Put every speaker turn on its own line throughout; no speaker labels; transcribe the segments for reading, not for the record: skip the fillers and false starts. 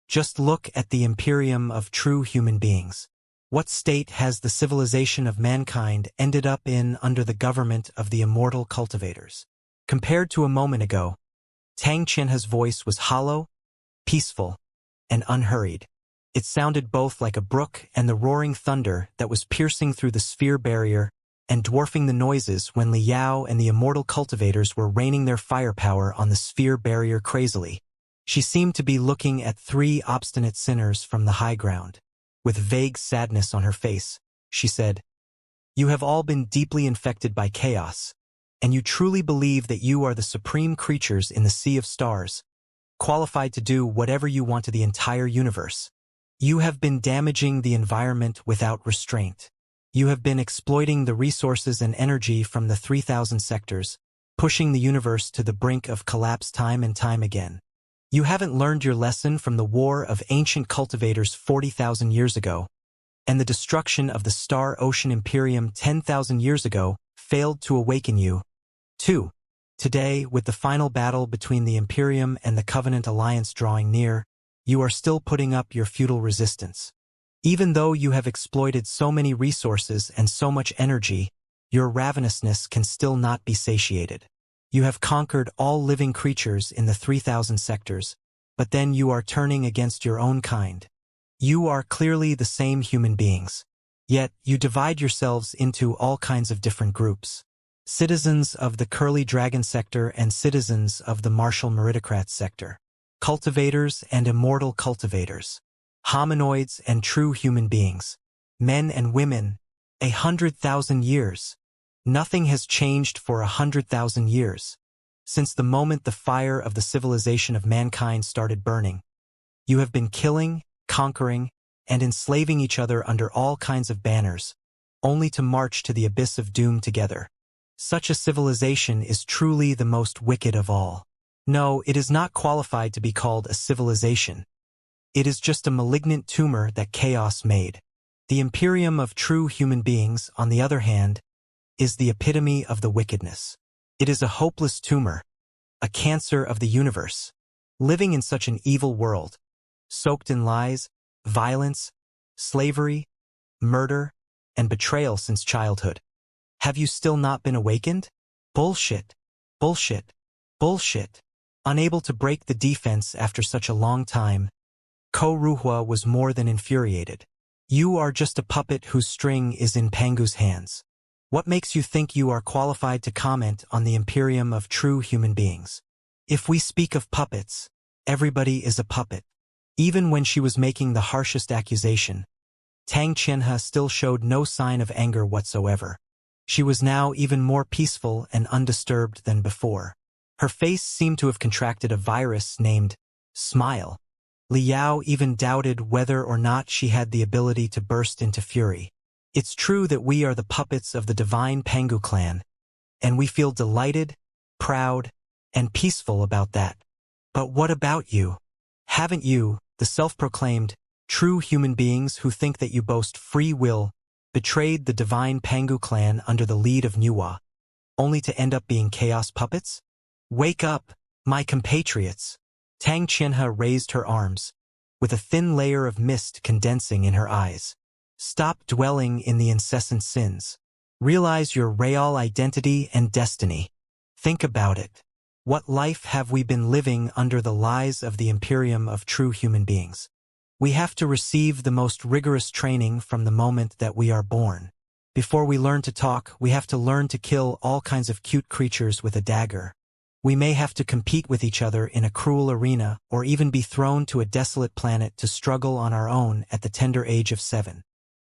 Just look at the Imperium of true human beings. What state has the civilization of mankind ended up in under the government of the immortal cultivators? Compared to a moment ago, Tang Qianhe's voice was hollow, peaceful, and unhurried. It sounded both like a brook and the roaring thunder that was piercing through the sphere barrier and dwarfing the noises when Li Yao and the immortal cultivators were raining their firepower on the sphere barrier crazily. She seemed to be looking at three obstinate sinners from the high ground. With vague sadness on her face, she said, "You have all been deeply infected by chaos, and you truly believe that you are the supreme creatures in the sea of stars, qualified to do whatever you want to the entire universe. You have been damaging the environment without restraint. You have been exploiting the resources and energy from the 3,000 sectors, pushing the universe to the brink of collapse time and time again. You haven't learned your lesson from the war of ancient cultivators 40,000 years ago, and the destruction of the Star Ocean Imperium 10,000 years ago failed to awaken you. 2. Today, with the final battle between the Imperium and the Covenant Alliance drawing near, you are still putting up your futile resistance. Even though you have exploited so many resources and so much energy, your ravenousness can still not be satiated. You have conquered all living creatures in the 3,000 sectors, but then you are turning against your own kind. You are clearly the same human beings, yet you divide yourselves into all kinds of different groups. Citizens of the Curly Dragon sector and citizens of the Martial Meritocrat sector. Cultivators and immortal cultivators. Hominoids and true human beings. Men and women. 100,000 years. Nothing has changed for 100,000 years. Since the moment the fire of the civilization of mankind started burning, you have been killing, conquering, and enslaving each other under all kinds of banners, only to march to the abyss of doom together. Such a civilization is truly the most wicked of all. No, it is not qualified to be called a civilization. It is just a malignant tumor that chaos made. The Imperium of true human beings, on the other hand, is the epitome of the wickedness. It is a hopeless tumor, a cancer of the universe, living in such an evil world, soaked in lies, violence, slavery, murder, and betrayal since childhood. Have you still not been awakened? Bullshit, bullshit, bullshit. Unable to break the defense after such a long time, Ko Ruhua was more than infuriated. You are just a puppet whose string is in Pangu's hands. What makes you think you are qualified to comment on the Imperium of true human beings? If we speak of puppets, everybody is a puppet. Even when she was making the harshest accusation, Tang Qianhe still showed no sign of anger whatsoever. She was now even more peaceful and undisturbed than before. Her face seemed to have contracted a virus named Smile. Li Yao even doubted whether or not she had the ability to burst into fury. It's true that we are the puppets of the divine Pangu clan, and we feel delighted, proud, and peaceful about that. But what about you? Haven't you, the self-proclaimed, true human beings who think that you boast free will, betrayed the divine Pangu clan under the lead of Nuwa, only to end up being chaos puppets? Wake up, my compatriots! Tang Qianhe raised her arms, with a thin layer of mist condensing in her eyes. Stop dwelling in the incessant sins. Realize your real identity and destiny. Think about it. What life have we been living under the lies of the Imperium of true human beings? We have to receive the most rigorous training from the moment that we are born. Before we learn to talk, we have to learn to kill all kinds of cute creatures with a dagger. We may have to compete with each other in a cruel arena or even be thrown to a desolate planet to struggle on our own at the tender age of 7.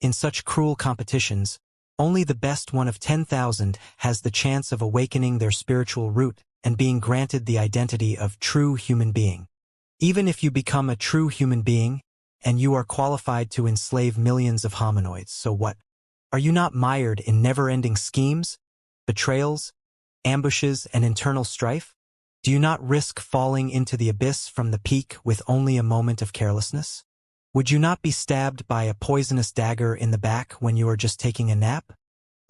In such cruel competitions, only the best one of 10,000 has the chance of awakening their spiritual root and being granted the identity of true human being. Even if you become a true human being, and you are qualified to enslave millions of hominoids, so what? Are you not mired in never-ending schemes, betrayals, ambushes, and internal strife? Do you not risk falling into the abyss from the peak with only a moment of carelessness? Would you not be stabbed by a poisonous dagger in the back when you are just taking a nap?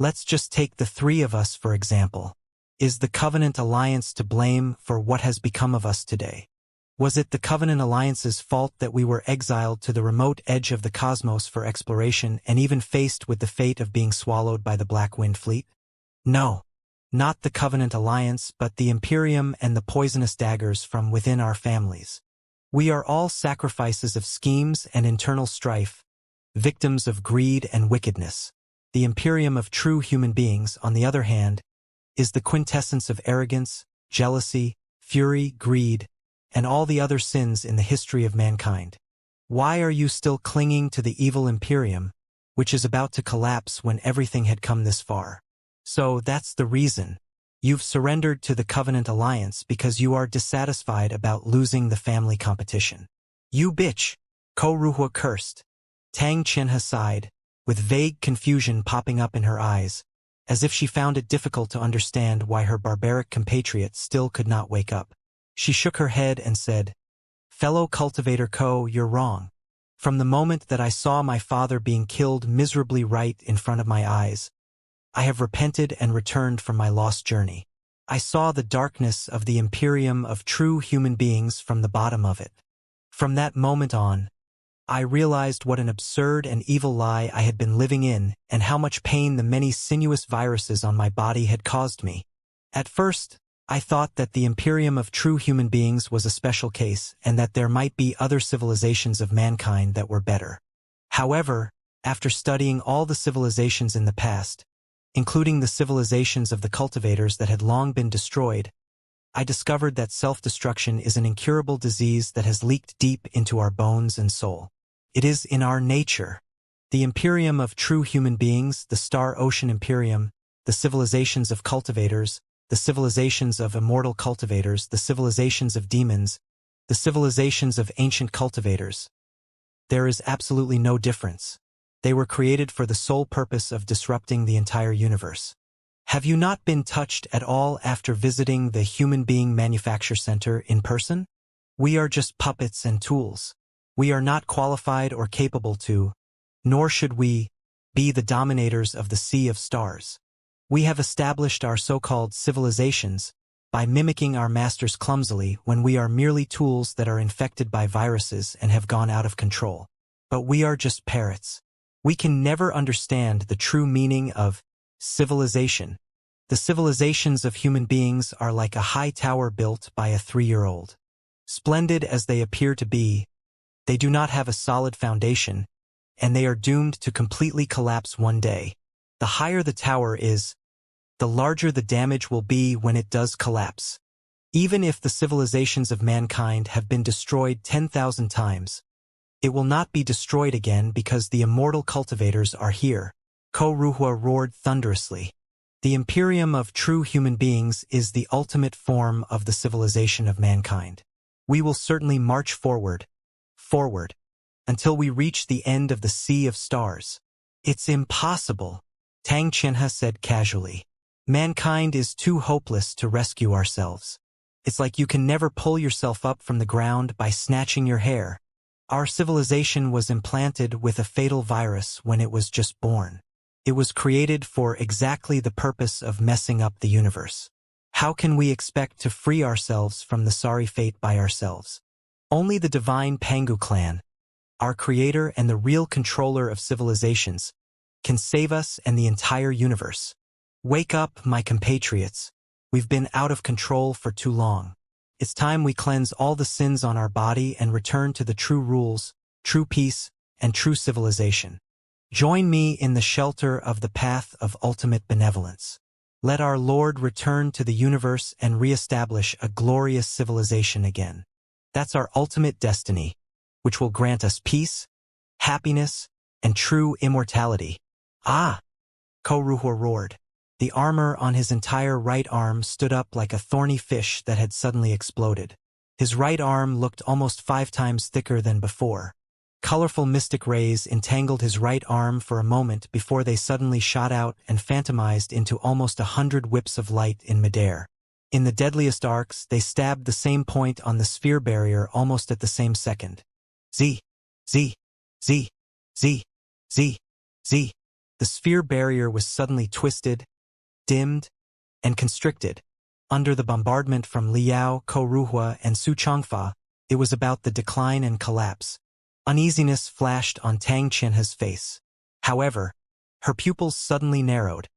Let's just take the three of us, for example. Is the Covenant Alliance to blame for what has become of us today? Was it the Covenant Alliance's fault that we were exiled to the remote edge of the cosmos for exploration and even faced with the fate of being swallowed by the Black Wind Fleet? No. Not the Covenant Alliance, but the Imperium and the poisonous daggers from within our families. We are all sacrifices of schemes and internal strife, victims of greed and wickedness. The Imperium of true human beings, on the other hand, is the quintessence of arrogance, jealousy, fury, greed, and all the other sins in the history of mankind. Why are you still clinging to the evil Imperium, which is about to collapse when everything had come this far? So that's the reason. You've surrendered to the Covenant Alliance because you are dissatisfied about losing the family competition. You bitch, Ko Ruhua cursed. Tang Qianhe sighed, with vague confusion popping up in her eyes, as if she found it difficult to understand why her barbaric compatriot still could not wake up. She shook her head and said, "Fellow cultivator Ko, you're wrong. From the moment that I saw my father being killed miserably right in front of my eyes, I have repented and returned from my lost journey. I saw the darkness of the Imperium of true human beings from the bottom of it. From that moment on, I realized what an absurd and evil lie I had been living in and how much pain the many sinuous viruses on my body had caused me. At first, I thought that the Imperium of true human beings was a special case and that there might be other civilizations of mankind that were better. However, after studying all the civilizations in the past, including the civilizations of the cultivators that had long been destroyed, I discovered that self-destruction is an incurable disease that has leaked deep into our bones and soul. It is in our nature. The Imperium of true human beings, the Star Ocean Imperium, the civilizations of cultivators, the civilizations of immortal cultivators, the civilizations of demons, the civilizations of ancient cultivators. There is absolutely no difference. They were created for the sole purpose of disrupting the entire universe. Have you not been touched at all after visiting the Human Being Manufacture Center in person? We are just puppets and tools. We are not qualified or capable to, nor should we, be the dominators of the sea of stars. We have established our so-called civilizations by mimicking our masters clumsily when we are merely tools that are infected by viruses and have gone out of control. But we are just parrots. We can never understand the true meaning of civilization. The civilizations of human beings are like a high tower built by a 3-year-old. Splendid as they appear to be, they do not have a solid foundation, and they are doomed to completely collapse one day. The higher the tower is, the larger the damage will be when it does collapse. Even if the civilizations of mankind have been destroyed 10,000 times, it will not be destroyed again because the immortal cultivators are here. Ko Ruhua roared thunderously. The Imperium of true human beings is the ultimate form of the civilization of mankind. We will certainly march forward, until we reach the end of the sea of stars. It's impossible, Tang Qianhe said casually. Mankind is too hopeless to rescue ourselves. It's like you can never pull yourself up from the ground by snatching your hair. Our civilization was implanted with a fatal virus when it was just born. It was created for exactly the purpose of messing up the universe. How can we expect to free ourselves from the sorry fate by ourselves? Only the divine Pangu clan, our creator and the real controller of civilizations, can save us and the entire universe. Wake up, my compatriots. We've been out of control for too long. It's time we cleanse all the sins on our body and return to the true rules, true peace, and true civilization. Join me in the shelter of the path of ultimate benevolence. Let our Lord return to the universe and reestablish a glorious civilization again. That's our ultimate destiny, which will grant us peace, happiness, and true immortality. Ah! Ko Ruhua roared. The armor on his entire right arm stood up like a thorny fish that had suddenly exploded. His right arm looked almost 5 times thicker than before. Colorful mystic rays entangled his right arm for a moment before they suddenly shot out and phantomized into almost 100 whips of light in midair. In the deadliest arcs, they stabbed the same point on the sphere barrier almost at the same second. Z, Z, Z, Z, Z, Z. The sphere barrier was suddenly twisted, dimmed, and constricted. Under the bombardment from Liao, Ko Ruhua, and Su Changfa, It was about the decline and collapse. Uneasiness flashed on Tang Qianhe's face. However, her pupils suddenly narrowed,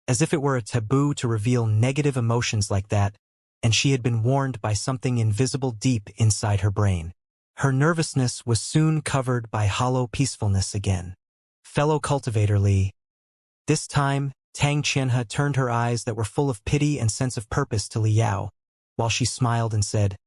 as if it were a taboo to reveal negative emotions like that, and she had been warned by something invisible deep inside her brain. Her nervousness was soon covered by hollow peacefulness again. Fellow cultivator Li. This time, Tang Qianhe turned her eyes that were full of pity and sense of purpose to Li Yao, while she smiled and said,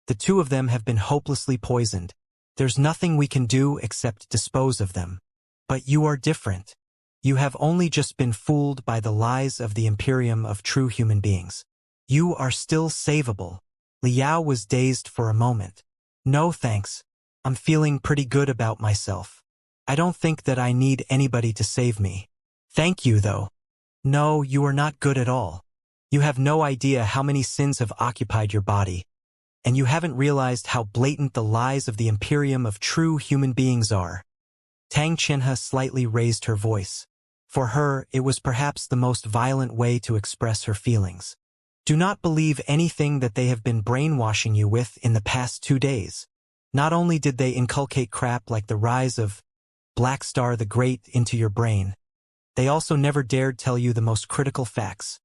"The two of them have been hopelessly poisoned. There's nothing we can do except dispose of them. But you are different. You have only just been fooled by the lies of the Imperium of true human beings. You are still savable." Li Yao was dazed for a moment. "No thanks. I'm feeling pretty good about myself. I don't think that I need anybody to save me." "Thank you, though." "No, you are not good at all. You have no idea how many sins have occupied your body, and you haven't realized how blatant the lies of the Imperium of true human beings are." Tang Qianhe slightly raised her voice. For her, it was perhaps the most violent way to express her feelings. "Do not believe anything that they have been brainwashing you with in the past 2 days. Not only did they inculcate crap like the rise of Black Star the Great into your brain, they also never dared tell you the most critical facts.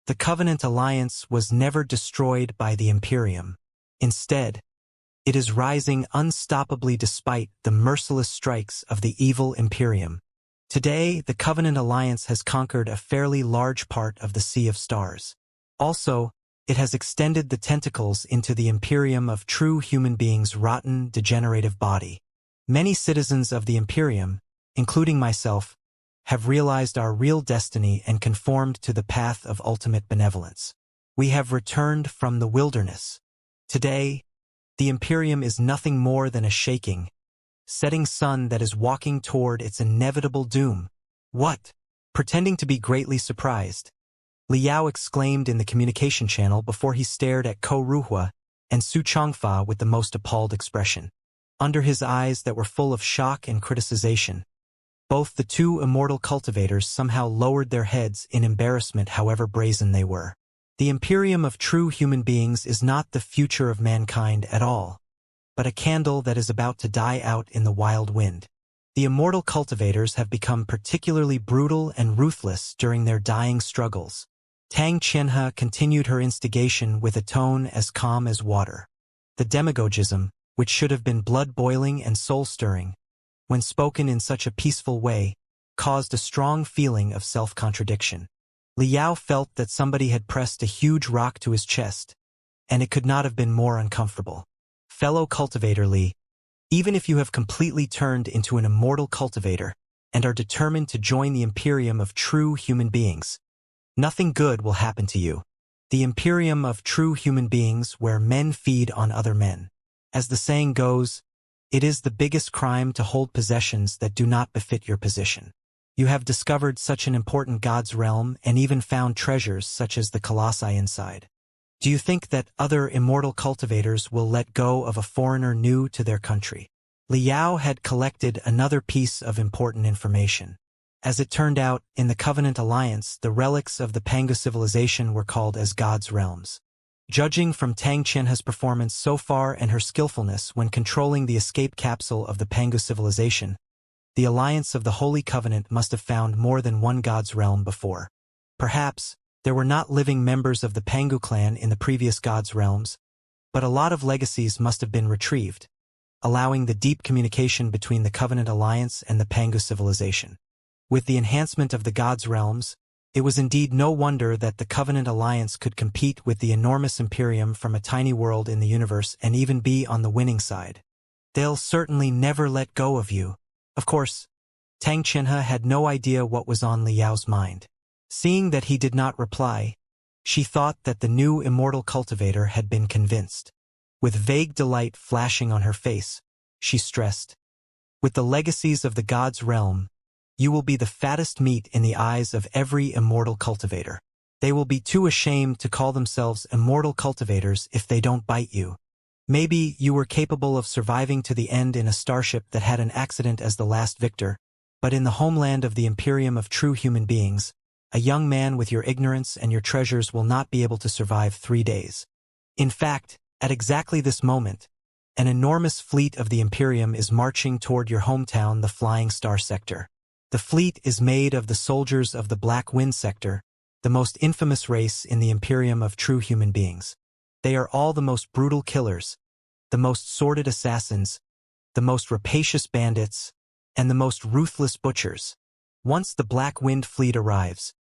The Covenant Alliance was never destroyed by the Imperium. Instead, it is rising unstoppably despite the merciless strikes of the evil Imperium. Today, the Covenant Alliance has conquered a fairly large part of the Sea of Stars. Also, it has extended the tentacles into the Imperium of true human beings' rotten, degenerative body. Many citizens of the Imperium, including myself, have realized our real destiny and conformed to the path of ultimate benevolence. We have returned from the wilderness. Today, the Imperium is nothing more than a shaking, setting sun that is walking toward its inevitable doom." "What?" Pretending to be greatly surprised, Li Yao exclaimed in the communication channel before he stared at Ko Ruhua and Su Changfa with the most appalled expression. Under his eyes that were full of shock and criticization, both the two immortal cultivators somehow lowered their heads in embarrassment, however brazen they were. The Imperium of true human beings is not the future of mankind at all, but a candle that is about to die out in the wild wind. The immortal cultivators have become particularly brutal and ruthless during their dying struggles. Tang Qianhe continued her instigation with a tone as calm as water. The demagogism, which should have been blood-boiling and soul-stirring, when spoken in such a peaceful way, caused a strong feeling of self-contradiction. Li Yao felt that somebody had pressed a huge rock to his chest, and it could not have been more uncomfortable. "Fellow cultivator Li, even if you have completely turned into an immortal cultivator and are determined to join the Imperium of true human beings, nothing good will happen to you. The Imperium of true human beings where men feed on other men. As the saying goes, it is the biggest crime to hold possessions that do not befit your position. You have discovered such an important God's realm and even found treasures such as the colossi inside. Do you think that other immortal cultivators will let go of a foreigner new to their country?" Li Yao had collected another piece of important information. As it turned out, in the Covenant Alliance, the relics of the Pangu civilization were called as God's realms. Judging from Tang Qianhe's performance so far and her skillfulness when controlling the escape capsule of the Pangu civilization, the Alliance of the Holy Covenant must have found more than one God's realm before. Perhaps there were not living members of the Pangu clan in the previous God's realms, but a lot of legacies must have been retrieved, allowing the deep communication between the Covenant Alliance and the Pangu civilization. With the enhancement of the God's realms, it was indeed no wonder that the Covenant Alliance could compete with the enormous Imperium from a tiny world in the universe and even be on the winning side. "They'll certainly never let go of you." Of course, Tang Qianhe had no idea what was on Li Yao's mind. Seeing that he did not reply, she thought that the new immortal cultivator had been convinced. With vague delight flashing on her face, she stressed, "With the legacies of the God's realm, you will be the fattest meat in the eyes of every immortal cultivator. They will be too ashamed to call themselves immortal cultivators if they don't bite you. Maybe you were capable of surviving to the end in a starship that had an accident as the last victor, but in the homeland of the Imperium of true human beings, a young man with your ignorance and your treasures will not be able to survive 3 days. In fact, at exactly this moment, An enormous fleet of the Imperium is marching toward your hometown, the Flying Star Sector. The fleet is made of the soldiers of the Black Wind Sector, the most infamous race in the Imperium of true human beings. They are all the most brutal killers, the most sordid assassins, the most rapacious bandits, and the most ruthless butchers. Once the Black Wind fleet arrives,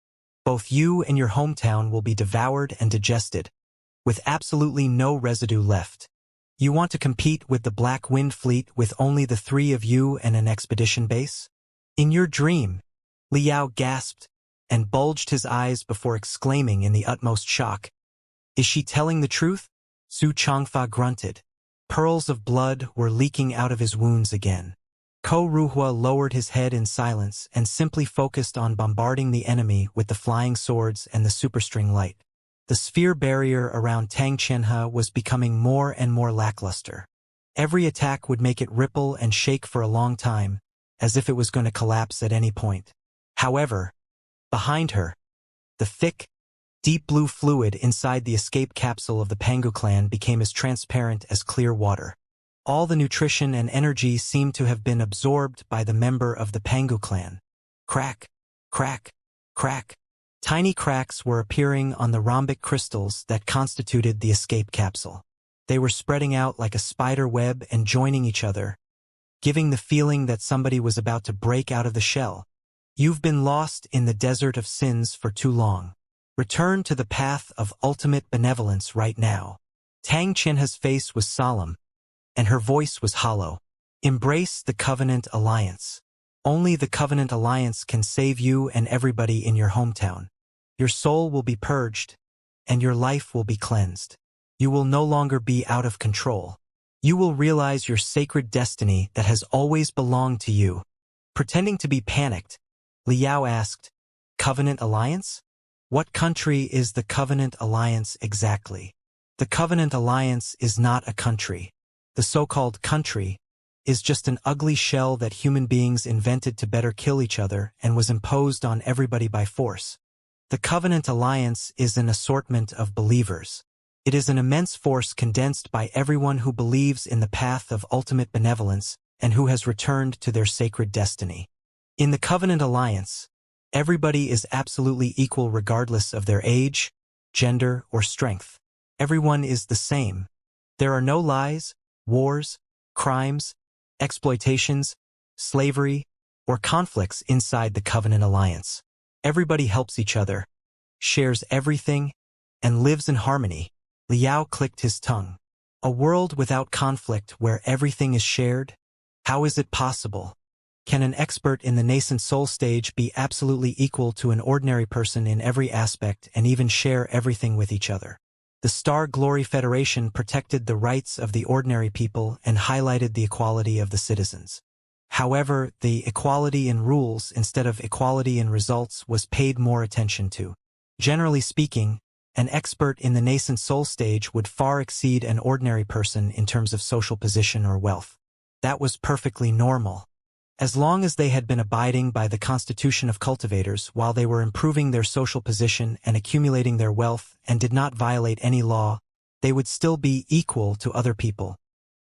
both you and your hometown will be devoured and digested, with absolutely no residue left. You want to compete with the Black Wind fleet with only the three of you and an expedition base? In your dream, Liao gasped and bulged his eyes before exclaiming in the utmost shock, "Is she telling the truth?" Su Changfa grunted. Pearls of blood were leaking out of his wounds again. Ko Ruhua lowered his head in silence and simply focused on bombarding the enemy with the flying swords and the superstring light. The sphere barrier around Tang Qianhe was becoming more and more lackluster. Every attack would make it ripple and shake for a long time, as if it was going to collapse at any point. However, behind her, the thick, deep blue fluid inside the escape capsule of the Pangu clan became as transparent as clear water. All the nutrition and energy seemed to have been absorbed by the member of the Pangu clan. Crack, crack, crack. Tiny cracks were appearing on the rhombic crystals that constituted the escape capsule. They were spreading out like a spider web and joining each other, giving the feeling that somebody was about to break out of the shell. You've been lost in the desert of sins for too long. Return to the path of ultimate benevolence right now. Tang Qianhe's face was solemn, and her voice was hollow. Embrace the Covenant Alliance. Only the Covenant Alliance can save you and everybody in your hometown. Your soul will be purged, and your life will be cleansed. You will no longer be out of control. You will realize your sacred destiny that has always belonged to you. Pretending to be panicked, Liao asked, "Covenant Alliance? What country is the Covenant Alliance exactly?" The Covenant Alliance is not a country. The so-called country is just an ugly shell that human beings invented to better kill each other and was imposed on everybody by force. The Covenant Alliance is an assortment of believers. It is an immense force condensed by everyone who believes in the path of ultimate benevolence and who has returned to their sacred destiny. In the Covenant Alliance, everybody is absolutely equal regardless of their age, gender, or strength. Everyone is the same. There are no lies, wars, crimes, exploitations, slavery, or conflicts inside the Covenant Alliance. Everybody helps each other, shares everything, and lives in harmony. Liao clicked his tongue. A world without conflict where everything is shared? How is it possible? Can an expert in the nascent soul stage be absolutely equal to an ordinary person in every aspect and even share everything with each other? The Star Glory Federation protected the rights of the ordinary people and highlighted the equality of the citizens. However, the equality in rules instead of equality in results was paid more attention to. Generally speaking, an expert in the nascent soul stage would far exceed an ordinary person in terms of social position or wealth. That was perfectly normal. As long as they had been abiding by the constitution of cultivators while they were improving their social position and accumulating their wealth and did not violate any law, they would still be equal to other people,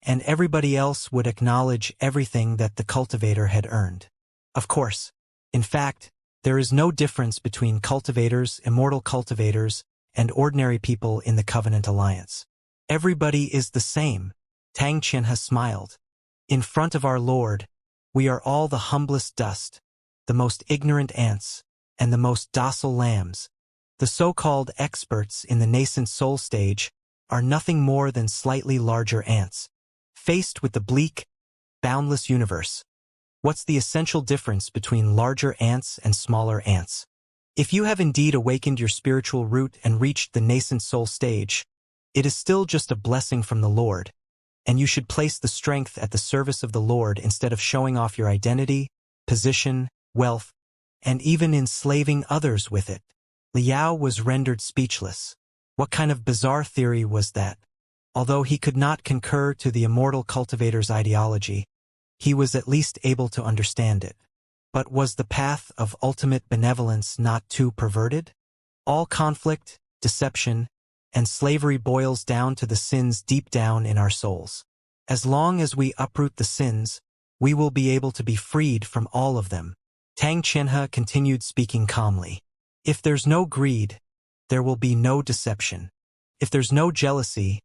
and everybody else would acknowledge everything that the cultivator had earned. Of course, in fact, there is no difference between cultivators, immortal cultivators, and ordinary people in the Covenant Alliance. Everybody is the same. Tang Qianhe smiled. In front of our Lord, we are all the humblest dust, the most ignorant ants, and the most docile lambs. The so-called experts in the nascent soul stage are nothing more than slightly larger ants, faced with the bleak, boundless universe. What's the essential difference between larger ants and smaller ants? If you have indeed awakened your spiritual root and reached the nascent soul stage, it is still just a blessing from the Lord, and you should place the strength at the service of the Lord instead of showing off your identity, position, wealth, and even enslaving others with it. Liao was rendered speechless. What kind of bizarre theory was that? Although he could not concur to the immortal cultivator's ideology, he was at least able to understand it. But was the path of ultimate benevolence not too perverted? All conflict, deception, and slavery boils down to the sins deep down in our souls. As long as we uproot the sins, we will be able to be freed from all of them. Tang Qianhe continued speaking calmly. If there's no greed, there will be no deception. If there's no jealousy,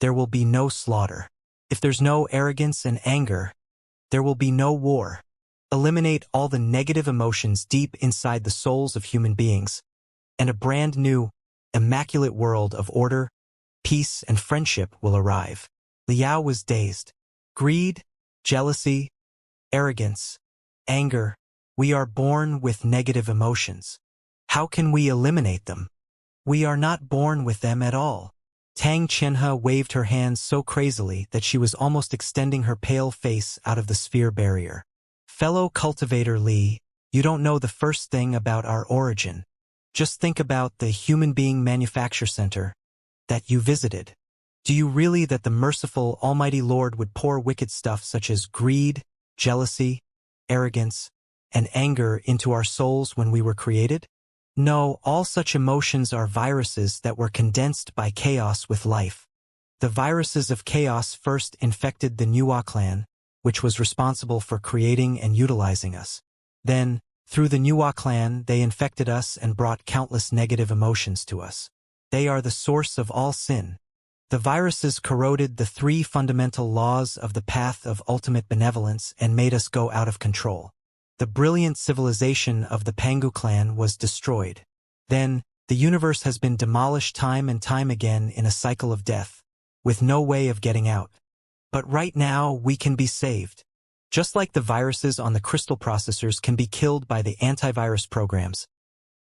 there will be no slaughter. If there's no arrogance and anger, there will be no war. Eliminate all the negative emotions deep inside the souls of human beings, and a brand new, immaculate world of order, peace, and friendship will arrive. Liao was dazed. Greed, jealousy, arrogance, anger. We are born with negative emotions. How can we eliminate them? We are not born with them at all. Tang Qianhe waved her hands so crazily that she was almost extending her pale face out of the sphere barrier. Fellow cultivator Li, you don't know the first thing about our origin. Just think about the human being manufacture center that you visited. Do you really that the merciful Almighty Lord would pour wicked stuff such as greed, jealousy, arrogance, and anger into our souls when we were created? No, all such emotions are viruses that were condensed by chaos with life. The viruses of chaos first infected the Nuwa clan, which was responsible for creating and utilizing us. Then, through the Nuwa clan, they infected us and brought countless negative emotions to us. They are the source of all sin. The viruses corroded the three fundamental laws of the path of ultimate benevolence and made us go out of control. The brilliant civilization of the Pangu clan was destroyed. Then, the universe has been demolished time and time again in a cycle of death, with no way of getting out. But right now, we can be saved. Just like the viruses on the crystal processors can be killed by the antivirus programs,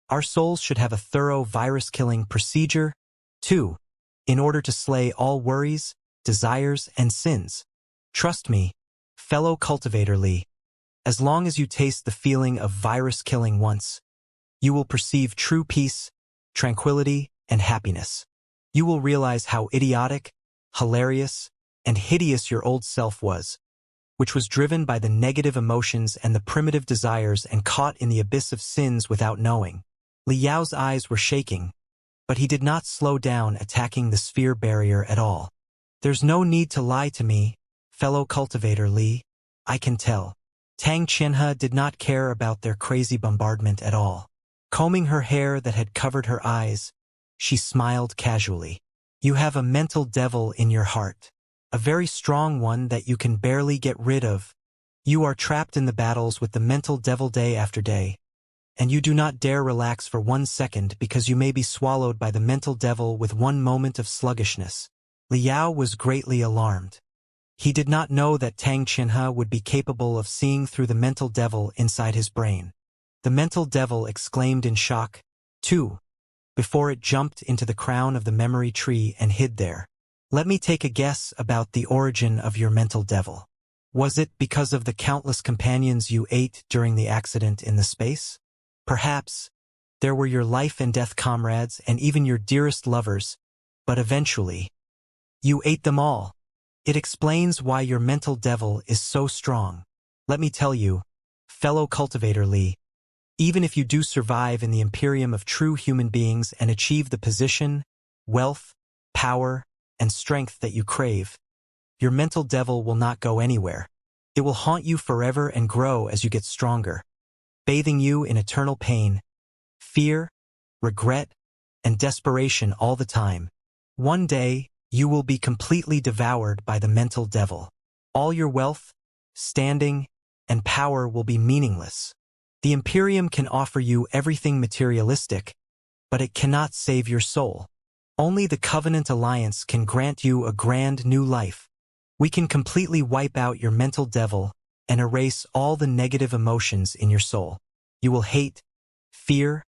our souls should have a thorough virus-killing procedure, too, in order to slay all worries, desires, and sins. Trust me, fellow cultivator Li. As long as you taste the feeling of virus killing once, you will perceive true peace, tranquility, and happiness. You will realize how idiotic, hilarious, and hideous your old self was, which was driven by the negative emotions and the primitive desires and caught in the abyss of sins without knowing. Li Yao's eyes were shaking, but he did not slow down attacking the sphere barrier at all. There's no need to lie to me, fellow cultivator Li. I can tell. Tang Qianhe did not care about their crazy bombardment at all. Combing her hair that had covered her eyes, she smiled casually. You have a mental devil in your heart, a very strong one that you can barely get rid of. You are trapped in the battles with the mental devil day after day, and you do not dare relax for 1 second because you may be swallowed by the mental devil with one moment of sluggishness. Liao was greatly alarmed. He did not know that Tang Qianhe would be capable of seeing through the mental devil inside his brain. The mental devil exclaimed in shock, too, before it jumped into the crown of the memory tree and hid there. Let me take a guess about the origin of your mental devil. Was it because of the countless companions you ate during the accident in the space? Perhaps there were your life and death comrades and even your dearest lovers, but eventually, you ate them all. It explains why your mental devil is so strong. Let me tell you, fellow cultivator Li, even if you do survive in the imperium of true human beings and achieve the position, wealth, power, and strength that you crave, your mental devil will not go anywhere. It will haunt you forever and grow as you get stronger, bathing you in eternal pain, fear, regret, and desperation all the time. One day, you will be completely devoured by the mental devil. All your wealth, standing, and power will be meaningless. The Imperium can offer you everything materialistic, but it cannot save your soul. Only the Covenant Alliance can grant you a grand new life. We can completely wipe out your mental devil and erase all the negative emotions in your soul. You will hate, fear,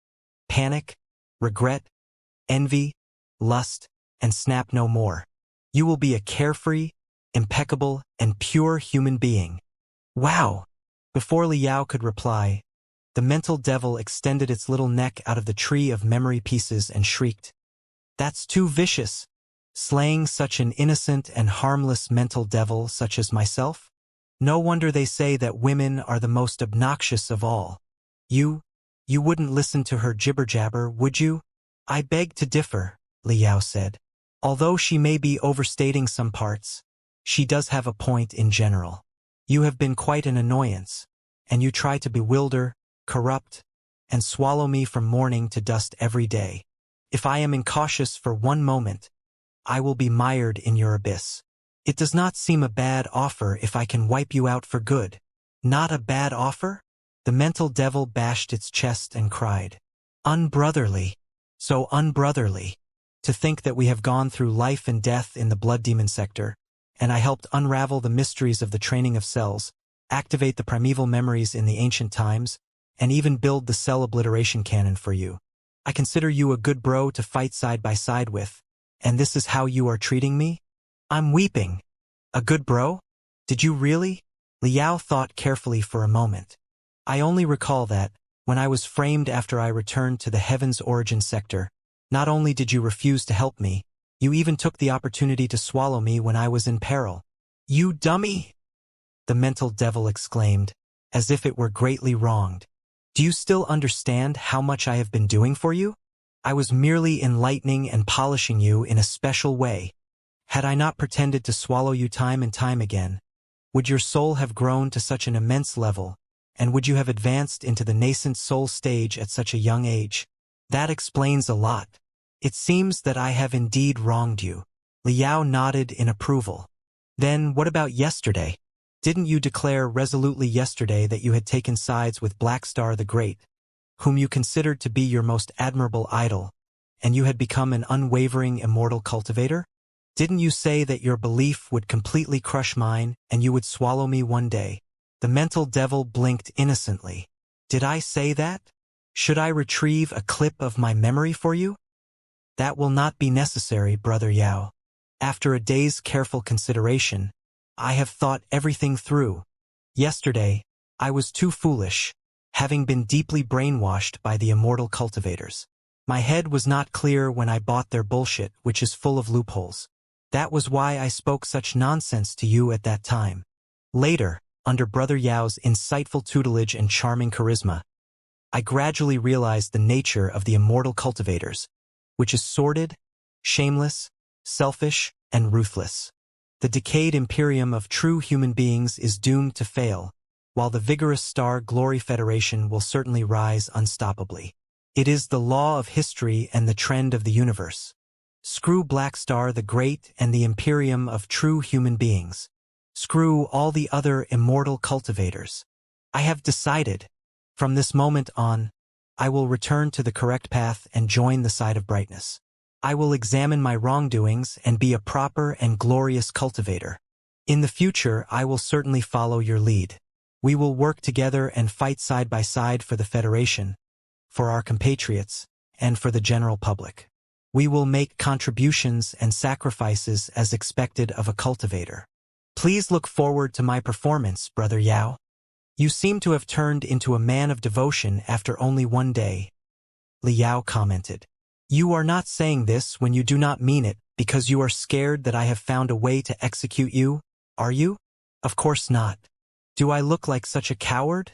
panic, regret, envy, lust, and snap no more. You will be a carefree, impeccable, and pure human being. Wow! Before Liao could reply, the mental devil extended its little neck out of the tree of memory pieces and shrieked. That's too vicious, slaying such an innocent and harmless mental devil such as myself? No wonder they say that women are the most obnoxious of all. You wouldn't listen to her jibber-jabber, would you? I beg to differ, Liao said. Although she may be overstating some parts, She does have a point in general. You have been quite an annoyance, and you try to bewilder, corrupt, and swallow me from morning to dust every day. If I am incautious for one moment, I will be mired in your abyss. It does not seem a bad offer if I can wipe you out for good. Not a bad offer? The mental devil bashed its chest and cried. Unbrotherly. So unbrotherly. To think that we have gone through life and death in the blood demon sector, and I helped unravel the mysteries of the training of cells, activate the primeval memories in the ancient times, and even build the cell obliteration cannon for you. I consider you a good bro to fight side by side with, and this is how you are treating me? I'm weeping. A good bro? Did you really? Liao thought carefully for a moment. I only recall that, when I was framed after I returned to the Heaven's Origin sector, not only did you refuse to help me, you even took the opportunity to swallow me when I was in peril. You dummy! The mental devil exclaimed, as if it were greatly wronged. Do you still understand how much I have been doing for you? I was merely enlightening and polishing you in a special way. Had I not pretended to swallow you time and time again, would your soul have grown to such an immense level, and would you have advanced into the nascent soul stage at such a young age? That explains a lot. It seems that I have indeed wronged you. Liao nodded in approval. Then what about yesterday? Didn't you declare resolutely yesterday that you had taken sides with Black Star the Great, whom you considered to be your most admirable idol, and you had become an unwavering immortal cultivator? Didn't you say that your belief would completely crush mine and you would swallow me one day? The mental devil blinked innocently. Did I say that? Should I retrieve a clip of my memory for you? That will not be necessary, Brother Yao. After a day's careful consideration, I have thought everything through. Yesterday, I was too foolish, having been deeply brainwashed by the immortal cultivators. My head was not clear when I bought their bullshit, which is full of loopholes. That was why I spoke such nonsense to you at that time. Later, under Brother Yao's insightful tutelage and charming charisma, I gradually realized the nature of the immortal cultivators, which is sordid, shameless, selfish, and ruthless. The decayed imperium of true human beings is doomed to fail, while the vigorous Star Glory Federation will certainly rise unstoppably. It is the law of history and the trend of the universe. Screw Black Star the Great and the imperium of true human beings. Screw all the other immortal cultivators. I have decided. From this moment on, I will return to the correct path and join the side of brightness. I will examine my wrongdoings and be a proper and glorious cultivator. In the future, I will certainly follow your lead. We will work together and fight side by side for the Federation, for our compatriots, and for the general public. We will make contributions and sacrifices as expected of a cultivator. Please look forward to my performance, Brother Yao. You seem to have turned into a man of devotion after only one day. Liao commented. You are not saying this when you do not mean it because you are scared that I have found a way to execute you, are you? Of course not. Do I look like such a coward?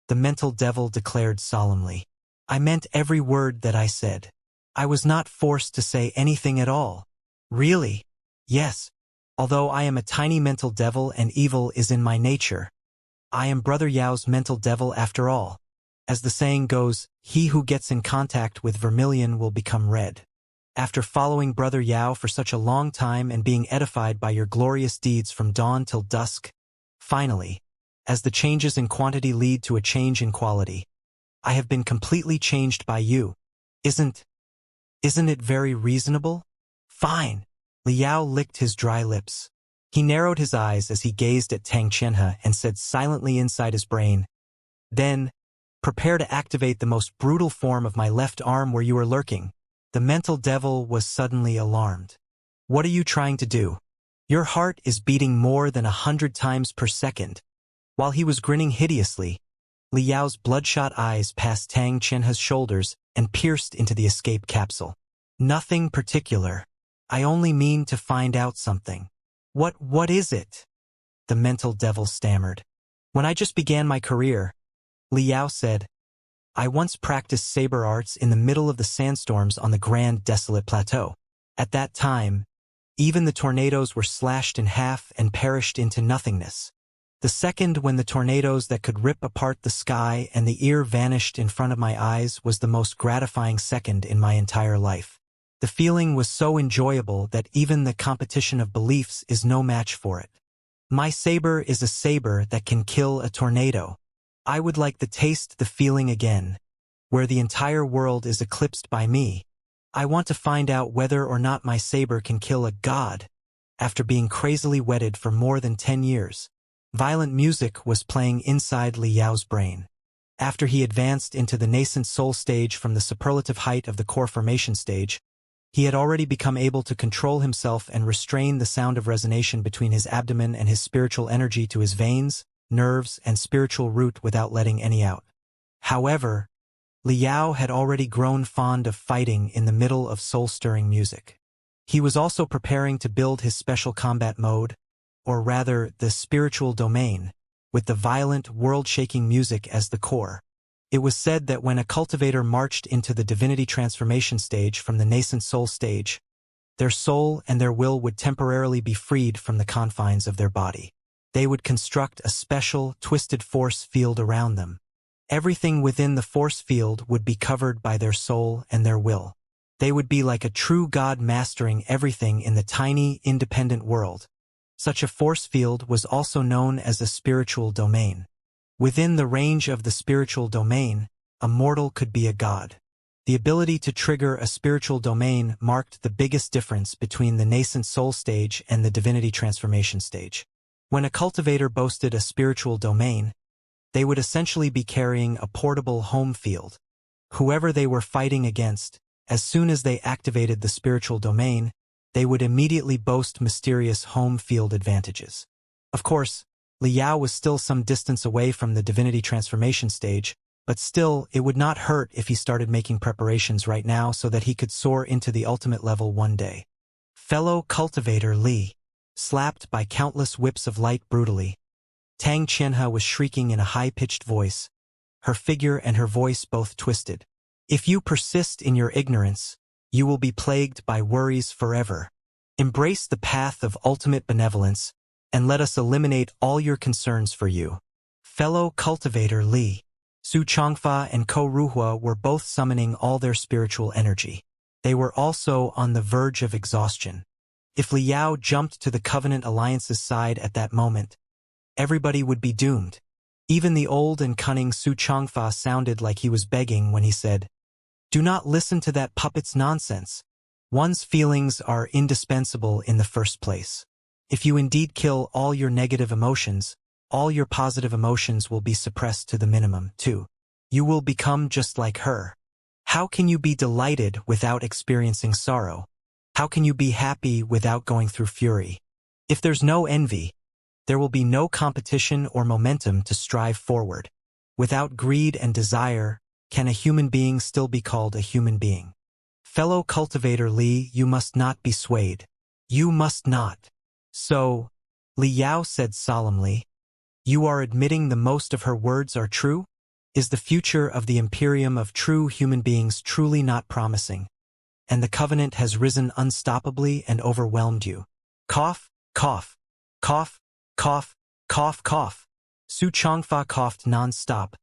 The mental devil declared solemnly. I meant every word that I said. I was not forced to say anything at all. Really? Yes. Although I am a tiny mental devil and evil is in my nature, I am Brother Yao's mental devil after all. As the saying goes, he who gets in contact with vermilion will become red. After following Brother Yao for such a long time and being edified by your glorious deeds from dawn till dusk, finally, as the changes in quantity lead to a change in quality, I have been completely changed by you. Isn't it very reasonable? Fine. Liao licked his dry lips. He narrowed his eyes as he gazed at Xianxia and said silently inside his brain, Then, prepare to activate the most brutal form of my left arm where you are lurking. The mental devil was suddenly alarmed. What are you trying to do? Your heart is beating more than 100 times per second. While he was grinning hideously, Liao's bloodshot eyes passed Tang Qianhe's shoulders and pierced into the escape capsule. Nothing particular. I only mean to find out something. What is it? The mental devil stammered. When I just began my career, Liao said, I once practiced saber arts in the middle of the sandstorms on the Grand Desolate Plateau. At that time, Even the tornadoes were slashed in half and perished into nothingness. The second when the tornadoes that could rip apart the sky and the ear vanished in front of my eyes was the most gratifying second in my entire life. The feeling was so enjoyable that even the competition of beliefs is no match for it. My saber is a saber that can kill a tornado. I would like to taste the feeling again, where the entire world is eclipsed by me. I want to find out whether or not my saber can kill a god. After being crazily wedded for more than 10 years, violent music was playing inside Li Yao's brain. After he advanced into the nascent soul stage from the superlative height of the core formation stage, he had already become able to control himself and restrain the sound of resonation between his abdomen and his spiritual energy to his veins, nerves, and spiritual root without letting any out. However, Li Yao had already grown fond of fighting in the middle of soul-stirring music. He was also preparing to build his special combat mode, or rather the spiritual domain, with the violent, world-shaking music as the core. It was said that when a cultivator marched into the divinity transformation stage from the nascent soul stage, their soul and their will would temporarily be freed from the confines of their body. They would construct a special, twisted force field around them. Everything within the force field would be covered by their soul and their will. They would be like a true god mastering everything in the tiny, independent world. Such a force field was also known as a spiritual domain. Within the range of the spiritual domain, a mortal could be a god. The ability to trigger a spiritual domain marked the biggest difference between the nascent soul stage and the divinity transformation stage. When a cultivator boasted a spiritual domain, they would essentially be carrying a portable home field. Whoever they were fighting against, as soon as they activated the spiritual domain, they would immediately boast mysterious home field advantages. Of course, Li Yao was still some distance away from the divinity transformation stage, but still, it would not hurt if he started making preparations right now so that he could soar into the ultimate level one day. Fellow cultivator Li, slapped by countless whips of light brutally, Tang Qianhe was shrieking in a high-pitched voice, her figure and her voice both twisted. If you persist in your ignorance, you will be plagued by worries forever. Embrace the path of ultimate benevolence, and let us eliminate all your concerns for you. Fellow cultivator Li, Su Changfa and Ko Ruhua were both summoning all their spiritual energy. They were also on the verge of exhaustion. If Li Yao jumped to the Covenant Alliance's side at that moment, everybody would be doomed. Even the old and cunning Su Changfa sounded like he was begging when he said, "Do not listen to that puppet's nonsense. One's feelings are indispensable in the first place. If you indeed kill all your negative emotions, all your positive emotions will be suppressed to the minimum, too. You will become just like her. How can you be delighted without experiencing sorrow? How can you be happy without going through fury? If there's no envy, there will be no competition or momentum to strive forward. Without greed and desire, can a human being still be called a human being? Fellow cultivator Li, you must not be swayed. You must not." "So," Li Yao said solemnly, "you are admitting the most of her words are true? Is the future of the Imperium of true human beings truly not promising? And the Covenant has risen unstoppably and overwhelmed you?" Cough, cough, cough, cough, cough, cough. Su Changfa coughed non-stop,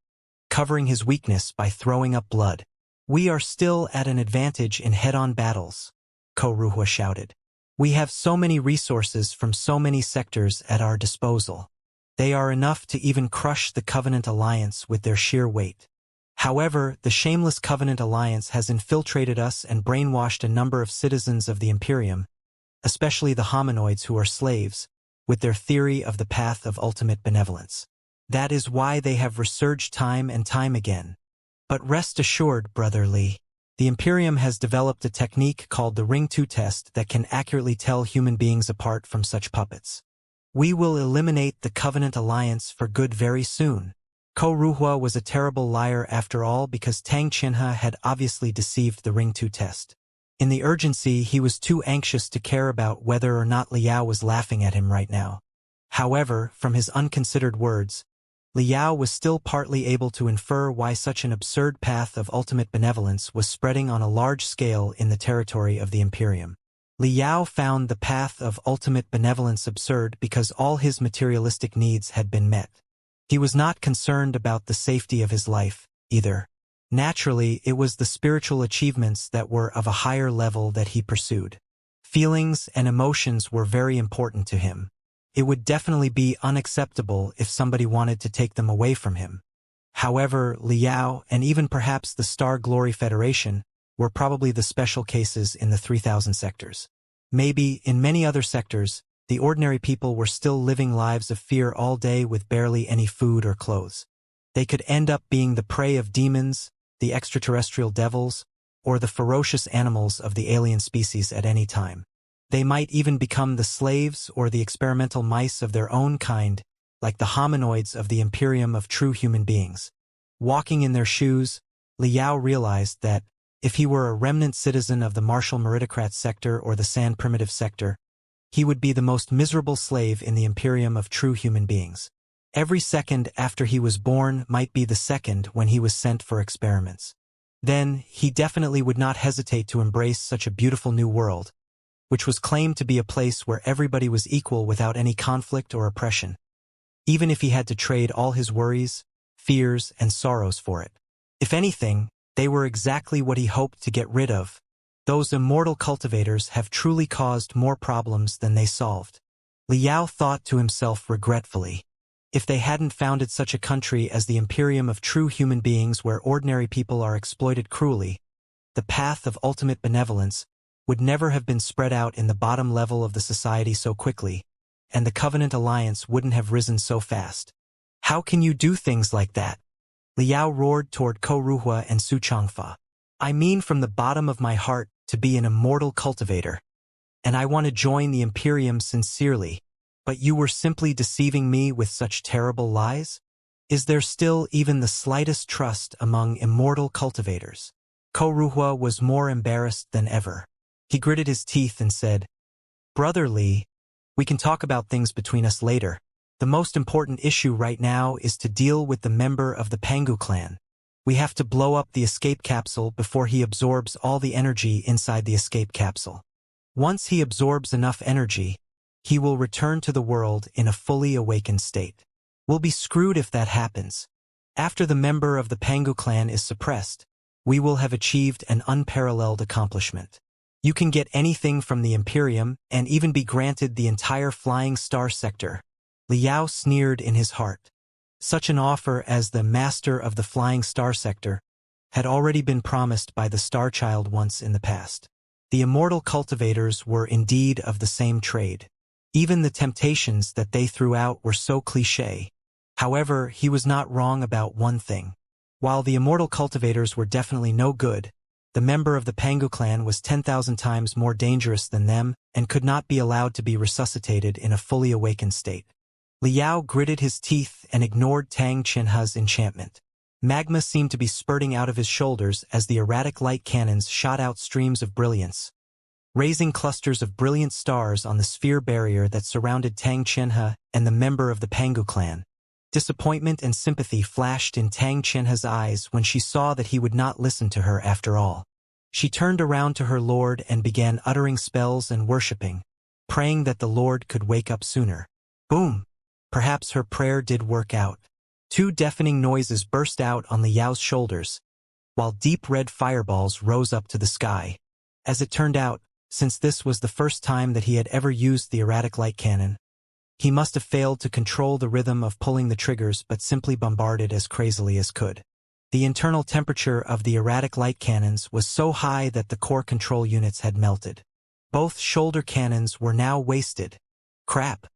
covering his weakness by throwing up blood. "We are still at an advantage in head-on battles," Ko Ruhua shouted. "We have so many resources from so many sectors at our disposal. They are enough to even crush the Covenant Alliance with their sheer weight. However, the shameless Covenant Alliance has infiltrated us and brainwashed a number of citizens of the Imperium, especially the hominoids who are slaves, with their theory of the path of ultimate benevolence. That is why they have resurged time and time again. But rest assured, Brother Li, the Imperium has developed a technique called the Ring 2 test that can accurately tell human beings apart from such puppets. We will eliminate the Covenant Alliance for good very soon." Ko Ruhua was a terrible liar after all because Tang Qianhe had obviously deceived the Ring 2 test. In the urgency, he was too anxious to care about whether or not Li Yao was laughing at him right now. However, from his unconsidered words, Li Yao was still partly able to infer why such an absurd path of ultimate benevolence was spreading on a large scale in the territory of the Imperium. Liao found the path of ultimate benevolence absurd because all his materialistic needs had been met. He was not concerned about the safety of his life, either. Naturally, it was the spiritual achievements that were of a higher level that he pursued. Feelings and emotions were very important to him. It would definitely be unacceptable if somebody wanted to take them away from him. However, Liao, and even perhaps the Star Glory Federation, were probably the special cases in the 3000 sectors. Maybe, in many other sectors, the ordinary people were still living lives of fear all day with barely any food or clothes. They could end up being the prey of demons, the extraterrestrial devils, or the ferocious animals of the alien species at any time. They might even become the slaves or the experimental mice of their own kind, like the hominoids of the Imperium of true human beings. Walking in their shoes, Liao realized that, if he were a remnant citizen of the Martial Meritocrat sector or the Sand Primitive sector, he would be the most miserable slave in the Imperium of true human beings. Every second after he was born might be the second when he was sent for experiments. Then, he definitely would not hesitate to embrace such a beautiful new world, which was claimed to be a place where everybody was equal without any conflict or oppression, even if he had to trade all his worries, fears, and sorrows for it. If anything, they were exactly what he hoped to get rid of. Those immortal cultivators have truly caused more problems than they solved. Liao thought to himself regretfully. If they hadn't founded such a country as the Imperium of true human beings where ordinary people are exploited cruelly, the path of ultimate benevolence would never have been spread out in the bottom level of the society so quickly, and the Covenant Alliance wouldn't have risen so fast. How can you do things like that? Liao roared toward Ko Ruhua and Su Changfa. I mean from the bottom of my heart to be an immortal cultivator. And I want to join the Imperium sincerely. But you were simply deceiving me with such terrible lies? Is there still even the slightest trust among immortal cultivators? Ko Ruhua was more embarrassed than ever. He gritted his teeth and said, Brother Li, we can talk about things between us later. The most important issue right now is to deal with the member of the Pangu clan. We have to blow up the escape capsule before he absorbs all the energy inside the escape capsule. Once he absorbs enough energy, he will return to the world in a fully awakened state. We'll be screwed if that happens. After the member of the Pangu clan is suppressed, we will have achieved an unparalleled accomplishment. You can get anything from the Imperium and even be granted the entire Flying Star sector. Liao sneered in his heart. Such an offer as the Master of the Flying Star sector had already been promised by the Star Child once in the past. The immortal cultivators were indeed of the same trade. Even the temptations that they threw out were so cliché. However, he was not wrong about one thing. While the immortal cultivators were definitely no good, the member of the Pangu clan was 10,000 times more dangerous than them and could not be allowed to be resuscitated in a fully awakened state. Liao gritted his teeth and ignored Tang Chenha's enchantment. Magma seemed to be spurting out of his shoulders as the erratic light cannons shot out streams of brilliance, raising clusters of brilliant stars on the sphere barrier that surrounded Tang Chenha and the member of the Pangu clan. Disappointment and sympathy flashed in Tang Chenha's eyes when she saw that he would not listen to her after all. She turned around to her lord and began uttering spells and worshipping, praying that the lord could wake up sooner. Boom! Perhaps her prayer did work out. Two deafening noises burst out on Liao's shoulders, while deep red fireballs rose up to the sky. As it turned out, since this was the first time that he had ever used the erratic light cannon, he must have failed to control the rhythm of pulling the triggers but simply bombarded as crazily as could. The internal temperature of the erratic light cannons was so high that the core control units had melted. Both shoulder cannons were now wasted. Crap.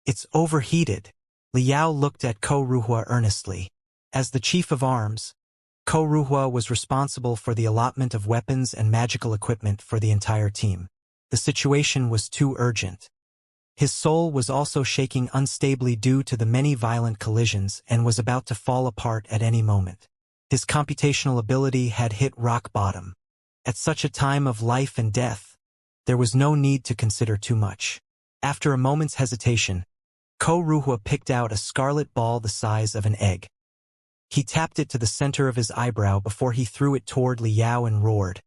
It's overheated. Liao looked at Ko Ruhua earnestly. As the chief of arms, Ko Ruhua was responsible for the allotment of weapons and magical equipment for the entire team. The situation was too urgent. His soul was also shaking unstably due to the many violent collisions and was about to fall apart at any moment. His computational ability had hit rock bottom. At such a time of life and death, there was no need to consider too much. After a moment's hesitation, Ko Ruhua picked out a scarlet ball the size of an egg. He tapped it to the center of his eyebrow before he threw it toward Liao and roared,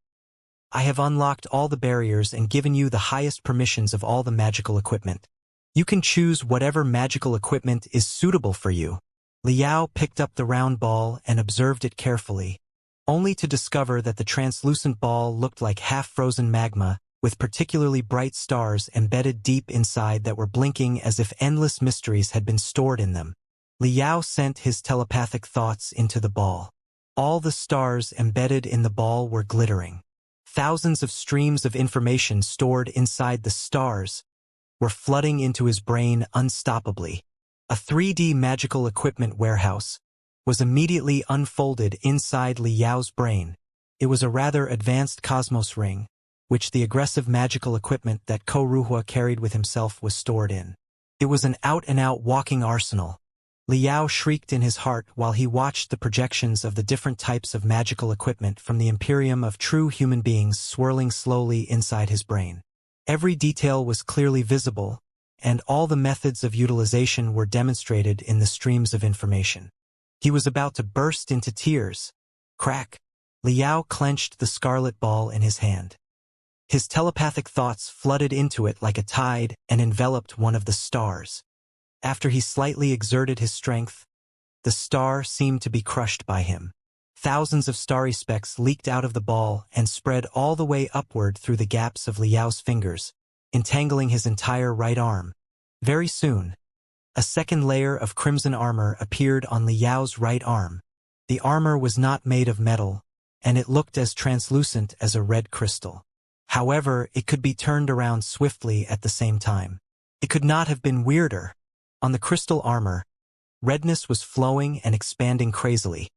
I have unlocked all the barriers and given you the highest permissions of all the magical equipment. You can choose whatever magical equipment is suitable for you. Liao picked up the round ball and observed it carefully, only to discover that the translucent ball looked like half-frozen magma, with particularly bright stars embedded deep inside that were blinking as if endless mysteries had been stored in them. Liao sent his telepathic thoughts into the ball. All the stars embedded in the ball were glittering. Thousands of streams of information stored inside the stars were flooding into his brain unstoppably. A 3D magical equipment warehouse was immediately unfolded inside Liao's brain. It was a rather advanced cosmos ring, which the aggressive magical equipment that Ruhua carried with himself was stored in. It was an out-and-out walking arsenal. Liao shrieked in his heart while he watched the projections of the different types of magical equipment from the Imperium of true human beings swirling slowly inside his brain. Every detail was clearly visible, and all the methods of utilization were demonstrated in the streams of information. He was about to burst into tears. Crack! Liao clenched the scarlet ball in his hand. His telepathic thoughts flooded into it like a tide and enveloped one of the stars. After he slightly exerted his strength, the star seemed to be crushed by him. Thousands of starry specks leaked out of the ball and spread all the way upward through the gaps of Liao's fingers, entangling his entire right arm. Very soon, a second layer of crimson armor appeared on Liao's right arm. The armor was not made of metal, and it looked as translucent as a red crystal. However, it could be turned around swiftly at the same time. It could not have been weirder. On the crystal armor, redness was flowing and expanding crazily,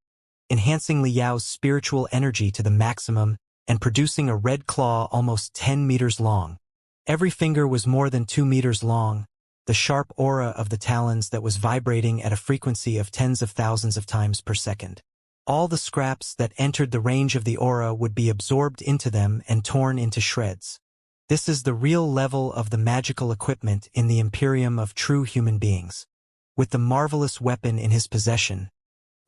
enhancing Liao's spiritual energy to the maximum and producing a red claw almost 10 meters long. Every finger was more than 2 meters long, the sharp aura of the talons that was vibrating at a frequency of tens of thousands of times per second. All the scraps that entered the range of the aura would be absorbed into them and torn into shreds. This is the real level of the magical equipment in the Imperium of true human beings. With the marvelous weapon in his possession,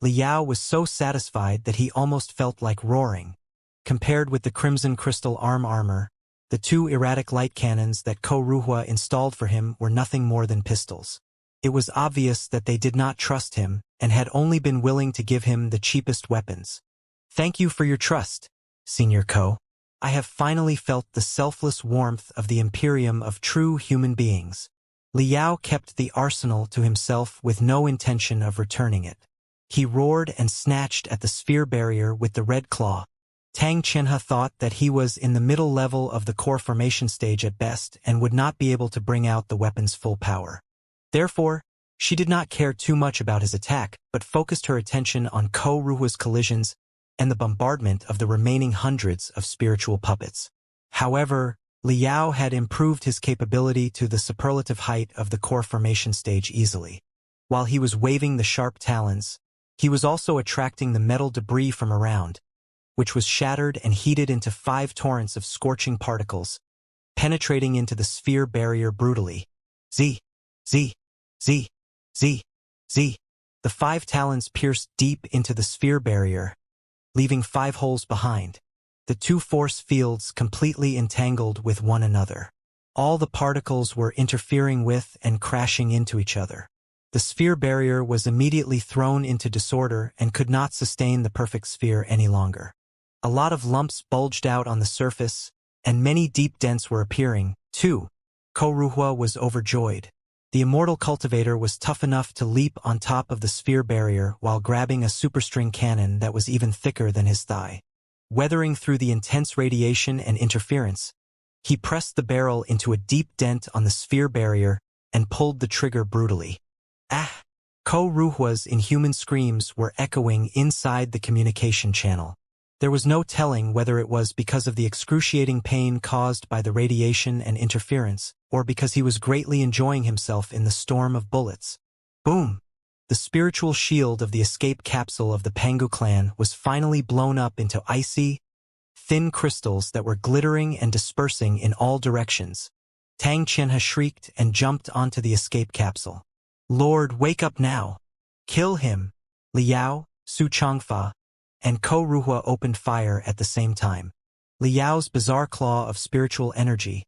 Liao was so satisfied that he almost felt like roaring. Compared with the crimson crystal armor, the 2 erratic light cannons that Ruhua installed for him were nothing more than pistols. It was obvious that they did not trust him and had only been willing to give him the cheapest weapons. Thank you for your trust, Senior Ko. I have finally felt the selfless warmth of the Imperium of true human beings. Liao kept the arsenal to himself with no intention of returning it. He roared and snatched at the sphere barrier with the red claw. Tang Qianhe thought that he was in the middle level of the core formation stage at best and would not be able to bring out the weapon's full power. Therefore, she did not care too much about his attack, but focused her attention on Ruhua's collisions and the bombardment of the remaining hundreds of spiritual puppets. However, Liao had improved his capability to the superlative height of the core formation stage easily. While he was waving the sharp talons, he was also attracting the metal debris from around, which was shattered and heated into 5 torrents of scorching particles, penetrating into the sphere barrier brutally. Z, Z, Z, Z, Z. The 5 talons pierced deep into the sphere barrier, leaving 5 holes behind. The 2 force fields completely entangled with one another. All the particles were interfering with and crashing into each other. The sphere barrier was immediately thrown into disorder and could not sustain the perfect sphere any longer. A lot of lumps bulged out on the surface, and many deep dents were appearing, too. Ruhua was overjoyed. The immortal cultivator was tough enough to leap on top of the sphere barrier while grabbing a superstring cannon that was even thicker than his thigh. Weathering through the intense radiation and interference, he pressed the barrel into a deep dent on the sphere barrier and pulled the trigger brutally. Ah! Ruhua's inhuman screams were echoing inside the communication channel. There was no telling whether it was because of the excruciating pain caused by the radiation and interference, or because he was greatly enjoying himself in the storm of bullets. Boom! The spiritual shield of the escape capsule of the Pangu clan was finally blown up into icy, thin crystals that were glittering and dispersing in all directions. Tang Qianhe shrieked and jumped onto the escape capsule. Lord, wake up now! Kill him! Liao, Su Changfa, and Ruhua opened fire at the same time. Liao's bizarre claw of spiritual energy,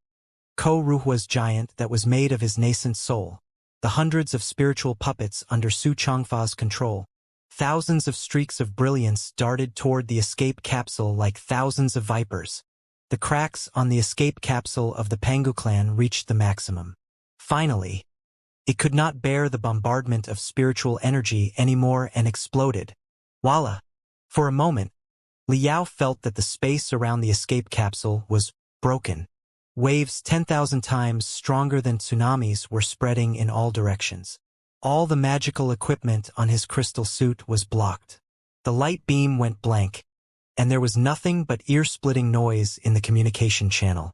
Ko Ruhua's giant that was made of his nascent soul, the hundreds of spiritual puppets under Su Changfa's control. Thousands of streaks of brilliance darted toward the escape capsule like thousands of vipers. The cracks on the escape capsule of the Pangu clan reached the maximum. Finally, it could not bear the bombardment of spiritual energy anymore and exploded. Voila! For a moment, Liao felt that the space around the escape capsule was broken. Waves 10,000 times stronger than tsunamis were spreading in all directions. All the magical equipment on his crystal suit was blocked. The light beam went blank, and there was nothing but ear-splitting noise in the communication channel.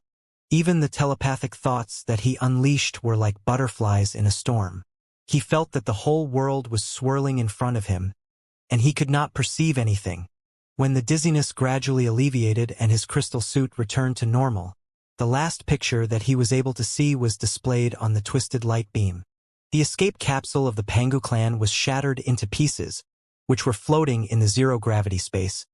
Even the telepathic thoughts that he unleashed were like butterflies in a storm. He felt that the whole world was swirling in front of him, and he could not perceive anything. When the dizziness gradually alleviated and his crystal suit returned to normal, the last picture that he was able to see was displayed on the twisted light beam. The escape capsule of the Pangu clan was shattered into pieces, which were floating in the zero-gravity space,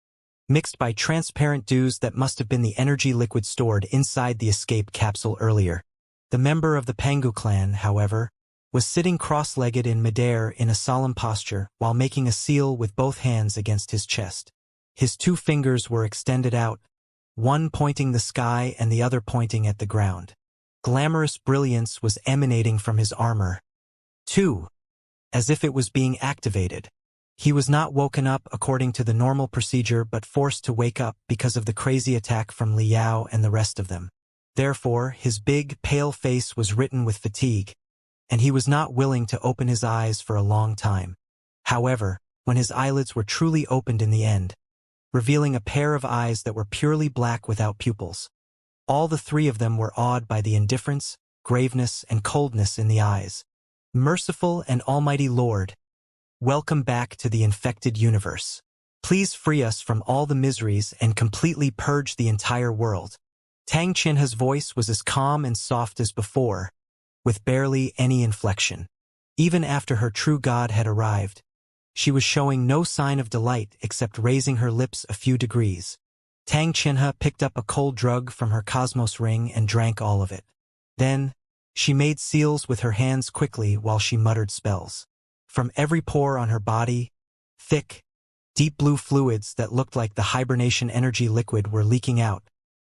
mixed by transparent dews that must have been the energy liquid stored inside the escape capsule earlier. The member of the Pangu clan, however, was sitting cross-legged in midair in a solemn posture while making a seal with both hands against his chest. His 2 fingers were extended out, one pointing the sky and the other pointing at the ground. Glamorous brilliance was emanating from his armor, too, as if it was being activated. He was not woken up according to the normal procedure but forced to wake up because of the crazy attack from Liao and the rest of them. Therefore, his big, pale face was written with fatigue, and he was not willing to open his eyes for a long time. However, when his eyelids were truly opened in the end, revealing a pair of eyes that were purely black without pupils, all the 3 of them were awed by the indifference, graveness, and coldness in the eyes. Merciful and almighty Lord, welcome back to the infected universe. Please free us from all the miseries and completely purge the entire world. Tang Qinhe's voice was as calm and soft as before, with barely any inflection. Even after her true god had arrived, she was showing no sign of delight except raising her lips a few degrees. Tang Qinhe picked up a cold drug from her cosmos ring and drank all of it. Then, she made seals with her hands quickly while she muttered spells. From every pore on her body, thick, deep blue fluids that looked like the hibernation energy liquid were leaking out.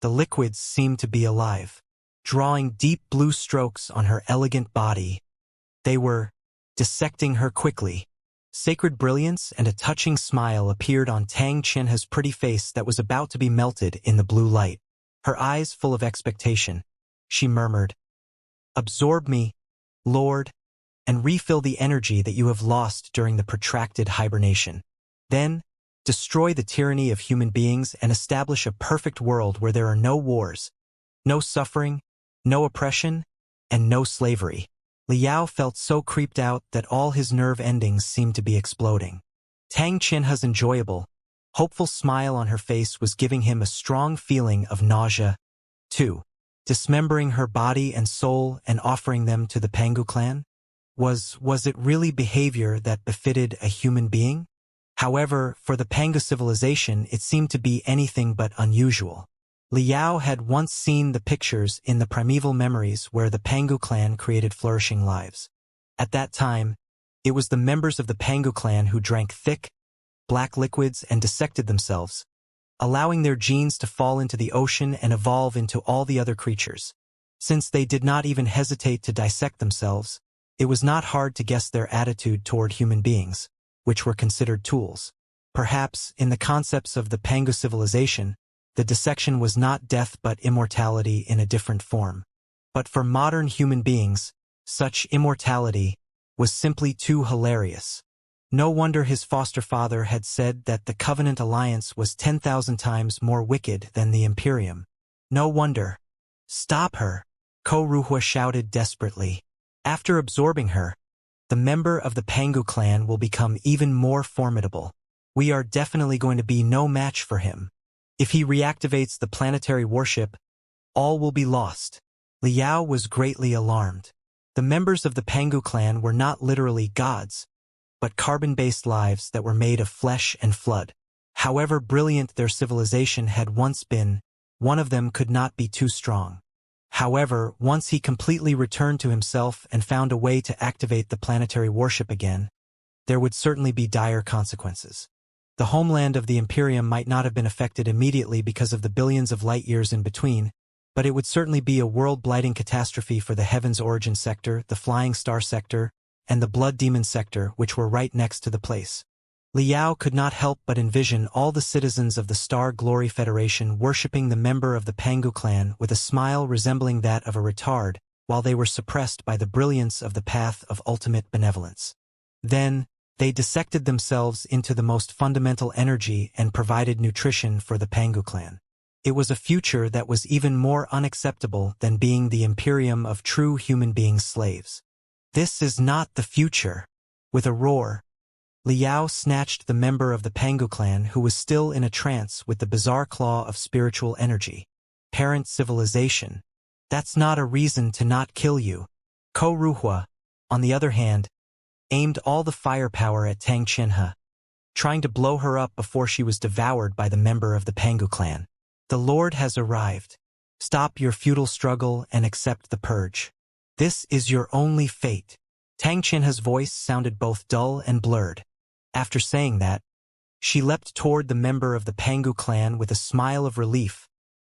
The liquids seemed to be alive, drawing deep blue strokes on her elegant body. They were dissecting her quickly. Sacred brilliance and a touching smile appeared on Tang Qinhe's pretty face that was about to be melted in the blue light. Her eyes full of expectation, she murmured, "Absorb me, Lord, and refill the energy that you have lost during the protracted hibernation. Then, destroy the tyranny of human beings and establish a perfect world where there are no wars, no suffering, no oppression, and no slavery." Liao felt so creeped out that all his nerve endings seemed to be exploding. Tang Qinhe's enjoyable, hopeful smile on her face was giving him a strong feeling of nausea, too. Dismembering her body and soul and offering them to the Pangu clan? Was it really behavior that befitted a human being? However, for the Pangu civilization, it seemed to be anything but unusual. Liao had once seen the pictures in the primeval memories where the Pangu clan created flourishing lives. At that time, it was the members of the Pangu clan who drank thick, black liquids and dissected themselves, allowing their genes to fall into the ocean and evolve into all the other creatures. Since they did not even hesitate to dissect themselves, it was not hard to guess their attitude toward human beings, which were considered tools. Perhaps, in the concepts of the Pangu civilization, the dissection was not death but immortality in a different form. But for modern human beings, such immortality was simply too hilarious. No wonder his foster father had said that the Covenant Alliance was 10,000 times more wicked than the Imperium. No wonder. "Stop her!" Ko Ruhua shouted desperately. "After absorbing her, the member of the Pangu clan will become even more formidable. We are definitely going to be no match for him. If he reactivates the planetary warship, all will be lost." Liao was greatly alarmed. The members of the Pangu clan were not literally gods, but carbon-based lives that were made of flesh and flood. However brilliant their civilization had once been, one of them could not be too strong. However, once he completely returned to himself and found a way to activate the planetary warship again, there would certainly be dire consequences. The homeland of the Imperium might not have been affected immediately because of the billions of light-years in between, but it would certainly be a world-blighting catastrophe for the Heaven's Origin sector, the Flying Star sector, and the Blood Demon sector, which were right next to the place. Liao could not help but envision all the citizens of the Star Glory Federation worshipping the member of the Pangu clan with a smile resembling that of a retard, while they were suppressed by the brilliance of the path of ultimate benevolence. Then, they dissected themselves into the most fundamental energy and provided nutrition for the Pangu clan. It was a future that was even more unacceptable than being the Imperium of true human beings' slaves. This is not the future. With a roar, Liao snatched the member of the Pangu clan who was still in a trance with the bizarre claw of spiritual energy. Parent civilization. That's not a reason to not kill you. Ko Ruhua, on the other hand, aimed all the firepower at Xianxia, trying to blow her up before she was devoured by the member of the Pangu clan. The Lord has arrived. Stop your futile struggle and accept the purge. This is your only fate. Xianxia's voice sounded both dull and blurred. After saying that, she leapt toward the member of the Pangu clan with a smile of relief,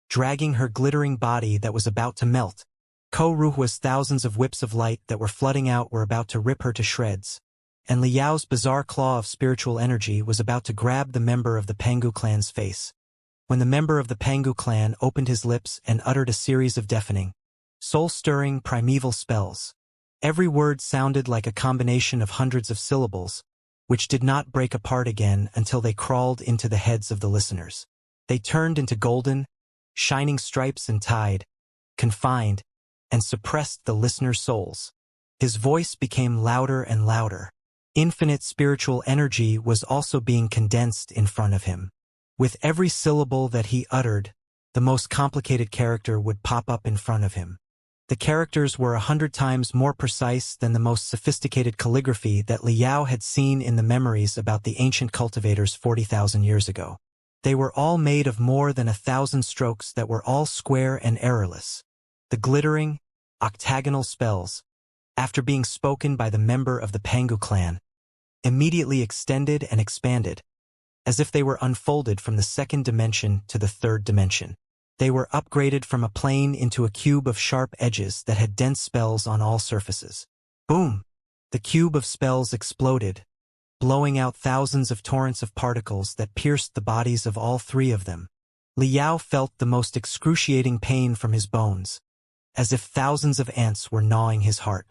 dragging her glittering body that was about to melt. Ko Ruhua's thousands of whips of light that were flooding out were about to rip her to shreds, and Liao's bizarre claw of spiritual energy was about to grab the member of the Pangu clan's face. When the member of the Pangu clan opened his lips and uttered a series of deafening, soul-stirring primeval spells. Every word sounded like a combination of hundreds of syllables, which did not break apart again until they crawled into the heads of the listeners. They turned into golden, shining stripes and tied, confined, and suppressed the listeners' souls. His voice became louder and louder. Infinite spiritual energy was also being condensed in front of him. With every syllable that he uttered, the most complicated character would pop up in front of him. The characters were 100 times more precise than the most sophisticated calligraphy that Liao had seen in the memories about the ancient cultivators 40,000 years ago. They were all made of more than 1,000 strokes that were all square and errorless. The glittering, octagonal spells, after being spoken by the member of the Pangu clan, immediately extended and expanded, as if they were unfolded from the second dimension to the third dimension. They were upgraded from a plane into a cube of sharp edges that had dense spells on all surfaces. Boom! The cube of spells exploded, blowing out thousands of torrents of particles that pierced the bodies of all three of them. Liao felt the most excruciating pain from his bones, as if thousands of ants were gnawing his heart.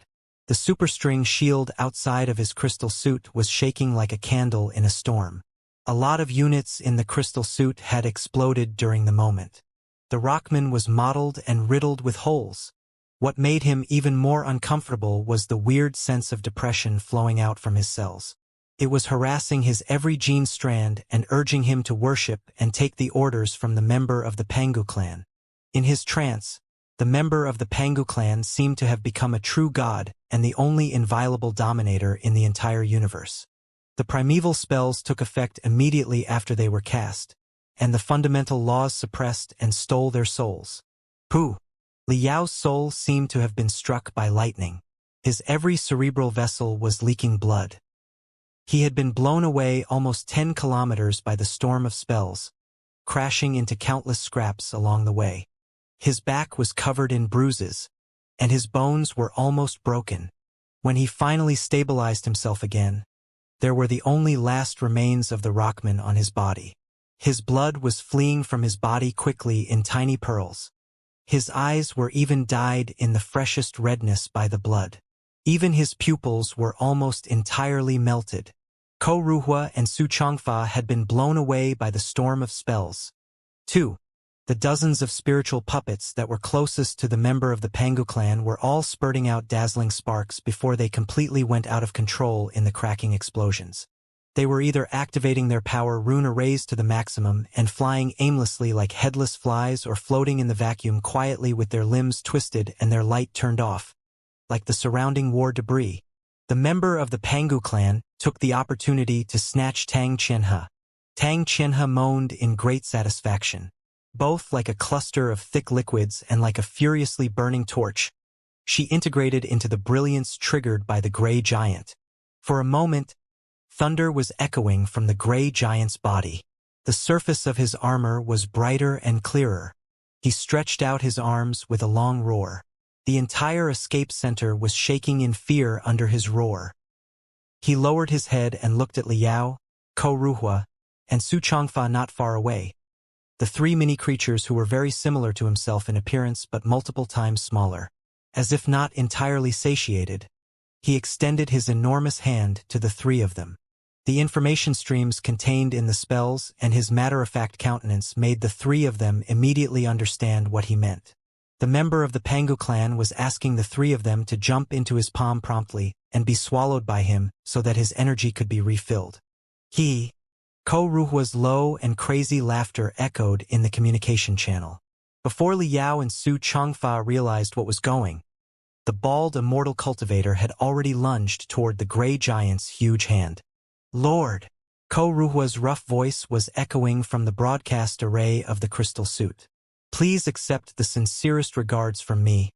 The superstring shield outside of his crystal suit was shaking like a candle in a storm. A lot of units in the crystal suit had exploded during the moment. The Rockman was mottled and riddled with holes. What made him even more uncomfortable was the weird sense of depression flowing out from his cells. It was harassing his every gene strand and urging him to worship and take the orders from the member of the Pangu clan. In his trance, the member of the Pangu clan seemed to have become a true god and the only inviolable dominator in the entire universe. The primeval spells took effect immediately after they were cast, and the fundamental laws suppressed and stole their souls. Pooh! Liao's soul seemed to have been struck by lightning. His every cerebral vessel was leaking blood. He had been blown away almost 10 kilometers by the storm of spells, crashing into countless scraps along the way. His back was covered in bruises, and his bones were almost broken. When he finally stabilized himself again, there were the only last remains of the Rockman on his body. His blood was fleeing from his body quickly in tiny pearls. His eyes were even dyed in the freshest redness by the blood. Even his pupils were almost entirely melted. Ko Ruhua and Su Changfa had been blown away by the storm of spells. 2. The dozens of spiritual puppets that were closest to the member of the Pangu clan were all spurting out dazzling sparks before they completely went out of control in the cracking explosions. They were either activating their power rune arrays to the maximum and flying aimlessly like headless flies or floating in the vacuum quietly with their limbs twisted and their light turned off, like the surrounding war debris. The member of the Pangu clan took the opportunity to snatch Tang Qianhe. Tang Qianhe moaned in great satisfaction. both like a cluster of thick liquids and like a furiously burning torch. She integrated into the brilliance triggered by the gray giant. For a moment, thunder was echoing from the gray giant's body. The surface of his armor was brighter and clearer. He stretched out his arms with a long roar. The entire escape center was shaking in fear under his roar. He lowered his head and looked at Liao, Ko Ruhua, and Su Changfa not far away, the three mini-creatures who were very similar to himself in appearance but multiple times smaller. As if not entirely satiated, he extended his enormous hand to the three of them. The information streams contained in the spells and his matter-of-fact countenance made the three of them immediately understand what he meant. The member of the Pangu clan was asking the three of them to jump into his palm promptly and be swallowed by him so that his energy could be refilled. Ko Ruhua's low and crazy laughter echoed in the communication channel. Before Liao and Su Changfa realized what was going, the bald immortal cultivator had already lunged toward the gray giant's huge hand. Lord! Ko Ruhua's rough voice was echoing from the broadcast array of the crystal suit. Please accept the sincerest regards from me,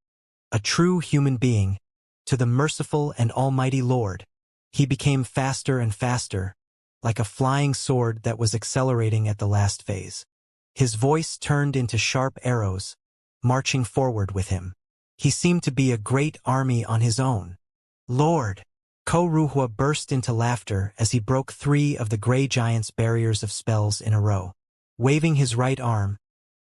a true human being, to the merciful and almighty Lord. He became faster and faster, like a flying sword that was accelerating at the last phase. His voice turned into sharp arrows, marching forward with him. He seemed to be a great army on his own. Lord! Ko Ruhua burst into laughter as he broke three of the gray giant's barriers of spells in a row. Waving his right arm,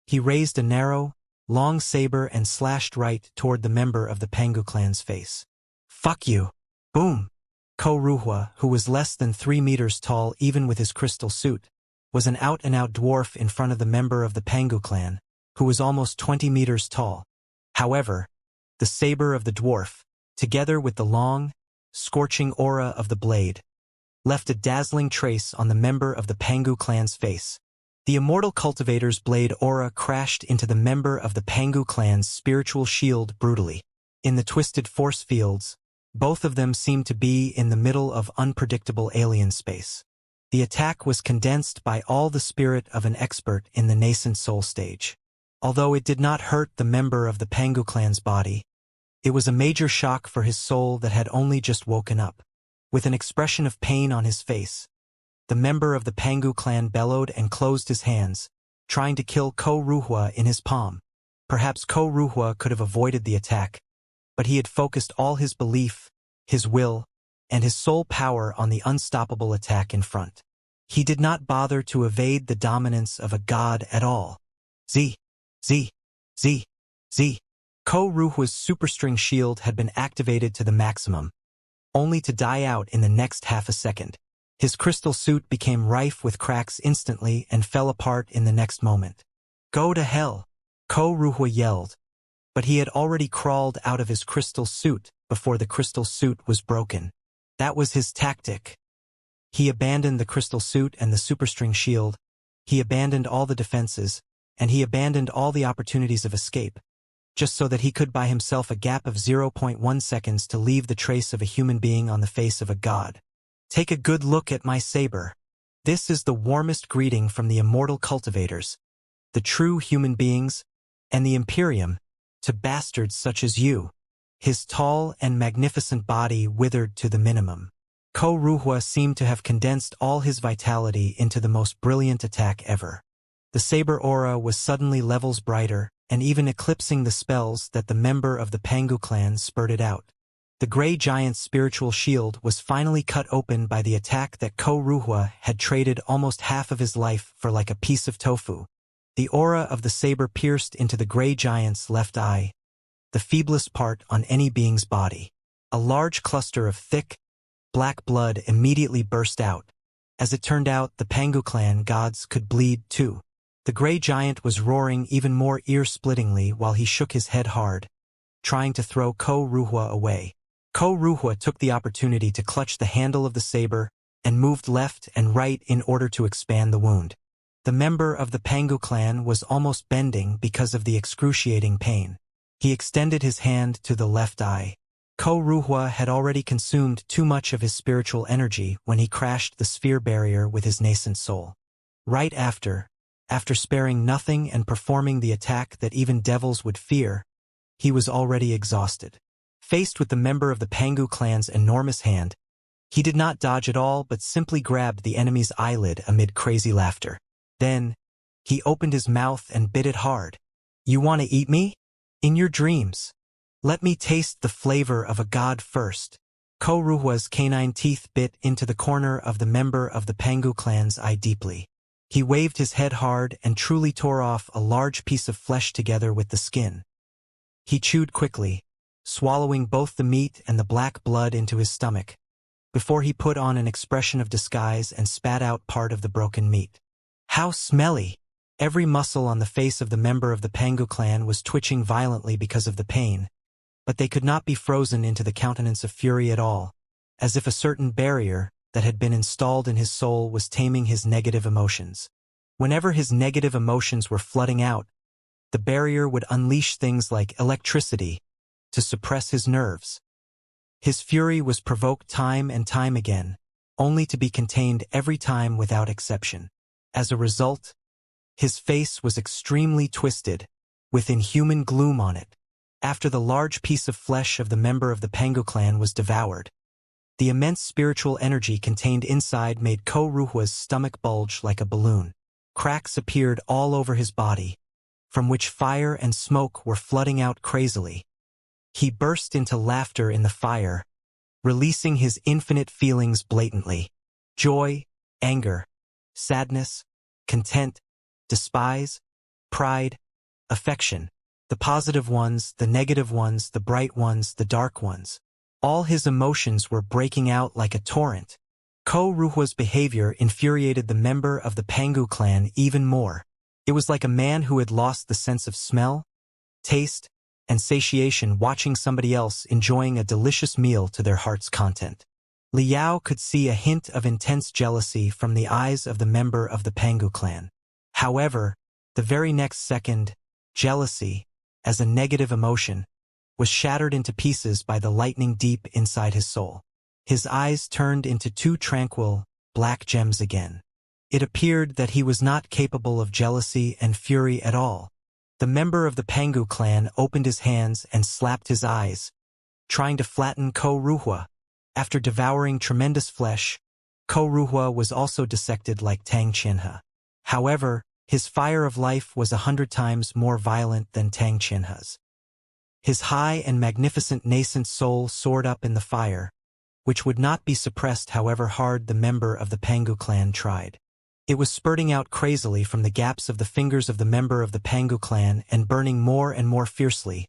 he raised a narrow, long saber and slashed right toward the member of the Pangu clan's face. Fuck you! Boom! Ko Ruhua, who was less than 3 meters tall even with his crystal suit, was an out-and-out dwarf in front of the member of the Pangu clan, who was almost 20 meters tall. However, the saber of the dwarf, together with the long, scorching aura of the blade, left a dazzling trace on the member of the Pangu clan's face. The immortal cultivator's blade aura crashed into the member of the Pangu clan's spiritual shield brutally. In the twisted force fields, both of them seemed to be in the middle of unpredictable alien space. The attack was condensed by all the spirit of an expert in the nascent soul stage. Although it did not hurt the member of the Pangu clan's body, it was a major shock for his soul that had only just woken up. With an expression of pain on his face, the member of the Pangu clan bellowed and closed his hands, trying to kill Ko Ruhua in his palm. Perhaps Ko Ruhua could have avoided the attack, but he had focused all his belief, his will, and his soul power on the unstoppable attack in front. He did not bother to evade the dominance of a god at all. Z. Ko Ruhua's superstring shield had been activated to the maximum, only to die out in the next half a second. His crystal suit became rife with cracks instantly and fell apart in the next moment. Go to hell! Ko Ruhua yelled, but he had already crawled out of his crystal suit before the crystal suit was broken. That was his tactic. He abandoned the crystal suit and the superstring shield, he abandoned all the defenses, and he abandoned all the opportunities of escape, just so that he could buy himself a gap of 0.1 seconds to leave the trace of a human being on the face of a god. Take a good look at my saber. This is the warmest greeting from the immortal cultivators, the true human beings, and the Imperium, to bastards such as you. His tall and magnificent body withered to the minimum. Ko Ruhua seemed to have condensed all his vitality into the most brilliant attack ever. The saber aura was suddenly levels brighter, and even eclipsing the spells that the member of the Pangu clan spurted out. The gray giant's spiritual shield was finally cut open by the attack that Ko Ruhua had traded almost half of his life for like a piece of tofu. The aura of the saber pierced into the gray giant's left eye, the feeblest part on any being's body. A large cluster of thick, black blood immediately burst out. As it turned out, the Pangu clan gods could bleed too. The gray giant was roaring even more ear-splittingly while he shook his head hard, trying to throw Ko Ruhua away. Ko Ruhua took the opportunity to clutch the handle of the saber and moved left and right in order to expand the wound. The member of the Pangu clan was almost bending because of the excruciating pain. He extended his hand to the left eye. Ko Ruhua had already consumed too much of his spiritual energy when he crashed the sphere barrier with his nascent soul. Right after, After sparing nothing and performing the attack that even devils would fear, he was already exhausted. Faced with the member of the Pangu clan's enormous hand, he did not dodge at all but simply grabbed the enemy's eyelid amid crazy laughter. Then, he opened his mouth and bit it hard. "You want to eat me? In your dreams. Let me taste the flavor of a god first." Ko Ruhua's canine teeth bit into the corner of the member of the Pangu clan's eye deeply. He waved his head hard and truly tore off a large piece of flesh together with the skin. He chewed quickly, swallowing both the meat and the black blood into his stomach, before he put on an expression of disguise and spat out part of the broken meat. How smelly! Every muscle on the face of the member of the Pangu clan was twitching violently because of the pain, but they could not be frozen into the countenance of fury at all, as if a certain barrier that had been installed in his soul was taming his negative emotions. Whenever his negative emotions were flooding out, the barrier would unleash things like electricity to suppress his nerves. His fury was provoked time and time again, only to be contained every time without exception. As a result, his face was extremely twisted, with inhuman gloom on it. After the large piece of flesh of the member of the Pangu clan was devoured, the immense spiritual energy contained inside made Ko Ruhua's stomach bulge like a balloon. Cracks appeared all over his body, from which fire and smoke were flooding out crazily. He burst into laughter in the fire, releasing his infinite feelings blatantly. Joy, anger, sadness, content, despise, pride, affection. The positive ones, the negative ones, the bright ones, the dark ones. All his emotions were breaking out like a torrent. Ko Ruhua's behavior infuriated the member of the Pangu clan even more. It was like a man who had lost the sense of smell, taste, and satiation watching somebody else enjoying a delicious meal to their heart's content. Liao could see a hint of intense jealousy from the eyes of the member of the Pangu clan. However, the very next second, jealousy, as a negative emotion, was shattered into pieces by the lightning deep inside his soul. His eyes turned into two tranquil, black gems again. It appeared that he was not capable of jealousy and fury at all. The member of the Pangu clan opened his hands and slapped his eyes, trying to flatten Ko Ruhua. After devouring tremendous flesh, Ko Ruhua was also dissected like Tang Qianhe. However, his fire of life was 100 times more violent than Tang Qianhe's. His high and magnificent nascent soul soared up in the fire, which would not be suppressed however hard the member of the Pangu clan tried. It was spurting out crazily from the gaps of the fingers of the member of the Pangu clan and burning more and more fiercely,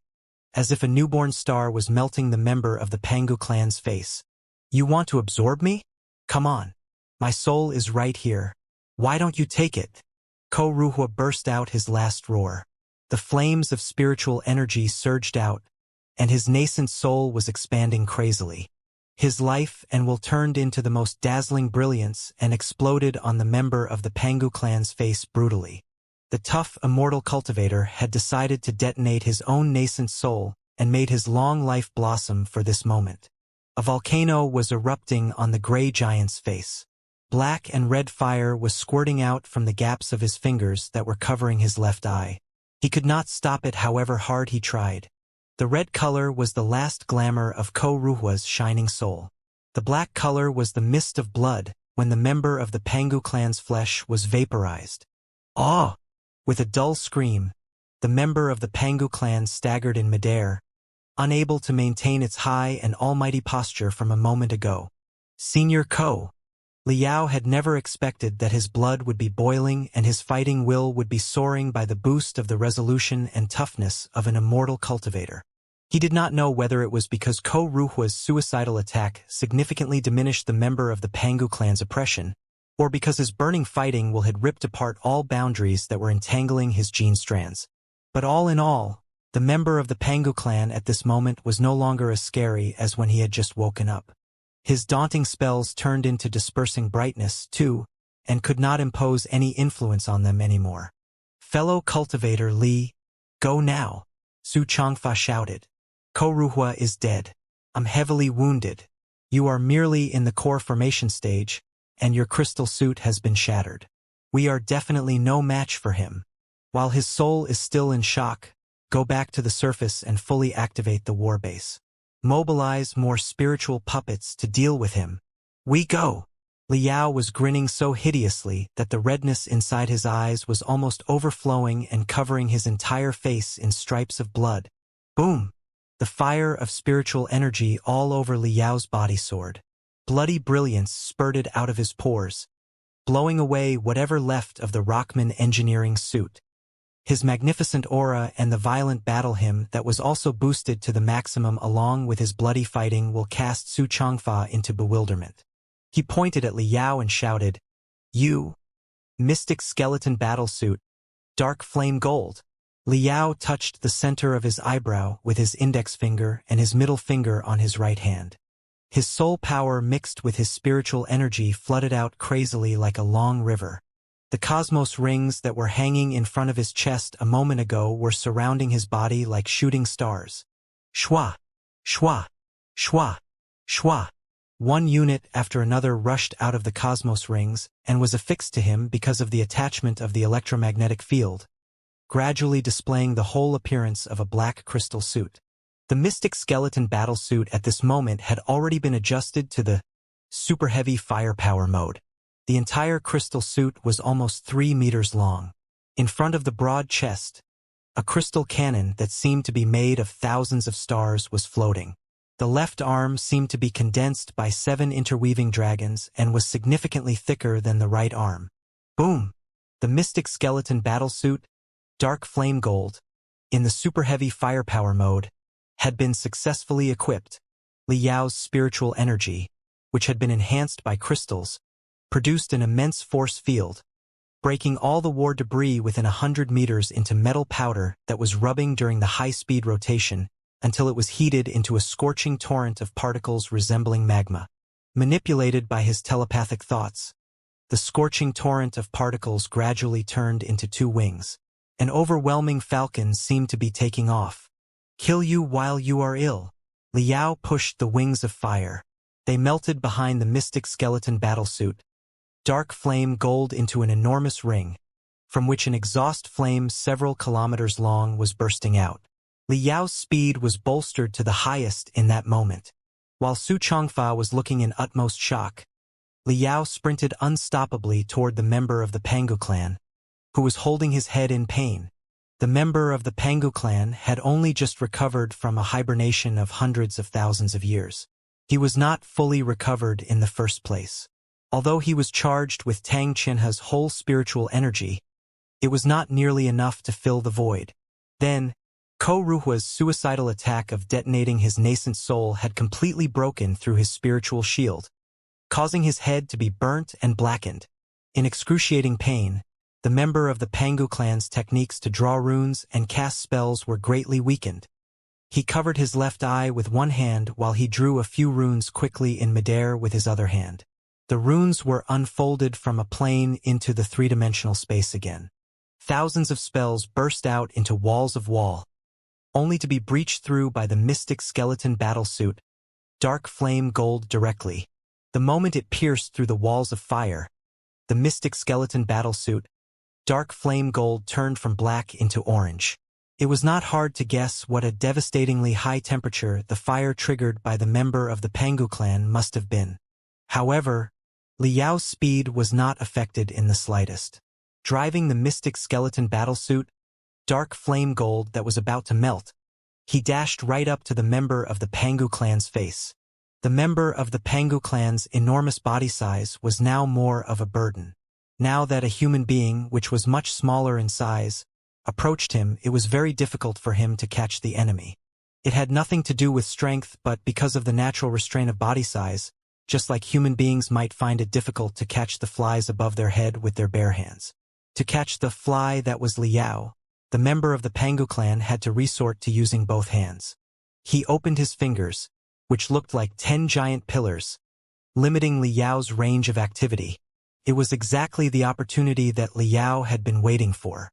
as if a newborn star was melting the member of the Pangu clan's face. "You want to absorb me? Come on. My soul is right here. Why don't you take it?" Ko Ruhua burst out his last roar. The flames of spiritual energy surged out, and his nascent soul was expanding crazily. His life and will turned into the most dazzling brilliance and exploded on the member of the Pangu clan's face brutally. The tough, immortal cultivator had decided to detonate his own nascent soul and made his long life blossom for this moment. A volcano was erupting on the gray giant's face. Black and red fire was squirting out from the gaps of his fingers that were covering his left eye. He could not stop it however hard he tried. The red color was the last glamour of Ko Ruhua's shining soul. The black color was the mist of blood when the member of the Pangu clan's flesh was vaporized. "Ah!" With a dull scream, the member of the Pangu clan staggered in midair, unable to maintain its high and almighty posture from a moment ago. Senior Ko. Liao had never expected that his blood would be boiling and his fighting will would be soaring by the boost of the resolution and toughness of an immortal cultivator. He did not know whether it was because Ko Ruhua's suicidal attack significantly diminished the member of the Pangu clan's oppression, or because his burning fighting will had ripped apart all boundaries that were entangling his gene strands. But all in all, the member of the Pangu clan at this moment was no longer as scary as when he had just woken up. His daunting spells turned into dispersing brightness, too, and could not impose any influence on them anymore. "Fellow cultivator Li, go now," Su Changfa shouted. "Ko Ruhua is dead. I'm heavily wounded. You are merely in the core formation stage, and your crystal suit has been shattered." We are definitely no match for him. While his soul is still in shock, go back to the surface and fully activate the warbase. Mobilize more spiritual puppets to deal with him. We go! Liao was grinning so hideously that the redness inside his eyes was almost overflowing and covering his entire face in stripes of blood. Boom! The fire of spiritual energy all over Liao's body soared. Bloody brilliance spurted out of his pores, blowing away whatever left of the Rockman engineering suit. His magnificent aura and the violent battle hymn that was also boosted to the maximum along with his bloody fighting will cast Su Changfa into bewilderment. He pointed at Liao and shouted, "You! Mystic skeleton battlesuit, dark flame gold." Liao touched the center of his eyebrow with his index finger and his middle finger on his right hand. His soul power mixed with his spiritual energy flooded out crazily like a long river. The cosmos rings that were hanging in front of his chest a moment ago were surrounding his body like shooting stars. Shwa! Shwa! Shwa! Shwa! One unit after another rushed out of the cosmos rings and was affixed to him because of the attachment of the electromagnetic field, gradually displaying the whole appearance of a black crystal suit. The mystic skeleton battlesuit at this moment had already been adjusted to the super heavy firepower mode. The entire crystal suit was almost 3 meters long. In front of the broad chest, a crystal cannon that seemed to be made of thousands of stars was floating. The left arm seemed to be condensed by 7 interweaving dragons and was significantly thicker than the right arm. Boom! The mystic skeleton battlesuit, dark flame gold, in the super heavy firepower mode, had been successfully equipped. Liao's spiritual energy, which had been enhanced by crystals, produced an immense force field, breaking all the war debris within 100 meters into metal powder that was rubbing during the high-speed rotation until it was heated into a scorching torrent of particles resembling magma. Manipulated by his telepathic thoughts, the scorching torrent of particles gradually turned into 2 wings. An overwhelming falcon seemed to be taking off. Kill you while you are ill. Liao pushed the wings of fire. They melted behind the mystic skeleton battlesuit, dark flame gold into an enormous ring, from which an exhaust flame several kilometers long was bursting out. Liao's speed was bolstered to the highest in that moment. While Su Changfa was looking in utmost shock, Liao sprinted unstoppably toward the member of the Pangu clan, who was holding his head in pain. The member of the Pangu clan had only just recovered from a hibernation of hundreds of thousands of years. He was not fully recovered in the first place. Although he was charged with Tang Chinha's whole spiritual energy, it was not nearly enough to fill the void. Then, Ko Ruhua's suicidal attack of detonating his nascent soul had completely broken through his spiritual shield, causing his head to be burnt and blackened. In excruciating pain, the member of the Pangu clan's techniques to draw runes and cast spells were greatly weakened. He covered his left eye with one hand while he drew a few runes quickly in midair with his other hand. The runes were unfolded from a plane into the 3-dimensional space again. Thousands of spells burst out into walls of wall, only to be breached through by the mystic skeleton battlesuit, dark flame gold directly. The moment it pierced through the walls of fire, the mystic skeleton battlesuit, dark flame gold turned from black into orange. It was not hard to guess what a devastatingly high temperature the fire triggered by the member of the Pangu clan must have been. However, Liao's speed was not affected in the slightest. Driving the mystic skeleton battlesuit, dark flame gold that was about to melt, he dashed right up to the member of the Pangu clan's face. The member of the Pangu clan's enormous body size was now more of a burden. Now that a human being, which was much smaller in size, approached him, it was very difficult for him to catch the enemy. It had nothing to do with strength, but because of the natural restraint of body size, just like human beings might find it difficult to catch the flies above their head with their bare hands. To catch the fly that was Liao, the member of the Pangu clan had to resort to using both hands. He opened his fingers, which looked like 10 giant pillars, limiting Liao's range of activity. It was exactly the opportunity that Liao had been waiting for.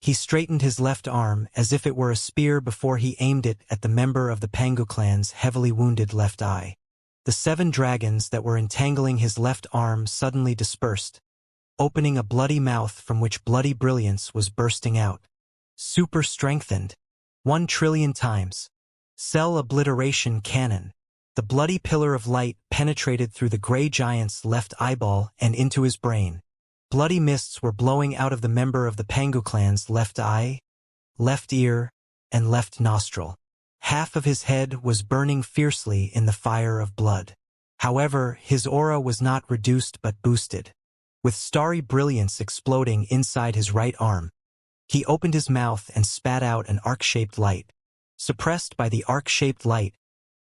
He straightened his left arm as if it were a spear before he aimed it at the member of the Pangu clan's heavily wounded left eye. The 7 dragons that were entangling his left arm suddenly dispersed, opening a bloody mouth from which bloody brilliance was bursting out. Super strengthened. 1 trillion times. Cell obliteration cannon. The bloody pillar of light penetrated through the gray giant's left eyeball and into his brain. Bloody mists were blowing out of the member of the Pangu clan's left eye, left ear, and left nostril. Half of his head was burning fiercely in the fire of blood. However, his aura was not reduced but boosted. With starry brilliance exploding inside his right arm, he opened his mouth and spat out an arc-shaped light. Suppressed by the arc-shaped light,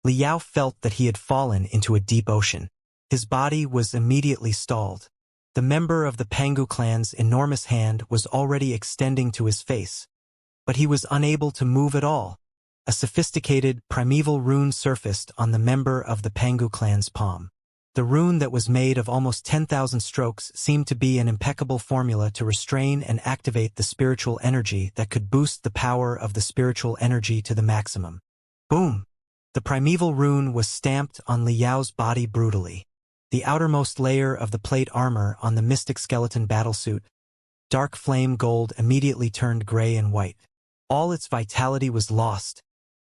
Liao felt that he had fallen into a deep ocean. His body was immediately stalled. The member of the Pangu clan's enormous hand was already extending to his face, but he was unable to move at all. A sophisticated, primeval rune surfaced on the member of the Pangu clan's palm. The rune that was made of almost 10,000 strokes seemed to be an impeccable formula to restrain and activate the spiritual energy that could boost the power of the spiritual energy to the maximum. Boom! The primeval rune was stamped on Liao's body brutally. The outermost layer of the plate armor on the mystic skeleton battlesuit, dark flame gold, immediately turned gray and white. All its vitality was lost,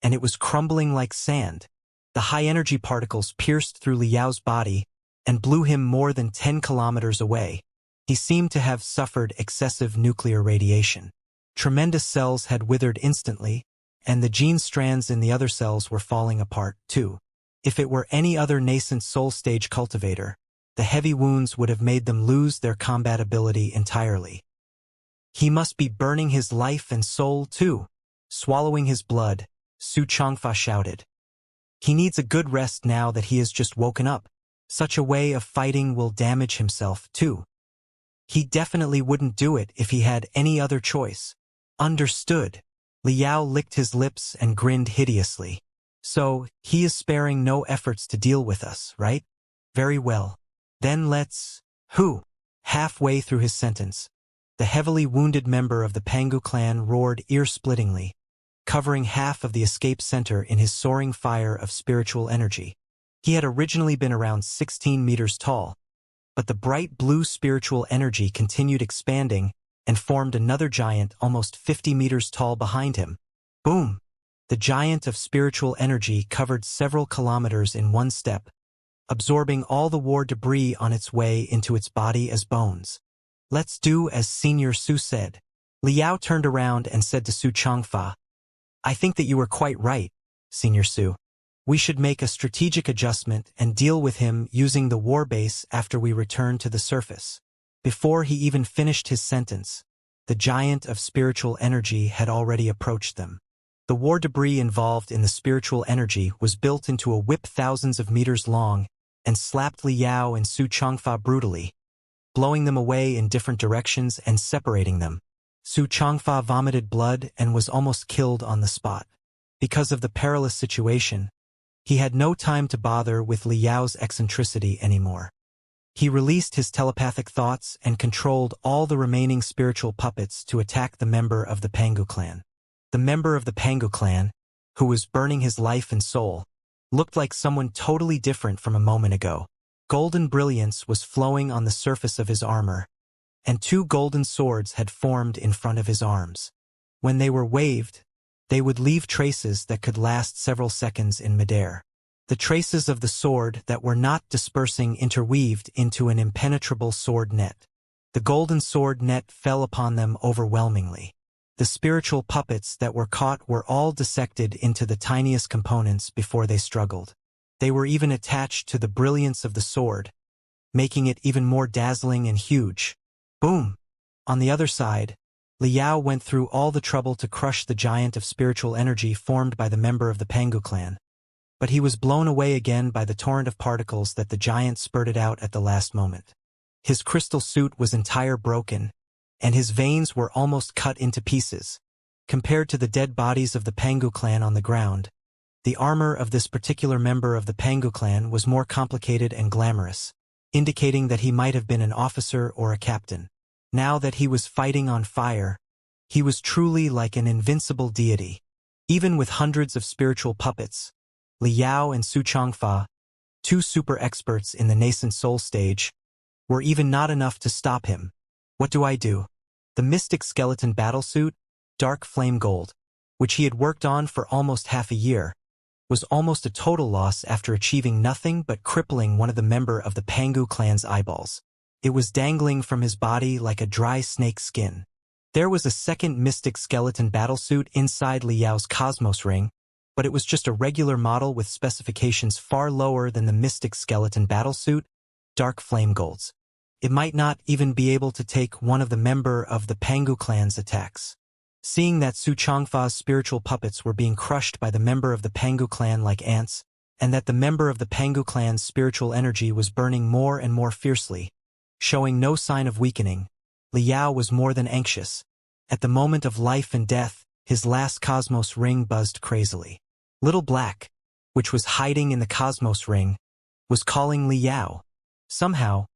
and it was crumbling like sand. The high-energy particles pierced through Liao's body and blew him more than 10 kilometers away. He seemed to have suffered excessive nuclear radiation. Tremendous cells had withered instantly, and the gene strands in the other cells were falling apart, too. If it were any other nascent soul-stage cultivator, the heavy wounds would have made them lose their combat ability entirely. He must be burning his life and soul, too. Swallowing his blood, Su Changfa shouted. He needs a good rest now that he has just woken up. Such a way of fighting will damage himself, too. He definitely wouldn't do it if he had any other choice. Understood. Liao licked his lips and grinned hideously. So, he is sparing no efforts to deal with us, right? Very well. Then let's... Who? Halfway through his sentence, the heavily wounded member of the Pangu clan roared ear-splittingly, covering half of the escape center in his soaring fire of spiritual energy. He had originally been around 16 meters tall, but the bright blue spiritual energy continued expanding and formed another giant almost 50 meters tall behind him. Boom! The giant of spiritual energy covered several kilometers in one step, absorbing all the war debris on its way into its body as bones. Let's do as Senior Su said. Liao turned around and said to Su Changfa, I think that you were quite right, Senior Su. We should make a strategic adjustment and deal with him using the war base after we return to the surface. Before he even finished his sentence, the giant of spiritual energy had already approached them. The war debris involved in the spiritual energy was built into a whip thousands of meters long and slapped Liao and Su Changfa brutally, blowing them away in different directions and separating them. Su Changfa vomited blood and was almost killed on the spot. Because of the perilous situation, he had no time to bother with Liao's eccentricity anymore. He released his telepathic thoughts and controlled all the remaining spiritual puppets to attack the member of the Pangu clan. The member of the Pangu clan, who was burning his life and soul, looked like someone totally different from a moment ago. Golden brilliance was flowing on the surface of his armor, and 2 golden swords had formed in front of his arms. When they were waved, they would leave traces that could last several seconds in midair. The traces of the sword that were not dispersing interweaved into an impenetrable sword net. The golden sword net fell upon them overwhelmingly. The spiritual puppets that were caught were all dissected into the tiniest components before they struggled. They were even attached to the brilliance of the sword, making it even more dazzling and huge. Boom! On the other side, Liao went through all the trouble to crush the giant of spiritual energy formed by the member of the Pangu clan. But he was blown away again by the torrent of particles that the giant spurted out at the last moment. His crystal suit was entire broken, and his veins were almost cut into pieces. Compared to the dead bodies of the Pangu clan on the ground, the armor of this particular member of the Pangu clan was more complicated and glamorous, indicating that he might have been an officer or a captain. Now that he was fighting on fire, he was truly like an invincible deity. Even with hundreds of spiritual puppets, Liao and Su Changfa, 2 super experts in the nascent soul stage, were even not enough to stop him. What do I do? The mystic skeleton battlesuit, dark flame gold, which he had worked on for almost half a year, was almost a total loss after achieving nothing but crippling one of the member of the Pangu clan's eyeballs. It was dangling from his body like a dry snake skin. There was a second mystic skeleton battlesuit inside Liao's Cosmos ring, but it was just a regular model with specifications far lower than the mystic skeleton battlesuit, dark flame golds. It might not even be able to take one of the member of the Pangu clan's attacks. Seeing that Su Changfa's spiritual puppets were being crushed by the member of the Pangu clan like ants, and that the member of the Pangu clan's spiritual energy was burning more and more fiercely, showing no sign of weakening, Liao was more than anxious. At the moment of life and death, his last Cosmos ring buzzed crazily. Little Black, which was hiding in the Cosmos ring, was calling Liao. Somehow,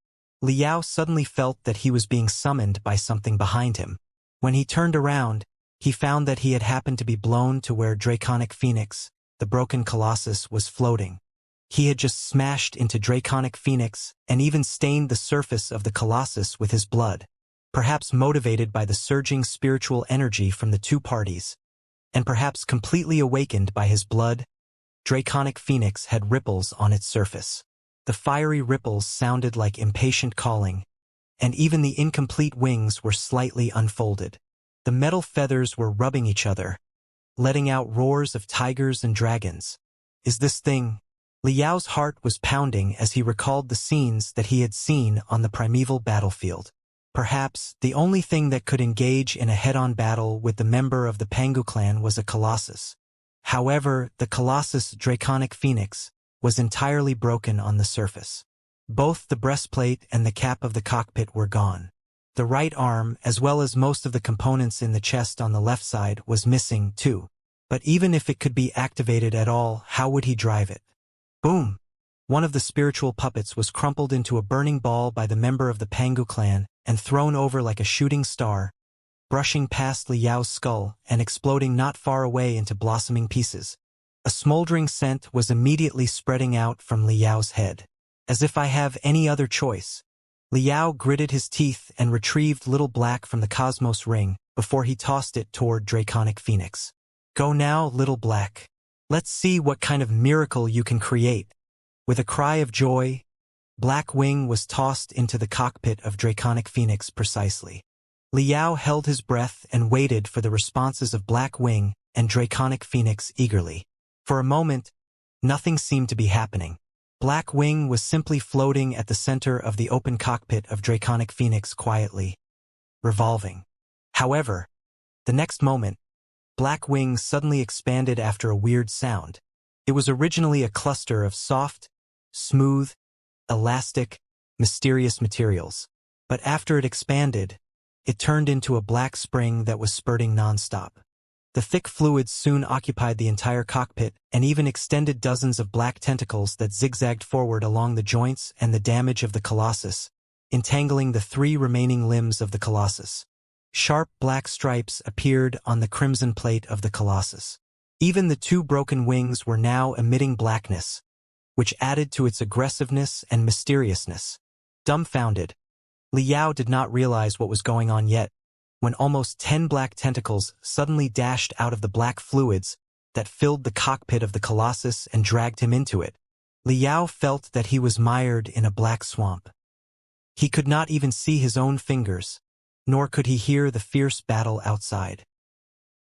Liao suddenly felt that he was being summoned by something behind him. When he turned around, he found that he had happened to be blown to where Draconic Phoenix, the broken Colossus, was floating. He had just smashed into Draconic Phoenix and even stained the surface of the Colossus with his blood, perhaps motivated by the surging spiritual energy from the two parties, and perhaps completely awakened by his blood. Draconic Phoenix had ripples on its surface. The fiery ripples sounded like impatient calling, and even the incomplete wings were slightly unfolded. The metal feathers were rubbing each other, letting out roars of tigers and dragons. Is this thing? Liao's heart was pounding as he recalled the scenes that he had seen on the primeval battlefield. Perhaps the only thing that could engage in a head-on battle with the member of the Pangu clan was a Colossus. However, the Colossus Draconic Phoenix was entirely broken on the surface. Both the breastplate and the cap of the cockpit were gone. The right arm, as well as most of the components in the chest on the left side, was missing too. But even if it could be activated at all, how would he drive it? Boom! One of the spiritual puppets was crumpled into a burning ball by the member of the Pangu clan and thrown over like a shooting star, brushing past Liao's skull and exploding not far away into blossoming pieces. A smoldering scent was immediately spreading out from Liao's head. As if I have any other choice. Liao gritted his teeth and retrieved Little Black from the Cosmos ring before he tossed it toward Draconic Phoenix. Go now, Little Black. Let's see what kind of miracle you can create. With a cry of joy, Black Wing was tossed into the cockpit of Draconic Phoenix precisely. Liao held his breath and waited for the responses of Black Wing and Draconic Phoenix eagerly. For a moment, nothing seemed to be happening. Black Wing was simply floating at the center of the open cockpit of Draconic Phoenix quietly, revolving. However, the next moment, Black Wing suddenly expanded after a weird sound. It was originally a cluster of soft, smooth, elastic, mysterious materials. But after it expanded, it turned into a black spring that was spurting nonstop. The thick fluids soon occupied the entire cockpit and even extended dozens of black tentacles that zigzagged forward along the joints and the damage of the Colossus, entangling the three remaining limbs of the Colossus. Sharp black stripes appeared on the crimson plate of the Colossus. Even the two broken wings were now emitting blackness, which added to its aggressiveness and mysteriousness. Dumbfounded, Liao did not realize what was going on yet, when almost 10 black tentacles suddenly dashed out of the black fluids that filled the cockpit of the Colossus and dragged him into it. Liao felt that he was mired in a black swamp. He could not even see his own fingers, nor could he hear the fierce battle outside.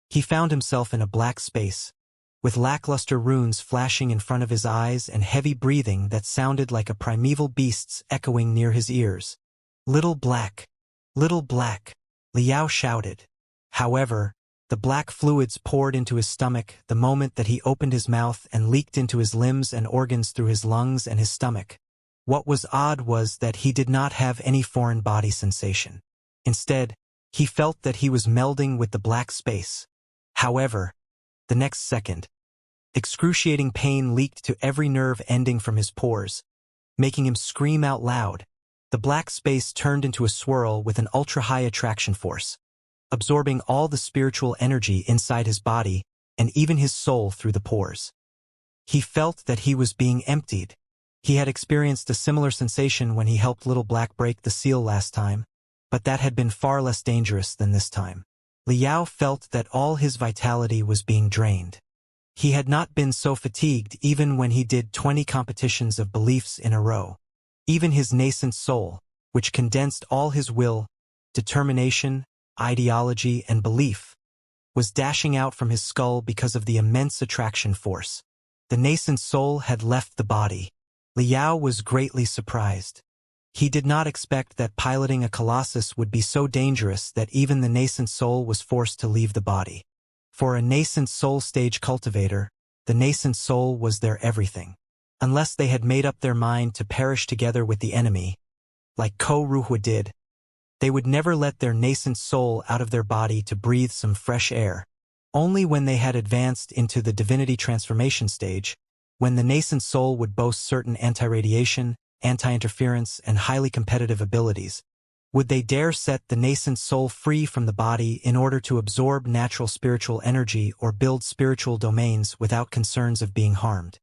He found himself in a black space, with lackluster runes flashing in front of his eyes and heavy breathing that sounded like a primeval beast's echoing near his ears. Little Black! Little Black! Liao shouted. However, the black fluids poured into his stomach the moment that he opened his mouth and leaked into his limbs and organs through his lungs and his stomach. What was odd was that he did not have any foreign body sensation. Instead, he felt that he was melding with the black space. However, the next second, excruciating pain leaked to every nerve ending from his pores, making him scream out loud. The black space turned into a swirl with an ultra-high attraction force, absorbing all the spiritual energy inside his body and even his soul through the pores. He felt that he was being emptied. He had experienced a similar sensation when he helped Little Black break the seal last time, but that had been far less dangerous than this time. Liao felt that all his vitality was being drained. He had not been so fatigued even when he did 20 competitions of beliefs in a row. Even his nascent soul, which condensed all his will, determination, ideology, and belief, was dashing out from his skull because of the immense attraction force. The nascent soul had left the body. Liao was greatly surprised. He did not expect that piloting a colossus would be so dangerous that even the nascent soul was forced to leave the body. For a nascent soul stage cultivator, the nascent soul was their everything. Unless they had made up their mind to perish together with the enemy, like Ko Ruhua did, they would never let their nascent soul out of their body to breathe some fresh air. Only when they had advanced into the divinity transformation stage, when the nascent soul would boast certain anti-radiation, anti-interference, and highly competitive abilities, would they dare set the nascent soul free from the body in order to absorb natural spiritual energy or build spiritual domains without concerns of being harmed.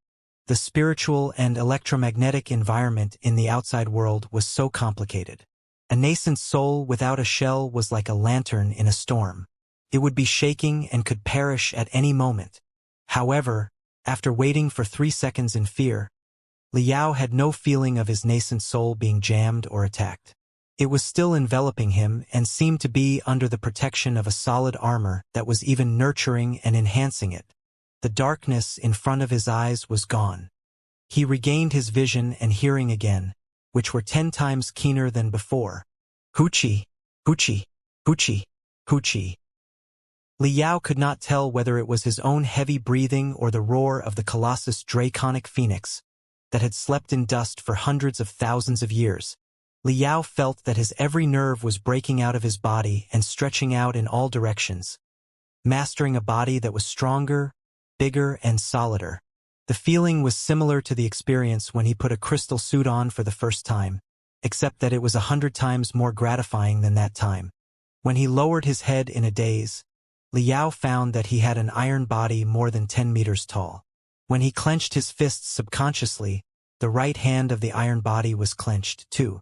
The spiritual and electromagnetic environment in the outside world was so complicated. A nascent soul without a shell was like a lantern in a storm. It would be shaking and could perish at any moment. However, after waiting for 3 seconds in fear, Liao had no feeling of his nascent soul being jammed or attacked. It was still enveloping him and seemed to be under the protection of a solid armor that was even nurturing and enhancing it. The darkness in front of his eyes was gone. He regained his vision and hearing again, which were 10 times keener than before. Huchi, Huchi, Huchi, Huchi. Liao could not tell whether it was his own heavy breathing or the roar of the colossus draconic phoenix that had slept in dust for hundreds of thousands of years. Liao felt that his every nerve was breaking out of his body and stretching out in all directions, mastering a body that was stronger, bigger, and solider. The feeling was similar to the experience when he put a crystal suit on for the first time, except that it was 100 times more gratifying than that time. When he lowered his head in a daze, Liao found that he had an iron body more than 10 meters tall. When he clenched his fists subconsciously, the right hand of the iron body was clenched too.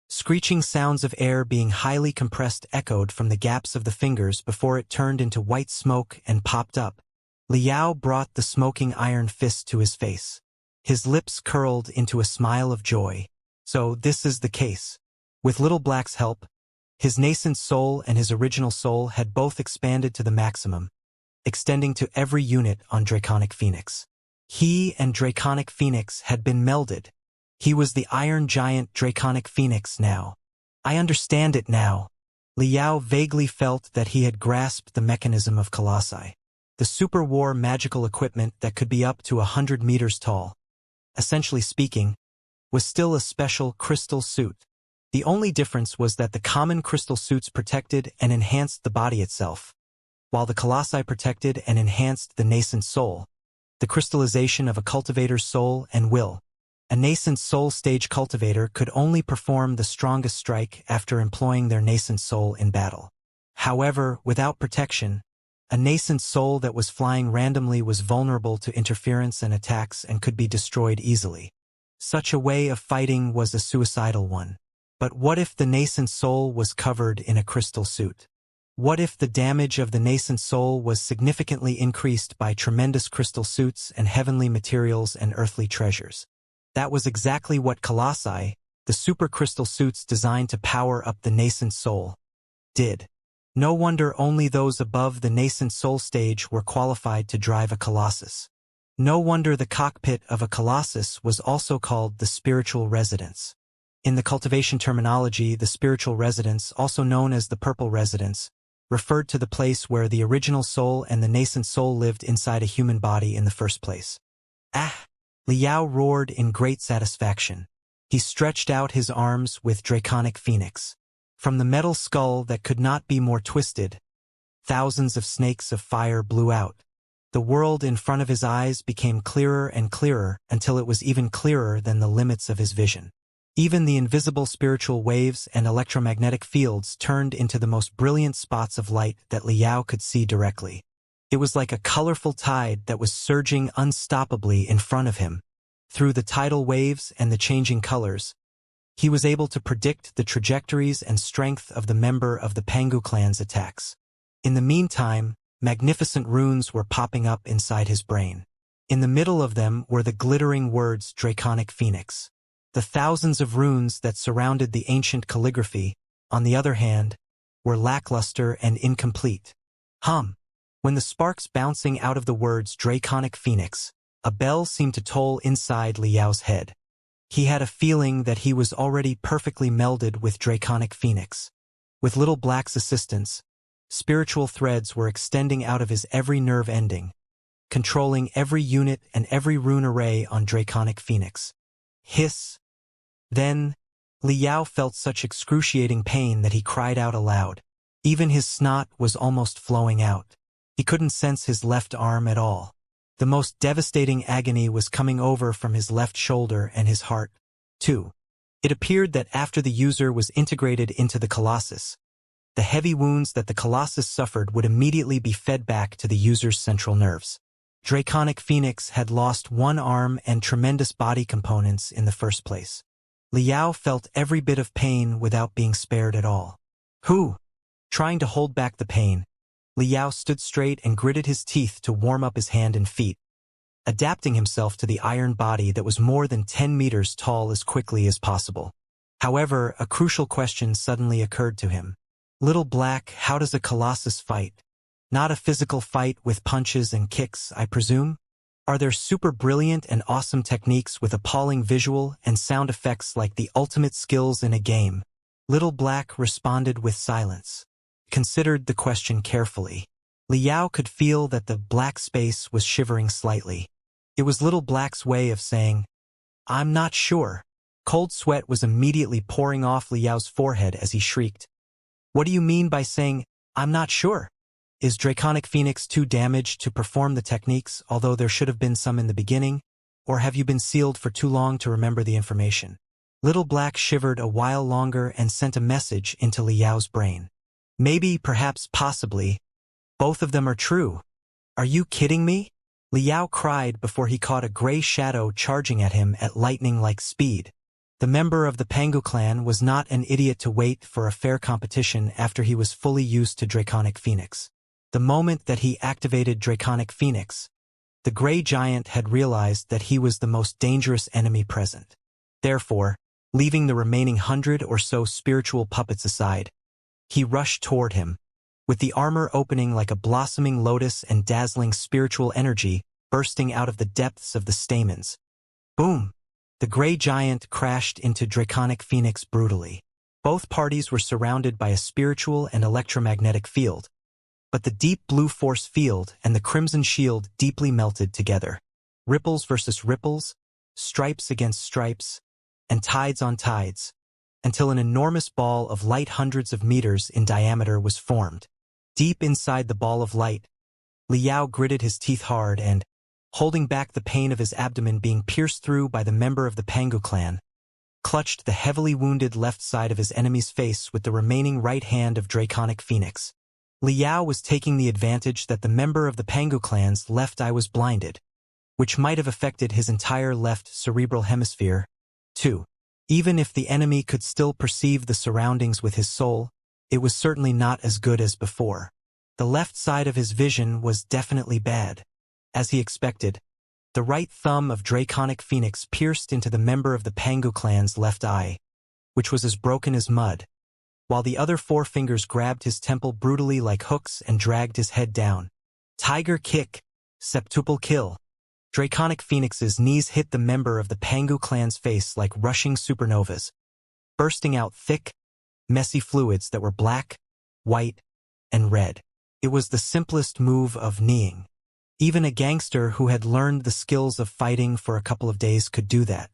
Screeching sounds of air being highly compressed echoed from the gaps of the fingers before it turned into white smoke and popped up. Liao brought the smoking iron fist to his face. His lips curled into a smile of joy. So this is the case. With Little Black's help, his nascent soul and his original soul had both expanded to the maximum, extending to every unit on Draconic Phoenix. He and Draconic Phoenix had been melded. He was the Iron Giant Draconic Phoenix now. I understand it now. Liao vaguely felt that he had grasped the mechanism of Colossi. The super war magical equipment that could be up to 100 meters tall, essentially speaking, was still a special crystal suit. The only difference was that the common crystal suits protected and enhanced the body itself, while the Colossi protected and enhanced the nascent soul, the crystallization of a cultivator's soul and will. A nascent soul stage cultivator could only perform the strongest strike after employing their nascent soul in battle. However, without protection, a nascent soul that was flying randomly was vulnerable to interference and attacks and could be destroyed easily. Such a way of fighting was a suicidal one. But what if the nascent soul was covered in a crystal suit? What if the damage of the nascent soul was significantly increased by tremendous crystal suits and heavenly materials and earthly treasures? That was exactly what Colossi, the supercrystal suits designed to power up the nascent soul, did. No wonder only those above the nascent soul stage were qualified to drive a colossus. No wonder the cockpit of a colossus was also called the spiritual residence. In the cultivation terminology, the spiritual residence, also known as the purple residence, referred to the place where the original soul and the nascent soul lived inside a human body in the first place. Ah! Liao roared in great satisfaction. He stretched out his arms with Draconic Phoenix. From the metal skull that could not be more twisted, thousands of snakes of fire blew out. The world in front of his eyes became clearer and clearer until it was even clearer than the limits of his vision. Even the invisible spiritual waves and electromagnetic fields turned into the most brilliant spots of light that Liao could see directly. It was like a colorful tide that was surging unstoppably in front of him. Through the tidal waves and the changing colors, he was able to predict the trajectories and strength of the member of the Pangu clan's attacks. In the meantime, magnificent runes were popping up inside his brain. In the middle of them were the glittering words Draconic Phoenix. The thousands of runes that surrounded the ancient calligraphy, on the other hand, were lackluster and incomplete. When the sparks bouncing out of the words Draconic Phoenix, a bell seemed to toll inside Liao's head. He had a feeling that he was already perfectly melded with Draconic Phoenix. With Little Black's assistance, spiritual threads were extending out of his every nerve ending, controlling every unit and every rune array on Draconic Phoenix. Hiss! Then, Liao felt such excruciating pain that he cried out aloud. Even his snot was almost flowing out. He couldn't sense his left arm at all. The most devastating agony was coming over from his left shoulder and his heart, too. It appeared that after the user was integrated into the Colossus, the heavy wounds that the Colossus suffered would immediately be fed back to the user's central nerves. Draconic Phoenix had lost one arm and tremendous body components in the first place. Liao felt every bit of pain without being spared at all. Trying to hold back the pain, Liao stood straight and gritted his teeth to warm up his hand and feet, adapting himself to the iron body that was more than 10 meters tall as quickly as possible. However, a crucial question suddenly occurred to him. Little Black, how does a Colossus fight? Not a physical fight with punches and kicks, I presume? Are there super brilliant and awesome techniques with appalling visual and sound effects like the ultimate skills in a game? Little Black responded with silence. Considered the question carefully. Liao could feel that the black space was shivering slightly. It was Little Black's way of saying, "I'm not sure." Cold sweat was immediately pouring off Liao's forehead as he shrieked. "What do you mean by saying, 'I'm not sure'? Is Draconic Phoenix too damaged to perform the techniques, although there should have been some in the beginning? Or have you been sealed for too long to remember the information?" Little Black shivered a while longer and sent a message into Liao's brain. "Maybe, perhaps, possibly. Both of them are true. Are you kidding me?" Liao cried before he caught a gray shadow charging at him at lightning-like speed. The member of the Pangu clan was not an idiot to wait for a fair competition after he was fully used to Draconic Phoenix. The moment that he activated Draconic Phoenix, the gray giant had realized that he was the most dangerous enemy present. Therefore, leaving the remaining 100 or so spiritual puppets aside, he rushed toward him, with the armor opening like a blossoming lotus and dazzling spiritual energy bursting out of the depths of the stamens. Boom! The gray giant crashed into Draconic Phoenix brutally. Both parties were surrounded by a spiritual and electromagnetic field, but the deep blue force field and the crimson shield deeply melted together. Ripples versus ripples, stripes against stripes, and tides on tides, until an enormous ball of light hundreds of meters in diameter was formed. Deep inside the ball of light, Liao gritted his teeth hard and, holding back the pain of his abdomen being pierced through by the member of the Pangu clan, clutched the heavily wounded left side of his enemy's face with the remaining right hand of Draconic Phoenix. Liao was taking the advantage that the member of the Pangu clan's left eye was blinded, which might have affected his entire left cerebral hemisphere, too. Even if the enemy could still perceive the surroundings with his soul, it was certainly not as good as before. The left side of his vision was definitely bad. As he expected, the right thumb of Draconic Phoenix pierced into the member of the Pangu clan's left eye, which was as broken as mud, while the other four fingers grabbed his temple brutally like hooks and dragged his head down. Tiger kick, septuple kill. Draconic Phoenix's knees hit the member of the Pangu clan's face like rushing supernovas, bursting out thick, messy fluids that were black, white, and red. It was the simplest move of kneeing. Even a gangster who had learned the skills of fighting for a couple of days could do that.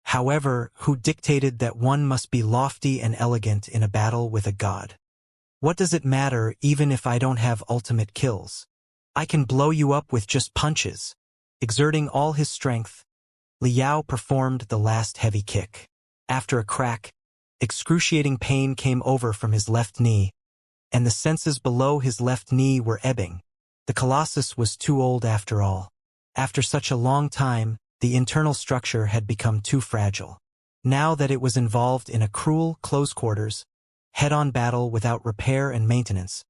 However, who dictated that one must be lofty and elegant in a battle with a god? What does it matter even if I don't have ultimate kills? I can blow you up with just punches. Exerting all his strength, Liao performed the last heavy kick. After a crack, excruciating pain came over from his left knee, and the senses below his left knee were ebbing. The Colossus was too old after all. After such a long time, The internal structure had become too fragile. Now that it was involved in a cruel, close quarters, head-on battle without repair and maintenance,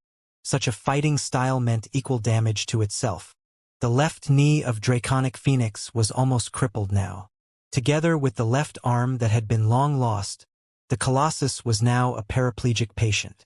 such a fighting style meant equal damage to itself. The left knee of Draconic Phoenix was almost crippled now. Together with the left arm that had been long lost, the Colossus was now a paraplegic patient.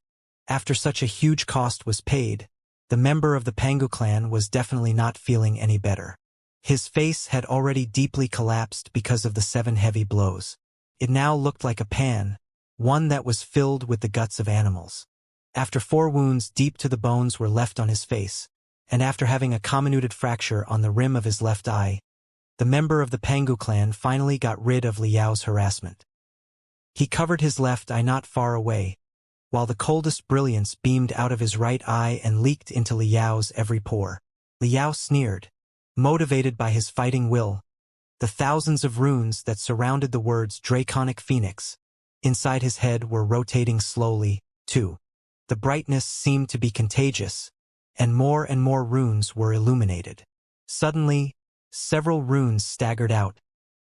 After such a huge cost was paid, the member of the Pangu clan was definitely not feeling any better. His face had already deeply collapsed because of the 7 heavy blows. It now looked like a pan, one that was filled with the guts of animals. After 4 wounds deep to the bones were left on his face, and after having a comminuted fracture on the rim of his left eye, the member of the Pangu clan finally got rid of Liao's harassment. He covered his left eye not far away, while the coldest brilliance beamed out of his right eye and leaked into Liao's every pore. Liao sneered, motivated by his fighting will. The thousands of runes that surrounded the words Draconic Phoenix inside his head were rotating slowly, too. The brightness seemed to be contagious, and more runes were illuminated. Suddenly, several runes staggered out,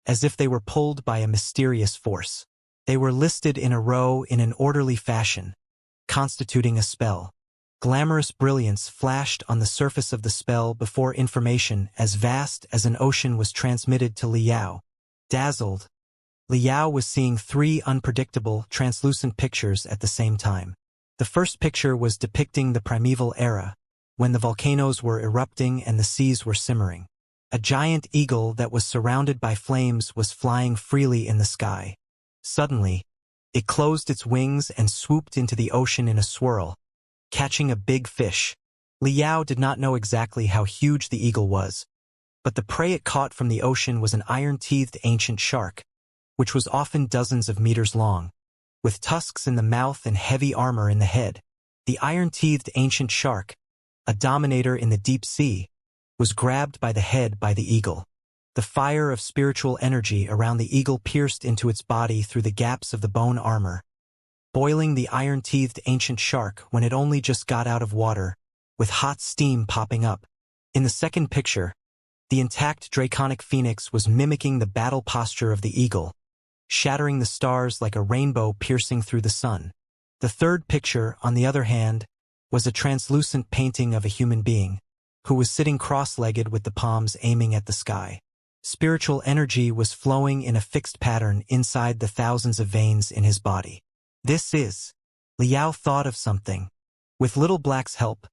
as if they were pulled by a mysterious force. They were listed in a row in an orderly fashion, constituting a spell. Glamorous brilliance flashed on the surface of the spell before information as vast as an ocean was transmitted to Liao. Dazzled, Liao was seeing 3 unpredictable, translucent pictures at the same time. The first picture was depicting the primeval era, when the volcanoes were erupting and the seas were simmering. A giant eagle that was surrounded by flames was flying freely in the sky. Suddenly, it closed its wings and swooped into the ocean in a swirl, catching a big fish. Liao did not know exactly how huge the eagle was, but the prey it caught from the ocean was an iron-teethed ancient shark, which was often dozens of meters long, with tusks in the mouth and heavy armor in the head. The iron-teethed ancient shark, a dominator in the deep sea, was grabbed by the head by the eagle. The fire of spiritual energy around the eagle pierced into its body through the gaps of the bone armor, boiling the iron-teethed ancient shark when it only just got out of water, with hot steam popping up. In the second picture, the intact Draconic Phoenix was mimicking the battle posture of the eagle, shattering the stars like a rainbow piercing through the sun. The third picture, on the other hand, was a translucent painting of a human being, who was sitting cross-legged with the palms aiming at the sky. Spiritual energy was flowing in a fixed pattern inside the thousands of veins in his body. This is... Liao thought of something. With Little Black's help,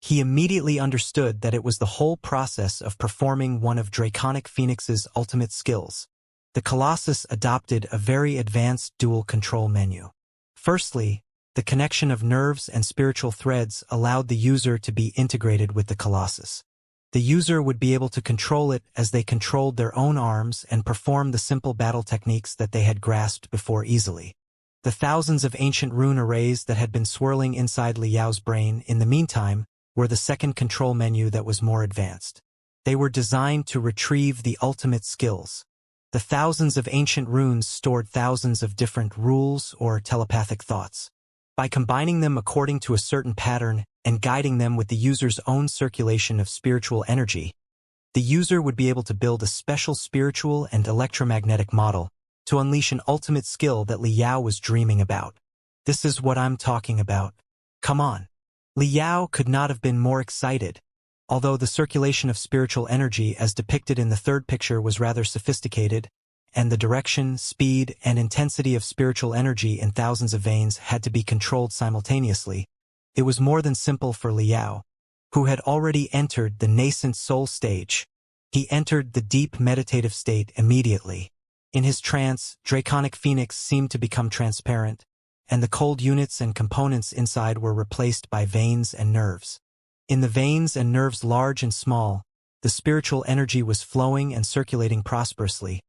he immediately understood that it was the whole process of performing one of Draconic Phoenix's ultimate skills. The Colossus adopted a very advanced dual control menu. Firstly, the connection of nerves and spiritual threads allowed the user to be integrated with the Colossus. The user would be able to control it as they controlled their own arms and perform the simple battle techniques that they had grasped before easily. The thousands of ancient rune arrays that had been swirling inside Liao's brain, in the meantime, were the second control menu that was more advanced. They were designed to retrieve the ultimate skills. The thousands of ancient runes stored thousands of different rules or telepathic thoughts. By combining them according to a certain pattern and guiding them with the user's own circulation of spiritual energy, the user would be able to build a special spiritual and electromagnetic model to unleash an ultimate skill that Liao was dreaming about. This is what I'm talking about. Come on. Liao could not have been more excited. Although the circulation of spiritual energy as depicted in the third picture was rather sophisticated, and the direction, speed, and intensity of spiritual energy in thousands of veins had to be controlled simultaneously, it was more than simple for Liao, who had already entered the nascent soul stage. He entered the deep meditative state immediately. In his trance, Draconic Phoenix seemed to become transparent, and the cold units and components inside were replaced by veins and nerves. In the veins and nerves large and small, the spiritual energy was flowing and circulating prosperously,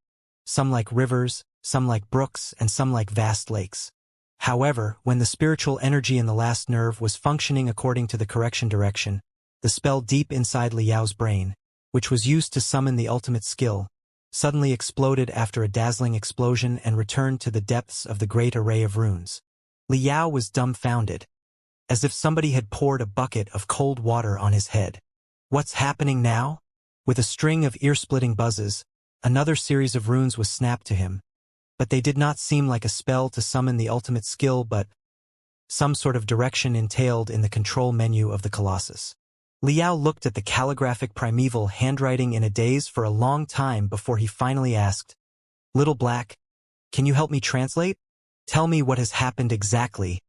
some like rivers, some like brooks, and some like vast lakes. However, when the spiritual energy in the last nerve was functioning according to the correction direction, the spell deep inside Liao's brain, which was used to summon the ultimate skill, suddenly exploded after a dazzling explosion and returned to the depths of the great array of runes. Liao was dumbfounded, as if somebody had poured a bucket of cold water on his head. What's happening now? With a string of ear-splitting buzzes, Another series of runes was snapped to him, but they did not seem like a spell to summon the ultimate skill, but some sort of direction entailed in the control menu of the Colossus. Liao looked at the calligraphic primeval handwriting in a daze for a long time before he finally asked, "Little Black, can you help me translate? Tell me what has happened exactly,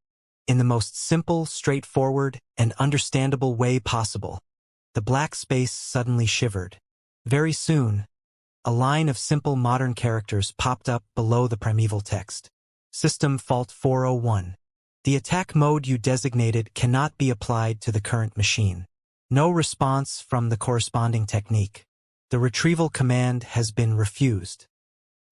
in the most simple, straightforward, and understandable way possible." The black space suddenly shivered. Very soon, a line of simple modern characters popped up below the primeval text. System fault 401. The attack mode you designated cannot be applied to the current machine. No response from the corresponding technique. The retrieval command has been refused.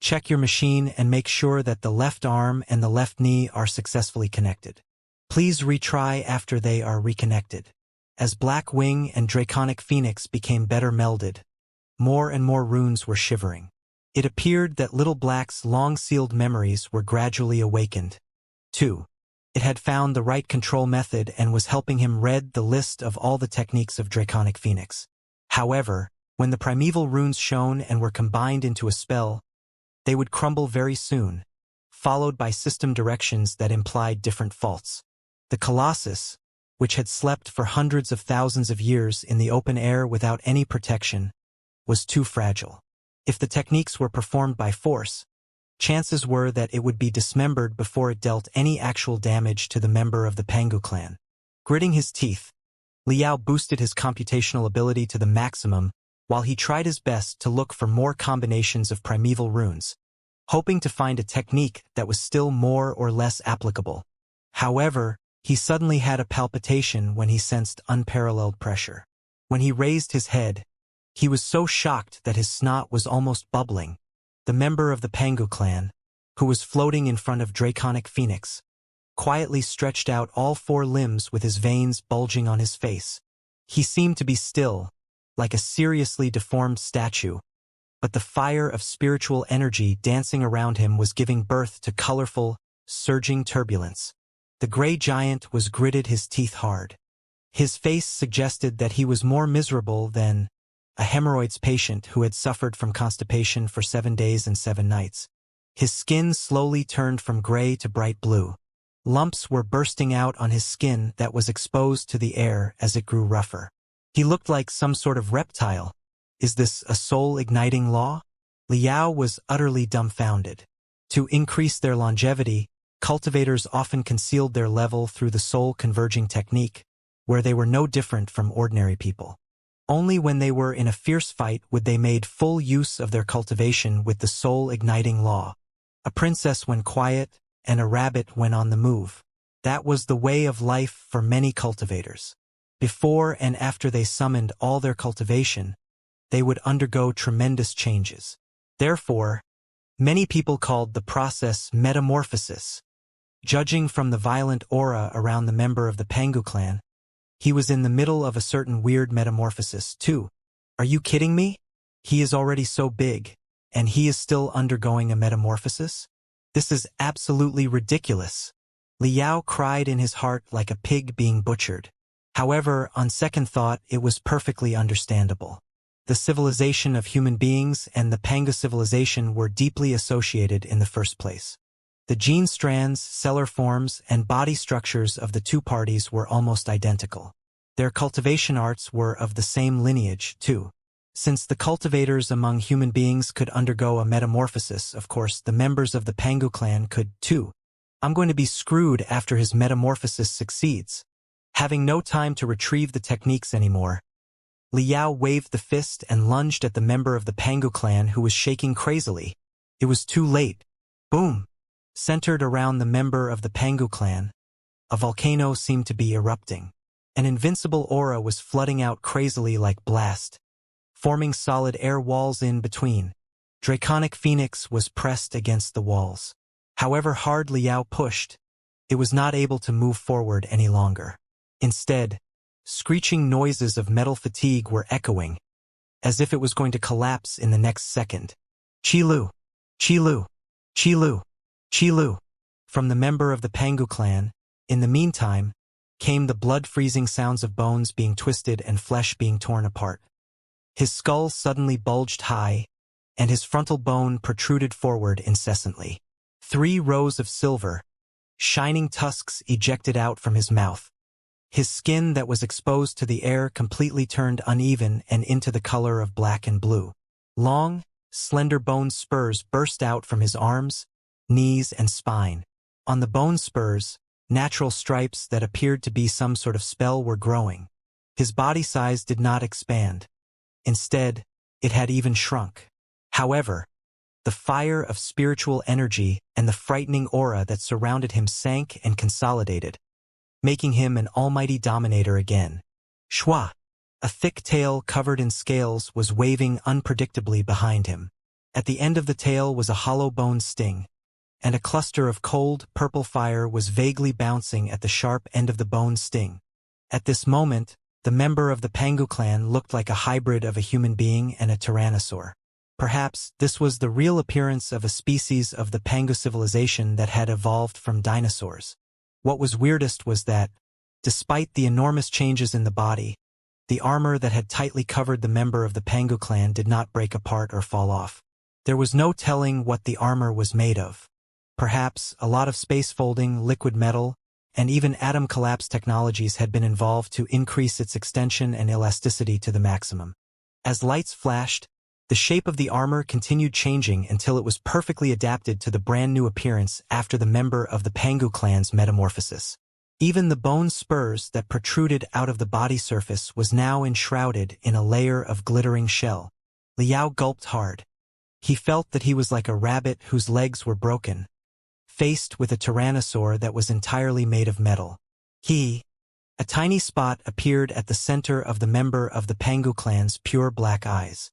Check your machine and make sure that the left arm and the left knee are successfully connected. Please retry after they are reconnected. As Black Wing and Draconic Phoenix became better melded, more and more runes were shivering. It appeared that Little Black's long-sealed memories were gradually awakened. 2. It had found the right control method and was helping him read the list of all the techniques of Draconic Phoenix. However, when the primeval runes shone and were combined into a spell, they would crumble very soon, followed by system directions that implied different faults. The Colossus, which had slept for hundreds of thousands of years in the open air without any protection, was too fragile. If the techniques were performed by force, chances were that it would be dismembered before it dealt any actual damage to the member of the Pangu clan. Gritting his teeth, Liao boosted his computational ability to the maximum while he tried his best to look for more combinations of primeval runes, hoping to find a technique that was still more or less applicable. However, he suddenly had a palpitation when he sensed unparalleled pressure. When he raised his head, he was so shocked that his snot was almost bubbling. The member of the Pangu clan, who was floating in front of Draconic Phoenix, quietly stretched out all 4 limbs with his veins bulging on his face. He seemed to be still, like a seriously deformed statue, but the fire of spiritual energy dancing around him was giving birth to colorful, surging turbulence. The gray giant was gritted his teeth hard. His face suggested that he was more miserable than a hemorrhoids patient who had suffered from constipation for 7 days and 7 nights. His skin slowly turned from gray to bright blue. Lumps were bursting out on his skin that was exposed to the air as it grew rougher. He looked like some sort of reptile. Is this a soul-igniting law? Liao was utterly dumbfounded. To increase their longevity, cultivators often concealed their level through the soul-converging technique, where they were no different from ordinary people. Only when they were in a fierce fight would they made full use of their cultivation with the soul-igniting law. A princess went quiet, and a rabbit went on the move. That was the way of life for many cultivators. Before and after they summoned all their cultivation, they would undergo tremendous changes. Therefore, many people called the process metamorphosis. Judging from the violent aura around the member of the Pangu clan, he was in the middle of a certain weird metamorphosis, too. Are you kidding me? He is already so big, and he is still undergoing a metamorphosis? This is absolutely ridiculous. Liao cried in his heart like a pig being butchered. However, on second thought, it was perfectly understandable. The civilization of human beings and the Pangu civilization were deeply associated in the first place. The gene strands, cellular forms, and body structures of the 2 parties were almost identical. Their cultivation arts were of the same lineage, too. Since the cultivators among human beings could undergo a metamorphosis, of course, the members of the Pangu clan could, too. I'm going to be screwed after his metamorphosis succeeds. Having no time to retrieve the techniques anymore, Liao waved the fist and lunged at the member of the Pangu clan who was shaking crazily. It was too late. Boom! Centered around the member of the Pangu clan, a volcano seemed to be erupting. An invincible aura was flooding out crazily like blast, forming solid air walls in between. Draconic Phoenix was pressed against the walls. However hard Liao pushed, it was not able to move forward any longer. Instead, screeching noises of metal fatigue were echoing, as if it was going to collapse in the next second. Qilu! Qilu! Qilu! Qilu! From the member of the Pangu clan, in the meantime, came the blood-freezing sounds of bones being twisted and flesh being torn apart. His skull suddenly bulged high, and his frontal bone protruded forward incessantly. 3 rows of silver, shining tusks ejected out from his mouth. His skin that was exposed to the air completely turned uneven and into the color of black and blue. Long, slender bone spurs burst out from his arms, knees, and spine. On the bone spurs, natural stripes that appeared to be some sort of spell were growing. His body size did not expand. Instead, it had even shrunk. However, the fire of spiritual energy and the frightening aura that surrounded him sank and consolidated, making him an almighty dominator again. Shua! A thick tail covered in scales was waving unpredictably behind him. At the end of the tail was a hollow bone sting, and a cluster of cold, purple fire was vaguely bouncing at the sharp end of the bone sting. At this moment, the member of the Pangu clan looked like a hybrid of a human being and a tyrannosaur. Perhaps this was the real appearance of a species of the Pangu civilization that had evolved from dinosaurs. What was weirdest was that, despite the enormous changes in the body, the armor that had tightly covered the member of the Pangu clan did not break apart or fall off. There was no telling what the armor was made of. Perhaps a lot of space folding, liquid metal, and even atom collapse technologies had been involved to increase its extension and elasticity to the maximum. As lights flashed, the shape of the armor continued changing until it was perfectly adapted to the brand new appearance after the member of the Pangu clan's metamorphosis. Even the bone spurs that protruded out of the body surface was now enshrouded in a layer of glittering shell. Liao gulped hard. He felt that he was like a rabbit whose legs were broken, faced with a tyrannosaur that was entirely made of metal. A tiny spot appeared at the center of the member of the Pangu clan's pure black eyes.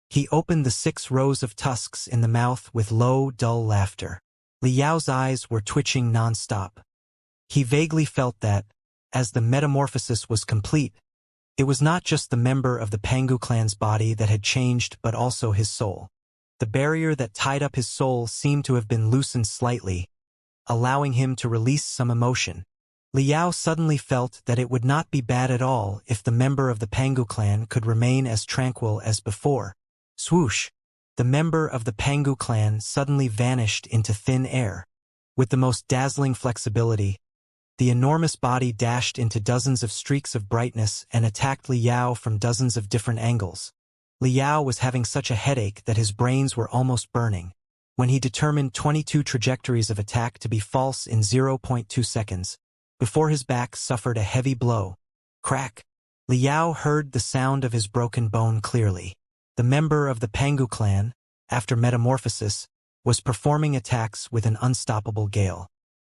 He opened the 6 rows of tusks in the mouth with low, dull laughter. Liao's eyes were twitching non-stop. He vaguely felt that, as the metamorphosis was complete, it was not just the member of the Pangu clan's body that had changed but also his soul. The barrier that tied up his soul seemed to have been loosened slightly, allowing him to release some emotion. Liao suddenly felt that it would not be bad at all if the member of the Pangu clan could remain as tranquil as before. Swoosh! The member of the Pangu clan suddenly vanished into thin air. With the most dazzling flexibility, the enormous body dashed into dozens of streaks of brightness and attacked Liao from dozens of different angles. Liao was having such a headache that his brains were almost burning. When he determined 22 trajectories of attack to be false in 0.2 seconds, before his back suffered a heavy blow. Crack! Liao heard the sound of his broken bone clearly. The member of the Pangu clan, after metamorphosis, was performing attacks with an unstoppable gale.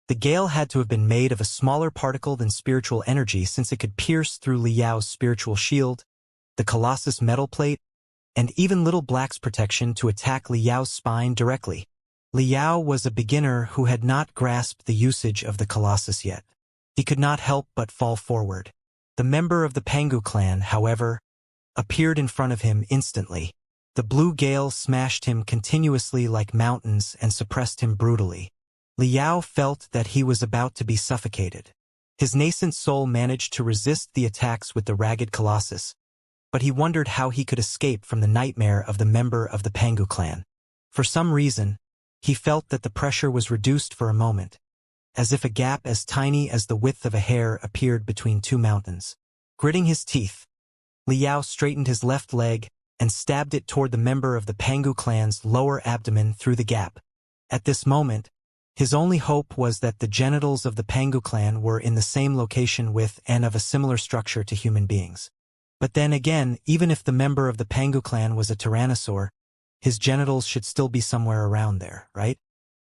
The gale had to have been made of a smaller particle than spiritual energy since it could pierce through Liao's spiritual shield, the Colossus metal plate, and even Little Black's protection to attack Liao's spine directly. Liao was a beginner who had not grasped the usage of the Colossus yet. He could not help but fall forward. The member of the Pangu clan, however, appeared in front of him instantly. The blue gale smashed him continuously like mountains and suppressed him brutally. Liao felt that he was about to be suffocated. His nascent soul managed to resist the attacks with the ragged Colossus, but he wondered how he could escape from the nightmare of the member of the Pangu clan. For some reason, he felt that the pressure was reduced for a moment, as if a gap as tiny as the width of a hair appeared between 2 mountains. Gritting his teeth, Liao straightened his left leg and stabbed it toward the member of the Pangu clan's lower abdomen through the gap. At this moment, his only hope was that the genitals of the Pangu clan were in the same location with and of a similar structure to human beings. But then again, even if the member of the Pangu clan was a tyrannosaur, his genitals should still be somewhere around there, right?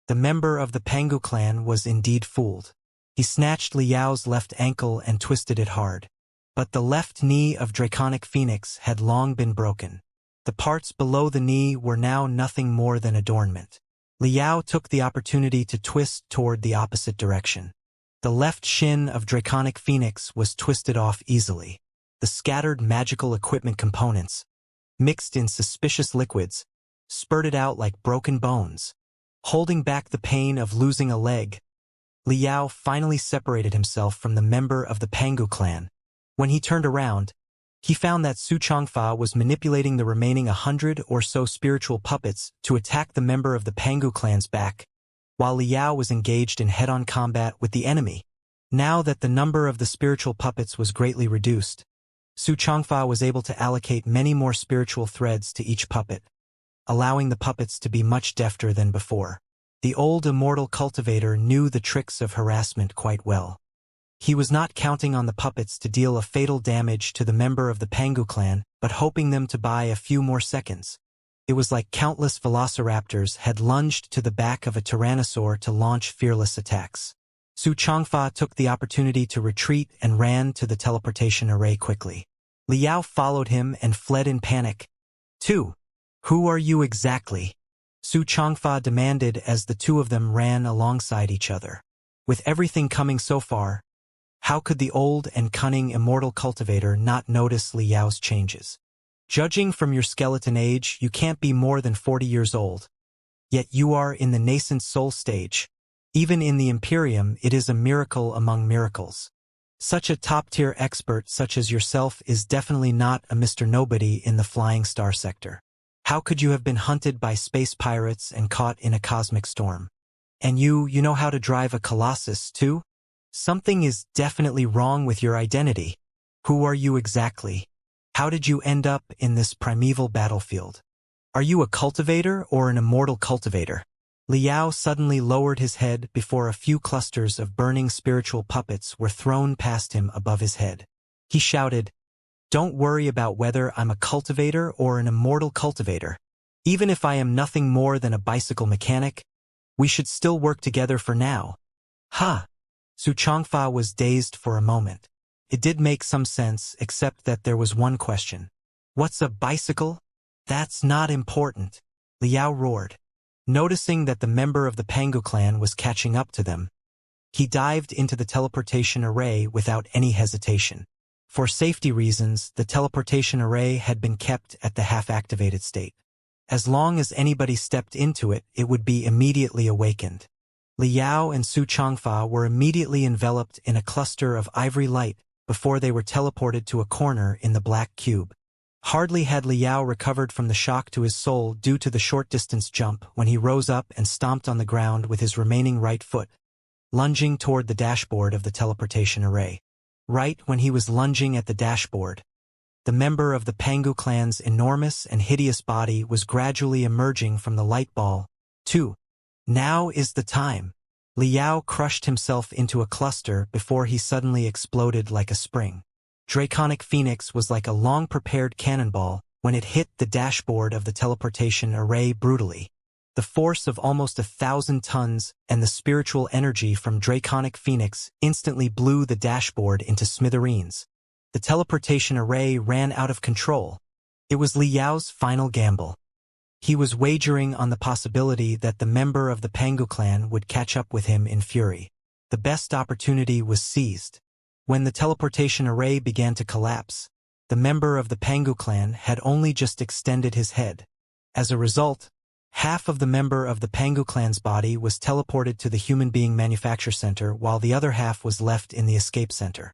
The member of the Pangu clan was indeed fooled. He snatched Liao's left ankle and twisted it hard. But the left knee of Draconic Phoenix had long been broken. The parts below the knee were now nothing more than adornment. Liao took the opportunity to twist toward the opposite direction. The left shin of Draconic Phoenix was twisted off easily. The scattered magical equipment components, mixed in suspicious liquids, spurted out like broken bones. Holding back the pain of losing a leg, Liao finally separated himself from the member of the Pangu clan. When he turned around, He found that Su Changfa was manipulating the remaining 100 or so spiritual puppets to attack the member of the Pangu clan's back, while Liao was engaged in head-on combat with the enemy. Now that the number of the spiritual puppets was greatly reduced, Su Changfa was able to allocate many more spiritual threads to each puppet, allowing the puppets to be much defter than before. The old immortal cultivator knew the tricks of harassment quite well. He was not counting on the puppets to deal a fatal damage to the member of the Pangu clan, but hoping them to buy a few more seconds. It was like countless velociraptors had lunged to the back of a tyrannosaur to launch fearless attacks. Su Changfa took the opportunity to retreat and ran to the teleportation array quickly. Liao followed him and fled in panic. "2. Who are you exactly?" Su Changfa demanded as the two of them ran alongside each other. With everything coming so far, how could the old and cunning immortal cultivator not notice Liao's changes? Judging from your skeleton age, you can't be more than 40 years old. Yet you are in the nascent soul stage. Even in the Imperium, it is a miracle among miracles. Such a top-tier expert such as yourself is definitely not a Mr. Nobody in the Flying Star sector. How could you have been hunted by space pirates and caught in a cosmic storm? And you know how to drive a Colossus, too? Something is definitely wrong with your identity. Who are you exactly? How did you end up in this primeval battlefield? Are you a cultivator or an immortal cultivator? Liao suddenly lowered his head before a few clusters of burning spiritual puppets were thrown past him above his head. He shouted, "Don't worry about whether I'm a cultivator or an immortal cultivator. Even if I am nothing more than a bicycle mechanic, we should still work together for now." "Ha!" Su Changfa was dazed for a moment. It did make some sense, except that there was one question. "What's a bicycle?" "That's not important," Liao roared. Noticing that the member of the Pangu clan was catching up to them, he dived into the teleportation array without any hesitation. For safety reasons, the teleportation array had been kept at the half-activated state. As long as anybody stepped into it, it would be immediately awakened. Liao and Su Changfa were immediately enveloped in a cluster of ivory light before they were teleported to a corner in the black cube. Hardly had Liao recovered from the shock to his soul due to the short-distance jump when he rose up and stomped on the ground with his remaining right foot, lunging toward the dashboard of the teleportation array. Right when he was lunging at the dashboard, the member of the Pangu clan's enormous and hideous body was gradually emerging from the light ball. 2. Now is the time. Liao crushed himself into a cluster before he suddenly exploded like a spring. Draconic Phoenix was like a long-prepared cannonball when it hit the dashboard of the teleportation array brutally. The force of almost 1,000 tons and the spiritual energy from Draconic Phoenix instantly blew the dashboard into smithereens. The teleportation array ran out of control. It was Liao's final gamble. He was wagering on the possibility that the member of the Pangu clan would catch up with him in fury. The best opportunity was seized. When the teleportation array began to collapse, the member of the Pangu clan had only just extended his head. As a result, half of the member of the Pangu clan's body was teleported to the Human Being Manufacture Center while the other half was left in the Escape Center.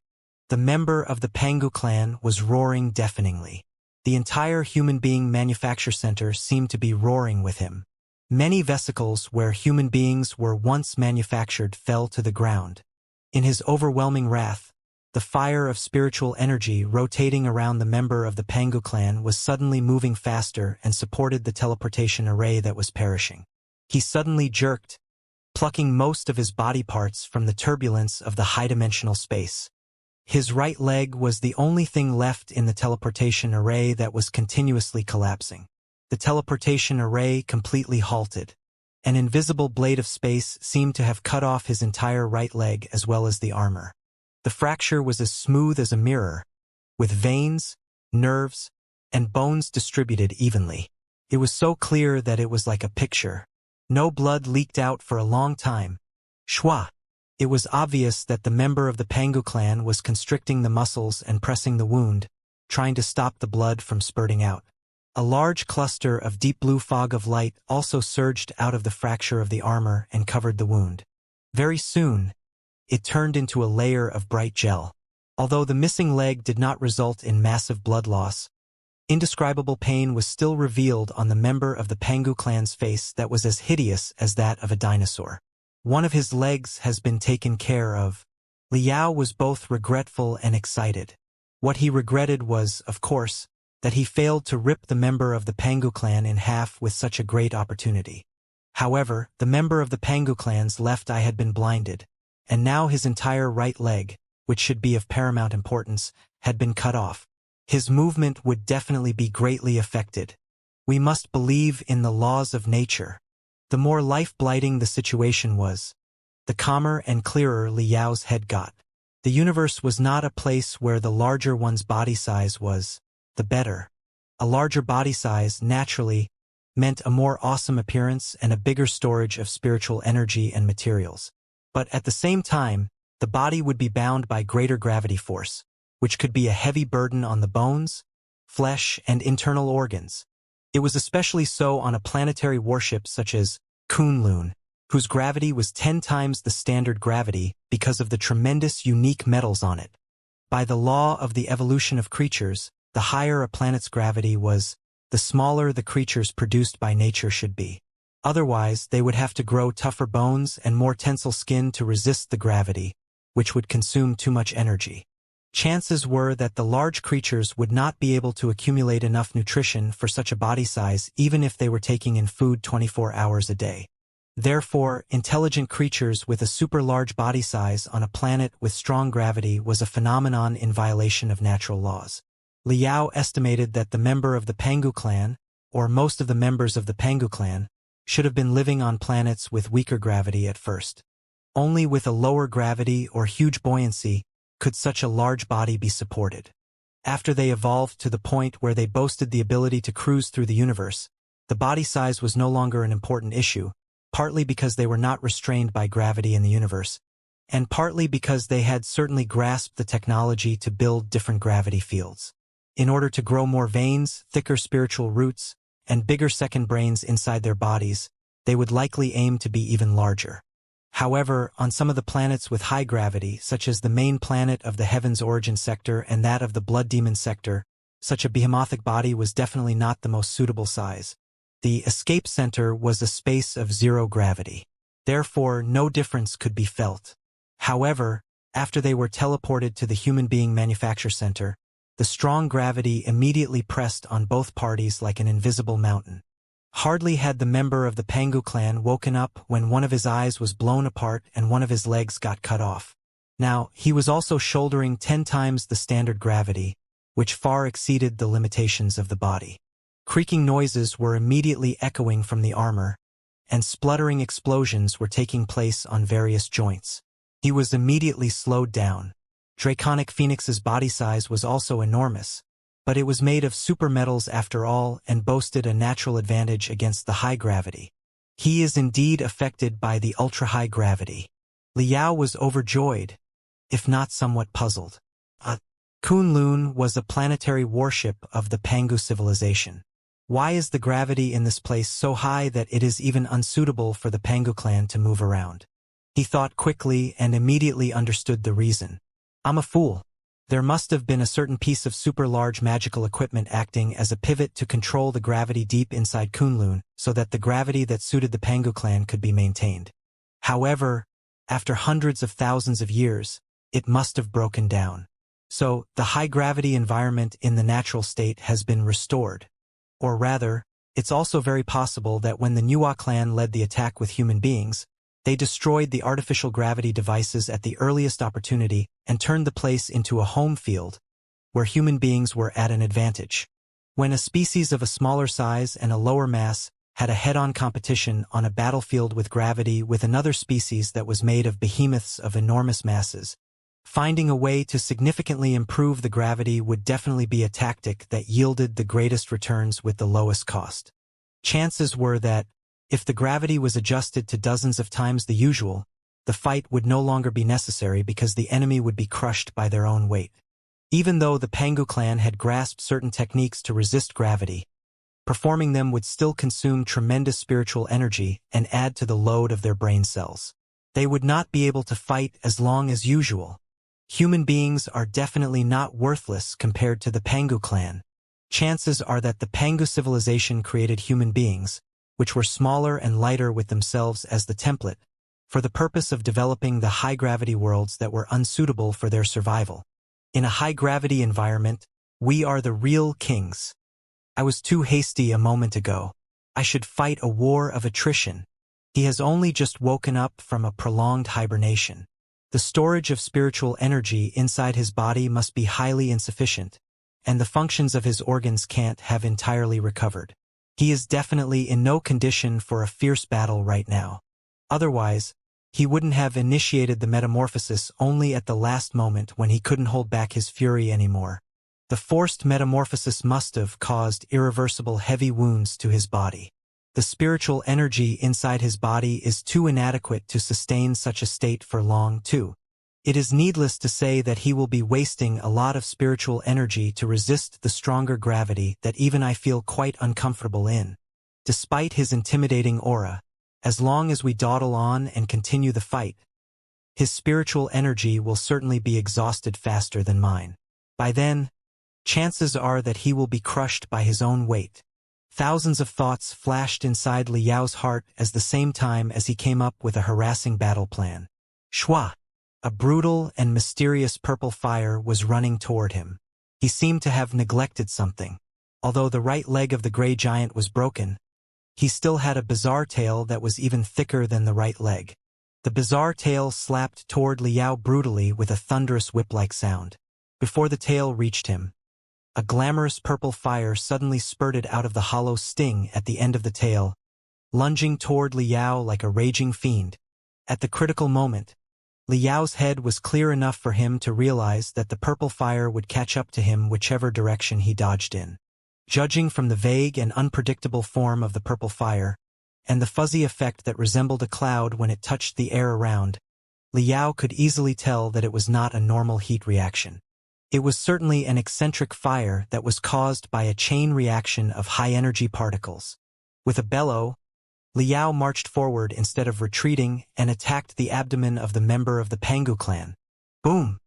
The member of the Pangu clan was roaring deafeningly. The entire Human Being Manufacture Center seemed to be roaring with him. Many vesicles where human beings were once manufactured fell to the ground. In his overwhelming wrath, the fire of spiritual energy rotating around the member of the Pangu clan was suddenly moving faster and supported the teleportation array that was perishing. He suddenly jerked, plucking most of his body parts from the turbulence of the high-dimensional space. His right leg was the only thing left in the teleportation array that was continuously collapsing. The teleportation array completely halted. An invisible blade of space seemed to have cut off his entire right leg as well as the armor. The fracture was as smooth as a mirror, with veins, nerves, and bones distributed evenly. It was so clear that it was like a picture. No blood leaked out for a long time. Shwa! It was obvious that the member of the Pangu clan was constricting the muscles and pressing the wound, trying to stop the blood from spurting out. A large cluster of deep blue fog of light also surged out of the fracture of the armor and covered the wound. Very soon, it turned into a layer of bright gel. Although the missing leg did not result in massive blood loss, indescribable pain was still revealed on the member of the Pangu clan's face that was as hideous as that of a dinosaur. One of his legs has been taken care of. Liao was both regretful and excited. What he regretted was, of course, that he failed to rip the member of the Pangu clan in half with such a great opportunity. However, the member of the Pangu clan's left eye had been blinded, and now his entire right leg, which should be of paramount importance, had been cut off. His movement would definitely be greatly affected. We must believe in the laws of nature. The more life-blighting the situation was, the calmer and clearer Liao's head got. The universe was not a place where the larger one's body size was, the better. A larger body size, naturally, meant a more awesome appearance and a bigger storage of spiritual energy and materials. But at the same time, the body would be bound by greater gravity force, which could be a heavy burden on the bones, flesh, and internal organs. It was especially so on a planetary warship such as Kunlun, whose gravity was 10 times the standard gravity because of the tremendous unique metals on it. By the law of the evolution of creatures, the higher a planet's gravity was, the smaller the creatures produced by nature should be. Otherwise, they would have to grow tougher bones and more tensile skin to resist the gravity, which would consume too much energy. Chances were that the large creatures would not be able to accumulate enough nutrition for such a body size even if they were taking in food 24 hours a day. Therefore, intelligent creatures with a super large body size on a planet with strong gravity was a phenomenon in violation of natural laws. Liao estimated that the member of the Pangu clan, or most of the members of the Pangu clan, should have been living on planets with weaker gravity at first. Only with a lower gravity or huge buoyancy could such a large body be supported. After they evolved to the point where they boasted the ability to cruise through the universe, the body size was no longer an important issue, partly because they were not restrained by gravity in the universe, and partly because they had certainly grasped the technology to build different gravity fields. In order to grow more veins, thicker spiritual roots, and bigger second brains inside their bodies, they would likely aim to be even larger. However, on some of the planets with high gravity, such as the main planet of the Heaven's Origin sector and that of the Blood Demon sector, such a behemothic body was definitely not the most suitable size. The escape center was a space of zero gravity. Therefore, no difference could be felt. However, after they were teleported to the human being manufacture center, the strong gravity immediately pressed on both parties like an invisible mountain. Hardly had the member of the Pangu clan woken up when one of his eyes was blown apart and one of his legs got cut off. Now, he was also shouldering 10 times the standard gravity, which far exceeded the limitations of the body. Creaking noises were immediately echoing from the armor, and spluttering explosions were taking place on various joints. He was immediately slowed down. Draconic Phoenix's body size was also enormous, but it was made of super metals after all and boasted a natural advantage against the high gravity. He is indeed affected by the ultra-high gravity. Liao was overjoyed, if not somewhat puzzled. Kunlun was a planetary warship of the Pangu civilization. Why is the gravity in this place so high that it is even unsuitable for the Pangu clan to move around? He thought quickly and immediately understood the reason. I'm a fool. There must have been a certain piece of super-large magical equipment acting as a pivot to control the gravity deep inside Kunlun so that the gravity that suited the Pangu clan could be maintained. However, after hundreds of thousands of years, it must have broken down. So, the high-gravity environment in the natural state has been restored. Or rather, it's also very possible that when the Nuwa clan led the attack with human beings, they destroyed the artificial gravity devices at the earliest opportunity and turned the place into a home field, where human beings were at an advantage. When a species of a smaller size and a lower mass had a head-on competition on a battlefield with gravity with another species that was made of behemoths of enormous masses, finding a way to significantly improve the gravity would definitely be a tactic that yielded the greatest returns with the lowest cost. Chances were that, if the gravity was adjusted to dozens of times the usual, the fight would no longer be necessary because the enemy would be crushed by their own weight. Even though the Pangu clan had grasped certain techniques to resist gravity, performing them would still consume tremendous spiritual energy and add to the load of their brain cells. They would not be able to fight as long as usual. Human beings are definitely not worthless compared to the Pangu clan. Chances are that the Pangu civilization created human beings, which were smaller and lighter with themselves as the template, for the purpose of developing the high-gravity worlds that were unsuitable for their survival. In a high-gravity environment, we are the real kings. I was too hasty a moment ago. I should fight a war of attrition. He has only just woken up from a prolonged hibernation. The storage of spiritual energy inside his body must be highly insufficient, and the functions of his organs can't have entirely recovered. He is definitely in no condition for a fierce battle right now. Otherwise, he wouldn't have initiated the metamorphosis only at the last moment when he couldn't hold back his fury anymore. The forced metamorphosis must have caused irreversible heavy wounds to his body. The spiritual energy inside his body is too inadequate to sustain such a state for long, too. It is needless to say that he will be wasting a lot of spiritual energy to resist the stronger gravity that even I feel quite uncomfortable in. Despite his intimidating aura, as long as we dawdle on and continue the fight, his spiritual energy will certainly be exhausted faster than mine. By then, chances are that he will be crushed by his own weight. Thousands of thoughts flashed inside Liao's heart at the same time as he came up with a harassing battle plan. Shua! A brutal and mysterious purple fire was running toward him. He seemed to have neglected something. Although the right leg of the gray giant was broken, he still had a bizarre tail that was even thicker than the right leg. The bizarre tail slapped toward Liao brutally with a thunderous whip-like sound. Before the tail reached him, a glamorous purple fire suddenly spurted out of the hollow sting at the end of the tail, lunging toward Liao like a raging fiend. At the critical moment, Liao's head was clear enough for him to realize that the purple fire would catch up to him whichever direction he dodged in. Judging from the vague and unpredictable form of the purple fire, and the fuzzy effect that resembled a cloud when it touched the air around, Liao could easily tell that it was not a normal heat reaction. It was certainly an eccentric fire that was caused by a chain reaction of high-energy particles. With a bellow, Liao marched forward instead of retreating and attacked the abdomen of the member of the Pangu clan. Boom!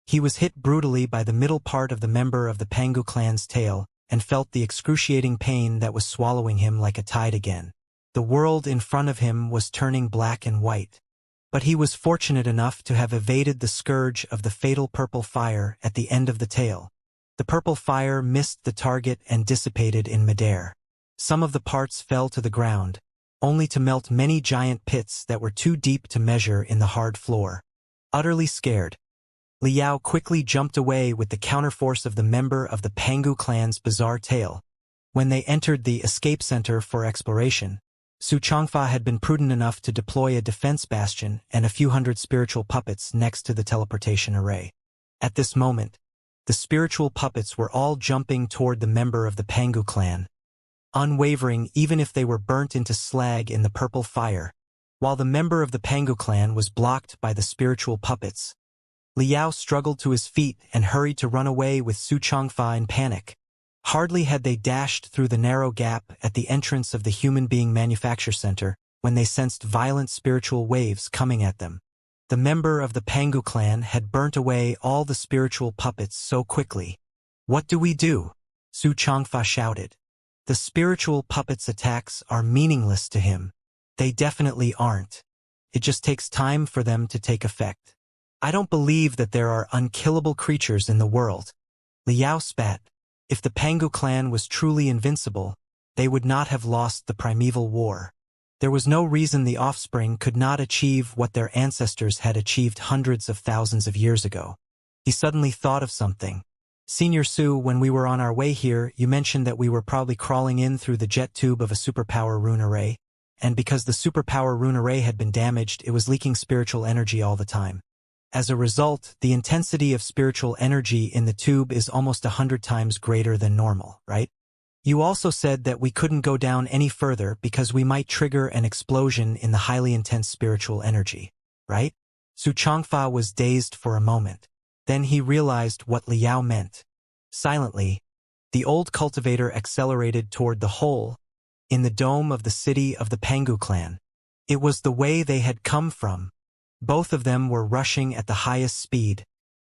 He was hit brutally by the middle part of the member of the Pangu clan's tail and felt the excruciating pain that was swallowing him like a tide again. The world in front of him was turning black and white. But he was fortunate enough to have evaded the scourge of the fatal purple fire at the end of the tail. The purple fire missed the target and dissipated in midair. Some of the parts fell to the ground, only to melt many giant pits that were too deep to measure in the hard floor. Utterly scared, Liao quickly jumped away with the counterforce of the member of the Pangu clan's bizarre tail. When they entered the escape center for exploration, Xianxia had been prudent enough to deploy a defense bastion and a few hundred spiritual puppets next to the teleportation array. At this moment, the spiritual puppets were all jumping toward the member of the Pangu clan, unwavering even if they were burnt into slag in the purple fire. While the member of the Pangu clan was blocked by the spiritual puppets, Liao struggled to his feet and hurried to run away with Xianxia in panic. Hardly had they dashed through the narrow gap at the entrance of the Human Being Manufacture Center when they sensed violent spiritual waves coming at them. The member of the Pangu clan had burnt away all the spiritual puppets so quickly. "What do we do?" Xianxia shouted. The spiritual puppets' attacks are meaningless to him. They definitely aren't. It just takes time for them to take effect. I don't believe that there are unkillable creatures in the world. Liao spat. If the Pangu clan was truly invincible, they would not have lost the primeval war. There was no reason the offspring could not achieve what their ancestors had achieved hundreds of thousands of years ago. He suddenly thought of something. "Senior Su, when we were on our way here, you mentioned that we were probably crawling in through the jet tube of a superpower rune array, and because the superpower rune array had been damaged, it was leaking spiritual energy all the time. As a result, the intensity of spiritual energy in the tube is almost 100 times greater than normal, right? You also said that we couldn't go down any further because we might trigger an explosion in the highly intense spiritual energy, right?" Xianxia was dazed for a moment. Then he realized what Liao meant. Silently, the old cultivator accelerated toward the hole in the dome of the city of the Pangu clan. It was the way they had come from. Both of them were rushing at the highest speed,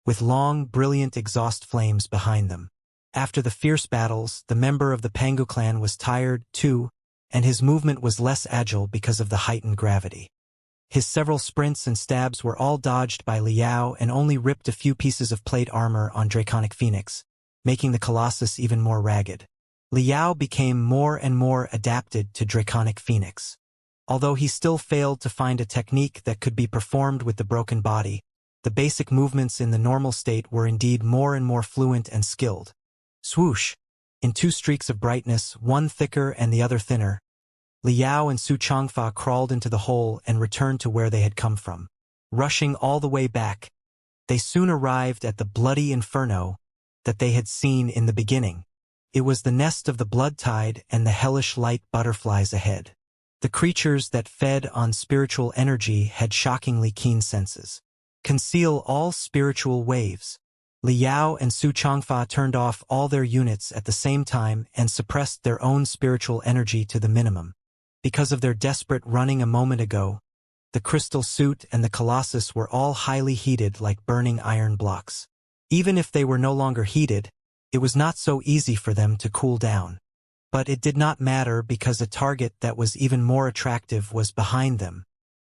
with long, brilliant exhaust flames behind them. After the fierce battles, the member of the Pangu clan was tired, too, and his movement was less agile because of the heightened gravity. His several sprints and stabs were all dodged by Liao and only ripped a few pieces of plate armor on Draconic Phoenix, making the Colossus even more ragged. Liao became more and more adapted to Draconic Phoenix. Although he still failed to find a technique that could be performed with the broken body, the basic movements in the normal state were indeed more and more fluent and skilled. Swoosh! In two streaks of brightness, one thicker and the other thinner, Liao and Su Changfa crawled into the hole and returned to where they had come from. Rushing all the way back, they soon arrived at the bloody inferno that they had seen in the beginning. It was the nest of the blood tide and the hellish light butterflies ahead. The creatures that fed on spiritual energy had shockingly keen senses. Conceal all spiritual waves. Liao and Su Changfa turned off all their units at the same time and suppressed their own spiritual energy to the minimum. Because of their desperate running a moment ago, the crystal suit and the Colossus were all highly heated like burning iron blocks. Even if they were no longer heated, it was not so easy for them to cool down. But it did not matter because a target that was even more attractive was behind them.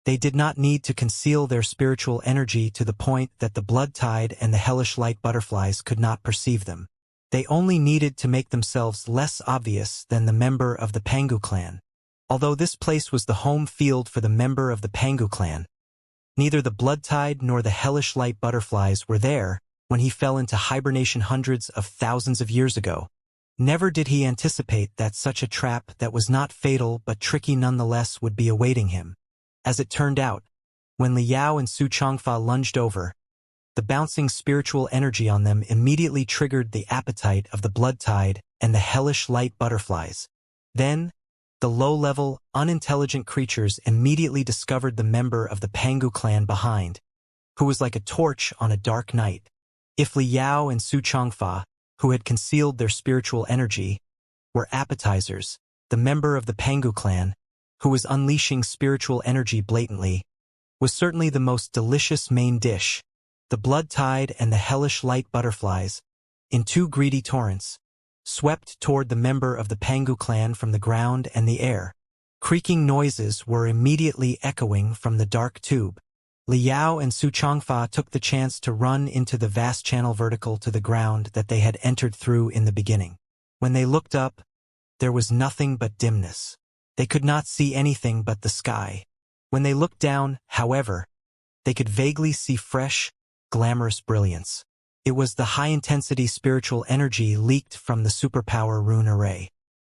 They did not need to conceal their spiritual energy to the point that the blood tide and the hellish light butterflies could not perceive them. They only needed to make themselves less obvious than the member of the Pangu clan. Although this place was the home field for the member of the Pangu clan, neither the blood tide nor the hellish light butterflies were there when he fell into hibernation hundreds of thousands of years ago. Never did he anticipate that such a trap that was not fatal but tricky nonetheless would be awaiting him. As it turned out, when Liao and Su Changfa lunged over, the bouncing spiritual energy on them immediately triggered the appetite of the blood tide and the hellish light butterflies. Then, the low-level, unintelligent creatures immediately discovered the member of the Pangu clan behind, who was like a torch on a dark night. If Liao and Su Changfa, who had concealed their spiritual energy, were appetizers, the member of the Pangu clan, who was unleashing spiritual energy blatantly, was certainly the most delicious main dish. The blood tide and the hellish light butterflies, in two greedy torrents, swept toward the member of the Pangu clan from the ground and the air. Creaking noises were immediately echoing from the dark tube. Liao and Su Changfa took the chance to run into the vast channel vertical to the ground that they had entered through in the beginning. When they looked up, there was nothing but dimness. They could not see anything but the sky. When they looked down, however, they could vaguely see fresh, glamorous brilliance. It was the high-intensity spiritual energy leaked from the superpower rune array.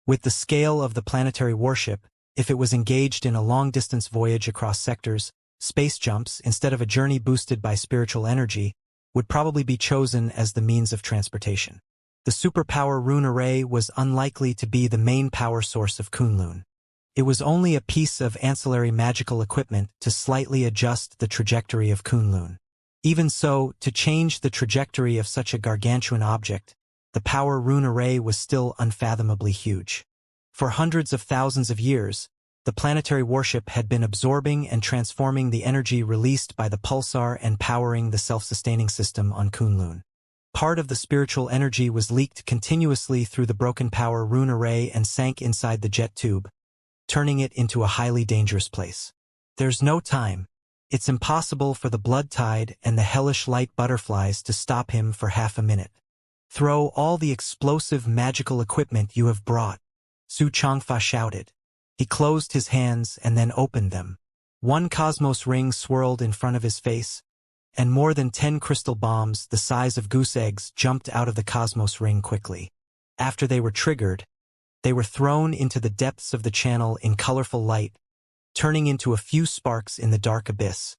With the scale of the planetary warship, if it was engaged in a long-distance voyage across sectors, space jumps, instead of a journey boosted by spiritual energy, would probably be chosen as the means of transportation. The superpower rune array was unlikely to be the main power source of Kunlun. It was only a piece of ancillary magical equipment to slightly adjust the trajectory of Kunlun. Even so, to change the trajectory of such a gargantuan object, the power rune array was still unfathomably huge. For hundreds of thousands of years, the planetary warship had been absorbing and transforming the energy released by the pulsar and powering the self-sustaining system on Kunlun. Part of the spiritual energy was leaked continuously through the broken power rune array and sank inside the jet tube, turning it into a highly dangerous place. There's no time. It's impossible for the blood tide and the hellish light butterflies to stop him for half a minute. Throw all the explosive magical equipment you have brought, Su Changfa shouted. He closed his hands and then opened them. One cosmos ring swirled in front of his face, and more than 10 crystal bombs the size of goose eggs jumped out of the cosmos ring quickly. After they were triggered, they were thrown into the depths of the channel in colorful light, turning into a few sparks in the dark abyss.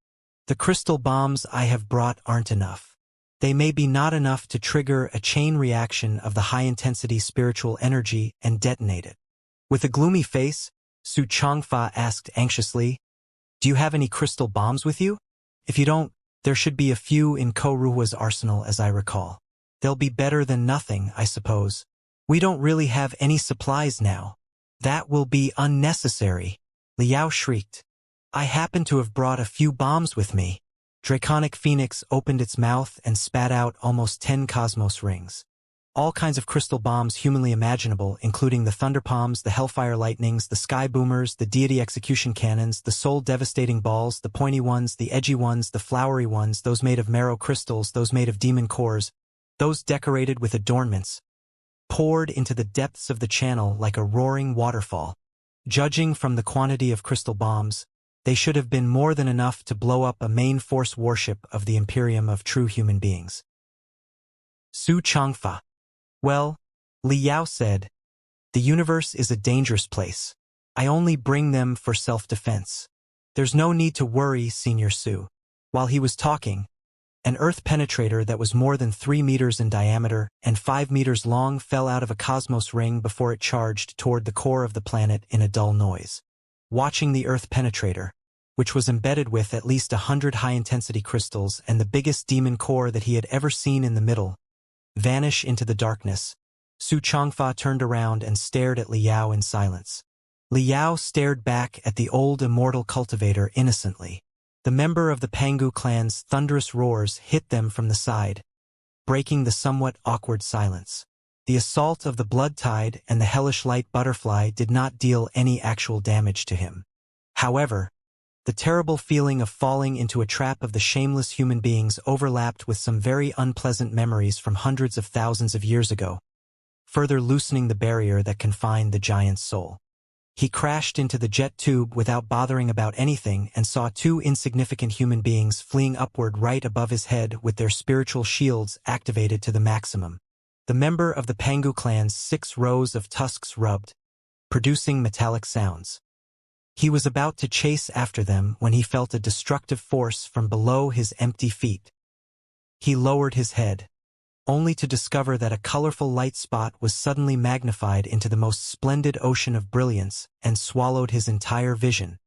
The crystal bombs I have brought aren't enough. They may be not enough to trigger a chain reaction of the high-intensity spiritual energy and detonate it. With a gloomy face, Su Changfa asked anxiously, "Do you have any crystal bombs with you? If you don't, there should be a few in Ko Ruhua's arsenal as I recall. They'll be better than nothing, I suppose. We don't really have any supplies now." "That will be unnecessary," Liao shrieked. "I happen to have brought a few bombs with me." Draconic Phoenix opened its mouth and spat out almost 10 cosmos rings. All kinds of crystal bombs humanly imaginable, including the thunder palms, the hellfire lightnings, the sky boomers, the deity execution cannons, the soul-devastating balls, the pointy ones, the edgy ones, the flowery ones, those made of marrow crystals, those made of demon cores, those decorated with adornments, poured into the depths of the channel like a roaring waterfall. Judging from the quantity of crystal bombs, they should have been more than enough to blow up a main force warship of the Imperium of true human beings. Xianxia. Well, Li Yao said, the universe is a dangerous place. I only bring them for self-defense. There's no need to worry, Senior Su. While he was talking, an Earth penetrator that was more than 3 meters in diameter and 5 meters long fell out of a cosmos ring before it charged toward the core of the planet in a dull noise. Watching the Earth penetrator, which was embedded with at least 100 high-intensity crystals and the biggest demon core that he had ever seen in the middle, vanish into the darkness, Xianxia turned around and stared at Li Yao in silence. Li Yao stared back at the old immortal cultivator innocently. The member of the Pangu clan's thunderous roars hit them from the side, breaking the somewhat awkward silence. The assault of the blood tide and the hellish light butterfly did not deal any actual damage to him. However, the terrible feeling of falling into a trap of the shameless human beings overlapped with some very unpleasant memories from hundreds of thousands of years ago, further loosening the barrier that confined the giant's soul. He crashed into the jet tube without bothering about anything and saw 2 insignificant human beings fleeing upward right above his head with their spiritual shields activated to the maximum. The member of the Pangu clan's 6 rows of tusks rubbed, producing metallic sounds. He was about to chase after them when he felt a destructive force from below his empty feet. He lowered his head, only to discover that a colorful light spot was suddenly magnified into the most splendid ocean of brilliance and swallowed his entire vision.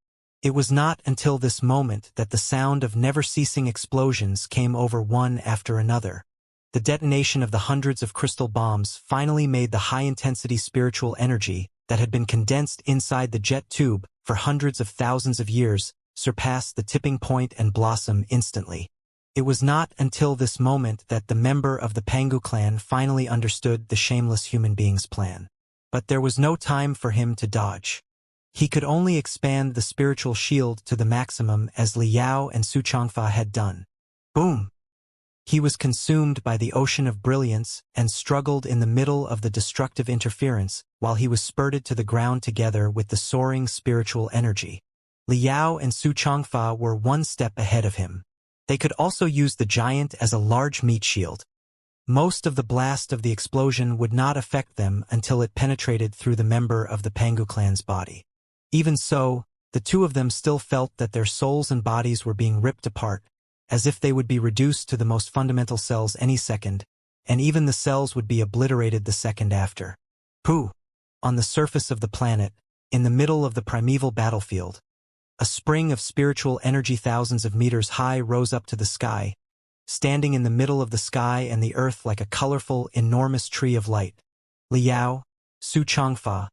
It was not until this moment that the sound of never-ceasing explosions came over one after another. The detonation of the hundreds of crystal bombs finally made the high-intensity spiritual energy that had been condensed inside the jet tube for hundreds of thousands of years surpass the tipping point and blossom instantly. It was not until this moment that the member of the Pangu clan finally understood the shameless human being's plan. But there was no time for him to dodge. He could only expand the spiritual shield to the maximum as Li Yao and Xianxia had done. Boom! He was consumed by the ocean of brilliance and struggled in the middle of the destructive interference while he was spurted to the ground together with the soaring spiritual energy. Li Yao and Xianxia were 1 step ahead of him. They could also use the giant as a large meat shield. Most of the blast of the explosion would not affect them until it penetrated through the member of the Pangu clan's body. Even so, the 2 of them still felt that their souls and bodies were being ripped apart, as if they would be reduced to the most fundamental cells any second, and even the cells would be obliterated the second after. Pooh! On the surface of the planet, in the middle of the primeval battlefield, a spring of spiritual energy thousands of meters high rose up to the sky, standing in the middle of the sky and the earth like a colorful, enormous tree of light. Li Yao, Xianxia,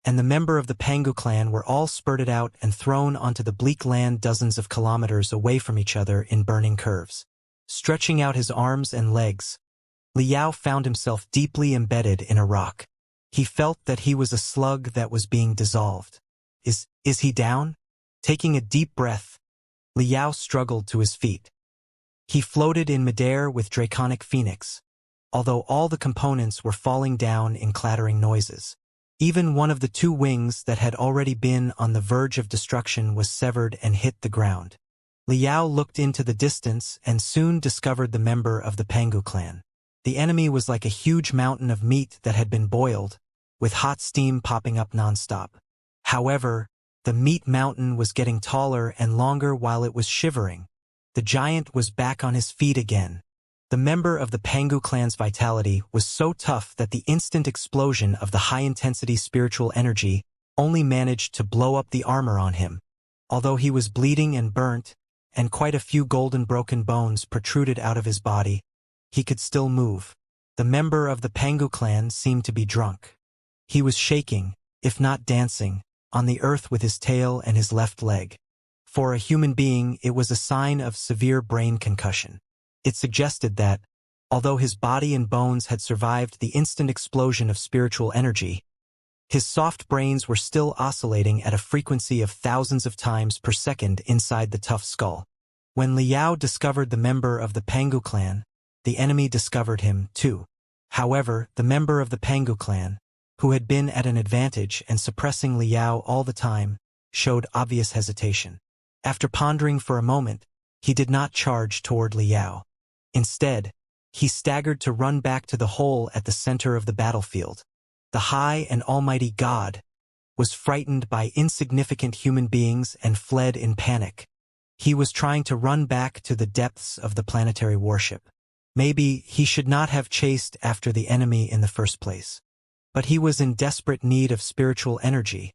and the member of the Pangu clan were all spurted out and thrown onto the bleak land dozens of kilometers away from each other in burning curves. Stretching out his arms and legs, Li Yao found himself deeply embedded in a rock. He felt that he was a slug that was being dissolved. Is he down? Taking a deep breath, Li Yao struggled to his feet. He floated in midair with Draconic Phoenix, although all the components were falling down in clattering noises. Even one of the 2 wings that had already been on the verge of destruction was severed and hit the ground. Li Yao looked into the distance and soon discovered the member of the Pangu clan. The enemy was like a huge mountain of meat that had been boiled, with hot steam popping up nonstop. However, the meat mountain was getting taller and longer while it was shivering. The giant was back on his feet again. The member of the Pangu clan's vitality was so tough that the instant explosion of the high-intensity spiritual energy only managed to blow up the armor on him. Although he was bleeding and burnt, and quite a few golden broken bones protruded out of his body, he could still move. The member of the Pangu clan seemed to be drunk. He was shaking, if not dancing, on the earth with his tail and his left leg. For a human being, it was a sign of severe brain concussion. It suggested that, although his body and bones had survived the instant explosion of spiritual energy, his soft brains were still oscillating at a frequency of thousands of times per second inside the tough skull. When Liao discovered the member of the Pangu clan, the enemy discovered him, too. However, the member of the Pangu clan, who had been at an advantage and suppressing Liao all the time, showed obvious hesitation. After pondering for a moment, he did not charge toward Liao. Instead, he staggered to run back to the hole at the center of the battlefield. The high and almighty God was frightened by insignificant human beings and fled in panic. He was trying to run back to the depths of the planetary warship. Maybe he should not have chased after the enemy in the first place. But he was in desperate need of spiritual energy,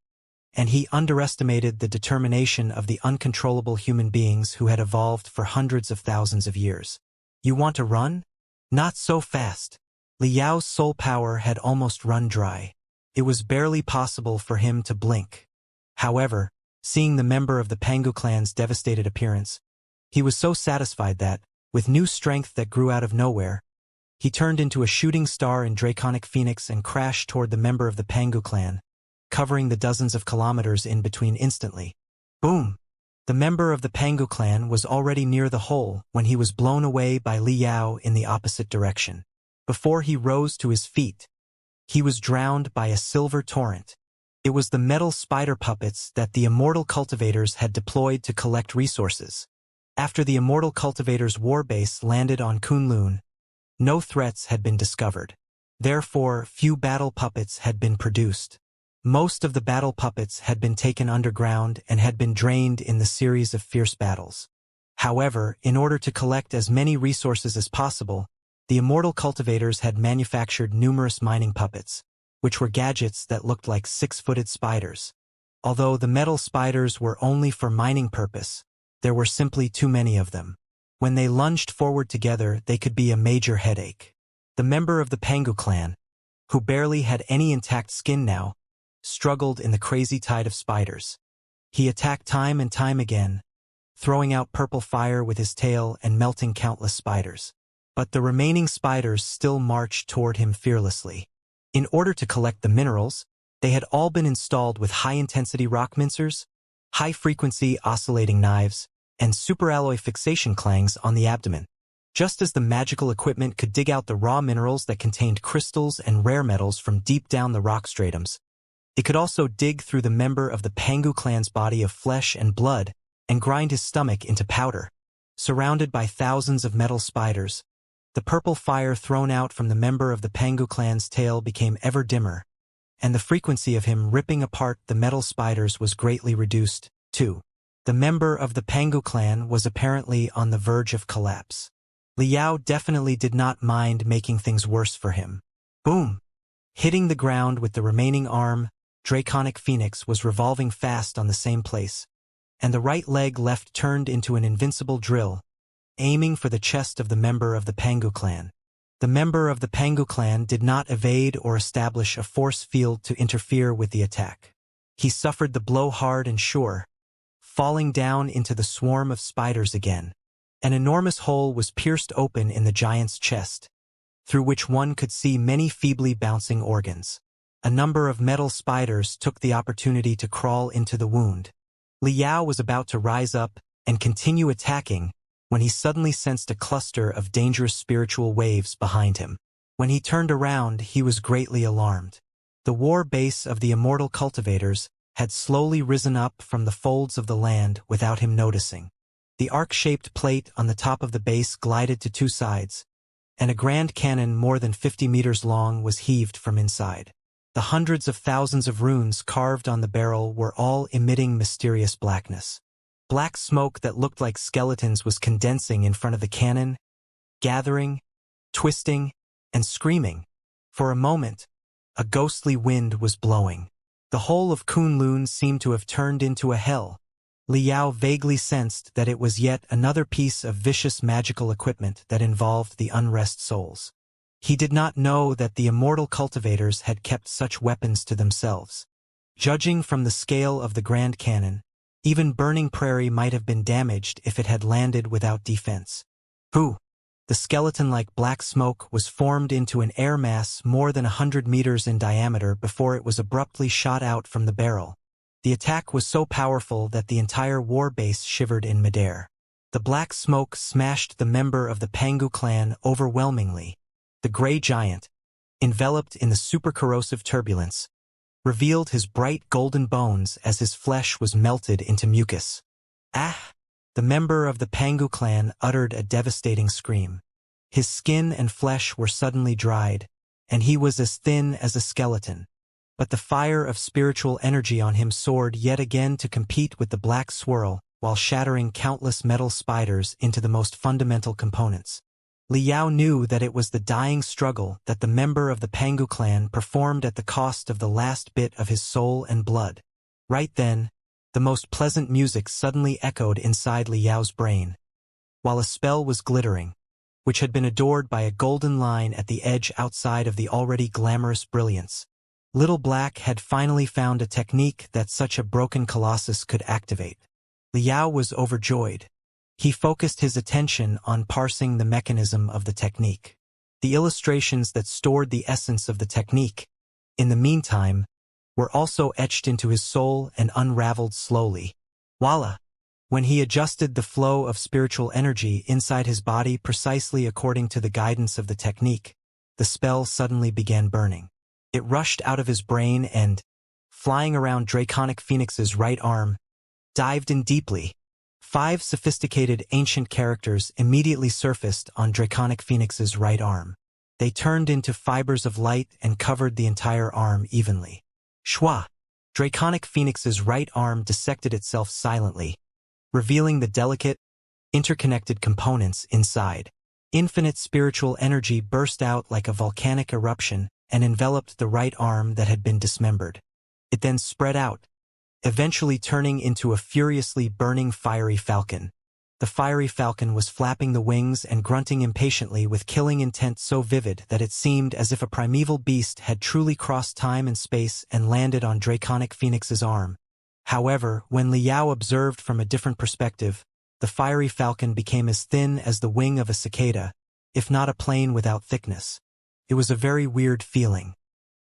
and he underestimated the determination of the uncontrollable human beings who had evolved for hundreds of thousands of years. You want to run? Not so fast. Liao's soul power had almost run dry. It was barely possible for him to blink. However, seeing the member of the Pangu clan's devastated appearance, he was so satisfied that, with new strength that grew out of nowhere, he turned into a shooting star in Draconic Phoenix and crashed toward the member of the Pangu clan, covering the dozens of kilometers in between instantly. Boom! The member of the Pangu clan was already near the hole when he was blown away by Liao in the opposite direction. Before he rose to his feet, he was drowned by a silver torrent. It was the metal spider puppets that the immortal cultivators had deployed to collect resources. After the immortal cultivators' warbase landed on Kunlun, no threats had been discovered. Therefore, few battle puppets had been produced. Most of the battle puppets had been taken underground and had been drained in the series of fierce battles. However, in order to collect as many resources as possible, the immortal cultivators had manufactured numerous mining puppets, which were gadgets that looked like six-footed spiders. Although the metal spiders were only for mining purpose, there were simply too many of them. When they lunged forward together, they could be a major headache. The member of the Pangu clan, who barely had any intact skin now, struggled in the crazy tide of spiders. He attacked time and time again, throwing out purple fire with his tail and melting countless spiders. But the remaining spiders still marched toward him fearlessly. In order to collect the minerals, they had all been installed with high-intensity rock mincers, high-frequency oscillating knives, and superalloy fixation clangs on the abdomen. Just as the magical equipment could dig out the raw minerals that contained crystals and rare metals from deep down the rock stratums, it could also dig through the member of the Pangu clan's body of flesh and blood and grind his stomach into powder. Surrounded by thousands of metal spiders, the purple fire thrown out from the member of the Pangu clan's tail became ever dimmer, and the frequency of him ripping apart the metal spiders was greatly reduced, too. The member of the Pangu clan was apparently on the verge of collapse. Liao definitely did not mind making things worse for him. Boom! Hitting the ground with the remaining arm, Draconic Phoenix was revolving fast on the same place, and the right leg left turned into an invincible drill, aiming for the chest of the member of the Pangu clan. The member of the Pangu clan did not evade or establish a force field to interfere with the attack. He suffered the blow hard and sure, falling down into the swarm of spiders again. An enormous hole was pierced open in the giant's chest, through which one could see many feebly bouncing organs. A number of metal spiders took the opportunity to crawl into the wound. Liao was about to rise up and continue attacking when he suddenly sensed a cluster of dangerous spiritual waves behind him. When he turned around, he was greatly alarmed. The war base of the immortal cultivators had slowly risen up from the folds of the land without him noticing. The arc-shaped plate on the top of the base glided to two sides, and a grand cannon more than 50 meters long was heaved from inside. The hundreds of thousands of runes carved on the barrel were all emitting mysterious blackness. Black smoke that looked like skeletons was condensing in front of the cannon, gathering, twisting, and screaming. For a moment, a ghostly wind was blowing. The whole of Kunlun seemed to have turned into a hell. Liao vaguely sensed that it was yet another piece of vicious magical equipment that involved the unrest souls. He did not know that the immortal cultivators had kept such weapons to themselves. Judging from the scale of the Grand Cannon, Even Burning Prairie might have been damaged if it had landed without defense. Who? The skeleton-like black smoke was formed into an air mass more than 100 meters in diameter before it was abruptly shot out from the barrel. The attack was so powerful that the entire war base shivered in midair. The black smoke smashed the member of the Pangu clan overwhelmingly. The gray giant, enveloped in the super-corrosive turbulence, revealed his bright golden bones as his flesh was melted into mucus. Ah! The member of the Pangu clan uttered a devastating scream. His skin and flesh were suddenly dried, and he was as thin as a skeleton. But the fire of spiritual energy on him soared yet again to compete with the black swirl, while shattering countless metal spiders into the most fundamental components. Liao knew that it was the dying struggle that the member of the Pangu clan performed at the cost of the last bit of his soul and blood. Right then, the most pleasant music suddenly echoed inside Liao's brain, while a spell was glittering, which had been adored by a golden line at the edge outside of the already glamorous brilliance. Little Black had finally found a technique that such a broken colossus could activate. Liao was overjoyed. He focused his attention on parsing the mechanism of the technique. The illustrations that stored the essence of the technique, in the meantime, were also etched into his soul and unraveled slowly. Voila! When he adjusted the flow of spiritual energy inside his body precisely according to the guidance of the technique, the spell suddenly began burning. It rushed out of his brain and, flying around Draconic Phoenix's right arm, dived in deeply. 5 sophisticated ancient characters immediately surfaced on Draconic Phoenix's right arm. They turned into fibers of light and covered the entire arm evenly. Shwa! Draconic Phoenix's right arm dissected itself silently, revealing the delicate, interconnected components inside. Infinite spiritual energy burst out like a volcanic eruption and enveloped the right arm that had been dismembered. It then spread out, eventually turning into a furiously burning fiery falcon. The fiery falcon was flapping the wings and grunting impatiently with killing intent so vivid that it seemed as if a primeval beast had truly crossed time and space and landed on Draconic Phoenix's arm. However, when Liao observed from a different perspective, the fiery falcon became as thin as the wing of a cicada, if not a plane without thickness. It was a very weird feeling.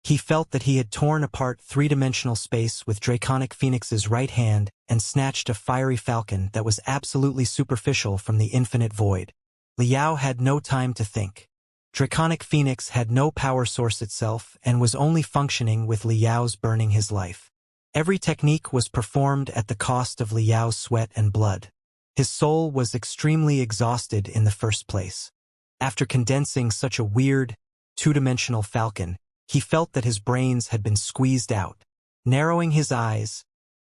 He felt that he had torn apart three-dimensional space with Draconic Phoenix's right hand and snatched a fiery falcon that was absolutely superficial from the infinite void. Liao had no time to think. Draconic Phoenix had no power source itself and was only functioning with Liao's burning his life. Every technique was performed at the cost of Liao's sweat and blood. His soul was extremely exhausted in the first place. After condensing such a weird, two-dimensional falcon, he felt that his brains had been squeezed out. Narrowing his eyes,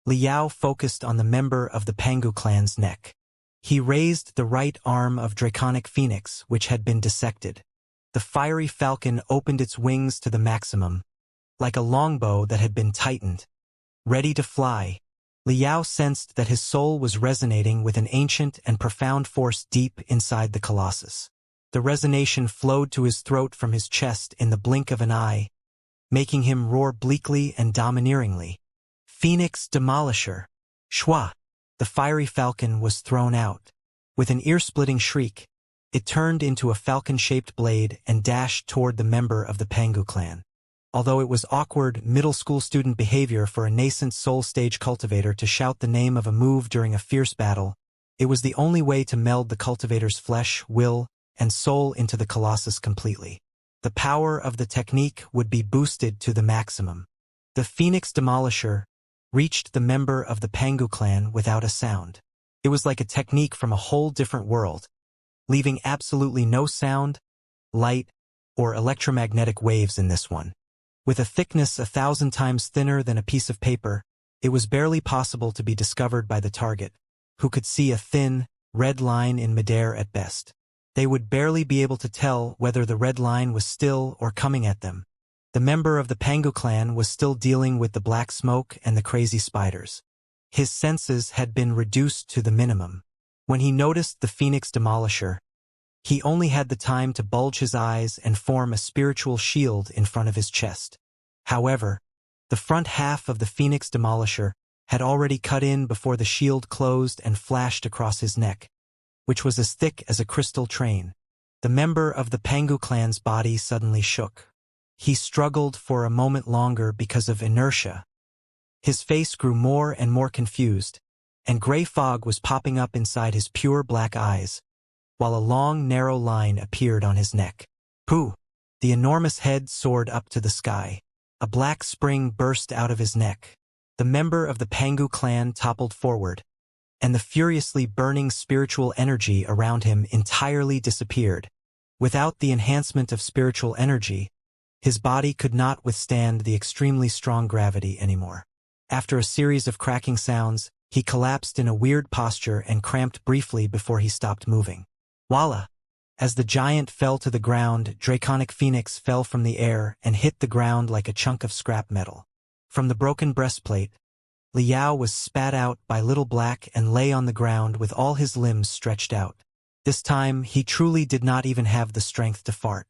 Liao focused on the member of the Pangu clan's neck. He raised the right arm of Draconic Phoenix, which had been dissected. The fiery falcon opened its wings to the maximum, like a longbow that had been tightened. Ready to fly, Liao sensed that his soul was resonating with an ancient and profound force deep inside the colossus. The resonation flowed to his throat from his chest in the blink of an eye, making him roar bleakly and domineeringly. Phoenix Demolisher! Shwa! The fiery falcon was thrown out. With an ear-splitting shriek, it turned into a falcon-shaped blade and dashed toward the member of the Pangu clan. Although it was awkward middle school student behavior for a nascent soul stage cultivator to shout the name of a move during a fierce battle, it was the only way to meld the cultivator's flesh, will, and soul into the colossus completely. The power of the technique would be boosted to the maximum. The Phoenix Demolisher reached the member of the Pangu clan without a sound. It was like a technique from a whole different world, leaving absolutely no sound, light, or electromagnetic waves in this one. With a thickness 1,000 times thinner than a piece of paper, it was barely possible to be discovered by the target, who could see a thin, red line in midair at best. They would barely be able to tell whether the red line was still or coming at them. The member of the Pangu clan was still dealing with the black smoke and the crazy spiders. His senses had been reduced to the minimum. When he noticed the Phoenix Demolisher, he only had the time to bulge his eyes and form a spiritual shield in front of his chest. However, the front half of the Phoenix Demolisher had already cut in before the shield closed and flashed across his neck, which was as thick as a crystal train. The member of the Pangu clan's body suddenly shook. He struggled for a moment longer because of inertia. His face grew more and more confused, and gray fog was popping up inside his pure black eyes, while a long, narrow line appeared on his neck. Pooh! The enormous head soared up to the sky. A black spring burst out of his neck. The member of the Pangu clan toppled forward, and the furiously burning spiritual energy around him entirely disappeared. Without the enhancement of spiritual energy, his body could not withstand the extremely strong gravity anymore. After a series of cracking sounds, he collapsed in a weird posture and cramped briefly before he stopped moving. Voila! As the giant fell to the ground, Draconic Phoenix fell from the air and hit the ground like a chunk of scrap metal. From the broken breastplate, Liao was spat out by Little Black and lay on the ground with all his limbs stretched out. This time, he truly did not even have the strength to fart.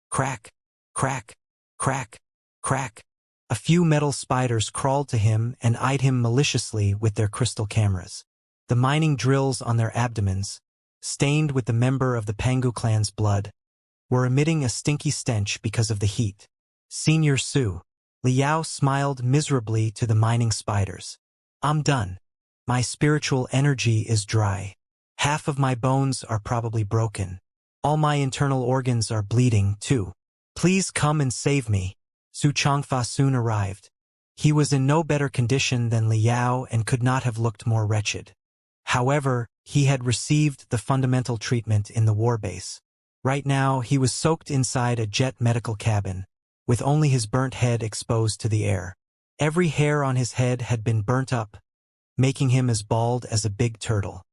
Crack, crack, crack, crack. A few metal spiders crawled to him and eyed him maliciously with their crystal cameras. The mining drills on their abdomens, stained with the member of the Pangu clan's blood, were emitting a stinky stench because of the heat. Senior Su. Liao smiled miserably to the mining spiders. I'm done. My spiritual energy is dry. Half of my bones are probably broken. All my internal organs are bleeding, too. Please come and save me. Su Changfa soon arrived. He was in no better condition than Liao and could not have looked more wretched. However, he had received the fundamental treatment in the warbase. Right now, he was soaked inside a jet medical cabin, with only his burnt head exposed to the air. Every hair on his head had been burnt up, making him as bald as a big turtle.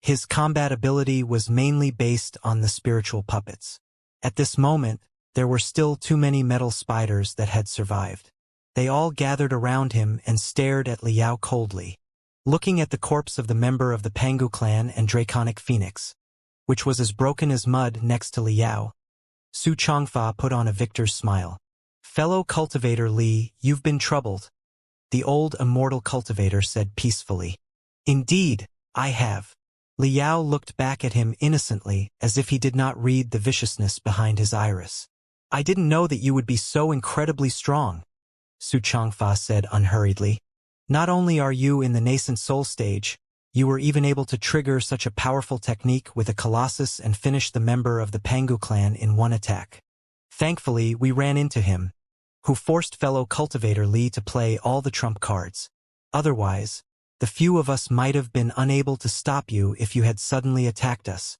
His combat ability was mainly based on the spiritual puppets. At this moment, there were still too many metal spiders that had survived. They all gathered around him and stared at Liao coldly, looking at the corpse of the member of the Pangu clan and Draconic Phoenix, which was as broken as mud next to Liao. Su Changfa put on a victor's smile. Fellow cultivator Li, you've been troubled, the old immortal cultivator said peacefully. Indeed, I have. Liao looked back at him innocently, as if he did not read the viciousness behind his iris. I didn't know that you would be so incredibly strong, Su Changfa said unhurriedly. Not only are you in the nascent soul stage, you were even able to trigger such a powerful technique with a colossus and finish the member of the Pangu clan in one attack. Thankfully, we ran into him, who forced fellow cultivator Li to play all the trump cards. Otherwise, the few of us might have been unable to stop you if you had suddenly attacked us.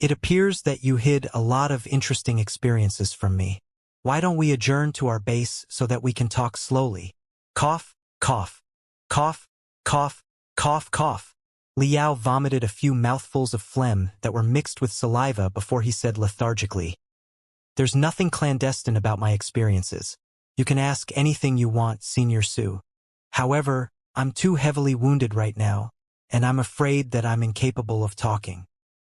It appears that you hid a lot of interesting experiences from me. Why don't we adjourn to our base so that we can talk slowly? Cough, cough, cough, cough, cough, cough. Liao vomited a few mouthfuls of phlegm that were mixed with saliva before he said lethargically, There's nothing clandestine about my experiences. You can ask anything you want, Senior Su. However, I'm too heavily wounded right now, and I'm afraid that I'm incapable of talking.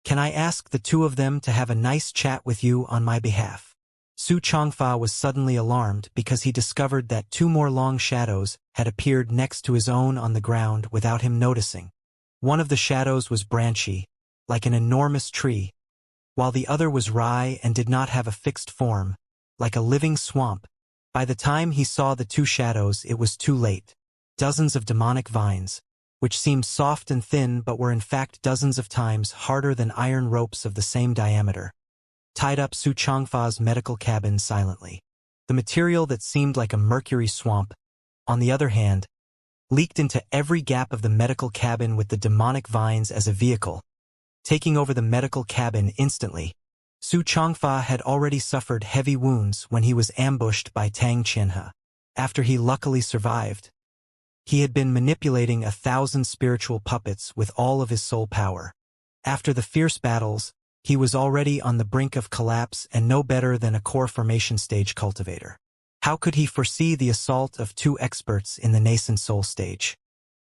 Can I ask the two of them to have a nice chat with you on my behalf? Su Changfa was suddenly alarmed because he discovered that two more long shadows had appeared next to his own on the ground without him noticing. One of the shadows was branchy, like an enormous tree, while the other was wry and did not have a fixed form, like a living swamp. By the time he saw the two shadows, it was too late. Dozens of demonic vines, which seemed soft and thin but were in fact dozens of times harder than iron ropes of the same diameter, tied up Su Changfa's medical cabin silently. The material that seemed like a mercury swamp, on the other hand, leaked into every gap of the medical cabin with the demonic vines as a vehicle, taking over the medical cabin instantly. Su Changfa had already suffered heavy wounds when he was ambushed by Tang Qianhe. After he luckily survived, he had been manipulating 1,000 spiritual puppets with all of his soul power. After the fierce battles, he was already on the brink of collapse and no better than a core formation stage cultivator. How could he foresee the assault of two experts in the nascent soul stage?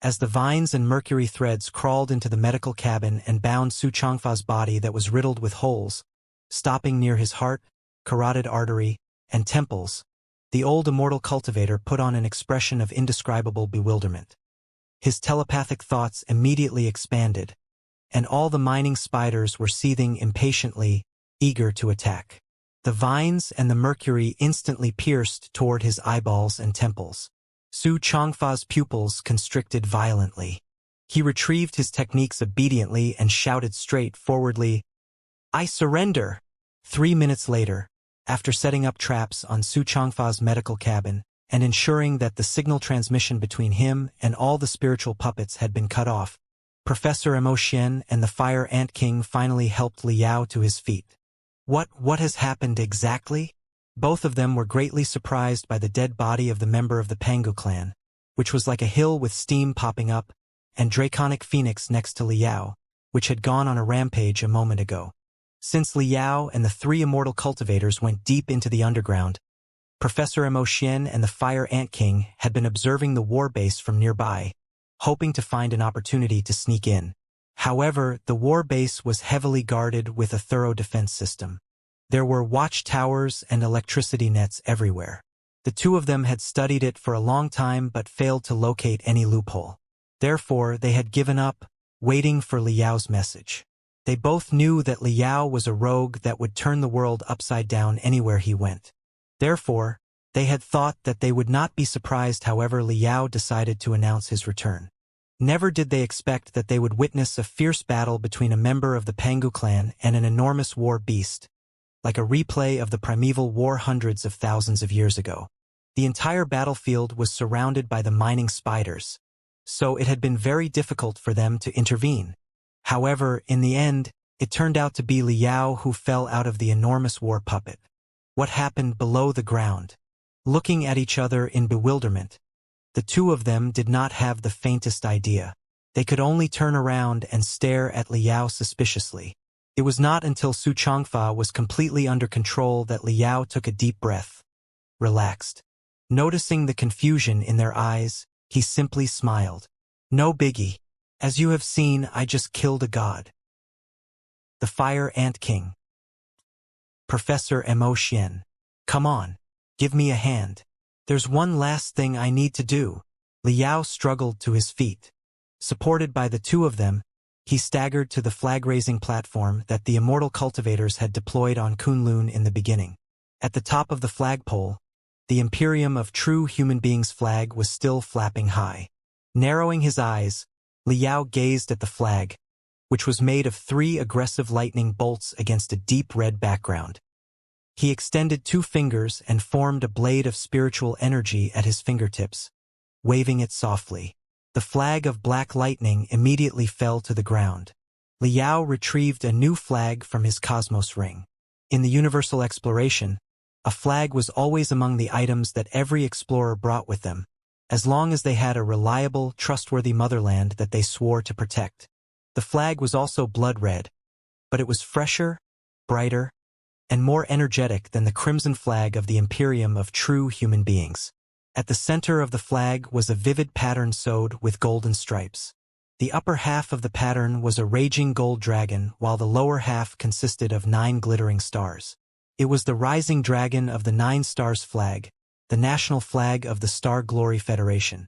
As the vines and mercury threads crawled into the medical cabin and bound Su Changfa's body that was riddled with holes, stopping near his heart, carotid artery, and temples, the old immortal cultivator put on an expression of indescribable bewilderment. His telepathic thoughts immediately expanded, and all the mining spiders were seething impatiently, eager to attack. The vines and the mercury instantly pierced toward his eyeballs and temples. Su Changfa's pupils constricted violently. He retrieved his techniques obediently and shouted straightforwardly, "I surrender!" 3 minutes later, after setting up traps on Su Changfa's medical cabin and ensuring that the signal transmission between him and all the spiritual puppets had been cut off, Professor Emotion and the Fire Ant King finally helped Liao to his feet. What has happened exactly? Both of them were greatly surprised by the dead body of the member of the Pangu clan, which was like a hill with steam popping up, and Draconic Phoenix next to Liao, which had gone on a rampage a moment ago. Since Liao and the three immortal cultivators went deep into the underground, Professor Emotion and the Fire Ant King had been observing the war base from nearby, hoping to find an opportunity to sneak in. However, the war base was heavily guarded with a thorough defense system. There were watchtowers and electricity nets everywhere. The two of them had studied it for a long time but failed to locate any loophole. Therefore, they had given up, waiting for Liao's message. They both knew that Liao was a rogue that would turn the world upside down anywhere he went. Therefore, they had thought that they would not be surprised however Liao decided to announce his return. Never did they expect that they would witness a fierce battle between a member of the Pangu clan and an enormous war beast, like a replay of the primeval war hundreds of thousands of years ago. The entire battlefield was surrounded by the mining spiders, so it had been very difficult for them to intervene. However, in the end, it turned out to be Liao who fell out of the enormous war puppet. What happened below the ground? Looking at each other in bewilderment, the two of them did not have the faintest idea. They could only turn around and stare at Liao suspiciously. It was not until Su Changfa was completely under control that Liao took a deep breath. Relaxed. Noticing the confusion in their eyes, he simply smiled. "No biggie. As you have seen, I just killed a god." The Fire Ant King. Professor Emotion. "Come on. Give me a hand. There's one last thing I need to do." Liao struggled to his feet. Supported by the two of them, he staggered to the flag-raising platform that the immortal cultivators had deployed on Kunlun in the beginning. At the top of the flagpole, the Imperium of True Human Beings flag was still flapping high. Narrowing his eyes, Liao gazed at the flag, which was made of 3 aggressive lightning bolts against a deep red background. He extended 2 fingers and formed a blade of spiritual energy at his fingertips, waving it softly. The flag of black lightning immediately fell to the ground. Liao retrieved a new flag from his cosmos ring. In the universal exploration, a flag was always among the items that every explorer brought with them, as long as they had a reliable, trustworthy motherland that they swore to protect. The flag was also blood red, but it was fresher, brighter, and more energetic than the crimson flag of the Imperium of True Human Beings. At the center of the flag was a vivid pattern sewed with golden stripes. The upper half of the pattern was a raging gold dragon, while the lower half consisted of 9 glittering stars. It was the rising dragon of the 9 Stars flag, the national flag of the Star Glory Federation.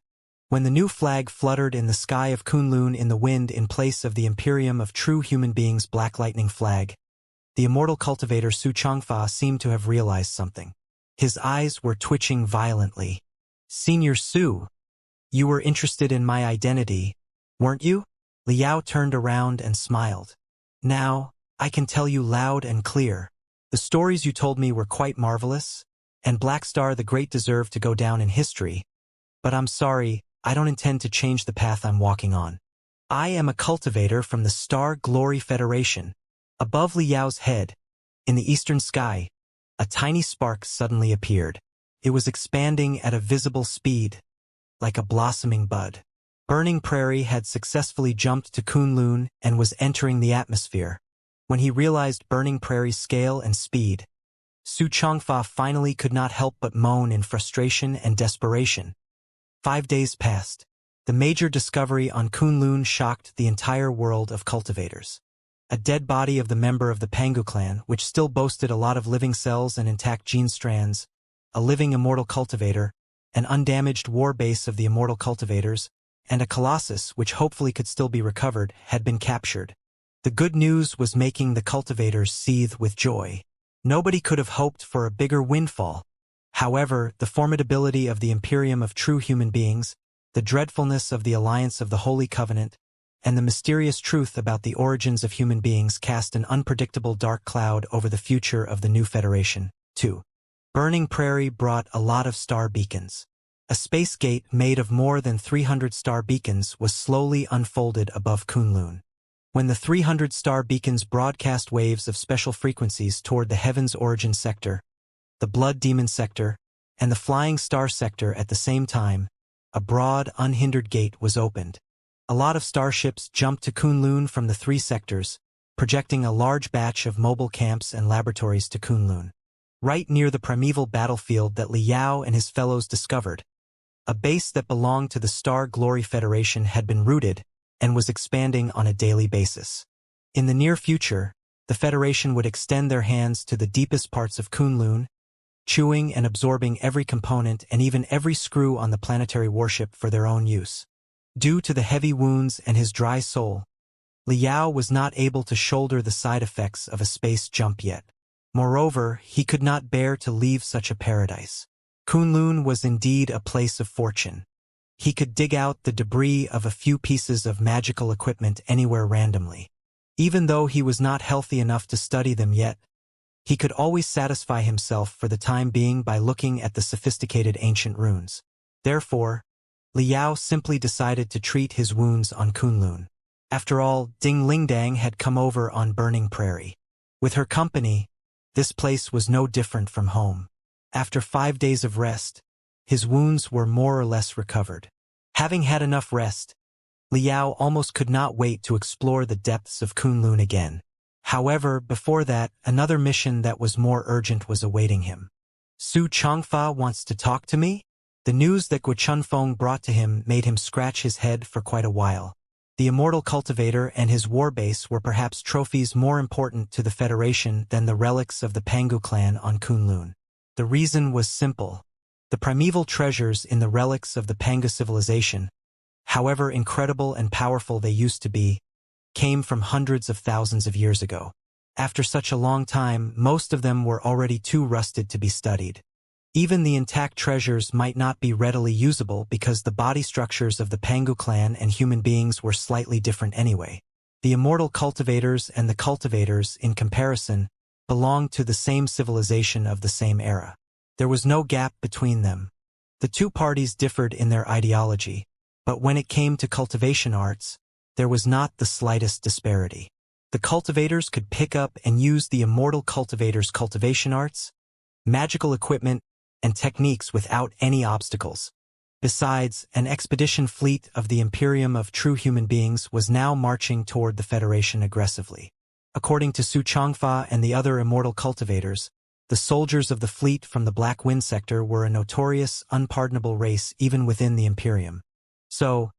When the new flag fluttered in the sky of Kunlun in the wind in place of the Imperium of True Human Beings Black Lightning flag, the immortal cultivator Su Changfa seemed to have realized something. His eyes were twitching violently. "Senior Su, you were interested in my identity, weren't you?" Liao turned around and smiled. "Now, I can tell you loud and clear. The stories you told me were quite marvelous, and Black Star the Great deserved to go down in history. But I'm sorry, I don't intend to change the path I'm walking on. I am a cultivator from the Star Glory Federation." Above Liao's head, in the eastern sky, a tiny spark suddenly appeared. It was expanding at a visible speed, like a blossoming bud. Burning Prairie had successfully jumped to Kunlun and was entering the atmosphere. When he realized Burning Prairie's scale and speed, Su Changfa finally could not help but moan in frustration and desperation. 5 days passed. The major discovery on Kunlun shocked the entire world of cultivators. A dead body of the member of the Pangu clan, which still boasted a lot of living cells and intact gene strands, a living immortal cultivator, an undamaged war base of the immortal cultivators, and a colossus, which hopefully could still be recovered, had been captured. The good news was making the cultivators seethe with joy. Nobody could have hoped for a bigger windfall. However, the formidability of the Imperium of true human beings, the dreadfulness of the alliance of the Holy Covenant, and the mysterious truth about the origins of human beings cast an unpredictable dark cloud over the future of the new Federation. 2. Burning Prairie brought a lot of star beacons. A space gate made of more than 300 star beacons was slowly unfolded above Kunlun. When the 300 star beacons broadcast waves of special frequencies toward the Heaven's Origin sector, the Blood Demon sector, and the Flying Star sector at the same time, a broad, unhindered gate was opened. A lot of starships jumped to Kunlun from the three sectors, projecting a large batch of mobile camps and laboratories to Kunlun. Right near the primeval battlefield that Liao and his fellows discovered, a base that belonged to the Star Glory Federation had been rooted and was expanding on a daily basis. In the near future, the Federation would extend their hands to the deepest parts of Kunlun, chewing and absorbing every component and even every screw on the planetary warship for their own use. Due to the heavy wounds and his dry soul, Liao was not able to shoulder the side effects of a space jump yet. Moreover, he could not bear to leave such a paradise. Kunlun was indeed a place of fortune. He could dig out the debris of a few pieces of magical equipment anywhere randomly. Even though he was not healthy enough to study them yet, he could always satisfy himself for the time being by looking at the sophisticated ancient runes. Therefore, Liao simply decided to treat his wounds on Kunlun. After all, Ding Lingdang had come over on Burning Prairie. With her company, this place was no different from home. After 5 days of rest, his wounds were more or less recovered. Having had enough rest, Liao almost could not wait to explore the depths of Kunlun again. However, before that, another mission that was more urgent was awaiting him. Su Changfa wants to talk to me? The news that Guo Chunfeng brought to him made him scratch his head for quite a while. The immortal cultivator and his warbase were perhaps trophies more important to the Federation than the relics of the Pangu clan on Kunlun. The reason was simple. The primeval treasures in the relics of the Pangu civilization, however incredible and powerful they used to be, came from hundreds of thousands of years ago. After such a long time, most of them were already too rusted to be studied. Even the intact treasures might not be readily usable because the body structures of the Pangu clan and human beings were slightly different anyway. The immortal cultivators and the cultivators, in comparison, belonged to the same civilization of the same era. There was no gap between them. The two parties differed in their ideology, but when it came to cultivation arts, there was not the slightest disparity. The cultivators could pick up and use the immortal cultivators' cultivation arts, magical equipment, and techniques without any obstacles. Besides, an expedition fleet of the Imperium of true human beings was now marching toward the Federation aggressively. According to Su Changfa and the other immortal cultivators, the soldiers of the fleet from the Black Wind sector were a notorious, unpardonable race even within the Imperium. So,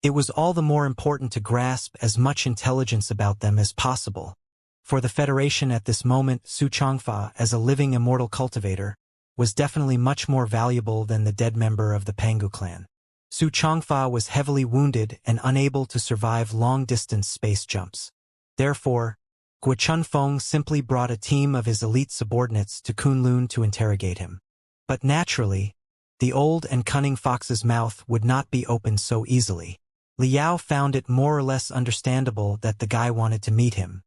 it was all the more important to grasp as much intelligence about them as possible. For the Federation at this moment, Su Changfa, as a living immortal cultivator, was definitely much more valuable than the dead member of the Pangu clan. Su Changfa was heavily wounded and unable to survive long-distance space jumps. Therefore, Guo Chunfeng simply brought a team of his elite subordinates to Kunlun to interrogate him. But naturally, the old and cunning fox's mouth would not be opened so easily. Liao found it more or less understandable that the guy wanted to meet him.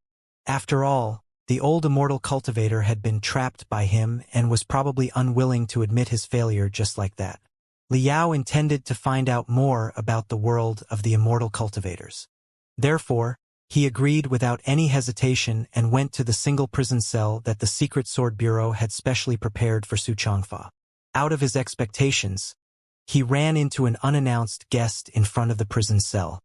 After all, the old immortal cultivator had been trapped by him and was probably unwilling to admit his failure just like that. Liao intended to find out more about the world of the immortal cultivators. Therefore, he agreed without any hesitation and went to the single prison cell that the Secret Sword Bureau had specially prepared for Su Changfa. Out of his expectations, he ran into an unannounced guest in front of the prison cell.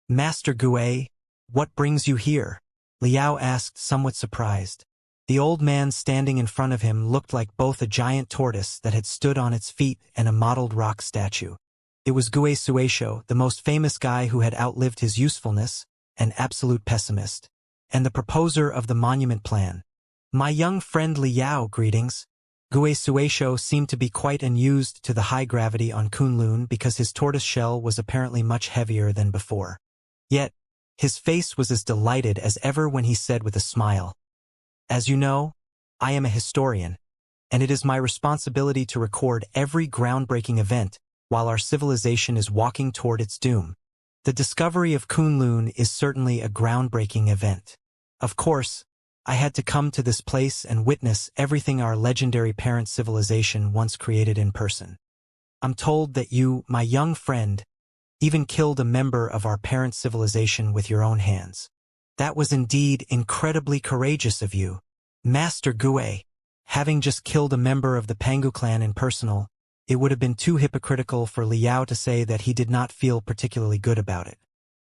"Master Gue, what brings you here?" Liao asked, somewhat surprised. The old man standing in front of him looked like both a giant tortoise that had stood on its feet and a modeled rock statue. It was Gue Suesho, the most famous guy who had outlived his usefulness, an absolute pessimist, and the proposer of the monument plan. "My young friend Liao, greetings. Gue Suesho seemed to be quite unused to the high gravity on Kunlun because his tortoise shell was apparently much heavier than before. Yet, his face was as delighted as ever when he said with a smile, "As you know, I am a historian, and it is my responsibility to record every groundbreaking event while our civilization is walking toward its doom. The discovery of Kunlun is certainly a groundbreaking event. Of course, I had to come to this place and witness everything our legendary parent civilization once created in person. I'm told that you, my young friend, even killed a member of our parent civilization with your own hands. That was indeed incredibly courageous of you, Master Gue. Having just killed a member of the Pangu clan in personal, it would have been too hypocritical for Liao to say that he did not feel particularly good about it.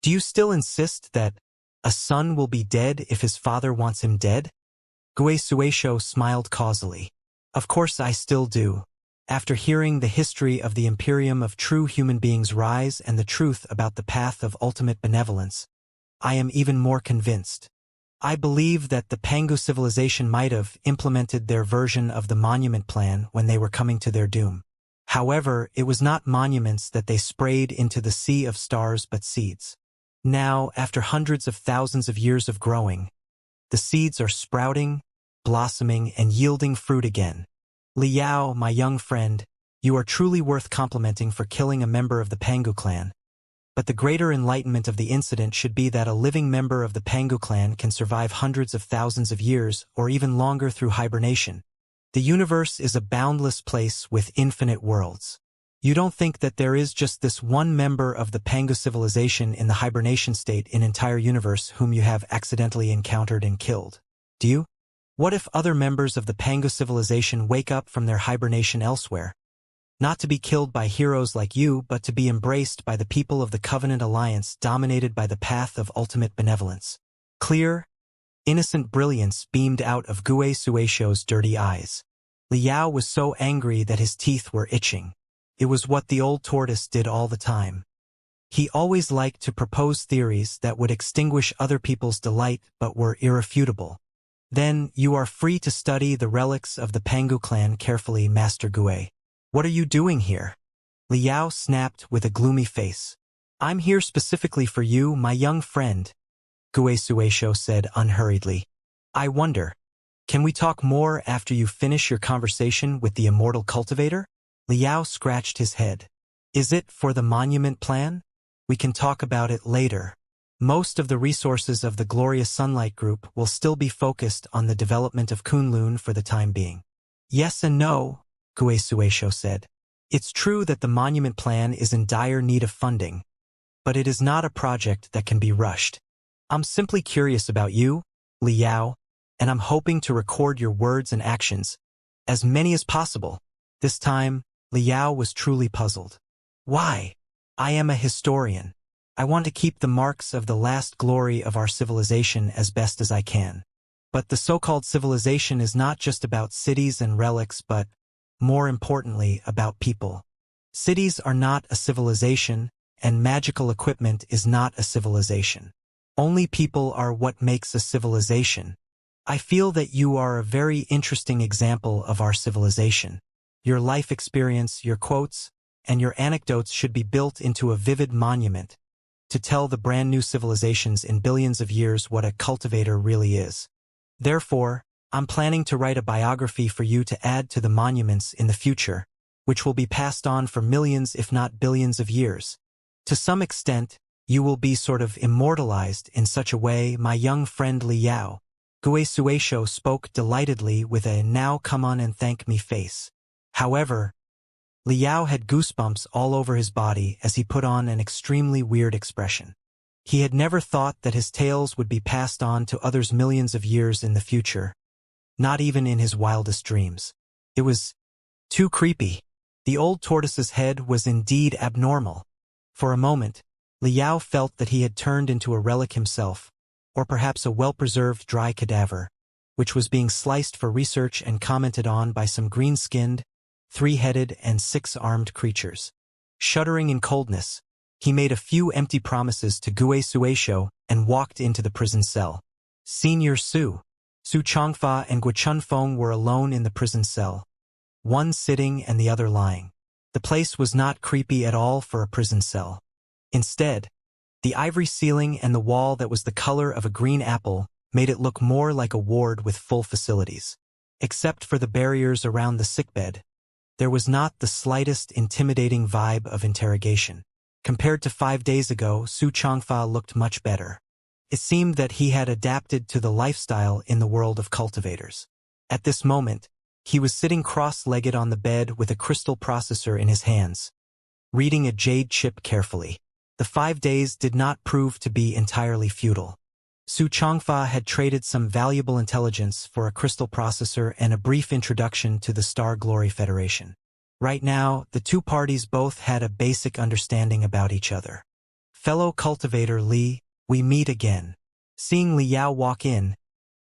Do you still insist that a son will be dead if his father wants him dead?" Gue Suesho smiled causally. "Of course I still do. After hearing the history of the Imperium of true human beings' rise and the truth about the path of ultimate benevolence, I am even more convinced. I believe that the Pangu civilization might have implemented their version of the monument plan when they were coming to their doom. However, it was not monuments that they sprayed into the sea of stars but seeds. Now, after hundreds of thousands of years of growing, the seeds are sprouting, blossoming, and yielding fruit again. Liao, my young friend, you are truly worth complimenting for killing a member of the Pangu clan. But the greater enlightenment of the incident should be that a living member of the Pangu clan can survive hundreds of thousands of years or even longer through hibernation. The universe is a boundless place with infinite worlds. You don't think that there is just this one member of the Pangu civilization in the hibernation state in entire universe whom you have accidentally encountered and killed, do you? What if other members of the Pangu civilization wake up from their hibernation elsewhere? Not to be killed by heroes like you, but to be embraced by the people of the Covenant Alliance dominated by the path of ultimate benevolence. Clear, innocent brilliance beamed out of Gue Suesho's dirty eyes. Liao was so angry that his teeth were itching. It was what the old tortoise did all the time. He always liked to propose theories that would extinguish other people's delight but were irrefutable. Then, you are free to study the relics of the Pangu clan carefully, Master Gue. What are you doing here? Liao snapped with a gloomy face. I'm here specifically for you, my young friend, Gue Suesho said unhurriedly. I wonder, can we talk more after you finish your conversation with the immortal cultivator? Liao scratched his head. Is it for the monument plan? We can talk about it later. Most of the resources of the Glorious Sunlight Group will still be focused on the development of Kunlun for the time being. Yes and no, Gue Suesho said. It's true that the monument plan is in dire need of funding, but it is not a project that can be rushed. I'm simply curious about you, Liao, and I'm hoping to record your words and actions, as many as possible. This time, Liao was truly puzzled. Why? I am a historian. I want to keep the marks of the last glory of our civilization as best as I can. But the so-called civilization is not just about cities and relics but, more importantly, about people. Cities are not a civilization, and magical equipment is not a civilization. Only people are what makes a civilization. I feel that you are a very interesting example of our civilization. Your life experience, your quotes, and your anecdotes should be built into a vivid monument to tell the brand new civilizations in billions of years what a cultivator really is. Therefore, I'm planning to write a biography for you to add to the monuments in the future, which will be passed on for millions if not billions of years. To some extent, you will be sort of immortalized in such a way, my young friend Liao. Gue Suesho spoke delightedly with a now come on and thank me face. However, Liao had goosebumps all over his body as he put on an extremely weird expression. He had never thought that his tales would be passed on to others millions of years in the future, not even in his wildest dreams. It was too creepy. The old tortoise's head was indeed abnormal. For a moment, Liao felt that he had turned into a relic himself, or perhaps a well-preserved dry cadaver, which was being sliced for research and commented on by some green-skinned, three-headed and six-armed creatures. Shuddering in coldness, he made a few empty promises to Gue Suesho and walked into the prison cell. Senior Su Changfa and Guo Chunfeng were alone in the prison cell. one sitting and the other lying. The place was not creepy at all for a prison cell. Instead, the ivory ceiling and the wall that was the color of a green apple made it look more like a ward with full facilities. Except for the barriers around the sickbed, there was not the slightest intimidating vibe of interrogation. Compared to 5 days ago, Su Changfa looked much better. It seemed that he had adapted to the lifestyle in the world of cultivators. At this moment, he was sitting cross-legged on the bed with a crystal processor in his hands, reading a jade chip carefully. The 5 days did not prove to be entirely futile. Su Changfa had traded some valuable intelligence for a crystal processor and a brief introduction to the Star Glory Federation. Right now, the two parties both had a basic understanding about each other. Fellow cultivator Li, we meet again. Seeing Liao walk in,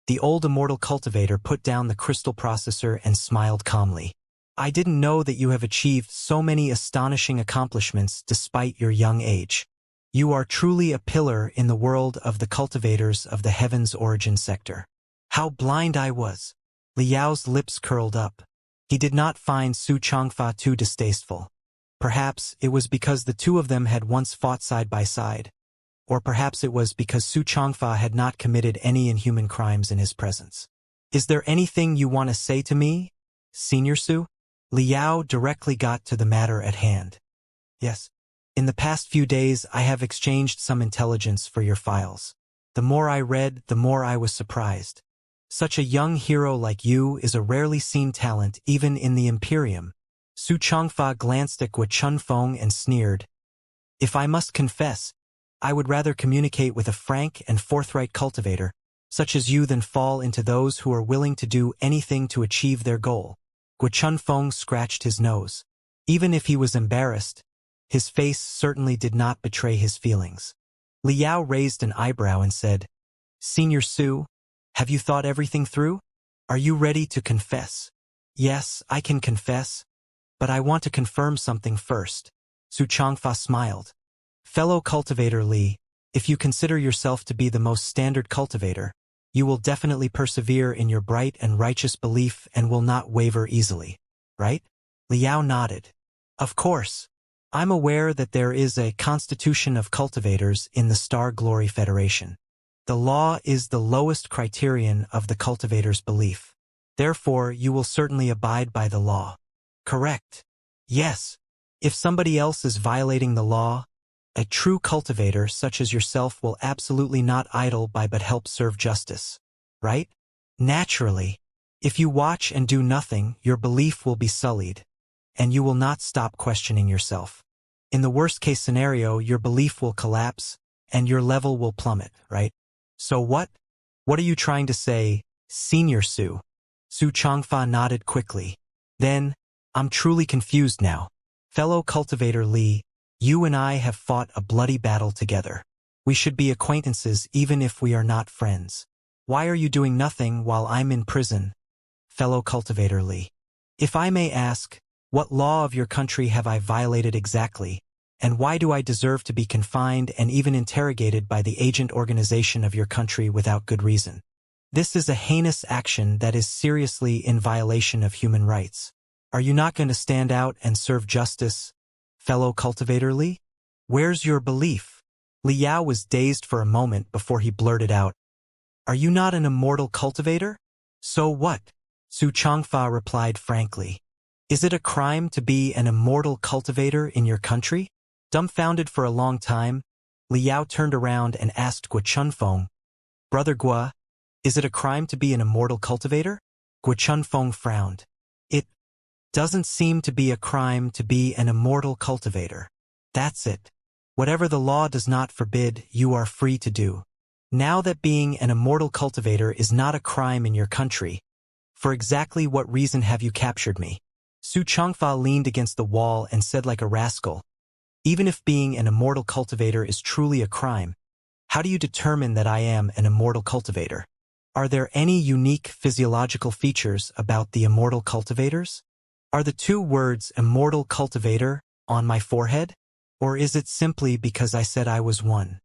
the old immortal cultivator put down the crystal processor and smiled calmly. I didn't know that you have achieved so many astonishing accomplishments despite your young age. You are truly a pillar in the world of the cultivators of the Heaven's Origin sector. How blind I was! Liao's lips curled up. He did not find Su Changfa too distasteful. Perhaps it was because the two of them had once fought side by side. Or perhaps it was because Su Changfa had not committed any inhuman crimes in his presence. Is there anything you want to say to me, Senior Su? Liao directly got to the matter at hand. Yes. In the past few days, I have exchanged some intelligence for your files. The more I read, the more I was surprised. Such a young hero like you is a rarely seen talent even in the Imperium. Su Changfa glanced at Guo Chunfeng and sneered. If I must confess, I would rather communicate with a frank and forthright cultivator, such as you, than fall into those who are willing to do anything to achieve their goal. Guo Chunfeng scratched his nose. Even if he was embarrassed, his face certainly did not betray his feelings. Liao raised an eyebrow and said, Senior Su, have you thought everything through? Are you ready to confess? Yes, I can confess, but I want to confirm something first. Su Changfa smiled. Fellow cultivator Li, if you consider yourself to be the most standard cultivator, you will definitely persevere in your bright and righteous belief and will not waver easily, right? Liao nodded. Of course. I'm aware that there is a constitution of cultivators in the Star Glory Federation. The law is the lowest criterion of the cultivator's belief. Therefore, you will certainly abide by the law. Correct. Yes. If somebody else is violating the law, a true cultivator such as yourself will absolutely not idle by but help serve justice. Right? Naturally. If you watch and do nothing, your belief will be sullied, and you will not stop questioning yourself. In the worst-case scenario, your belief will collapse, and your level will plummet, right? So what? What are you trying to say, Senior Su? Su Changfa nodded quickly. Then, I'm truly confused now. Fellow cultivator Li, you and I have fought a bloody battle together. We should be acquaintances even if we are not friends. Why are you doing nothing while I'm in prison? Fellow cultivator Li. If I may ask, what law of your country have I violated exactly, and why do I deserve to be confined and even interrogated by the agent organization of your country without good reason? This is a heinous action that is seriously in violation of human rights. Are you not going to stand out and serve justice, fellow cultivator Li? Where's your belief? Liao was dazed for a moment before he blurted out, Are you not an immortal cultivator? So what? Su Changfa replied frankly. Is it a crime to be an immortal cultivator in your country? Dumbfounded for a long time, Liao turned around and asked Guo Chunfeng, Brother Guo, is it a crime to be an immortal cultivator? Guo Chunfeng frowned. It doesn't seem to be a crime to be an immortal cultivator. That's it. Whatever the law does not forbid, you are free to do. Now that being an immortal cultivator is not a crime in your country, for exactly what reason have you captured me? Su Changfa leaned against the wall and said like a rascal, Even if being an immortal cultivator is truly a crime, how do you determine that I am an immortal cultivator? Are there any unique physiological features about the immortal cultivators? Are the two words immortal cultivator on my forehead? Or is it simply because I said I was one?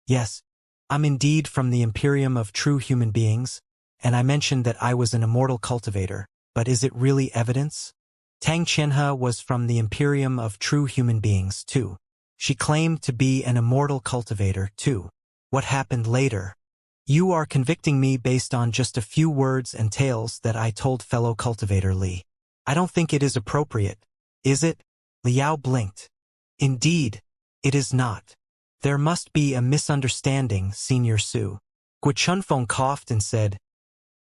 Yes, I'm indeed from the Imperium of true human beings, and I mentioned that I was an immortal cultivator, but is it really evidence? Tang Qianhe was from the Imperium of True Human Beings, too. She claimed to be an immortal cultivator, too. What happened later? You are convicting me based on just a few words and tales that I told fellow cultivator Li. I don't think it is appropriate, is it? Liao blinked. Indeed, it is not. There must be a misunderstanding, Senior Su. Guo Chunfeng coughed and said,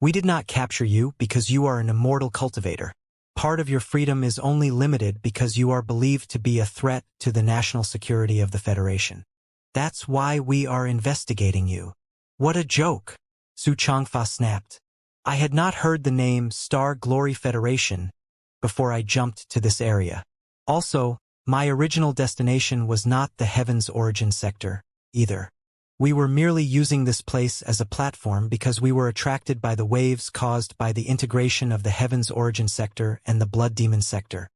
We did not capture you because you are an immortal cultivator. Part of your freedom is only limited because you are believed to be a threat to the national security of the Federation. That's why we are investigating you. What a joke! Su Changfa snapped. I had not heard the name Star Glory Federation before I jumped to this area. Also, my original destination was not the Heaven's Origin sector, either. We were merely using this place as a platform because we were attracted by the waves caused by the integration of the Heaven's Origin sector and the Blood Demon sector.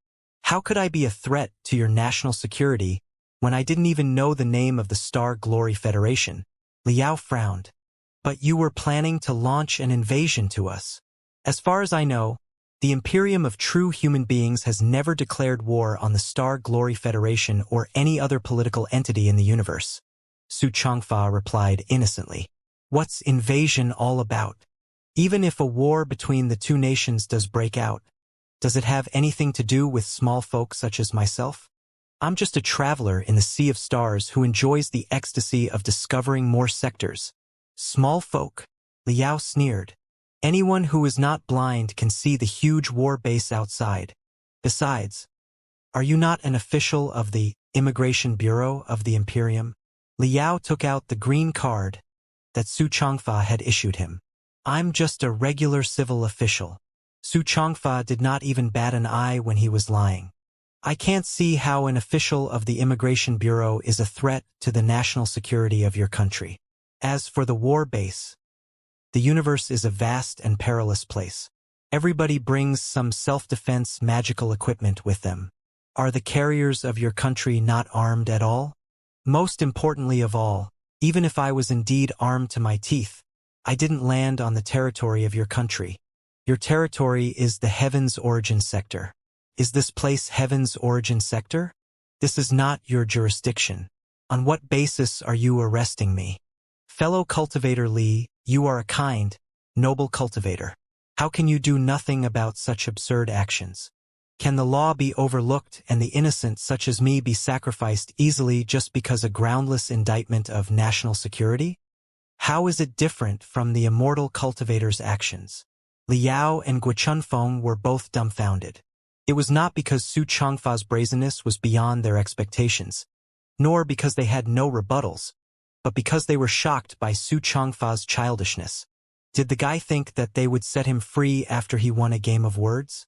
How could I be a threat to your national security when I didn't even know the name of the Star Glory Federation? Liao frowned. But you were planning to launch an invasion to us. As far as I know, the Imperium of True Human Beings has never declared war on the Star Glory Federation or any other political entity in the universe. Su Changfa replied innocently. What's invasion all about? Even if a war between the two nations does break out, does it have anything to do with small folk such as myself? I'm just a traveler in the sea of stars who enjoys the ecstasy of discovering more sectors. Small folk? Liao sneered. Anyone who is not blind can see the huge war base outside. Besides, are you not an official of the Immigration Bureau of the Imperium? Liao took out the green card that Su Changfa had issued him. I'm just a regular civil official. Su Changfa did not even bat an eye when he was lying. I can't see how an official of the Immigration Bureau is a threat to the national security of your country. As for the war base, the universe is a vast and perilous place. Everybody brings some self-defense magical equipment with them. Are the carriers of your country not armed at all? Most importantly of all, even if I was indeed armed to my teeth, I didn't land on the territory of your country. Your territory is the Heaven's Origin sector. Is this place Heaven's Origin sector? This is not your jurisdiction. On what basis are you arresting me? Fellow cultivator Li, you are a kind, noble cultivator. How can you do nothing about such absurd actions? Can the law be overlooked and the innocent such as me be sacrificed easily just because a groundless indictment of national security? How is it different from the immortal cultivator's actions? Liao and Guo Chunfeng were both dumbfounded. It was not because Su Changfa's brazenness was beyond their expectations, nor because they had no rebuttals, but because they were shocked by Su Changfa's childishness. Did the guy think that they would set him free after he won a game of words?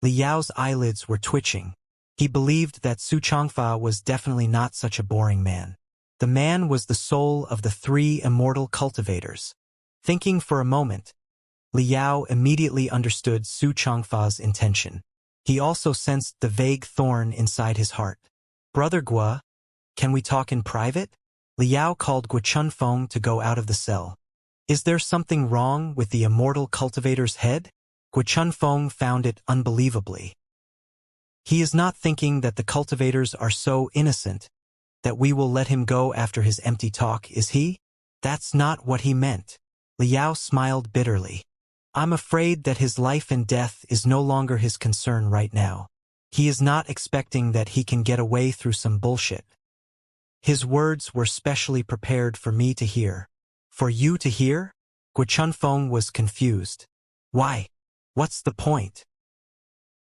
Liao's eyelids were twitching. He believed that Su Changfa was definitely not such a boring man. The man was the soul of the three immortal cultivators. Thinking for a moment, Liao immediately understood Su Changfa's intention. He also sensed the vague thorn inside his heart. Brother Guo, can we talk in private? Liao called Guo Chunfeng to go out of the cell. Is there something wrong with the immortal cultivator's head? Guo Chunfeng found it unbelievably. He is not thinking that the cultivators are so innocent that we will let him go after his empty talk, is he? That's not what he meant. Liao smiled bitterly. I'm afraid that his life and death is no longer his concern right now. He is not expecting that he can get away through some bullshit. His words were specially prepared for me to hear. For you to hear? Guo Chunfeng was confused. Why? What's the point?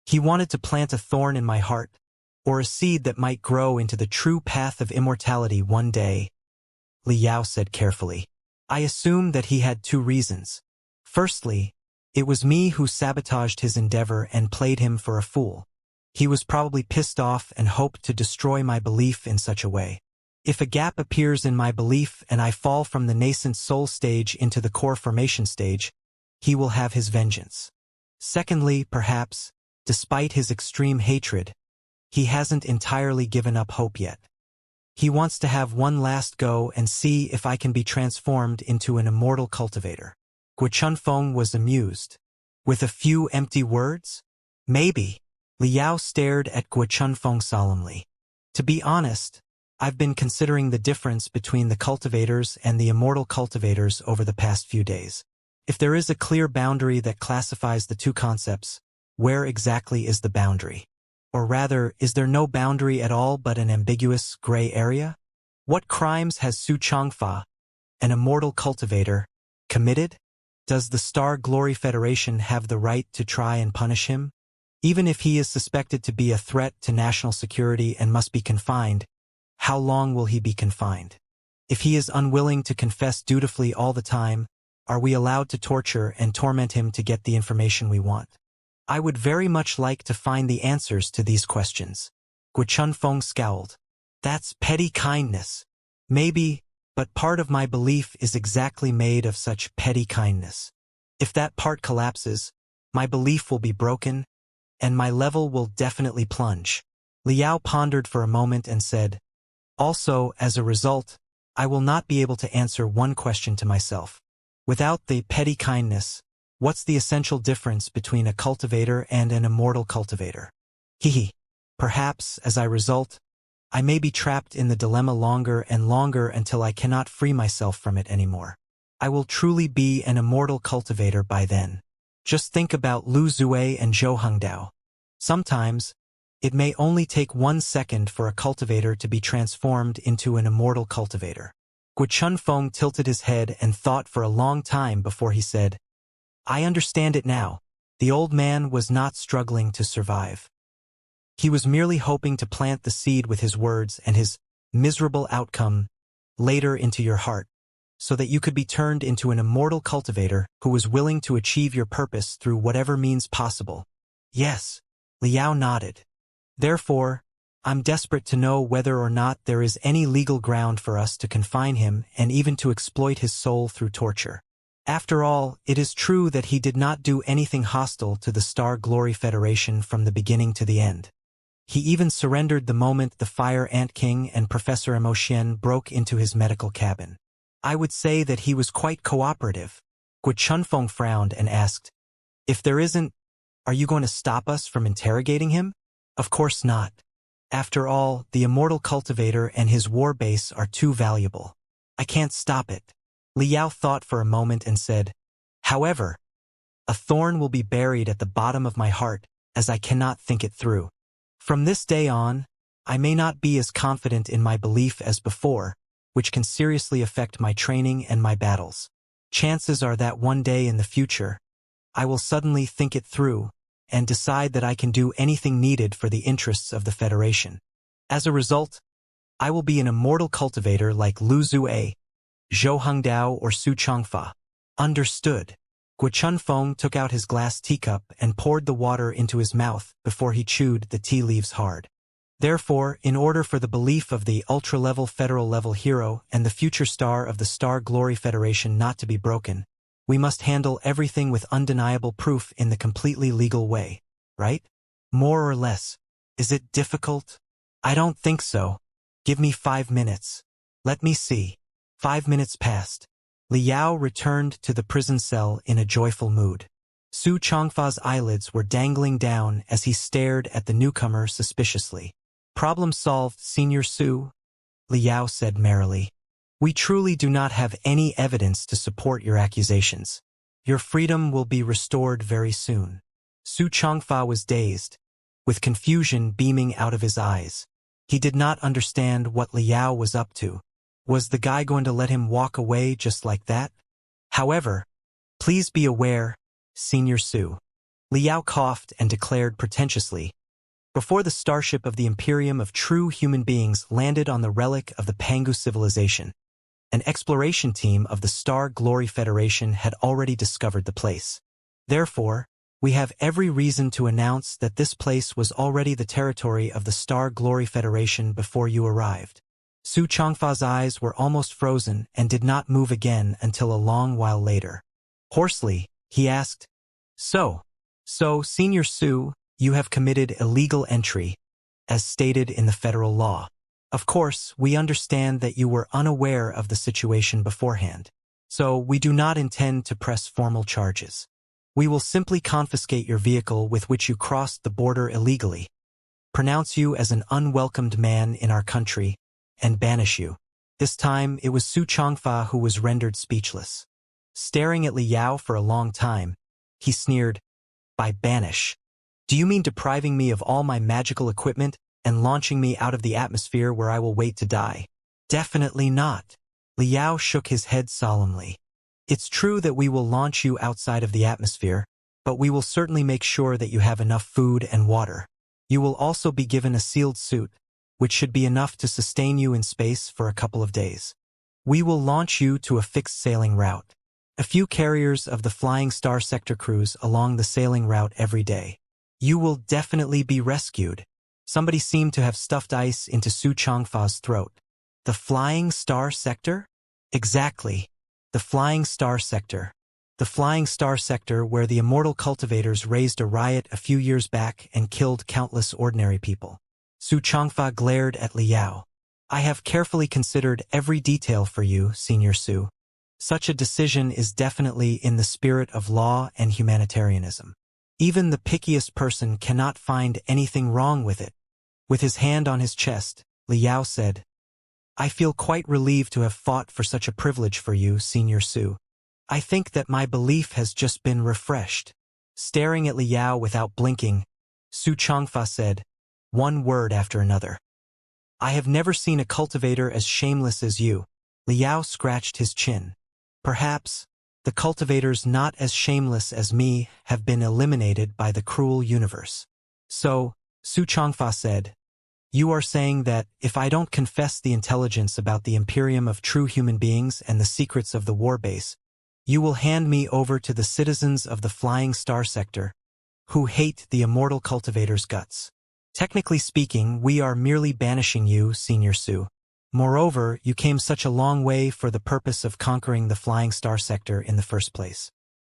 He wanted to plant a thorn in my heart, or a seed that might grow into the true path of immortality one day. Liao said carefully. I assume that he had two reasons. Firstly, it was me who sabotaged his endeavor and played him for a fool. He was probably pissed off and hoped to destroy my belief in such a way. If a gap appears in my belief and I fall from the nascent soul stage into the core formation stage, he will have his vengeance. Secondly, perhaps, despite his extreme hatred, he hasn't entirely given up hope yet. He wants to have one last go and see if I can be transformed into an immortal cultivator. Guo Chunfeng was amused. With a few empty words? Maybe. Liao stared at Guo Chunfeng solemnly. To be honest, I've been considering the difference between the cultivators and the immortal cultivators over the past few days. If there is a clear boundary that classifies the two concepts, where exactly is the boundary? Or rather, is there no boundary at all but an ambiguous gray area? What crimes has Su Changfa, an immortal cultivator, committed? Does the Star Glory Federation have the right to try and punish him? Even if he is suspected to be a threat to national security and must be confined, how long will he be confined? If he is unwilling to confess dutifully all the time, are we allowed to torture and torment him to get the information we want? I would very much like to find the answers to these questions. Guo Chunfeng scowled. That's petty kindness. Maybe, but part of my belief is exactly made of such petty kindness. If that part collapses, my belief will be broken, and my level will definitely plunge. Liao pondered for a moment and said, also, as a result, I will not be able to answer one question to myself. Without the petty kindness, what's the essential difference between a cultivator and an immortal cultivator? Hehe. Perhaps, as a result, I may be trapped in the dilemma longer and longer until I cannot free myself from it anymore. I will truly be an immortal cultivator by then. Just think about Lu Zue and Zhou Hongdao. Sometimes, it may only take 1 second for a cultivator to be transformed into an immortal cultivator. Guo Chunfeng tilted his head and thought for a long time before he said, I understand it now. The old man was not struggling to survive. He was merely hoping to plant the seed with his words and his miserable outcome later into your heart, so that you could be turned into an immortal cultivator who was willing to achieve your purpose through whatever means possible. Yes, Liao nodded. Therefore, I'm desperate to know whether or not there is any legal ground for us to confine him and even to exploit his soul through torture. After all, it is true that he did not do anything hostile to the Star Glory Federation from the beginning to the end. He even surrendered the moment the Fire Ant King and Professor Mo Xian broke into his medical cabin. I would say that he was quite cooperative. Guo Chunfeng frowned and asked, if there isn't, are you going to stop us from interrogating him? Of course not. After all, the immortal cultivator and his war base are too valuable. I can't stop it. Liao thought for a moment and said, however, a thorn will be buried at the bottom of my heart, as I cannot think it through. From this day on, I may not be as confident in my belief as before, which can seriously affect my training and my battles. Chances are that one day in the future, I will suddenly think it through, and decide that I can do anything needed for the interests of the Federation. As a result, I will be an immortal cultivator like Lu Zue, Zhou Hongdao or Su Changfa. Understood. Guo Chunfeng took out his glass teacup and poured the water into his mouth before he chewed the tea leaves hard. Therefore, in order for the belief of the ultra-level federal-level hero and the future star of the Star Glory Federation not to be broken, we must handle everything with undeniable proof in the completely legal way, right? More or less. Is it difficult? I don't think so. Give me 5 minutes. Let me see. 5 minutes passed. Liao returned to the prison cell in a joyful mood. Su Changfa's eyelids were dangling down as he stared at the newcomer suspiciously. Problem solved, Senior Su, Liao said merrily. We truly do not have any evidence to support your accusations. Your freedom will be restored very soon. Su Changfa was dazed, with confusion beaming out of his eyes. He did not understand what Liao was up to. Was the guy going to let him walk away just like that? However, please be aware, Senior Su. Liao coughed and declared pretentiously, before the starship of the Imperium of true human beings landed on the relic of the Pangu civilization, an exploration team of the Star Glory Federation had already discovered the place. Therefore, we have every reason to announce that this place was already the territory of the Star Glory Federation before you arrived. Su Changfa's eyes were almost frozen and did not move again until a long while later. Hoarsely, he asked, So, Senior Su, you have committed illegal entry, as stated in the federal law. Of course, we understand that you were unaware of the situation beforehand, so we do not intend to press formal charges. We will simply confiscate your vehicle with which you crossed the border illegally, pronounce you as an unwelcomed man in our country, and banish you. This time, it was Su Changfa who was rendered speechless. Staring at Li Yao for a long time, he sneered, "By banish? Do you mean depriving me of all my magical equipment and launching me out of the atmosphere where I will wait to die?" "Definitely not." Li Yao shook his head solemnly. "It's true that we will launch you outside of the atmosphere, but we will certainly make sure that you have enough food and water. You will also be given a sealed suit, which should be enough to sustain you in space for a couple of days. We will launch you to a fixed sailing route. A few carriers of the Flying Star sector cruise along the sailing route every day. You will definitely be rescued." Somebody seemed to have stuffed ice into Su Changfa's throat. "The Flying Star sector?" "Exactly. The Flying Star sector. The Flying Star sector where the immortal cultivators raised a riot a few years back and killed countless ordinary people." Su Changfa glared at Li Yao. "I have carefully considered every detail for you, Senior Su. Such a decision is definitely in the spirit of law and humanitarianism. Even the pickiest person cannot find anything wrong with it." With his hand on his chest, Li Yao said, "I feel quite relieved to have fought for such a privilege for you, Senior Su. I think that my belief has just been refreshed." Staring at Li Yao without blinking, Su Changfa said, one word after another, "I have never seen a cultivator as shameless as you." Li Yao scratched his chin. "Perhaps the cultivators not as shameless as me have been eliminated by the cruel universe." "So," Su Changfa said, "you are saying that if I don't confess the intelligence about the Imperium of true human beings and the secrets of the war base, you will hand me over to the citizens of the Flying Star sector, who hate the immortal cultivators' guts. Technically speaking, we are merely banishing you, Senior Su. Moreover, you came such a long way for the purpose of conquering the Flying Star sector in the first place.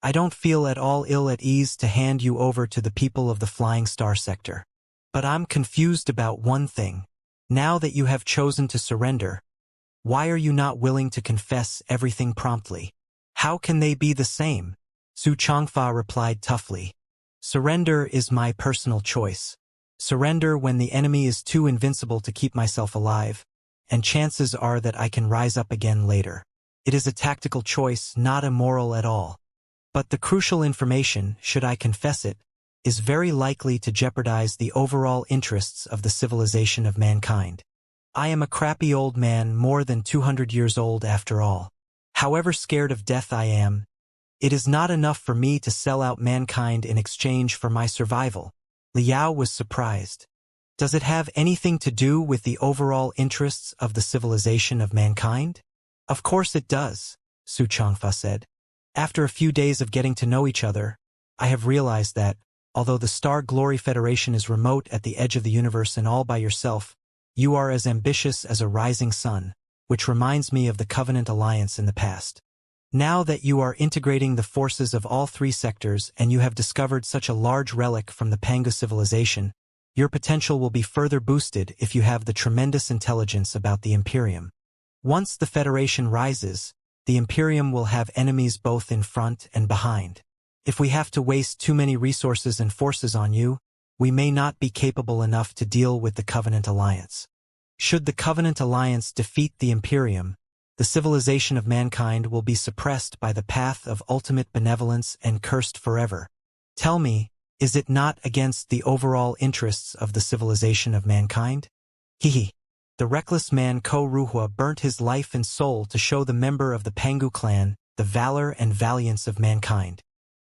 I don't feel at all ill at ease to hand you over to the people of the Flying Star sector. But I'm confused about one thing. Now that you have chosen to surrender, why are you not willing to confess everything promptly? How can they be the same?" Su Changfa replied toughly. "Surrender is my personal choice. Surrender when the enemy is too invincible to keep myself alive, and chances are that I can rise up again later. It is a tactical choice, not immoral at all. But the crucial information, should I confess it, is very likely to jeopardize the overall interests of the civilization of mankind. I am a crappy old man, more than 200 years old after all. However scared of death I am, it is not enough for me to sell out mankind in exchange for my survival." Li Yao was surprised. "Does it have anything to do with the overall interests of the civilization of mankind?" "Of course it does," Su Changfa said. "After a few days of getting to know each other, I have realized that, although the Star Glory Federation is remote at the edge of the universe and all by yourself, you are as ambitious as a rising sun, which reminds me of the Covenant Alliance in the past. Now that you are integrating the forces of all three sectors and you have discovered such a large relic from the Pangu civilization, your potential will be further boosted if you have the tremendous intelligence about the Imperium. Once the Federation rises, the Imperium will have enemies both in front and behind. If we have to waste too many resources and forces on you, we may not be capable enough to deal with the Covenant Alliance. Should the Covenant Alliance defeat the Imperium, the civilization of mankind will be suppressed by the path of ultimate benevolence and cursed forever. Tell me, is it not against the overall interests of the civilization of mankind?" Hehe. The reckless man Ko Ruhua burnt his life and soul to show the member of the Pangu clan the valor and valiance of mankind.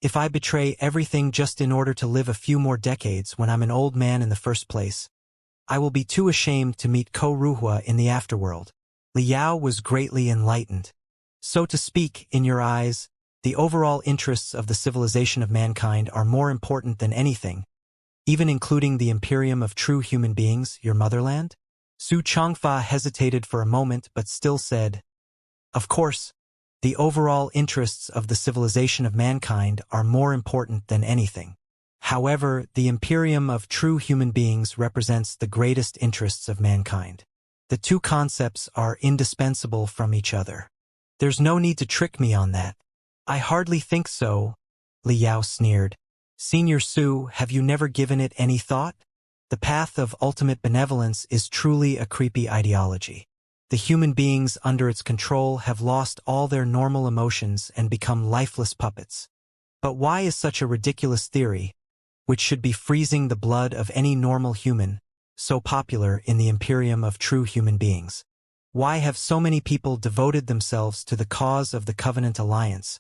If I betray everything just in order to live a few more decades when I'm an old man in the first place, I will be too ashamed to meet Ko Ruhua in the afterworld. Li Yao was greatly enlightened. So to speak, in your eyes, the overall interests of the civilization of mankind are more important than anything, even including the Imperium of true human beings, your motherland? Su Changfa hesitated for a moment but still said, "Of course, the overall interests of the civilization of mankind are more important than anything. However, the Imperium of true human beings represents the greatest interests of mankind. The two concepts are indispensable from each other. There's no need to trick me on that." "I hardly think so," Liao sneered. Senior Su, have you never given it any thought? The path of ultimate benevolence is truly a creepy ideology. The human beings under its control have lost all their normal emotions and become lifeless puppets. But why is such a ridiculous theory, which should be freezing the blood of any normal human, so popular in the Imperium of true human beings? Why have so many people devoted themselves to the cause of the Covenant Alliance,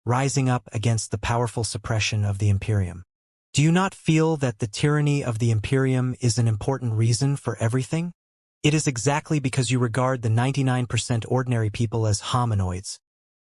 rising up against the powerful suppression of the Imperium? Do you not feel that the tyranny of the Imperium is an important reason for everything? It is exactly because you regard the 99% ordinary people as hominoids,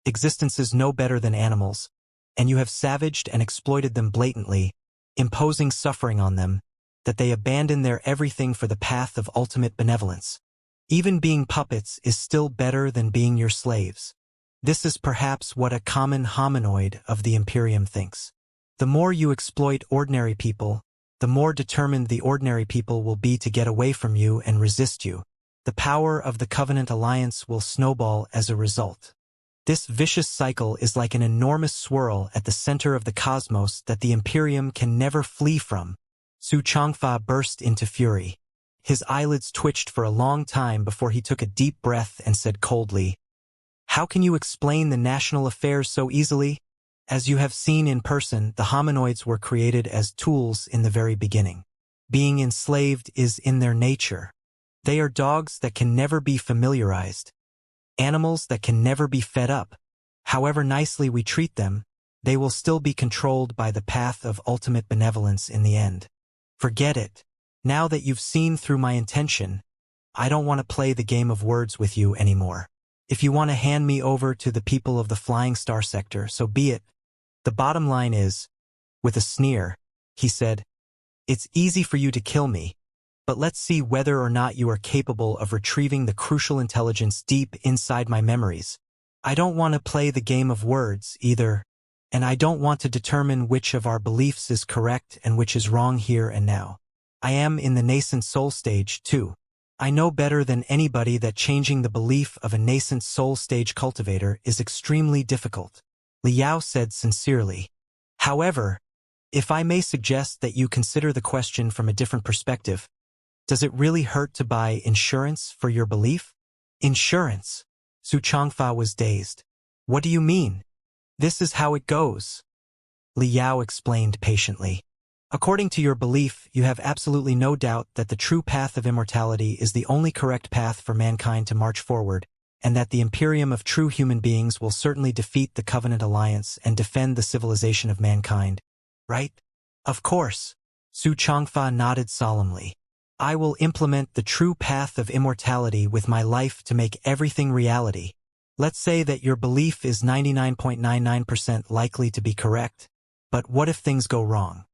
existences no better than animals, and you have savaged and exploited them blatantly, imposing suffering on them, that they abandon their everything for the path of ultimate benevolence. Even being puppets is still better than being your slaves. This is perhaps what a common hominoid of the Imperium thinks. The more you exploit ordinary people, the more determined the ordinary people will be to get away from you and resist you. The power of the Covenant Alliance will snowball as a result. This vicious cycle is like an enormous swirl at the center of the cosmos that the Imperium can never flee from. Su Changfa burst into fury. His eyelids twitched for a long time before he took a deep breath and said coldly, "How can you explain the national affairs so easily? As you have seen in person, the hominoids were created as tools in the very beginning. Being enslaved is in their nature. They are dogs that can never be familiarized, animals that can never be fed up. However nicely we treat them, they will still be controlled by the path of ultimate benevolence in the end. Forget it. Now that you've seen through my intention, I don't want to play the game of words with you anymore. If you want to hand me over to the people of the Flying Star Sector, so be it. The bottom line is," with a sneer, he said, "it's easy for you to kill me, but let's see whether or not you are capable of retrieving the crucial intelligence deep inside my memories. I don't want to play the game of words either, and I don't want to determine which of our beliefs is correct and which is wrong here and now. I am in the nascent soul stage, too. I know better than anybody that changing the belief of a nascent soul stage cultivator is extremely difficult," Liao said sincerely. "However, if I may suggest that you consider the question from a different perspective, does it really hurt to buy insurance for your belief?" "Insurance?" Su Changfa was dazed. "What do you mean?" "This is how it goes," Liao explained patiently. "According to your belief, you have absolutely no doubt that the true path of immortality is the only correct path for mankind to march forward, and that the Imperium of true human beings will certainly defeat the Covenant Alliance and defend the civilization of mankind, right?" "Of course." Su Changfa nodded solemnly. "I will implement the true path of immortality with my life to make everything reality. Let's say that your belief is 99.99% likely to be correct, but what if things go wrong?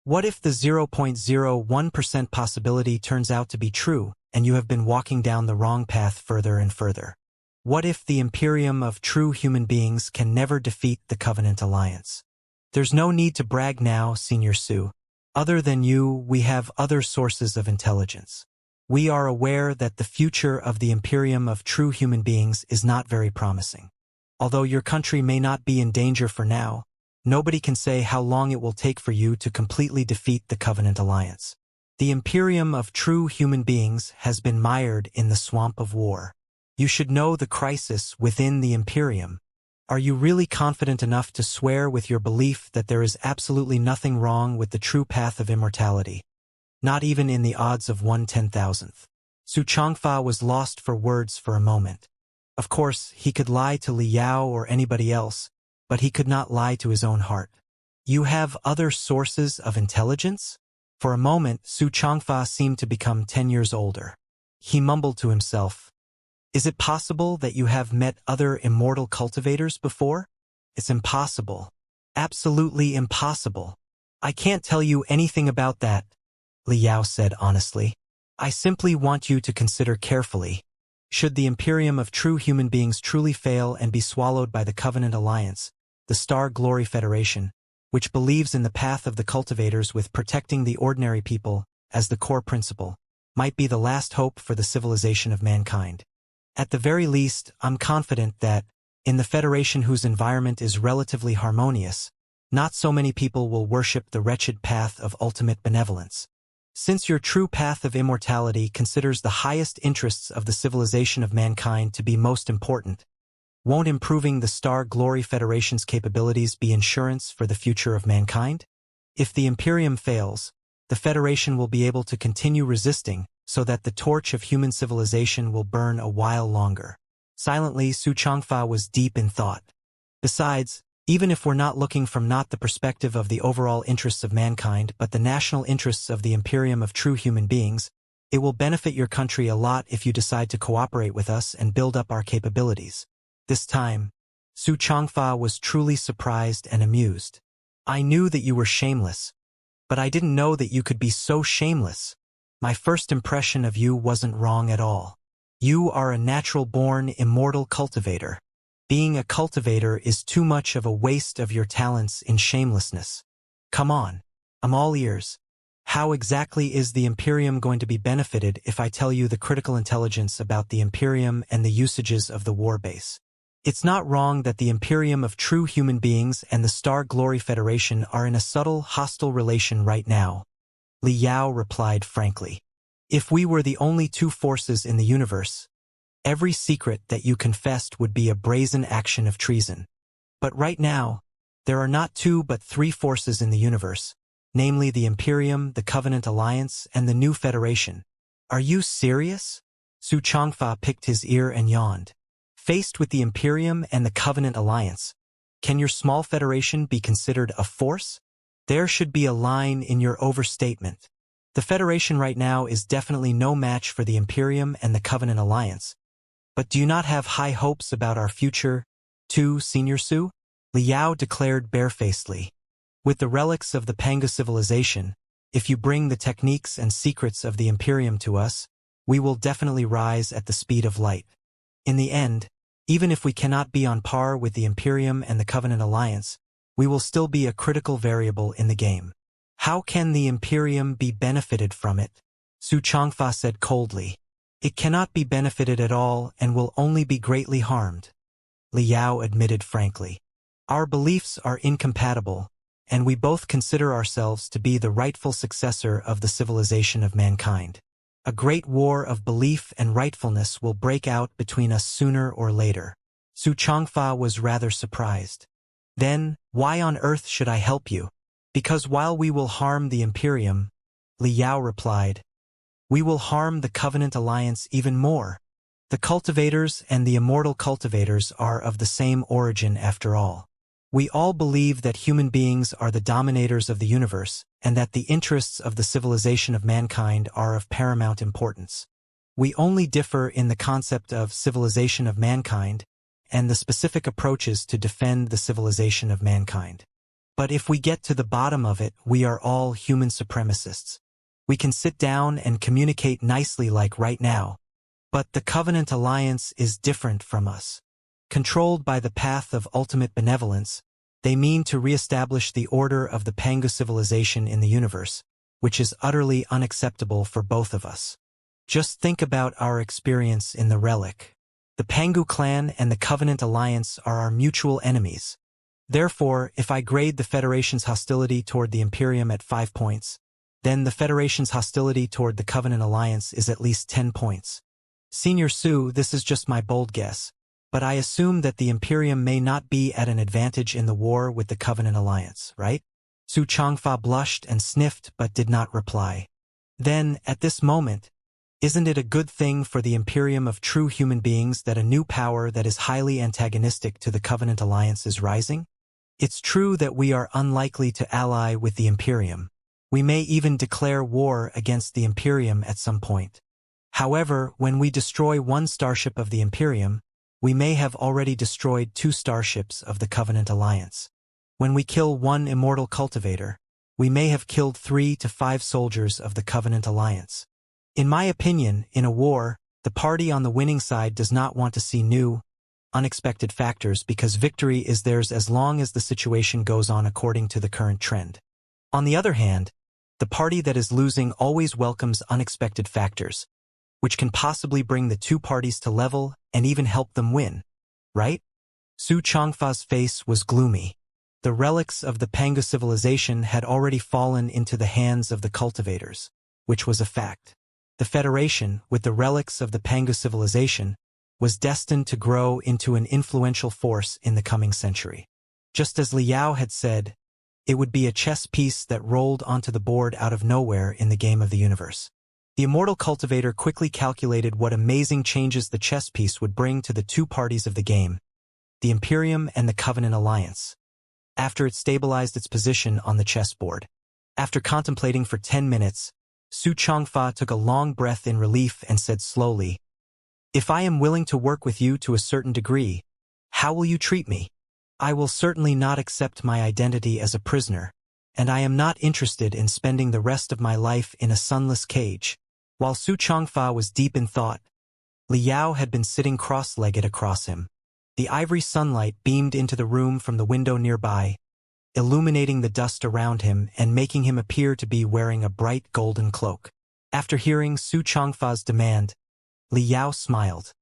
What if the 0.01% possibility turns out to be true, and you have been walking down the wrong path further and further? What if the Imperium of true human beings can never defeat the Covenant Alliance? There's no need to brag now, Senior Su. Other than you, we have other sources of intelligence. We are aware that the future of the Imperium of true human beings is not very promising. Although your country may not be in danger for now, nobody can say how long it will take for you to completely defeat the Covenant Alliance. The Imperium of true human beings has been mired in the swamp of war. You should know the crisis within the Imperium. Are you really confident enough to swear with your belief that there is absolutely nothing wrong with the true path of immortality? Not even in the odds of 1/10,000th. Su Changfa was lost for words for a moment. Of course, he could lie to Liao or anybody else, but he could not lie to his own heart. You have other sources of intelligence? For a moment, Su Changfa seemed to become 10 years older. He mumbled to himself, "Is it possible that you have met other immortal cultivators before?" "It's impossible. Absolutely impossible. I can't tell you anything about that," Liao said honestly. "I simply want you to consider carefully. Should the Imperium of true human beings truly fail and be swallowed by the Covenant Alliance, the Star Glory Federation, which believes in the path of the cultivators with protecting the ordinary people as the core principle, might be the last hope for the civilization of mankind. At the very least, I'm confident that, in the Federation whose environment is relatively harmonious, not so many people will worship the wretched path of ultimate benevolence. Since your true path of immortality considers the highest interests of the civilization of mankind to be most important, won't improving the Star Glory Federation's capabilities be insurance for the future of mankind? If the Imperium fails, the Federation will be able to continue resisting so that the torch of human civilization will burn a while longer. Silently, Su Changfa was deep in thought. Besides, even if we're not looking from not the perspective of the overall interests of mankind but the national interests of the Imperium of true human beings, it will benefit your country a lot if you decide to cooperate with us and build up our capabilities. This time, Su Changfa was truly surprised and amused. I knew that you were shameless, but I didn't know that you could be so shameless. My first impression of you wasn't wrong at all. You are a natural-born, immortal cultivator. Being a cultivator is too much of a waste of your talents in shamelessness. Come on, I'm all ears. How exactly is the Imperium going to be benefited if I tell you the critical intelligence about the Imperium and the usages of the war base? It's not wrong that the Imperium of true human beings and the Star Glory Federation are in a subtle, hostile relation right now. Li Yao replied frankly. If we were the only two forces in the universe, every secret that you confessed would be a brazen action of treason. But right now, there are not two but three forces in the universe, namely the Imperium, the Covenant Alliance, and the new Federation. Are you serious? Su Changfa picked his ear and yawned. Faced with the Imperium and the Covenant Alliance, can your small federation be considered a force? There should be a line in your overstatement. The Federation right now is definitely no match for the Imperium and the Covenant Alliance. But do you not have high hopes about our future, too, Senior Su? Li Yao declared barefacedly. With the relics of the Panga civilization, if you bring the techniques and secrets of the Imperium to us, we will definitely rise at the speed of light. In the end, even if we cannot be on par with the Imperium and the Covenant Alliance, we will still be a critical variable in the game. How can the Imperium be benefited from it? Su Changfa said coldly. It cannot be benefited at all and will only be greatly harmed. Li Yao admitted frankly. Our beliefs are incompatible, and we both consider ourselves to be the rightful successor of the civilization of mankind. A great war of belief and rightfulness will break out between us sooner or later. Su Changfa was rather surprised. Then, why on earth should I help you? Because while we will harm the Imperium, Li Yao replied, we will harm the Covenant Alliance even more. The Cultivators and the Immortal Cultivators are of the same origin after all. We all believe that human beings are the dominators of the universe and that the interests of the civilization of mankind are of paramount importance. We only differ in the concept of civilization of mankind and the specific approaches to defend the civilization of mankind. But if we get to the bottom of it, we are all human supremacists. We can sit down and communicate nicely like right now. But the Covenant Alliance is different from us. Controlled by the path of ultimate benevolence, they mean to reestablish the order of the Pangu civilization in the universe, which is utterly unacceptable for both of us. Just think about our experience in the Relic. The Pangu clan and the Covenant Alliance are our mutual enemies. Therefore, if I grade the Federation's hostility toward the Imperium at 5 points, then the Federation's hostility toward the Covenant Alliance is at least 10 points. Senior Su, this is just my bold guess, but I assume that the Imperium may not be at an advantage in the war with the Covenant Alliance, right? Su Changfa blushed and sniffed but did not reply. Then, at this moment, isn't it a good thing for the Imperium of true human beings that a new power that is highly antagonistic to the Covenant Alliance is rising? It's true that we are unlikely to ally with the Imperium. We may even declare war against the Imperium at some point. However, when we destroy one starship of the Imperium, we may have already destroyed 2 starships of the Covenant Alliance. When we kill one immortal cultivator, we may have killed 3 to 5 soldiers of the Covenant Alliance. In my opinion, in a war, the party on the winning side does not want to see new, unexpected factors because victory is theirs as long as the situation goes on according to the current trend. On the other hand, the party that is losing always welcomes unexpected factors, which can possibly bring the 2 parties to level and even help them win, right? Su Changfa's face was gloomy. The relics of the Pangu civilization had already fallen into the hands of the cultivators, which was a fact. The Federation, with the relics of the Pangu civilization, was destined to grow into an influential force in the coming century. Just as Liao had said, it would be a chess piece that rolled onto the board out of nowhere in the game of the universe. The immortal cultivator quickly calculated what amazing changes the chess piece would bring to the two parties of the game, the Imperium and the Covenant Alliance, after it stabilized its position on the chessboard. After contemplating for 10 minutes, Su Changfa took a long breath in relief and said slowly, "If I am willing to work with you to a certain degree, how will you treat me? I will certainly not accept my identity as a prisoner, and I am not interested in spending the rest of my life in a sunless cage." While Su Changfa was deep in thought, Liao had been sitting cross-legged across him. The ivory sunlight beamed into the room from the window nearby, illuminating the dust around him and making him appear to be wearing a bright golden cloak. After hearing Su Changfa's demand, Liao smiled.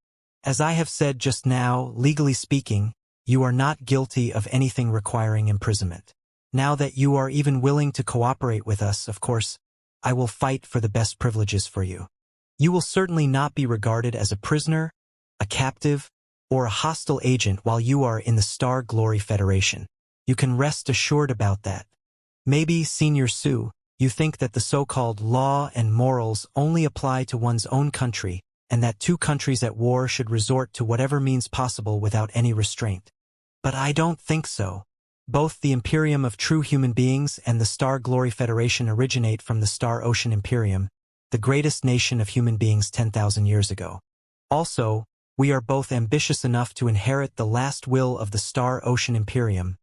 "As I have said just now, legally speaking, you are not guilty of anything requiring imprisonment. Now that you are even willing to cooperate with us, of course, I will fight for the best privileges for you. You will certainly not be regarded as a prisoner, a captive, or a hostile agent while you are in the Star Glory Federation. You can rest assured about that. Maybe, Senior Su, you think that the so-called law and morals only apply to one's own country, and that two countries at war should resort to whatever means possible without any restraint. But I don't think so. Both the Imperium of true human beings and the Star Glory Federation originate from the Star Ocean Imperium, the greatest nation of human beings 10,000 years ago. Also, we are both ambitious enough to inherit the last will of the Star Ocean Imperium,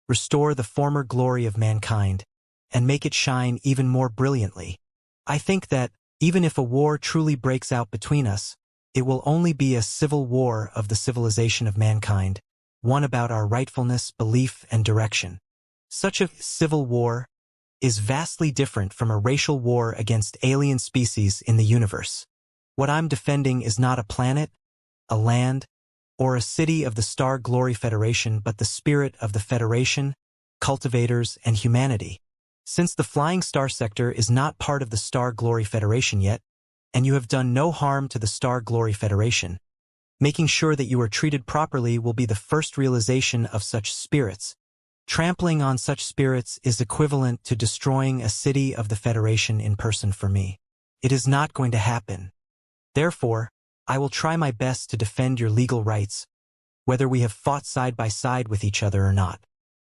restore the former glory of mankind, and make it shine even more brilliantly. I think that, even if a war truly breaks out between us, it will only be a civil war of the civilization of mankind, one about our rightfulness, belief, and direction. Such a civil war is vastly different from a racial war against alien species in the universe. What I'm defending is not a planet, a land, or a city of the Star Glory Federation, but the spirit of the Federation, cultivators, and humanity. Since the Flying Star Sector is not part of the Star Glory Federation yet, and you have done no harm to the Star Glory Federation, making sure that you are treated properly will be the first realization of such spirits. Trampling on such spirits is equivalent to destroying a city of the Federation in person for me. It is not going to happen. Therefore, I will try my best to defend your legal rights, whether we have fought side by side with each other or not.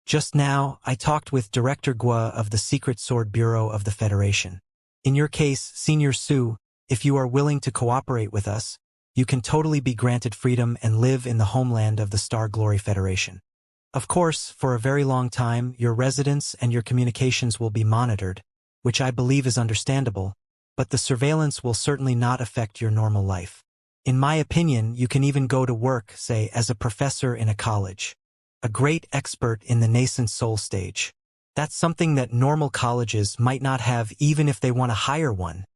Just now, I talked with Director Gua of the Secret Sword Bureau of the Federation. In your case, Senior Su, if you are willing to cooperate with us, you can totally be granted freedom and live in the homeland of the Star Glory Federation. Of course, for a very long time, your residence and your communications will be monitored, which I believe is understandable, but the surveillance will certainly not affect your normal life. In my opinion, you can even go to work, say, as a professor in a college, a great expert in the nascent soul stage. That's something that normal colleges might not have even if they want to hire one.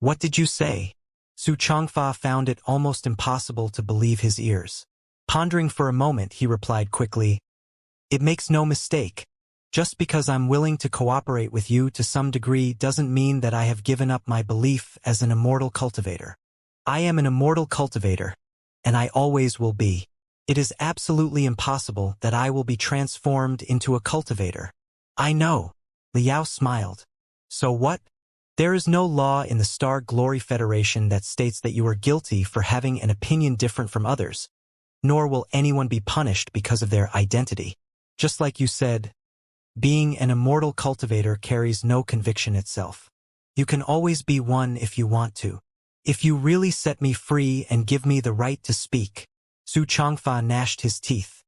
What did you say? Su Changfa found it almost impossible to believe his ears. Pondering for a moment, he replied quickly, "It makes no mistake. Just because I'm willing to cooperate with you to some degree doesn't mean that I have given up my belief as an immortal cultivator. I am an immortal cultivator, and I always will be. It is absolutely impossible that I will be transformed into a cultivator." "I know." Liao smiled. "So what? There is no law in the Star Glory Federation that states that you are guilty for having an opinion different from others, nor will anyone be punished because of their identity. Just like you said, being an immortal cultivator carries no conviction itself. You can always be one if you want to. If you really set me free and give me the right to speak," Su Changfa gnashed his teeth,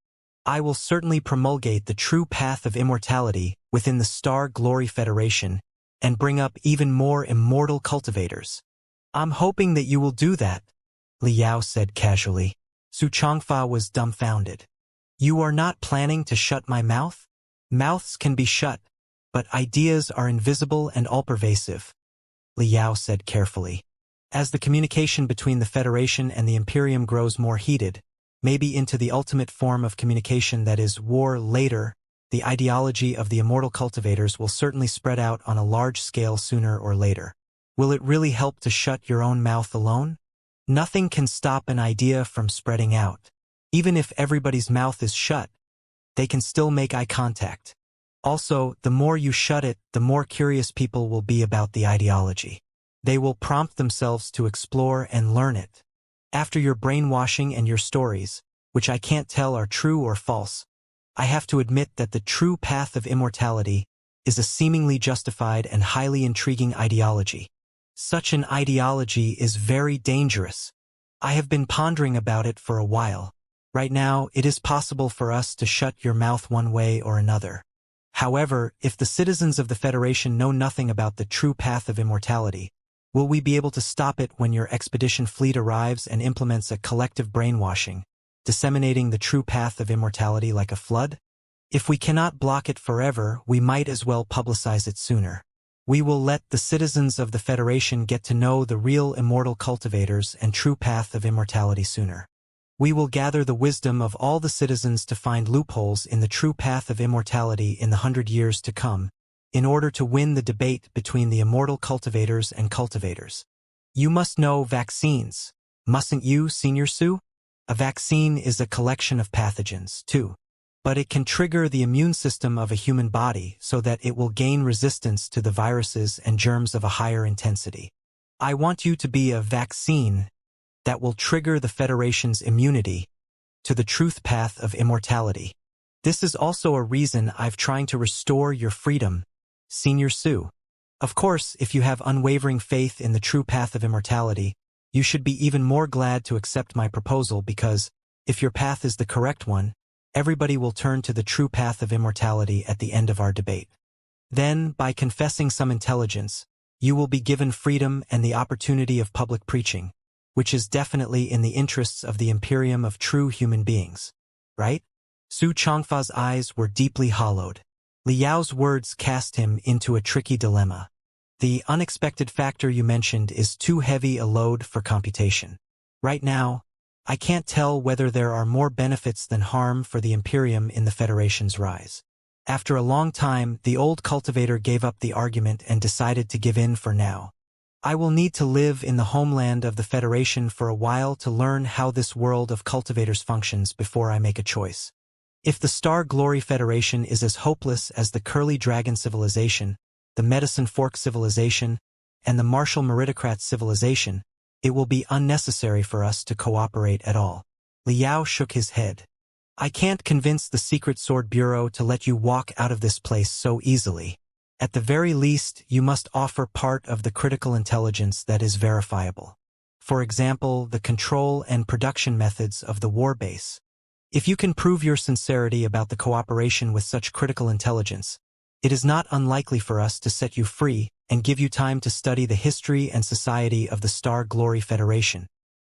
"I will certainly promulgate the true path of immortality within the Star Glory Federation and bring up even more immortal cultivators." "I'm hoping that you will do that," Liao said casually. Su Changfa was dumbfounded. "You are not planning to shut my mouth?" "Mouths can be shut, but ideas are invisible and all-pervasive," Liao said carefully. "As the communication between the Federation and the Imperium grows more heated, maybe into the ultimate form of communication that is war later, the ideology of the immortal cultivators will certainly spread out on a large scale sooner or later. Will it really help to shut your own mouth alone? Nothing can stop an idea from spreading out. Even if everybody's mouth is shut, they can still make eye contact. Also, the more you shut it, the more curious people will be about the ideology. They will prompt themselves to explore and learn it. After your brainwashing and your stories, which I can't tell are true or false, I have to admit that the true path of immortality is a seemingly justified and highly intriguing ideology. Such an ideology is very dangerous. I have been pondering about it for a while. Right now, it is possible for us to shut your mouth one way or another. However, if the citizens of the Federation know nothing about the true path of immortality, will we be able to stop it when your expedition fleet arrives and implements a collective brainwashing, disseminating the true path of immortality like a flood? If we cannot block it forever, we might as well publicize it sooner. We will let the citizens of the Federation get to know the real immortal cultivators and true path of immortality sooner. We will gather the wisdom of all the citizens to find loopholes in the true path of immortality in the 100 years to come, in order to win the debate between the immortal cultivators and cultivators. You must know vaccines, mustn't you, Senior Sue? A vaccine is a collection of pathogens, too. But it can trigger the immune system of a human body so that it will gain resistance to the viruses and germs of a higher intensity. I want you to be a vaccine that will trigger the Federation's immunity to the truth path of immortality. This is also a reason I've trying to restore your freedom, Senior Sue. Of course, if you have unwavering faith in the true path of immortality, you should be even more glad to accept my proposal because, if your path is the correct one, everybody will turn to the true path of immortality at the end of our debate. Then, by confessing some intelligence, you will be given freedom and the opportunity of public preaching, which is definitely in the interests of the Imperium of true human beings. Right? Su Changfa's eyes were deeply hollowed. Liao's words cast him into a tricky dilemma. The unexpected factor you mentioned is too heavy a load for computation. Right now, I can't tell whether there are more benefits than harm for the Imperium in the Federation's rise. After a long time, the old cultivator gave up the argument and decided to give in for now. I will need to live in the homeland of the Federation for a while to learn how this world of cultivators functions before I make a choice. If the Star Glory Federation is as hopeless as the Curly Dragon Civilization, the Medicine Fork Civilization, and the Martial Meritocrat Civilization, it will be unnecessary for us to cooperate at all. Liao shook his head. I can't convince the Secret Sword Bureau to let you walk out of this place so easily. At the very least, you must offer part of the critical intelligence that is verifiable. For example, the control and production methods of the war base. If you can prove your sincerity about the cooperation with such critical intelligence, it is not unlikely for us to set you free and give you time to study the history and society of the Star Glory Federation.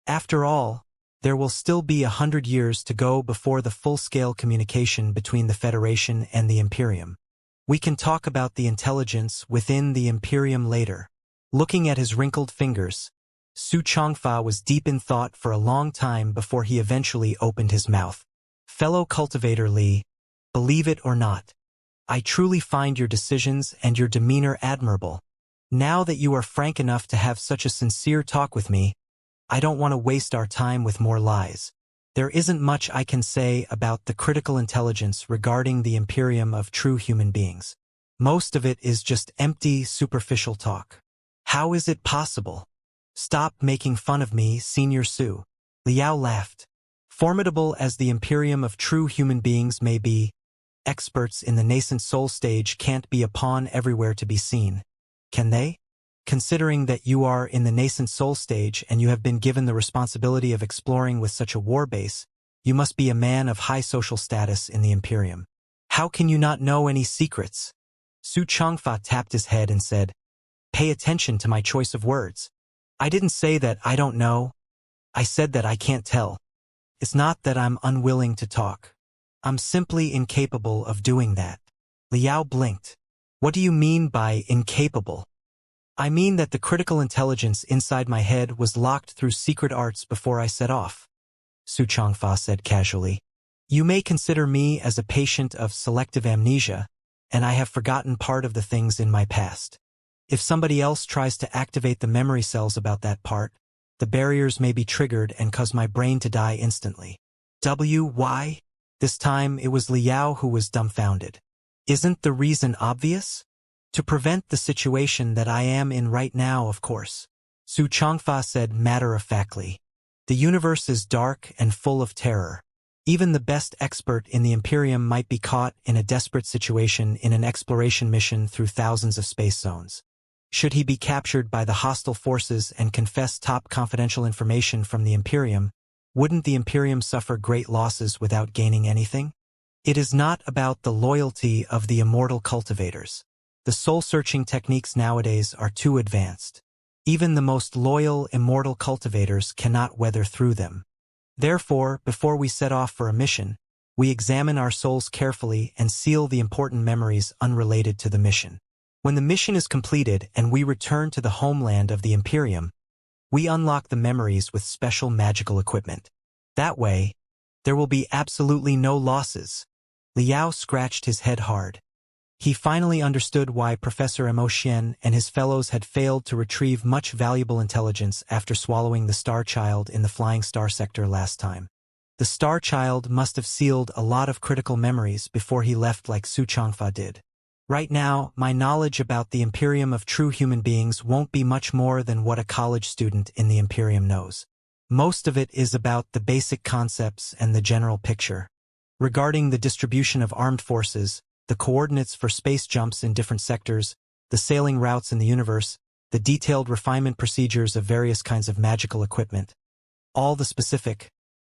After all, there will still be 100 years to go before the full-scale communication between the Federation and the Imperium. We can talk about the intelligence within the Imperium later. Looking at his wrinkled fingers, Su Changfa was deep in thought for a long time before he eventually opened his mouth. Fellow cultivator Li, believe it or not, I truly find your decisions and your demeanor admirable. Now that you are frank enough to have such a sincere talk with me, I don't want to waste our time with more lies. There isn't much I can say about the critical intelligence regarding the Imperium of true human beings. Most of it is just empty, superficial talk. How is it possible? Stop making fun of me, Senior Sue. Liao laughed. Formidable as the Imperium of true human beings may be, experts in the nascent soul stage can't be a pawn everywhere to be seen. Can they? Considering that you are in the nascent soul stage and you have been given the responsibility of exploring with such a war base, you must be a man of high social status in the Imperium. How can you not know any secrets? Su Changfa tapped his head and said, Pay attention to my choice of words. I didn't say that I don't know. I said that I can't tell. It's not that I'm unwilling to talk. I'm simply incapable of doing that. Liao blinked. What do you mean by incapable? I mean that the critical intelligence inside my head was locked through secret arts before I set off. Su Changfa said casually. You may consider me as a patient of selective amnesia, and I have forgotten part of the things in my past. If somebody else tries to activate the memory cells about that part, the barriers may be triggered and cause my brain to die instantly. Why? This time it was Liao who was dumbfounded. Isn't the reason obvious? To prevent the situation that I am in right now, of course. Su Changfa said matter-of-factly. The universe is dark and full of terror. Even the best expert in the Imperium might be caught in a desperate situation in an exploration mission through thousands of space zones. Should he be captured by the hostile forces and confess top confidential information from the Imperium, wouldn't the Imperium suffer great losses without gaining anything? It is not about the loyalty of the immortal cultivators. The soul-searching techniques nowadays are too advanced. Even the most loyal immortal cultivators cannot weather through them. Therefore, before we set off for a mission, we examine our souls carefully and seal the important memories unrelated to the mission. When the mission is completed and we return to the homeland of the Imperium, we unlock the memories with special magical equipment. That way, there will be absolutely no losses. Liao scratched his head hard. He finally understood why Professor Emotian and his fellows had failed to retrieve much valuable intelligence after swallowing the Star Child in the Flying Star sector last time. The Star Child must have sealed a lot of critical memories before he left like Su Changfa did. Right now, my knowledge about the Imperium of true human beings won't be much more than what a college student in the Imperium knows. Most of it is about the basic concepts and the general picture. Regarding the distribution of armed forces, the coordinates for space jumps in different sectors, the sailing routes in the universe, the detailed refinement procedures of various kinds of magical equipment. All the specific,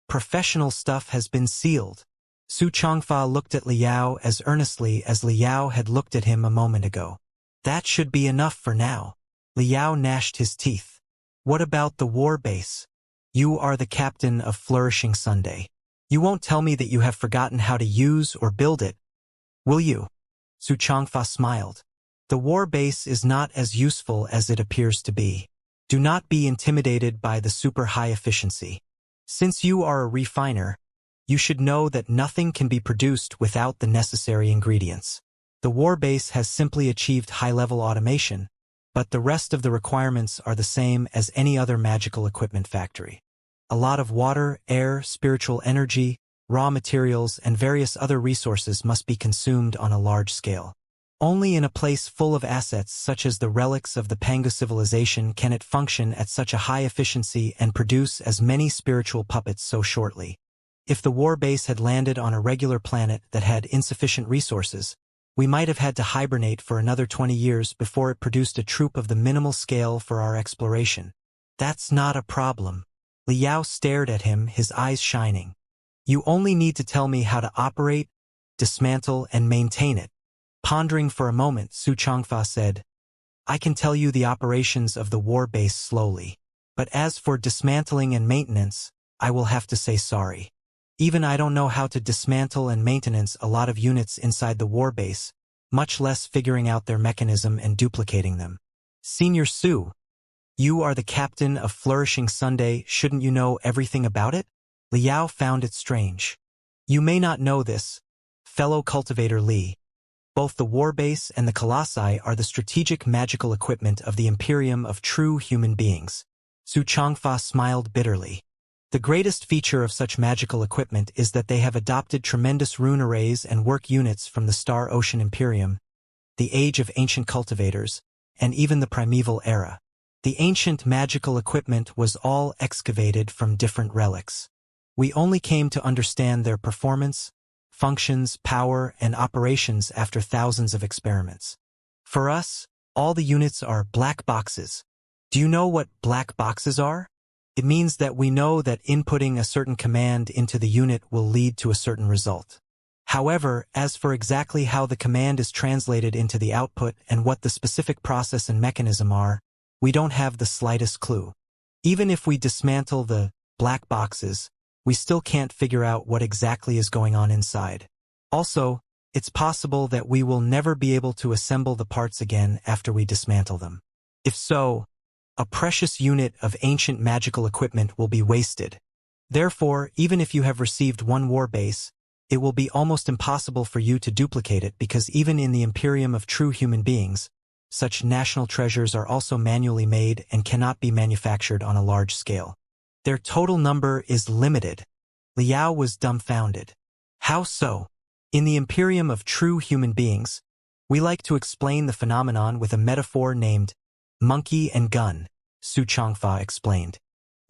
professional stuff has been sealed. Su Changfa looked at Liao as earnestly as Liao had looked at him a moment ago. That should be enough for now. Liao gnashed his teeth. What about the war base? You are the captain of Flourishing Sunday. You won't tell me that you have forgotten how to use or build it, will you? Su Changfa smiled. The war base is not as useful as it appears to be. Do not be intimidated by the super high efficiency. Since you are a refiner, you should know that nothing can be produced without the necessary ingredients. The war base has simply achieved high-level automation, but the rest of the requirements are the same as any other magical equipment factory. A lot of water, air, spiritual energy, raw materials, and various other resources must be consumed on a large scale. Only in a place full of assets such as the relics of the Pangu civilization can it function at such a high efficiency and produce as many spiritual puppets so shortly. If the war base had landed on a regular planet that had insufficient resources, we might have had to hibernate for another 20 years before it produced a troop of the minimal scale for our exploration. That's not a problem. Liao stared at him, his eyes shining. You only need to tell me how to operate, dismantle, and maintain it. Pondering for a moment, Su Changfa said, I can tell you the operations of the war base slowly. But as for dismantling and maintenance, I will have to say sorry. Even I don't know how to dismantle and maintenance a lot of units inside the war base, much less figuring out their mechanism and duplicating them. Senior Su, you are the captain of Flourishing Sunday, shouldn't you know everything about it? Liao found it strange. You may not know this, fellow cultivator Li. Both the war base and the colossi are the strategic magical equipment of the Imperium of true human beings. Su Changfa smiled bitterly. The greatest feature of such magical equipment is that they have adopted tremendous rune arrays and work units from the Star Ocean Imperium, the age of ancient cultivators, and even the primeval era. The ancient magical equipment was all excavated from different relics. We only came to understand their performance, functions, power, and operations after thousands of experiments. For us, all the units are black boxes. Do you know what black boxes are? It means that we know that inputting a certain command into the unit will lead to a certain result. However, as for exactly how the command is translated into the output and what the specific process and mechanism are, we don't have the slightest clue. Even if we dismantle the black boxes, we still can't figure out what exactly is going on inside. Also, it's possible that we will never be able to assemble the parts again after we dismantle them. If so, a precious unit of ancient magical equipment will be wasted. Therefore, even if you have received one war base, it will be almost impossible for you to duplicate it because even in the Imperium of true human beings, such national treasures are also manually made and cannot be manufactured on a large scale. Their total number is limited. Liao was dumbfounded. How so? In the Imperium of true human beings, we like to explain the phenomenon with a metaphor named monkey and gun, Xianxia explained.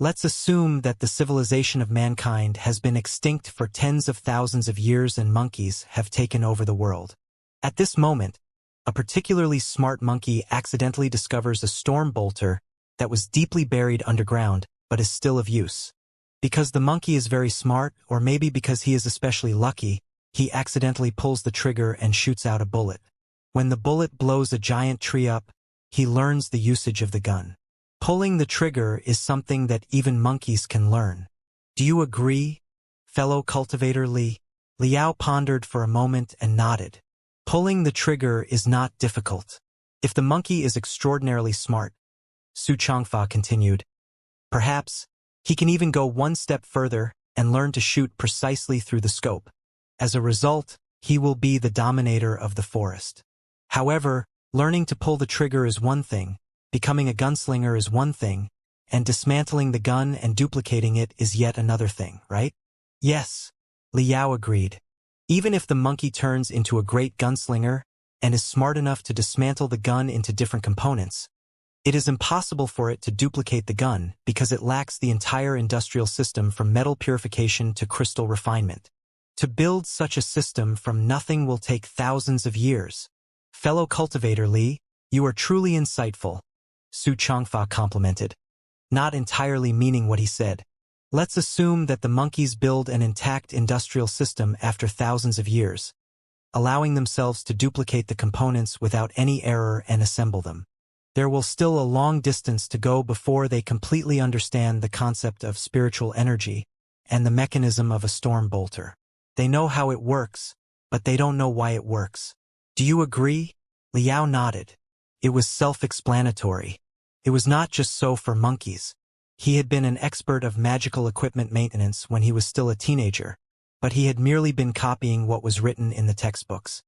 Let's assume that the civilization of mankind has been extinct for tens of thousands of years and monkeys have taken over the world. At this moment, a particularly smart monkey accidentally discovers a storm bolter that was deeply buried underground but is still of use. Because the monkey is very smart, or maybe because he is especially lucky, he accidentally pulls the trigger and shoots out a bullet. When the bullet blows a giant tree up, he learns the usage of the gun. Pulling the trigger is something that even monkeys can learn. Do you agree, fellow cultivator Li? Liao pondered for a moment and nodded. Pulling the trigger is not difficult. If the monkey is extraordinarily smart, Xianxia continued, perhaps he can even go one step further and learn to shoot precisely through the scope. As a result, he will be the dominator of the forest. However, learning to pull the trigger is one thing, becoming a gunslinger is one thing, and dismantling the gun and duplicating it is yet another thing, right? Yes, Liao agreed. Even if the monkey turns into a great gunslinger and is smart enough to dismantle the gun into different components, it is impossible for it to duplicate the gun because it lacks the entire industrial system from metal purification to crystal refinement. To build such a system from nothing will take thousands of years. Fellow cultivator Li, you are truly insightful, Xianxia complimented, not entirely meaning what he said. Let's assume that the monkeys build an intact industrial system after thousands of years, allowing themselves to duplicate the components without any error and assemble them. There will still a long distance to go before they completely understand the concept of spiritual energy and the mechanism of a storm bolter. They know how it works, but they don't know why it works. Do you agree? Liao nodded. It was self-explanatory. It was not just so for monkeys. He had been an expert of magical equipment maintenance when he was still a teenager, but he had merely been copying what was written in the textbooks.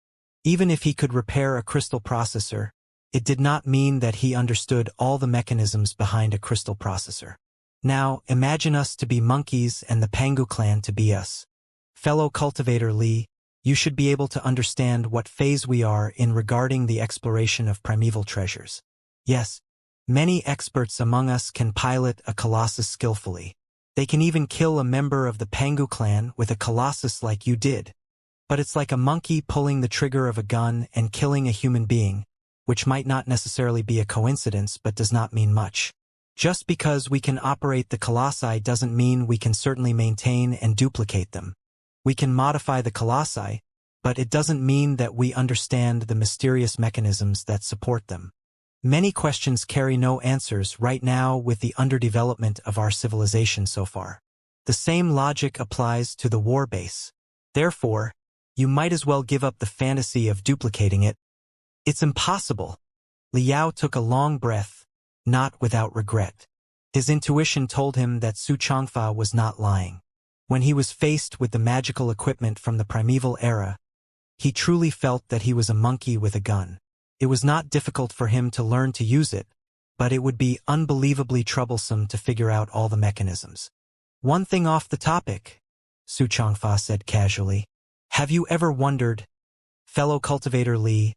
Even if he could repair a crystal processor, it did not mean that he understood all the mechanisms behind a crystal processor. Now, imagine us to be monkeys and the Pangu clan to be us. Fellow cultivator Li, you should be able to understand what phase we are in regarding the exploration of primeval treasures. Yes, many experts among us can pilot a colossus skillfully. They can even kill a member of the Pangu clan with a colossus like you did. But it's like a monkey pulling the trigger of a gun and killing a human being, which might not necessarily be a coincidence but does not mean much. Just because we can operate the colossi doesn't mean we can certainly maintain and duplicate them. We can modify the colossi, but it doesn't mean that we understand the mysterious mechanisms that support them. Many questions carry no answers right now with the underdevelopment of our civilization so far. The same logic applies to the war base. Therefore, you might as well give up the fantasy of duplicating it. It's impossible. Liao took a long breath, not without regret. His intuition told him that Xianxia was not lying. When he was faced with the magical equipment from the primeval era, he truly felt that he was a monkey with a gun. It was not difficult for him to learn to use it, but it would be unbelievably troublesome to figure out all the mechanisms. One thing off the topic, Xianxia said casually. Have you ever wondered, fellow cultivator Li,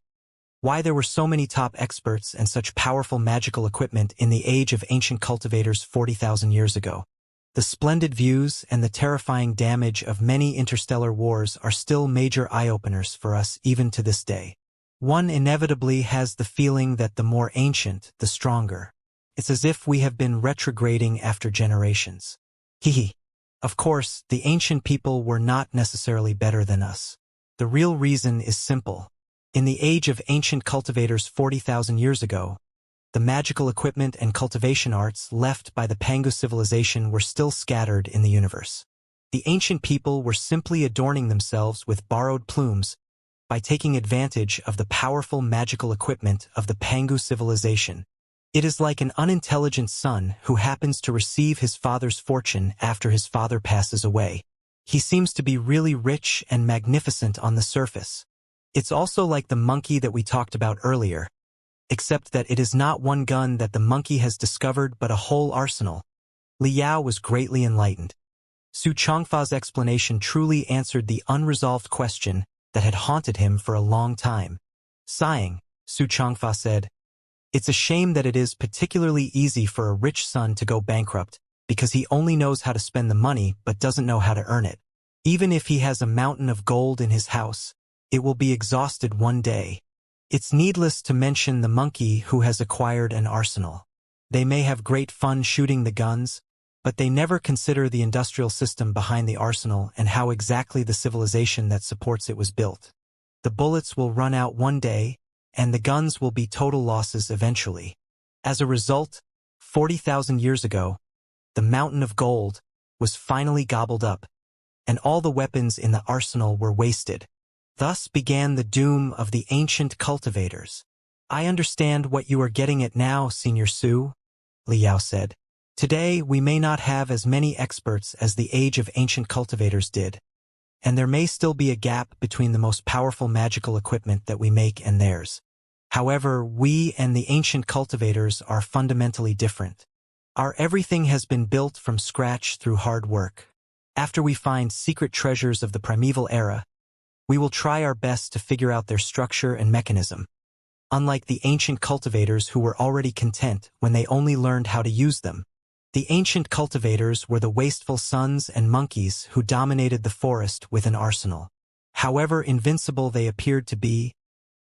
why there were so many top experts and such powerful magical equipment in the age of ancient cultivators 40,000 years ago? The splendid views and the terrifying damage of many interstellar wars are still major eye-openers for us even to this day. One inevitably has the feeling that the more ancient, the stronger. It's as if we have been retrograding after generations. Hehe. Of course, the ancient people were not necessarily better than us. The real reason is simple. In the age of ancient cultivators 40,000 years ago, the magical equipment and cultivation arts left by the Pangu civilization were still scattered in the universe. The ancient people were simply adorning themselves with borrowed plumes by taking advantage of the powerful magical equipment of the Pangu civilization. It is like an unintelligent son who happens to receive his father's fortune after his father passes away. He seems to be really rich and magnificent on the surface. It's also like the monkey that we talked about earlier, except that it is not one gun that the monkey has discovered but a whole arsenal. Liao was greatly enlightened. Su Changfa's explanation truly answered the unresolved question that had haunted him for a long time. Sighing, Su Changfa said, "It's a shame that it is particularly easy for a rich son to go bankrupt because he only knows how to spend the money but doesn't know how to earn it. Even if he has a mountain of gold in his house, it will be exhausted one day." It's needless to mention the monkey who has acquired an arsenal. They may have great fun shooting the guns, but they never consider the industrial system behind the arsenal and how exactly the civilization that supports it was built. The bullets will run out one day, and the guns will be total losses eventually. As a result, 40,000 years ago, the mountain of gold was finally gobbled up, and all the weapons in the arsenal were wasted. Thus began the doom of the ancient cultivators. "I understand what you are getting at now, Senior Su," Liao said. "Today we may not have as many experts as the age of ancient cultivators did, and there may still be a gap between the most powerful magical equipment that we make and theirs. However, we and the ancient cultivators are fundamentally different. Our everything has been built from scratch through hard work. After we find secret treasures of the primeval era, we will try our best to figure out their structure and mechanism. Unlike the ancient cultivators who were already content when they only learned how to use them, the ancient cultivators were the wasteful sons and monkeys who dominated the forest with an arsenal. However invincible they appeared to be,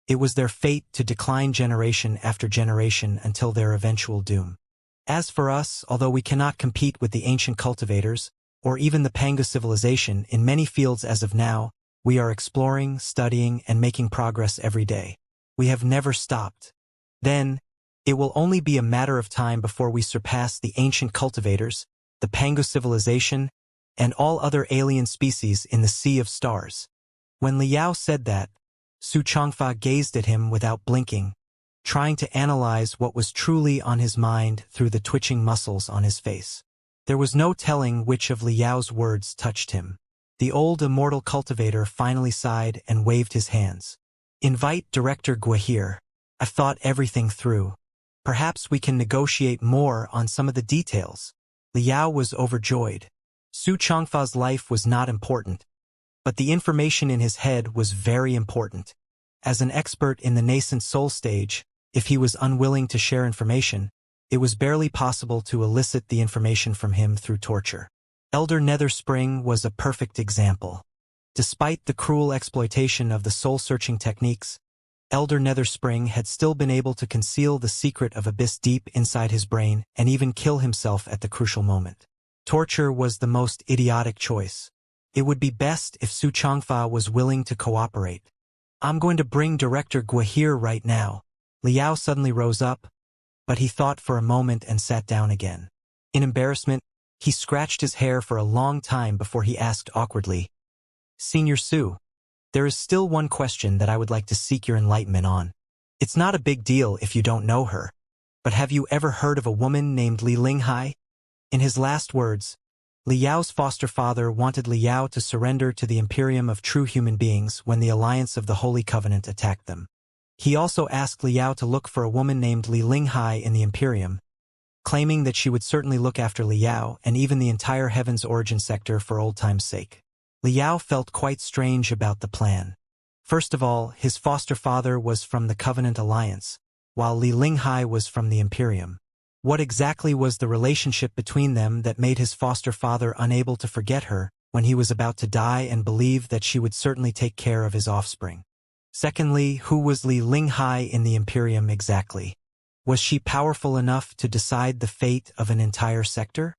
it was their fate to decline generation after generation until their eventual doom. As for us, although we cannot compete with the ancient cultivators, or even the Panga civilization in many fields as of now, we are exploring, studying, and making progress every day. We have never stopped. Then, it will only be a matter of time before we surpass the ancient cultivators, the Panga civilization, and all other alien species in the Sea of Stars." When Liao said that, Su Changfa gazed at him without blinking, trying to analyze what was truly on his mind through the twitching muscles on his face. There was no telling which of Liao's words touched him. The old immortal cultivator finally sighed and waved his hands. "Invite Director Gua here. I've thought everything through. Perhaps we can negotiate more on some of the details." Liao was overjoyed. Su Changfa's life was not important, but the information in his head was very important. As an expert in the nascent soul stage, if he was unwilling to share information, it was barely possible to elicit the information from him through torture. Elder Netherspring was a perfect example. Despite the cruel exploitation of the soul-searching techniques, Elder Netherspring had still been able to conceal the secret of abyss deep inside his brain and even kill himself at the crucial moment. Torture was the most idiotic choice. It would be best if Su Changfa was willing to cooperate. "I'm going to bring Director Gua here right now." Liao suddenly rose up, but he thought for a moment and sat down again. In embarrassment, he scratched his hair for a long time before he asked awkwardly, "Senior Su, there is still one question that I would like to seek your enlightenment on. It's not a big deal if you don't know her, but have you ever heard of a woman named Li Linghai?" In his last words, Liao's foster father wanted Liao to surrender to the Imperium of true human beings when the Alliance of the Holy Covenant attacked them. He also asked Liao to look for a woman named Li Linghai in the Imperium, claiming that she would certainly look after Liao and even the entire Heaven's Origin sector for old time's sake. Liao felt quite strange about the plan. First of all, his foster father was from the Covenant Alliance, while Li Linghai was from the Imperium. What exactly was the relationship between them that made his foster father unable to forget her when he was about to die and believe that she would certainly take care of his offspring? Secondly, who was Li Linghai in the Imperium exactly? Was she powerful enough to decide the fate of an entire sector?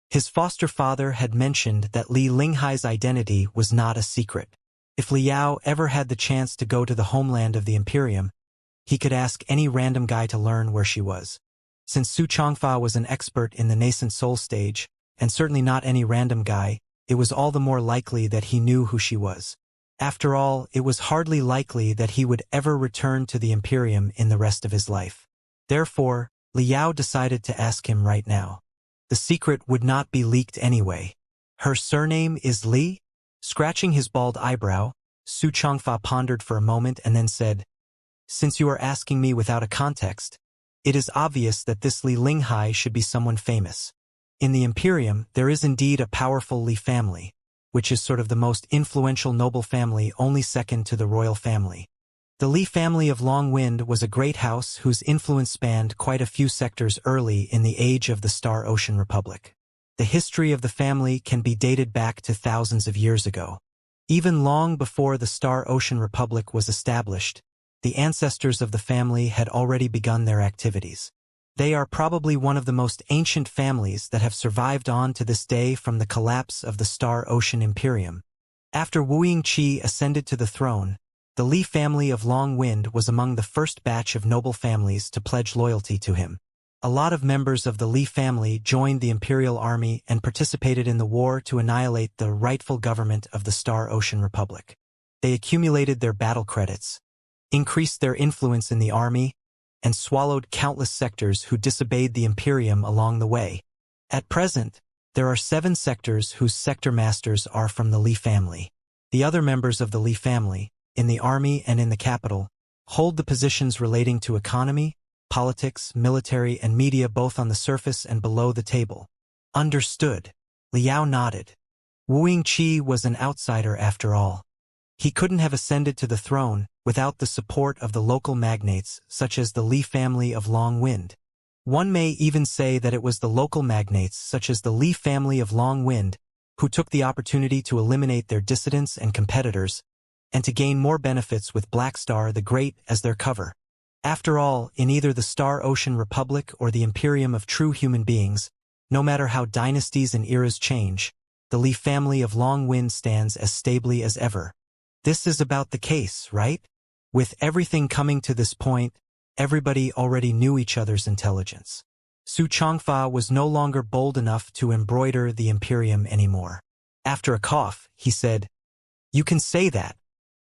His foster father had mentioned that Li Linghai's identity was not a secret. If Liao ever had the chance to go to the homeland of the Imperium, he could ask any random guy to learn where she was. Since Su Changfa was an expert in the nascent soul stage, and certainly not any random guy, it was all the more likely that he knew who she was. After all, it was hardly likely that he would ever return to the Imperium in the rest of his life. Therefore, Liao decided to ask him right now. The secret would not be leaked anyway. Her surname is Li? Scratching his bald eyebrow, Su Changfa pondered for a moment and then said, "Since you are asking me without a context, it is obvious that this Li Linghai should be someone famous. In the Imperium, there is indeed a powerful Li family, which is sort of the most influential noble family, only second to the royal family. The Li family of Long Wind was a great house whose influence spanned quite a few sectors early in the age of the Star Ocean Republic. The history of the family can be dated back to thousands of years ago. Even long before the Star Ocean Republic was established, the ancestors of the family had already begun their activities. They are probably one of the most ancient families that have survived on to this day from the collapse of the Star Ocean Imperium. After Wu Yingqi ascended to the throne, the Li family of Long Wind was among the first batch of noble families to pledge loyalty to him. A lot of members of the Li family joined the Imperial Army and participated in the war to annihilate the rightful government of the Star Ocean Republic. They accumulated their battle credits, increased their influence in the army, and swallowed countless sectors who disobeyed the Imperium along the way. At present, there are 7 sectors whose sector masters are from the Li family. The other members of the Li family, in the army and in the capital, hold the positions relating to economy, politics, military, and media both on the surface and below the table. Understood. Liao nodded. Wu Yingqi was an outsider after all. He couldn't have ascended to the throne without the support of the local magnates such as the Li family of Long Wind. One may even say that it was the local magnates such as the Li family of Long Wind who took the opportunity to eliminate their dissidents and competitors and to gain more benefits with Black Star the Great as their cover. After all, in either the Star Ocean Republic or the Imperium of true human beings, no matter how dynasties and eras change, the Li family of Long Wind stands as stably as ever. This is about the case, right? With everything coming to this point, everybody already knew each other's intelligence. Su Changfa was no longer bold enough to embroider the Imperium anymore. After a cough, he said, "You can say that."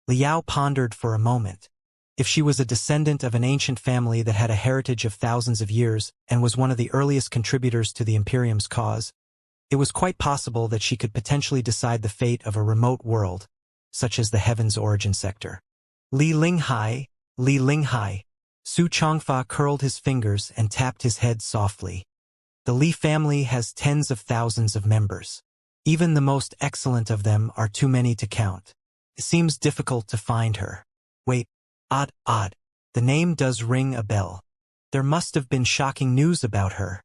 Liao pondered for a moment. If she was a descendant of an ancient family that had a heritage of thousands of years and was one of the earliest contributors to the Imperium's cause, it was quite possible that she could potentially decide the fate of a remote world, such as the Heaven's Origin sector. Li Linghai, Li Linghai. Su Changfa curled his fingers and tapped his head softly. The Li family has tens of thousands of members. Even the most excellent of them are too many to count. It seems difficult to find her. Wait. Odd. The name does ring a bell. There must have been shocking news about her.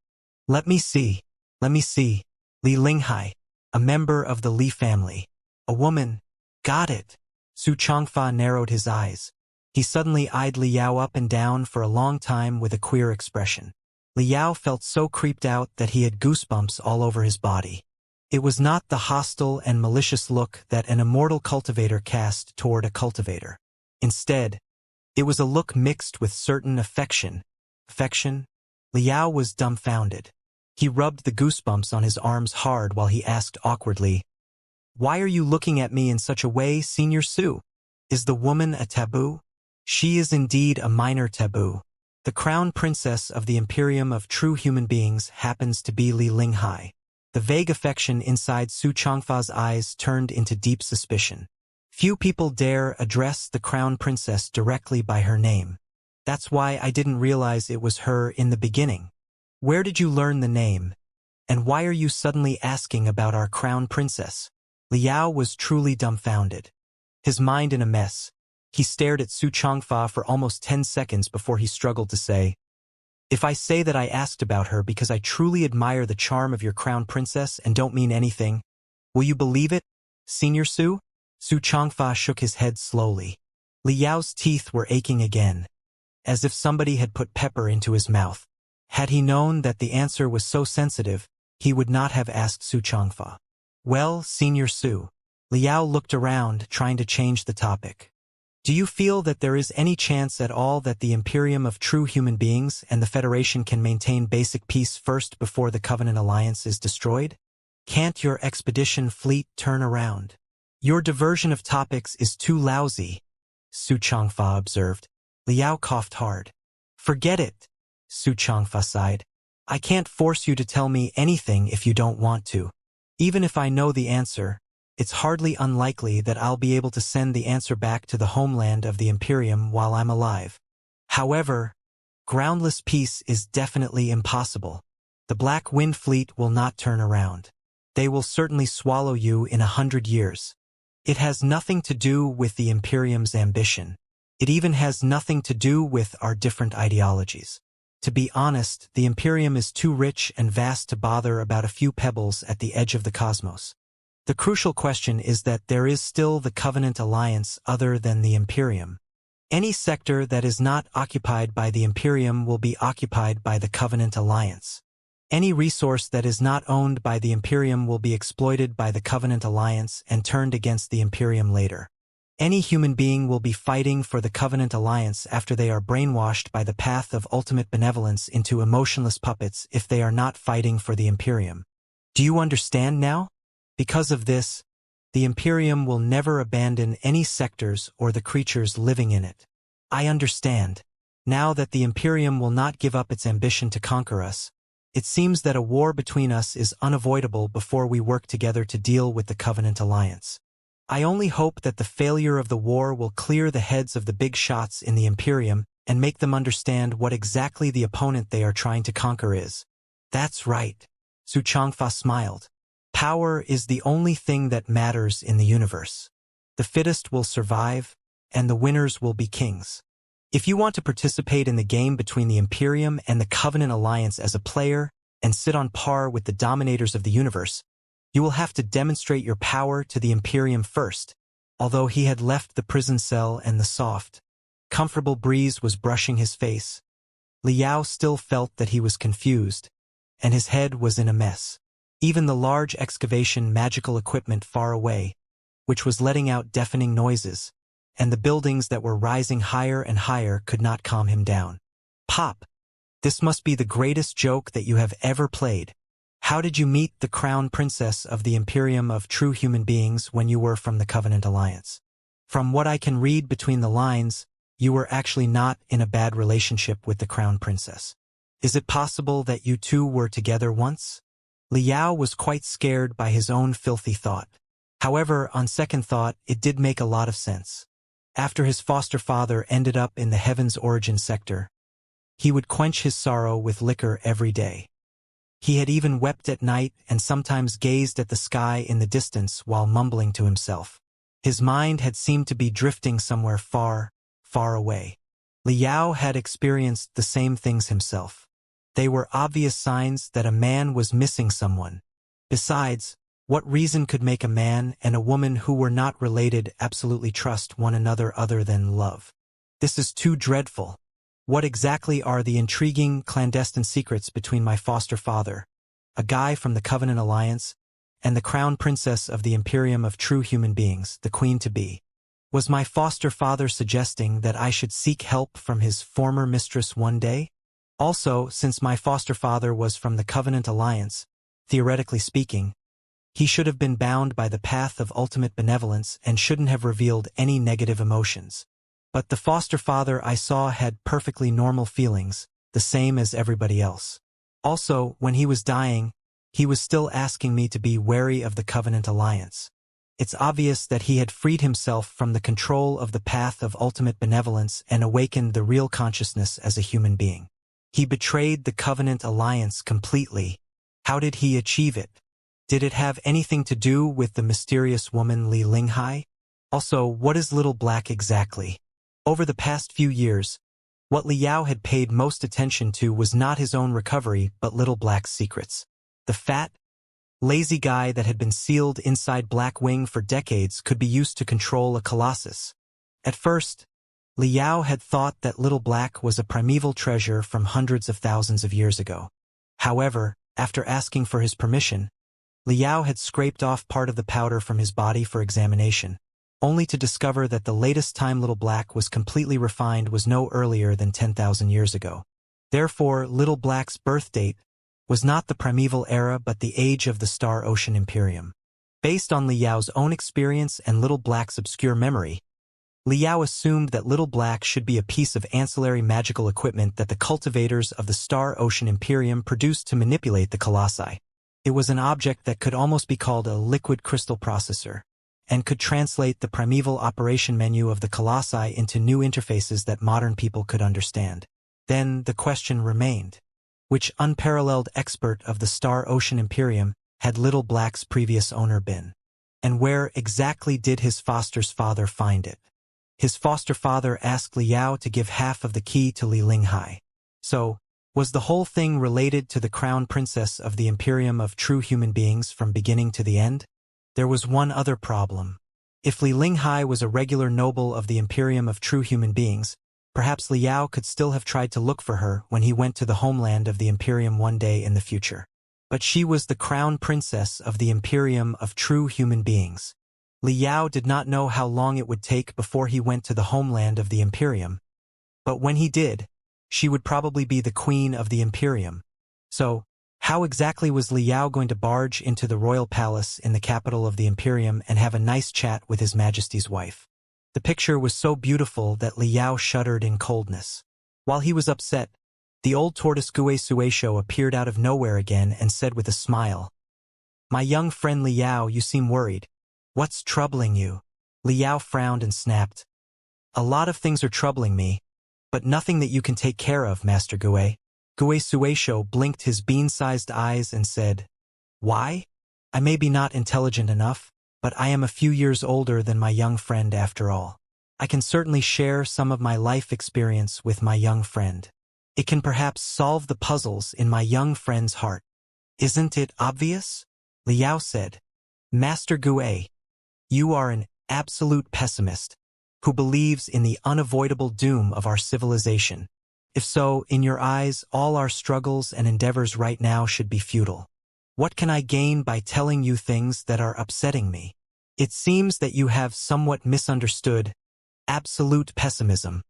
Let me see. Li Linghai, a member of the Li family. A woman. Got it. Su Changfa narrowed his eyes. He suddenly eyed Liao up and down for a long time with a queer expression. Liao felt so creeped out that he had goosebumps all over his body. It was not the hostile and malicious look that an immortal cultivator cast toward a cultivator. Instead, it was a look mixed with certain affection. Affection? Liao was dumbfounded. He rubbed the goosebumps on his arms hard while he asked awkwardly, "Why are you looking at me in such a way, Senior Su? Is the woman a taboo?" "She is indeed a minor taboo. The crown princess of the Imperium of true human beings happens to be Li Linghai." The vague affection inside Su Changfa's eyes turned into deep suspicion. Few people dare address the crown princess directly by her name. That's why I didn't realize it was her in the beginning. Where did you learn the name? And why are you suddenly asking about our crown princess? Liao was truly dumbfounded. His mind in a mess. He stared at Su Changfa for almost 10 seconds before he struggled to say, "If I say that I asked about her because I truly admire the charm of your crown princess and don't mean anything, will you believe it, Senior Su?" Su Changfa shook his head slowly. Liao's teeth were aching again, as if somebody had put pepper into his mouth. Had he known that the answer was so sensitive, he would not have asked Su Changfa. "Well, Senior Su." Liao looked around, trying to change the topic. "Do you feel that there is any chance at all that the Imperium of true human beings and the Federation can maintain basic peace first before the Covenant Alliance is destroyed? Can't your expedition fleet turn around? Your diversion of topics is too lousy," Su Changfa observed. Liao coughed hard. "Forget it," Su Changfa sighed. "I can't force you to tell me anything if you don't want to. Even if I know the answer, it's hardly unlikely that I'll be able to send the answer back to the homeland of the Imperium while I'm alive. However, groundless peace is definitely impossible. The Black Wind Fleet will not turn around. They will certainly swallow you in 100 years. It has nothing to do with the Imperium's ambition. It even has nothing to do with our different ideologies. To be honest, the Imperium is too rich and vast to bother about a few pebbles at the edge of the cosmos. The crucial question is that there is still the Covenant Alliance other than the Imperium. Any sector that is not occupied by the Imperium will be occupied by the Covenant Alliance. Any resource that is not owned by the Imperium will be exploited by the Covenant Alliance and turned against the Imperium later. Any human being will be fighting for the Covenant Alliance after they are brainwashed by the path of ultimate benevolence into emotionless puppets if they are not fighting for the Imperium. Do you understand now? Because of this, the Imperium will never abandon any sectors or the creatures living in it. I understand. Now that the Imperium will not give up its ambition to conquer us, it seems that a war between us is unavoidable before we work together to deal with the Covenant Alliance. I only hope that the failure of the war will clear the heads of the big shots in the Imperium and make them understand what exactly the opponent they are trying to conquer is. That's right. Xianxia smiled. Power is the only thing that matters in the universe. The fittest will survive, and the winners will be kings. If you want to participate in the game between the Imperium and the Covenant Alliance as a player and sit on par with the dominators of the universe, you will have to demonstrate your power to the Imperium first. Although he had left the prison cell and the soft, comfortable breeze was brushing his face, Liao still felt that he was confused, and his head was in a mess. Even the large excavation magical equipment far away, which was letting out deafening noises, and the buildings that were rising higher and higher could not calm him down. Pop, this must be the greatest joke that you have ever played. How did you meet the crown princess of the Imperium of true human beings when you were from the Covenant Alliance? From what I can read between the lines, you were actually not in a bad relationship with the crown princess. Is it possible that you two were together once? Liao was quite scared by his own filthy thought. However, on second thought, it did make a lot of sense. After his foster father ended up in the Heaven's Origin sector, he would quench his sorrow with liquor every day. He had even wept at night and sometimes gazed at the sky in the distance while mumbling to himself. His mind had seemed to be drifting somewhere far, far away. Liao had experienced the same things himself. They were obvious signs that a man was missing someone. Besides, what reason could make a man and a woman who were not related absolutely trust one another other than love? This is too dreadful. What exactly are the intriguing, clandestine secrets between my foster father, a guy from the Covenant Alliance, and the crown princess of the Imperium of true human beings, the queen-to-be? Was my foster father suggesting that I should seek help from his former mistress one day? Also, since my foster father was from the Covenant Alliance, theoretically speaking, he should have been bound by the path of ultimate benevolence and shouldn't have revealed any negative emotions. But the foster father I saw had perfectly normal feelings, the same as everybody else. Also, when he was dying, he was still asking me to be wary of the Covenant Alliance. It's obvious that he had freed himself from the control of the path of ultimate benevolence and awakened the real consciousness as a human being. He betrayed the Covenant Alliance completely. How did he achieve it? Did it have anything to do with the mysterious woman Li Linghai? Also, what is Little Black exactly? Over the past few years, what Liao had paid most attention to was not his own recovery but Little Black's secrets. The fat, lazy guy that had been sealed inside Blackwing for decades could be used to control a colossus. At first, Liao had thought that Little Black was a primeval treasure from hundreds of thousands of years ago. However, after asking for his permission, Liao had scraped off part of the powder from his body for examination, only to discover that the latest time Little Black was completely refined was no earlier than 10,000 years ago. Therefore, Little Black's birth date was not the primeval era but the age of the Star Ocean Imperium. Based on Liao's own experience and Little Black's obscure memory, Liao assumed that Little Black should be a piece of ancillary magical equipment that the cultivators of the Star Ocean Imperium produced to manipulate the colossi. It was an object that could almost be called a liquid crystal processor, and could translate the primeval operation menu of the colossi into new interfaces that modern people could understand. Then the question remained: which unparalleled expert of the Star Ocean Imperium had Little Black's previous owner been? And where exactly did his foster's father find it? His foster father asked Liao to give half of the key to Li Linghai. So, was the whole thing related to the crown princess of the Imperium of true human beings from beginning to the end? There was one other problem. If Li Linghai was a regular noble of the Imperium of true human beings, perhaps Liao could still have tried to look for her when he went to the homeland of the Imperium one day in the future. But she was the crown princess of the Imperium of true human beings. Liao did not know how long it would take before he went to the homeland of the Imperium. But when he did, she would probably be the queen of the Imperium. So, how exactly was Liao going to barge into the royal palace in the capital of the Imperium and have a nice chat with His Majesty's wife? The picture was so beautiful that Liao shuddered in coldness. While he was upset, the old tortoise Gui Suisho appeared out of nowhere again and said with a smile, "My young friend Liao, you seem worried. What's troubling you?" Liao frowned and snapped, "A lot of things are troubling me, but nothing that you can take care of, Master Gui." Gui Suisho blinked his bean-sized eyes and said, "Why? I may be not intelligent enough, but I am a few years older than my young friend after all. I can certainly share some of my life experience with my young friend. It can perhaps solve the puzzles in my young friend's heart. Isn't it obvious?" Liao said, "Master Gui, you are an absolute pessimist who believes in the unavoidable doom of our civilization. If so, in your eyes, all our struggles and endeavors right now should be futile. What can I gain by telling you things that are upsetting me? It seems that you have somewhat misunderstood absolute pessimism."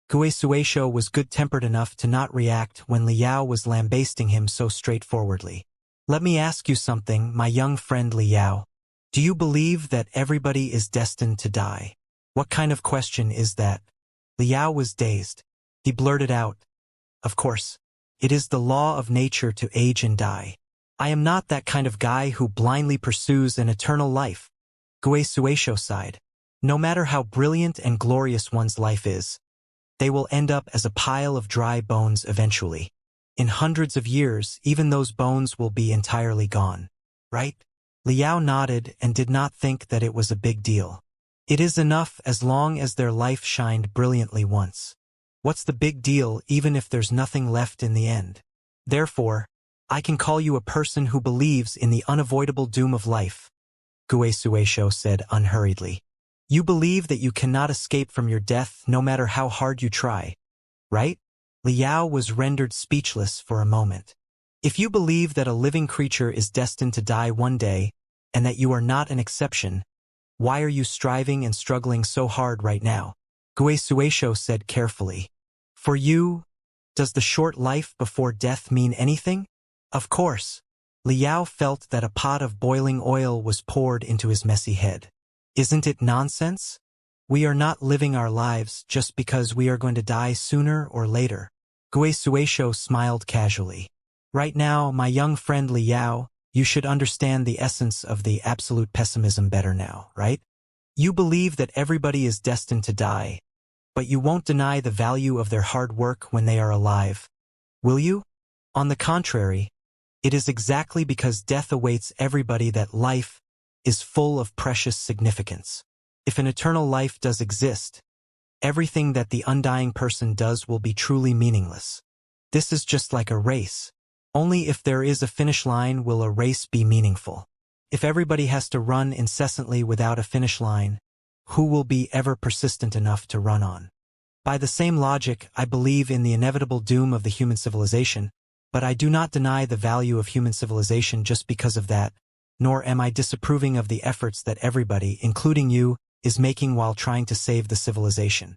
Gui Suisho was good-tempered enough to not react when Liao was lambasting him so straightforwardly. "Let me ask you something, my young friend Liao. Do you believe that everybody is destined to die?" "What kind of question is that?" Liao was dazed. He blurted out, "Of course. It is the law of nature to age and die. I am not that kind of guy who blindly pursues an eternal life." Gui Suisho sighed. "No matter how brilliant and glorious one's life is, they will end up as a pile of dry bones eventually. In hundreds of years, even those bones will be entirely gone. Right?" Liao nodded and did not think that it was a big deal. It is enough as long as their life shined brilliantly once. What's the big deal even if there's nothing left in the end? Therefore, I can call you a person who believes in the unavoidable doom of life," Gui Suisho said unhurriedly. "You believe that you cannot escape from your death no matter how hard you try, right?" Liao was rendered speechless for a moment. "If you believe that a living creature is destined to die one day, and that you are not an exception, why are you striving and struggling so hard right now?" Gui Suisho said carefully, "For you, does the short life before death mean anything?" "Of course." Liao felt that a pot of boiling oil was poured into his messy head. "Isn't it nonsense? We are not living our lives just because we are going to die sooner or later." Gui Suisho smiled casually. "Right now, my young friend Liao, you should understand the essence of the absolute pessimism better now, right? You believe that everybody is destined to die, but you won't deny the value of their hard work when they are alive, will you? On the contrary, it is exactly because death awaits everybody that life is full of precious significance. If an eternal life does exist, everything that the undying person does will be truly meaningless. This is just like a race. Only if there is a finish line will a race be meaningful. If everybody has to run incessantly without a finish line, who will be ever persistent enough to run on? By the same logic, I believe in the inevitable doom of the human civilization, but I do not deny the value of human civilization just because of that, nor am I disapproving of the efforts that everybody, including you, is making while trying to save the civilization.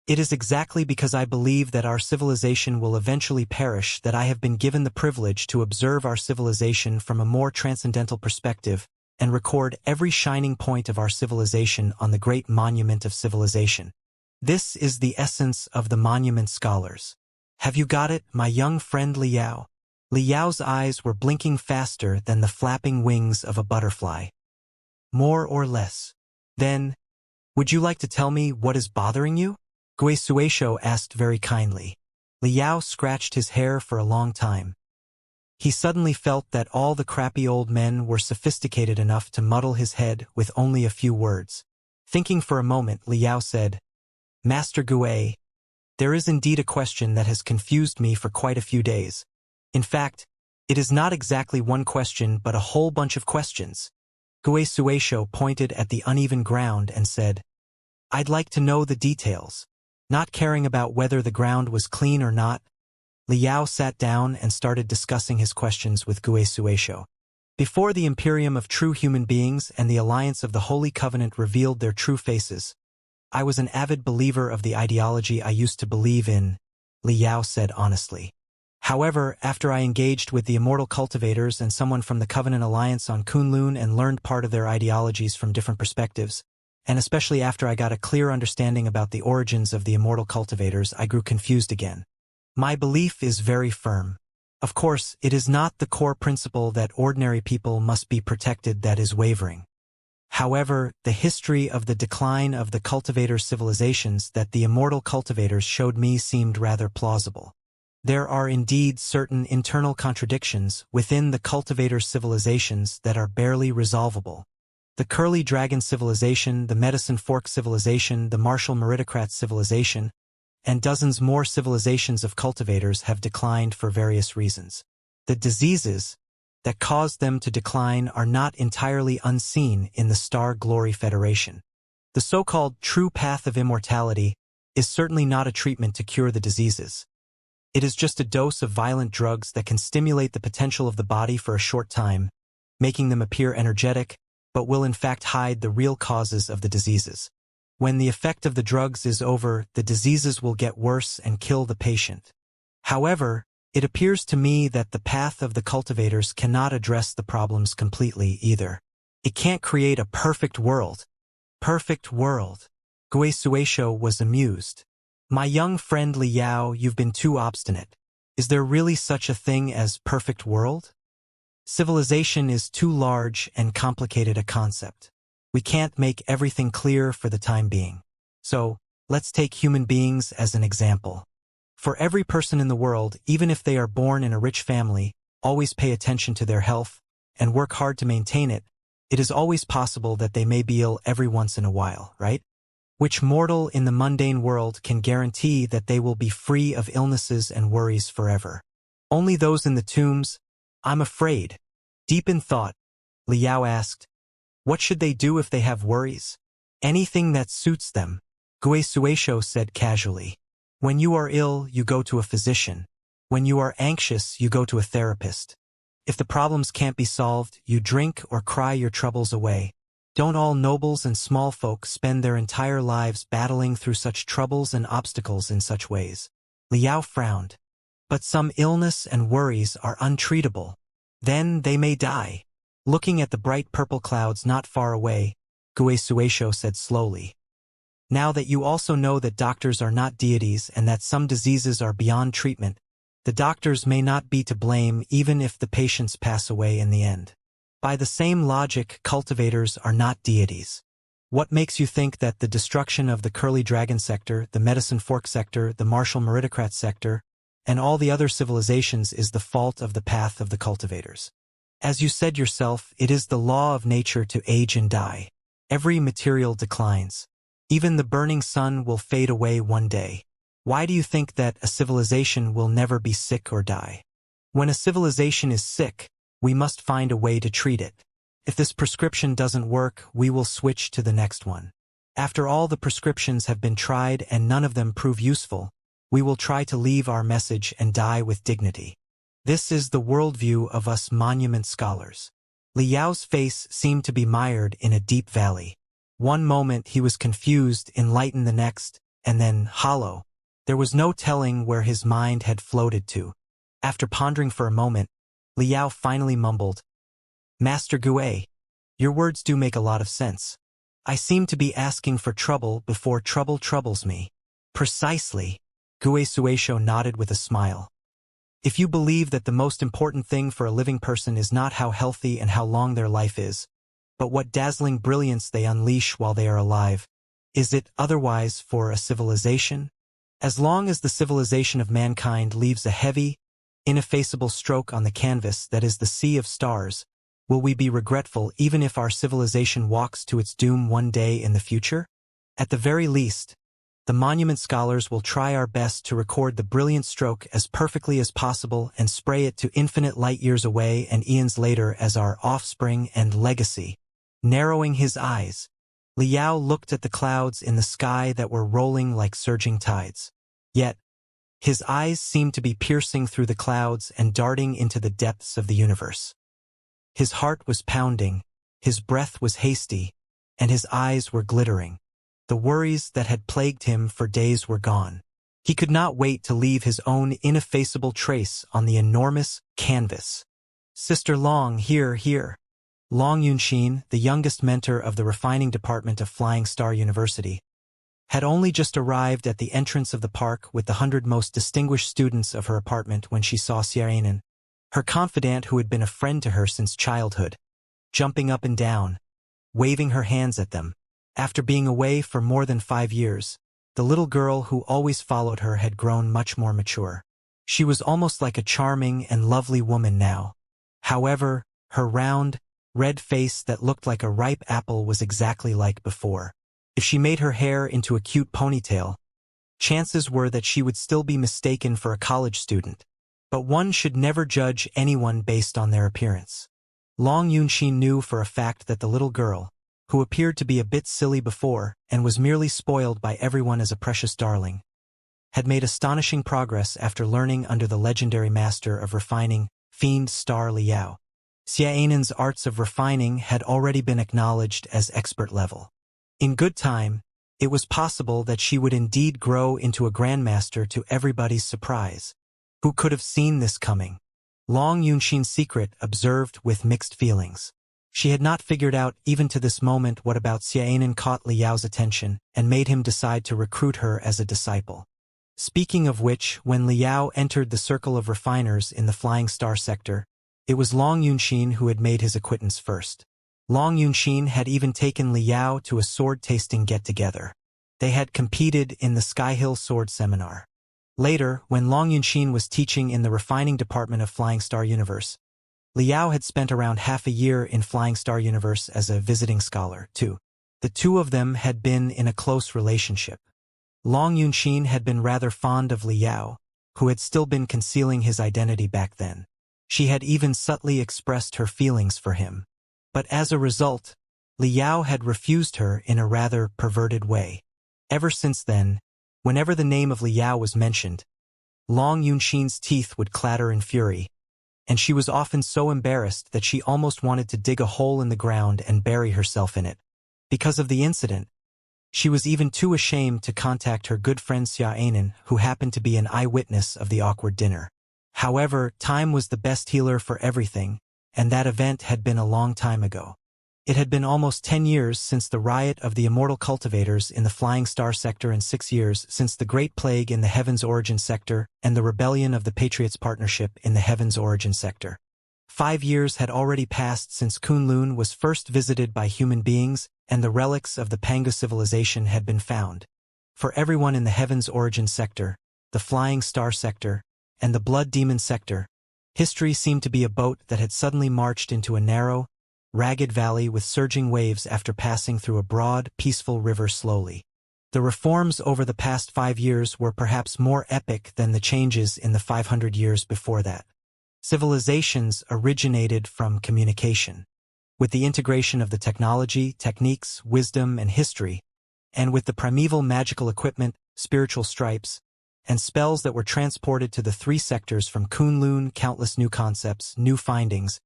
It is exactly because I believe that our civilization will eventually perish that I have been given the privilege to observe our civilization from a more transcendental perspective and record every shining point of our civilization on the great monument of civilization. This is the essence of the monument scholars. Have you got it, my young friend Liao?" Li Yao's eyes were blinking faster than the flapping wings of a butterfly. More or less. Then, would you like to tell me what is bothering you? Gui Suisho asked very kindly. Li Yao scratched his hair for a long time. He suddenly felt that all the crappy old men were sophisticated enough to muddle his head with only a few words. Thinking for a moment, Li Yao said, Master Gui, there is indeed a question that has confused me for quite a few days. In fact, it is not exactly one question but a whole bunch of questions. Gui Suisho pointed at the uneven ground and said, I'd like to know the details. Not caring about whether the ground was clean or not, Li Yao sat down and started discussing his questions with Gui Suisho. Before the Imperium of true human beings and the alliance of the Holy Covenant revealed their true faces, I was an avid believer of the ideology I used to believe in, Li Yao said honestly. However, after I engaged with the immortal cultivators and someone from the Covenant Alliance on Kunlun and learned part of their ideologies from different perspectives, and especially after I got a clear understanding about the origins of the immortal cultivators, I grew confused again. My belief is very firm. Of course, it is not the core principle that ordinary people must be protected that is wavering. However, the history of the decline of the cultivator civilizations that the immortal cultivators showed me seemed rather plausible. There are indeed certain internal contradictions within the cultivator civilizations that are barely resolvable. The Curly Dragon civilization, the Medicine Fork civilization, the Martial Meritocrat civilization, and dozens more civilizations of cultivators have declined for various reasons. The diseases that caused them to decline are not entirely unseen in the Star Glory Federation. The so-called true path of immortality is certainly not a treatment to cure the diseases. It is just a dose of violent drugs that can stimulate the potential of the body for a short time, making them appear energetic, but will in fact hide the real causes of the diseases. When the effect of the drugs is over, the diseases will get worse and kill the patient. However, it appears to me that the path of the cultivators cannot address the problems completely either. It can't create a perfect world. Perfect world. Gui Suisho was amused. My young friend Li Yao, you've been too obstinate. Is there really such a thing as perfect world? Civilization is too large and complicated a concept. We can't make everything clear for the time being. So, let's take human beings as an example. For every person in the world, even if they are born in a rich family, always pay attention to their health, and work hard to maintain it, it is always possible that they may be ill every once in a while, right? Which mortal in the mundane world can guarantee that they will be free of illnesses and worries forever? Only those in the tombs, I'm afraid. Deep in thought, Li Yao asked, what should they do if they have worries? Anything that suits them, Gui Suisho said casually. When you are ill, you go to a physician. When you are anxious, you go to a therapist. If the problems can't be solved, you drink or cry your troubles away. Don't all nobles and small folk spend their entire lives battling through such troubles and obstacles in such ways? Li Yao frowned. But some illness and worries are untreatable. Then they may die. Looking at the bright purple clouds not far away, Gui Suisho said slowly. Now that you also know that doctors are not deities and that some diseases are beyond treatment, the doctors may not be to blame even if the patients pass away in the end. By the same logic, cultivators are not deities. What makes you think that the destruction of the Curly Dragon sector, the Medicine Fork sector, the Martial Meritocrat sector, and all the other civilizations is the fault of the path of the cultivators? As you said yourself, it is the law of nature to age and die. Every material declines. Even the burning sun will fade away one day. Why do you think that a civilization will never be sick or die? When a civilization is sick, we must find a way to treat it. If this prescription doesn't work, we will switch to the next one. After all the prescriptions have been tried and none of them prove useful, we will try to leave our message and die with dignity. This is the worldview of us monument scholars. Li Yao's face seemed to be mired in a deep valley. One moment he was confused, enlightened the next, and then hollow. There was no telling where his mind had floated to. After pondering for a moment, Li Yao finally mumbled, Master Gui, your words do make a lot of sense. I seem to be asking for trouble before trouble troubles me. Precisely. Gui Suisho nodded with a smile. If you believe that the most important thing for a living person is not how healthy and how long their life is, but what dazzling brilliance they unleash while they are alive, is it otherwise for a civilization? As long as the civilization of mankind leaves a heavy, ineffaceable stroke on the canvas that is the sea of stars, will we be regretful even if our civilization walks to its doom one day in the future? At the very least, the monument scholars will try our best to record the brilliant stroke as perfectly as possible and spray it to infinite light-years away and eons later as our offspring and legacy. Narrowing his eyes, Liao looked at the clouds in the sky that were rolling like surging tides. Yet, his eyes seemed to be piercing through the clouds and darting into the depths of the universe. His heart was pounding, his breath was hasty, and his eyes were glittering. The worries that had plagued him for days were gone. He could not wait to leave his own ineffaceable trace on the enormous canvas. Sister Long, here. Long Yunxin, the youngest mentor of the refining department of Flying Star University, had only just arrived at the entrance of the park with the 100 most distinguished students of her apartment when she saw Xianxia, her confidant who had been a friend to her since childhood, jumping up and down, waving her hands at them. After being away for more than 5 years, the little girl who always followed her had grown much more mature. She was almost like a charming and lovely woman now. However, her round, red face that looked like a ripe apple was exactly like before. If she made her hair into a cute ponytail, chances were that she would still be mistaken for a college student. But one should never judge anyone based on their appearance. Long Yunxin knew for a fact that the little girl, who appeared to be a bit silly before and was merely spoiled by everyone as a precious darling, had made astonishing progress after learning under the legendary master of refining, Fiend Star Liao. Xianxia's arts of refining had already been acknowledged as expert level. In good time, it was possible that she would indeed grow into a grandmaster to everybody's surprise. Who could have seen this coming? Long Yunxin's secret observed with mixed feelings. She had not figured out even to this moment what about Xianxia caught Liao's attention and made him decide to recruit her as a disciple. Speaking of which, when Liao entered the circle of refiners in the Flying Star sector, it was Long Yunxin who had made his acquaintance first. Long Yunxin had even taken Liao to a sword-tasting get-together. They had competed in the Sky Hill Sword Seminar. Later, when Long Yunxin was teaching in the refining department of Flying Star Universe, Liao had spent around half a year in Flying Star Universe as a visiting scholar, too. The two of them had been in a close relationship. Long Yunxin had been rather fond of Liao, who had still been concealing his identity back then. She had even subtly expressed her feelings for him. But as a result, Liao had refused her in a rather perverted way. Ever since then, whenever the name of Liao was mentioned, Long Yunxin's teeth would clatter in fury, and she was often so embarrassed that she almost wanted to dig a hole in the ground and bury herself in it. Because of the incident, she was even too ashamed to contact her good friend Xianxia, who happened to be an eyewitness of the awkward dinner. However, time was the best healer for everything, and that event had been a long time ago. It had been almost 10 years since the riot of the immortal cultivators in the Flying Star sector and 6 years since the Great Plague in the Heaven's Origin sector and the rebellion of the Patriots Partnership in the Heaven's Origin sector. 5 years had already passed since Kunlun was first visited by human beings and the relics of the Pangu civilization had been found. For everyone in the Heaven's Origin sector, the Flying Star sector, and the Blood Demon sector, history seemed to be a boat that had suddenly marched into a narrow, ragged valley with surging waves after passing through a broad, peaceful river slowly. The reforms over the past 5 years were perhaps more epic than the changes in the 500 years before that. Civilizations originated from communication. With the integration of the technology, techniques, wisdom, and history, and with the primeval magical equipment, spiritual stripes, and spells that were transported to the 3 sectors from Kunlun, countless new concepts, new findings,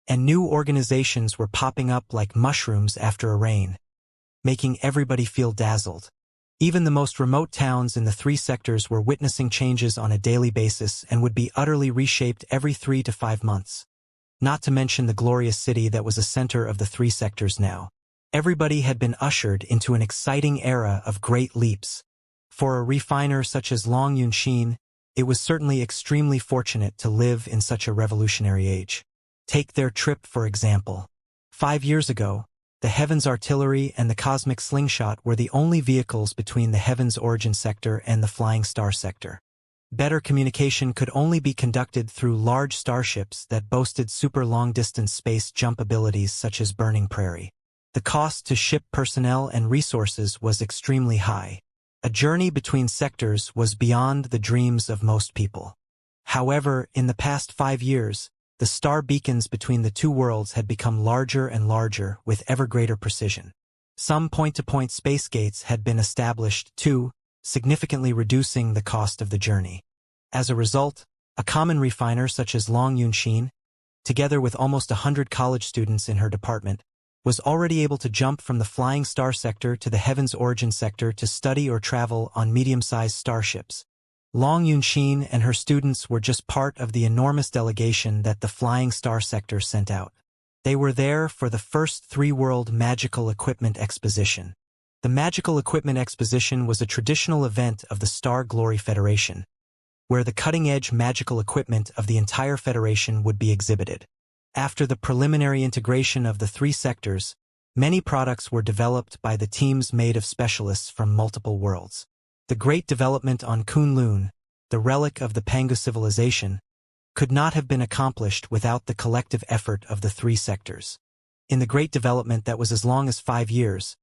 and new organizations were popping up like mushrooms after a rain, making everybody feel dazzled. Even the most remote towns in the 3 sectors were witnessing changes on a daily basis and would be utterly reshaped every 3 to 5 months. Not to mention the glorious city that was a center of the 3 sectors now. Everybody had been ushered into an exciting era of great leaps. For a refiner such as Long Yunxin, It was certainly extremely fortunate to live in such a revolutionary age. Take their trip, for example. 5 years ago, the Heavens Artillery and the Cosmic Slingshot were the only vehicles between the Heavens Origin sector and the Flying Star sector. Better communication could only be conducted through large starships that boasted super long-distance space jump abilities such as Burning Prairie. The cost to ship personnel and resources was extremely high. A journey between sectors was beyond the dreams of most people. However, in the past 5 years, the star beacons between the two worlds had become larger and larger with ever greater precision. Some point-to-point space gates had been established too, significantly reducing the cost of the journey. As a result, a common refiner such as Long Yunxin, together with almost 100 college students in her department, was already able to jump from the Flying Star sector to the Heavens Origin sector to study or travel on medium-sized starships. Long Yunxin and her students were just part of the enormous delegation that the Flying Star sector sent out. They were there for the first 3-World Magical Equipment Exposition. The Magical Equipment Exposition was a traditional event of the Star Glory Federation, where the cutting-edge magical equipment of the entire Federation would be exhibited. After the preliminary integration of the 3 sectors, many products were developed by the teams made of specialists from multiple worlds. The great development on Kunlun, the relic of the Pangu civilization, could not have been accomplished without the collective effort of the 3 sectors. In the great development that was as long as 5 years,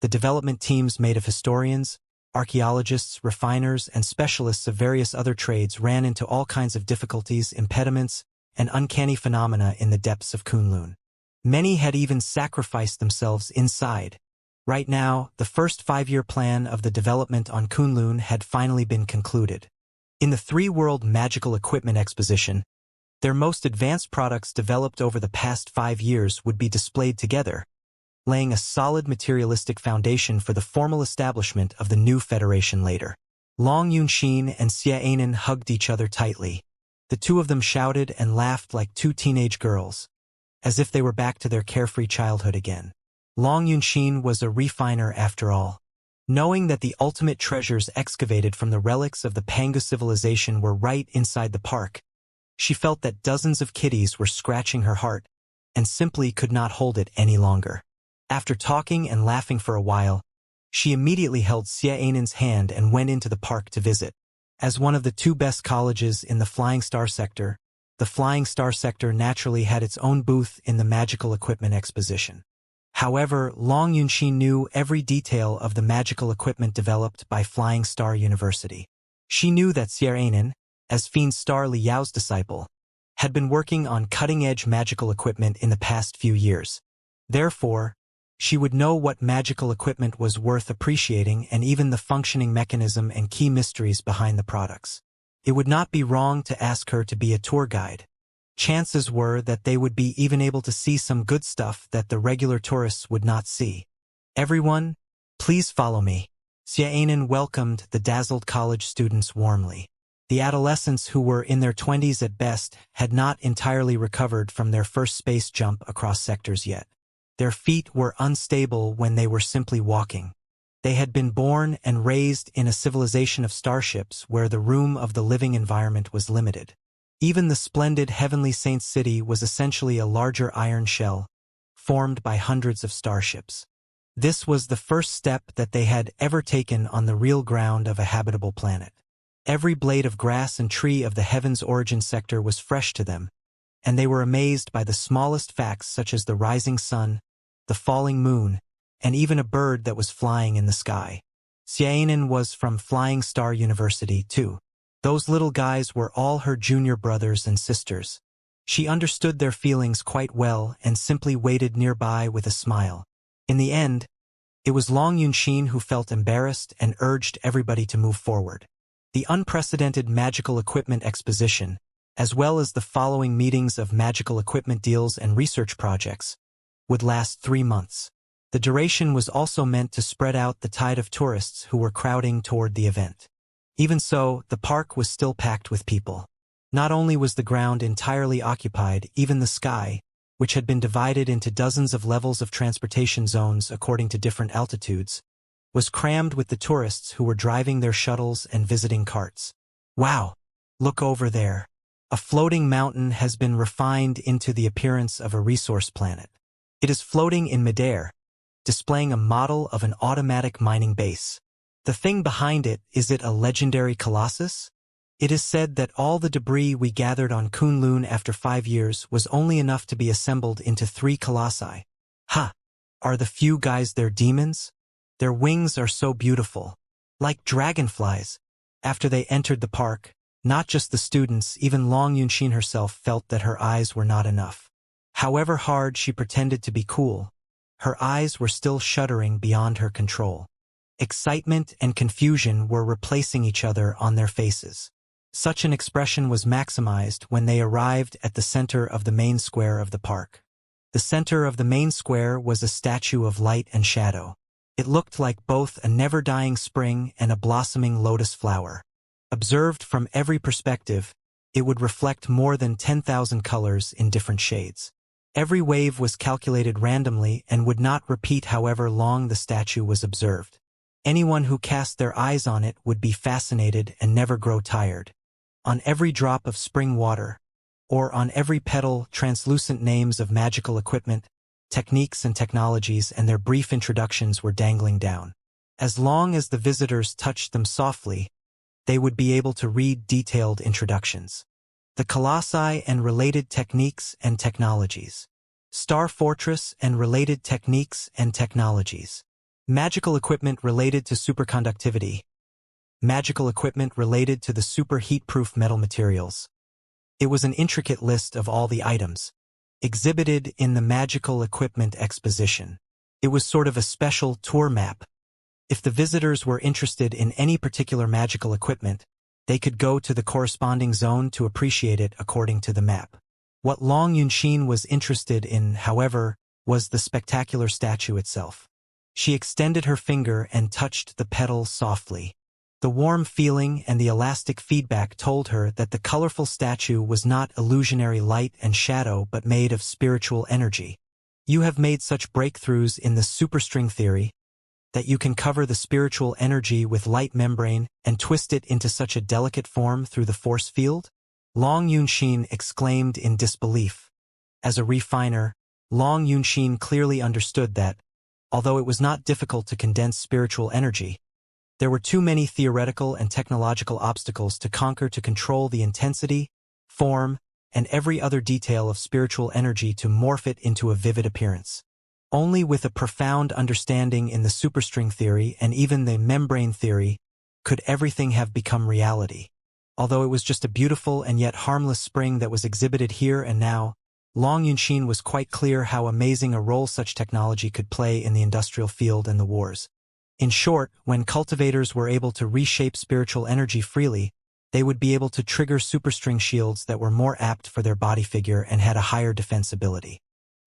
the development teams made of historians, archaeologists, refiners, and specialists of various other trades ran into all kinds of difficulties, impediments, and uncanny phenomena in the depths of Kunlun. Many had even sacrificed themselves inside. Right now, the first 5-year plan of the development on Kunlun had finally been concluded. In the 3-World Magical Equipment Exposition, their most advanced products developed over the past 5 years would be displayed together, laying a solid materialistic foundation for the formal establishment of the new federation later. Long Yunxin and Xianxia hugged each other tightly. The two of them shouted and laughed like 2 teenage girls, as if they were back to their carefree childhood again. Long Yunxin was a refiner after all. Knowing that the ultimate treasures excavated from the relics of the Pangu civilization were right inside the park, she felt that dozens of kitties were scratching her heart and simply could not hold it any longer. After talking and laughing for a while, she immediately held Xianxia's hand and went into the park to visit. As one of the 2 best colleges in the Flying Star sector, the Flying Star sector naturally had its own booth in the Magical Equipment Exposition. However, Long Yunxin knew every detail of the magical equipment developed by Flying Star University. She knew that Xianxia, as Fiend Star Liao's disciple, had been working on cutting-edge magical equipment in the past few years. Therefore, she would know what magical equipment was worth appreciating and even the functioning mechanism and key mysteries behind the products. It would not be wrong to ask her to be a tour guide. Chances were that they would be even able to see some good stuff that the regular tourists would not see. Everyone, please follow me. Xianxia welcomed the dazzled college students warmly. The adolescents who were in their 20s at best had not entirely recovered from their first space jump across sectors yet. Their feet were unstable when they were simply walking. They had been born and raised in a civilization of starships where the room of the living environment was limited. Even the splendid Heavenly Saints City was essentially a larger iron shell, formed by hundreds of starships. This was the first step that they had ever taken on the real ground of a habitable planet. Every blade of grass and tree of the Heavens Origin sector was fresh to them, and they were amazed by the smallest facts such as the rising sun, the falling moon, and even a bird that was flying in the sky. Xianxia was from Flying Star University, too. Those little guys were all her junior brothers and sisters. She understood their feelings quite well and simply waited nearby with a smile. In the end, it was Long Yunxin who felt embarrassed and urged everybody to move forward. The unprecedented Magical Equipment Exposition, as well as the following meetings of magical equipment deals and research projects, would last 3 months. The duration was also meant to spread out the tide of tourists who were crowding toward the event. Even so, the park was still packed with people. Not only was the ground entirely occupied, even the sky, which had been divided into dozens of levels of transportation zones according to different altitudes, was crammed with the tourists who were driving their shuttles and visiting carts. Wow! Look over there. A floating mountain has been refined into the appearance of a resource planet. It is floating in midair, displaying a model of an automatic mining base. The thing behind it, is it a legendary colossus? It is said that all the debris we gathered on Kunlun after 5 years was only enough to be assembled into 3 colossi. Ha! Are the few guys there demons? Their wings are so beautiful. Like dragonflies. After they entered the park, not just the students, even Long Yunxin herself felt that her eyes were not enough. However hard she pretended to be cool, her eyes were still shuddering beyond her control. Excitement and confusion were replacing each other on their faces. Such an expression was maximized when they arrived at the center of the main square of the park. The center of the main square was a statue of light and shadow. It looked like both a never-dying spring and a blossoming lotus flower. Observed from every perspective, it would reflect more than 10,000 colors in different shades. Every wave was calculated randomly and would not repeat however long the statue was observed. Anyone who cast their eyes on it would be fascinated and never grow tired. On every drop of spring water, or on every petal, translucent names of magical equipment, techniques and technologies and their brief introductions were dangling down. As long as the visitors touched them softly, they would be able to read detailed introductions. The colossi and related techniques and technologies. Star Fortress and related techniques and technologies. Magical equipment related to superconductivity. Magical equipment related to the super heat-proof metal materials. It was an intricate list of all the items exhibited in the magical equipment exposition. It was sort of a special tour map. If the visitors were interested in any particular magical equipment, they could go to the corresponding zone to appreciate it according to the map. What Long Yunxin was interested in, however, was the spectacular statue itself. She extended her finger and touched the petal softly. The warm feeling and the elastic feedback told her that the colorful statue was not illusionary light and shadow but made of spiritual energy. You have made such breakthroughs in the superstring theory that you can cover the spiritual energy with light membrane and twist it into such a delicate form through the force field? Long Yunxin exclaimed in disbelief. As a refiner, Long Yunxin clearly understood that, although it was not difficult to condense spiritual energy, there were too many theoretical and technological obstacles to conquer to control the intensity, form, and every other detail of spiritual energy to morph it into a vivid appearance. Only with a profound understanding in the superstring theory and even the membrane theory could everything have become reality. Although it was just a beautiful and yet harmless spring that was exhibited here and now, Long Yunxin was quite clear how amazing a role such technology could play in the industrial field and the wars. In short, when cultivators were able to reshape spiritual energy freely, they would be able to trigger superstring shields that were more apt for their body figure and had a higher defensibility.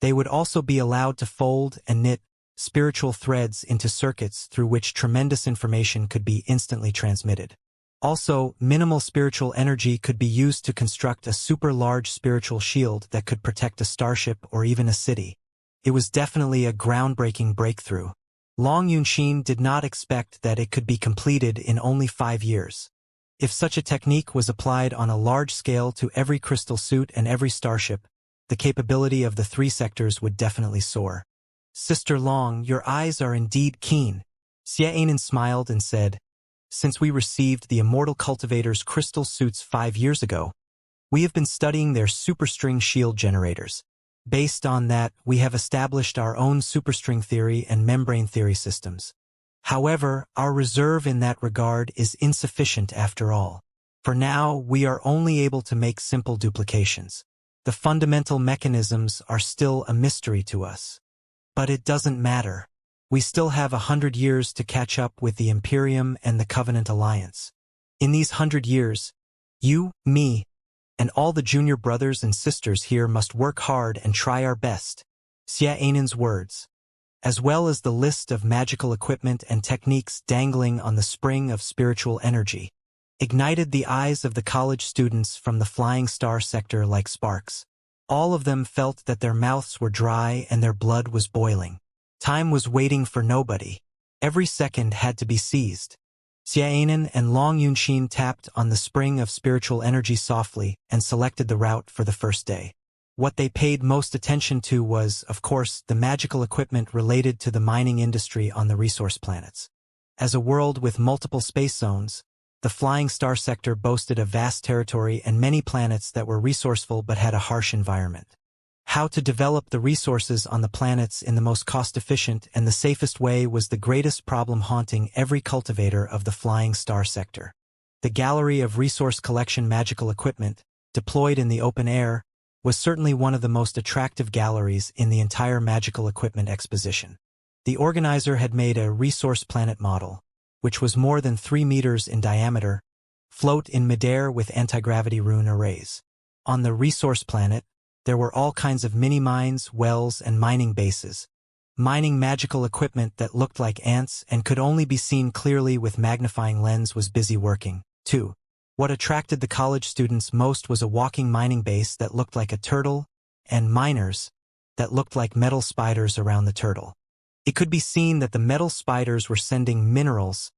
They would also be allowed to fold and knit spiritual threads into circuits through which tremendous information could be instantly transmitted. Also, minimal spiritual energy could be used to construct a super-large spiritual shield that could protect a starship or even a city. It was definitely a groundbreaking breakthrough. Long Yunxin did not expect that it could be completed in only 5 years. If such a technique was applied on a large scale to every crystal suit and every starship, the capability of the 3 sectors would definitely soar. Sister Long, your eyes are indeed keen. Xianxia smiled and said, since we received the immortal cultivators' crystal suits 5 years ago, we have been studying their superstring shield generators. Based on that, we have established our own superstring theory and membrane theory systems. However, our reserve in that regard is insufficient after all. For now, we are only able to make simple duplications. The fundamental mechanisms are still a mystery to us. But it doesn't matter. We still have 100 years to catch up with the Imperium and the Covenant Alliance. In these 100 years, you, me, and all the junior brothers and sisters here must work hard and try our best. Xianxia's words, as well as the list of magical equipment and techniques dangling on the spring of spiritual energy, ignited the eyes of the college students from the Flying Star sector like sparks. All of them felt that their mouths were dry and their blood was boiling. Time was waiting for nobody. Every second had to be seized. Xianxia and Long Yunxin tapped on the spring of spiritual energy softly and selected the route for the first day. What they paid most attention to was, of course, the magical equipment related to the mining industry on the resource planets. As a world with multiple space zones, the flying star sector boasted a vast territory and many planets that were resourceful but had a harsh environment. How to develop the resources on the planets in the most cost-efficient and the safest way was the greatest problem haunting every cultivator of the flying star sector. The gallery of resource collection magical equipment, deployed in the open air, was certainly one of the most attractive galleries in the entire magical equipment exposition. The organizer had made a resource planet model, which was more than 3 meters in diameter, float in midair with anti-gravity rune arrays. On the resource planet, there were all kinds of mini-mines, wells, and mining bases. Mining magical equipment that looked like ants and could only be seen clearly with magnifying lens was busy working, too. What attracted the college students most was a walking mining base that looked like a turtle, and miners that looked like metal spiders around the turtle. It could be seen that the metal spiders were sending minerals,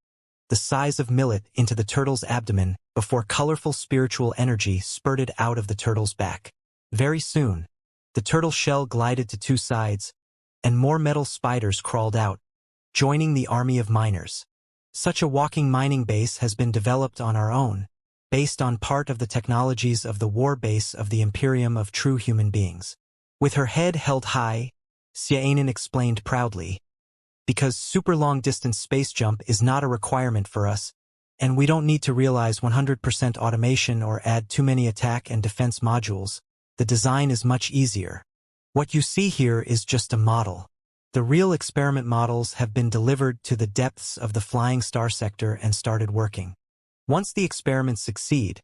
the size of millet, into the turtle's abdomen before colorful spiritual energy spurted out of the turtle's back. Very soon, the turtle shell glided to two sides, and more metal spiders crawled out, joining the army of miners. Such a walking mining base has been developed on our own, based on part of the technologies of the war base of the Imperium of True Human Beings. With her head held high, Xianxia explained proudly, because super long-distance space jump is not a requirement for us, and we don't need to realize 100% automation or add too many attack and defense modules. The design is much easier. What you see here is just a model. The real experiment models have been delivered to the depths of the flying star sector and started working. Once the experiments succeed,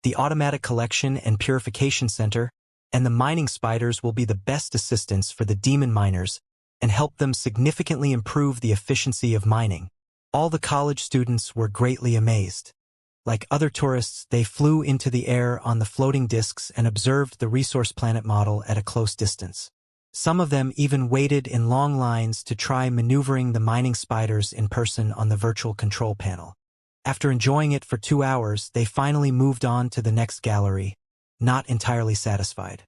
the automatic collection and purification center and the mining spiders will be the best assistants for the demon miners and help them significantly improve the efficiency of mining. All the college students were greatly amazed. Like other tourists, they flew into the air on the floating discs and observed the resource planet model at a close distance. Some of them even waited in long lines to try maneuvering the mining spiders in person on the virtual control panel. After enjoying it for 2 hours, they finally moved on to the next gallery, not entirely satisfied.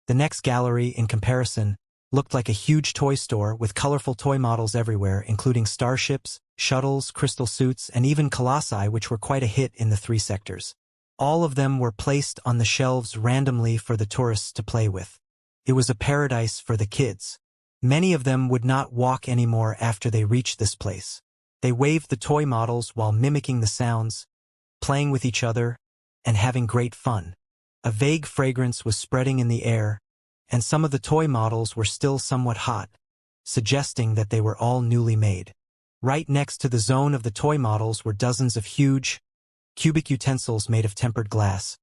The next gallery, in comparison, looked like a huge toy store with colorful toy models everywhere, including starships, shuttles, crystal suits, and even colossi, which were quite a hit in the 3 sectors. All of them were placed on the shelves randomly for the tourists to play with. It was a paradise for the kids. Many of them would not walk anymore after they reached this place. They waved the toy models while mimicking the sounds, playing with each other, and having great fun. A vague fragrance was spreading in the air, and some of the toy models were still somewhat hot, suggesting that they were all newly made. Right next to the zone of the toy models were dozens of huge, cubic utensils made of tempered glass,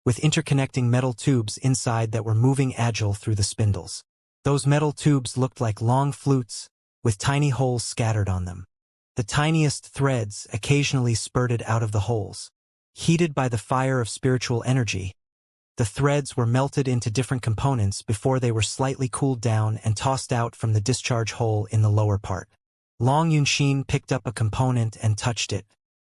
with interconnecting metal tubes inside that were moving agile through the spindles. Those metal tubes looked like long flutes, with tiny holes scattered on them. The tiniest threads occasionally spurted out of the holes. Heated by the fire of spiritual energy, the threads were melted into different components before they were slightly cooled down and tossed out from the discharge hole in the lower part. Long Yunxin picked up a component and touched it.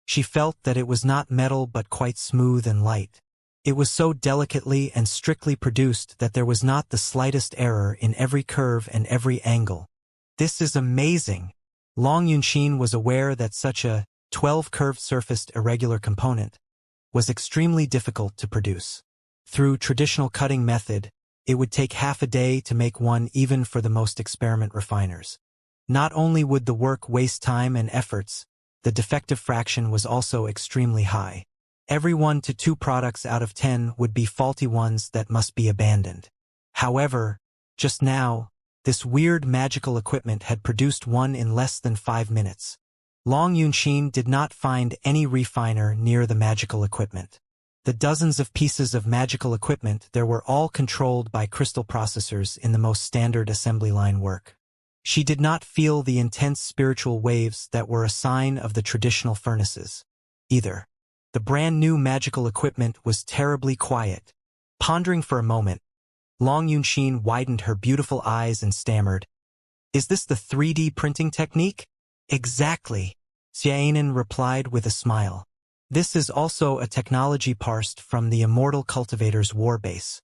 She felt that it was not metal but quite smooth and light. It was so delicately and strictly produced that there was not the slightest error in every curve and every angle. This is amazing. Long Yunxin was aware that such a 12-curved surfaced irregular component was extremely difficult to produce. Through traditional cutting method, it would take half a day to make one even for the most experiment refiners. Not only would the work waste time and efforts, the defective fraction was also extremely high. Every 1 to 2 products out of 10 would be faulty ones that must be abandoned. However, just now, this weird magical equipment had produced one in less than 5 minutes. Long Yunxin did not find any refiner near the magical equipment. The dozens of pieces of magical equipment there were all controlled by crystal processors in the most standard assembly line work. She did not feel the intense spiritual waves that were a sign of the traditional furnaces, either. The brand new magical equipment was terribly quiet. Pondering for a moment, Long Yunxin widened her beautiful eyes and stammered, "Is this the 3D printing technique?" "Exactly," Xianxia replied with a smile. This is also a technology parsed from the immortal Cultivators' warbase.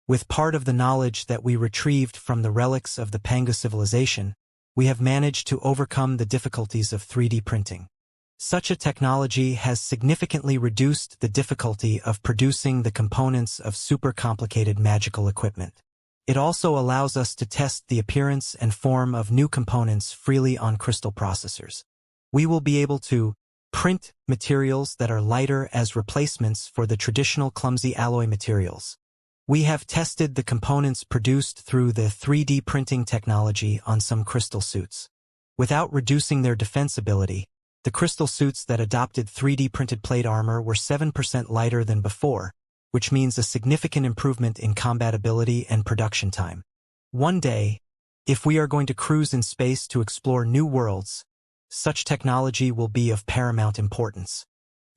With part of the knowledge that we retrieved from the relics of the Panga civilization, we have managed to overcome the difficulties of 3D printing. Such a technology has significantly reduced the difficulty of producing the components of super complicated magical equipment. It also allows us to test the appearance and form of new components freely on crystal processors. We will be able to print materials that are lighter as replacements for the traditional clumsy alloy materials. We have tested the components produced through the 3D printing technology on some crystal suits. Without reducing their defensibility, the crystal suits that adopted 3D printed plate armor were 7% lighter than before, which means a significant improvement in combatability and production time. One day, if we are going to cruise in space to explore new worlds, such technology will be of paramount importance.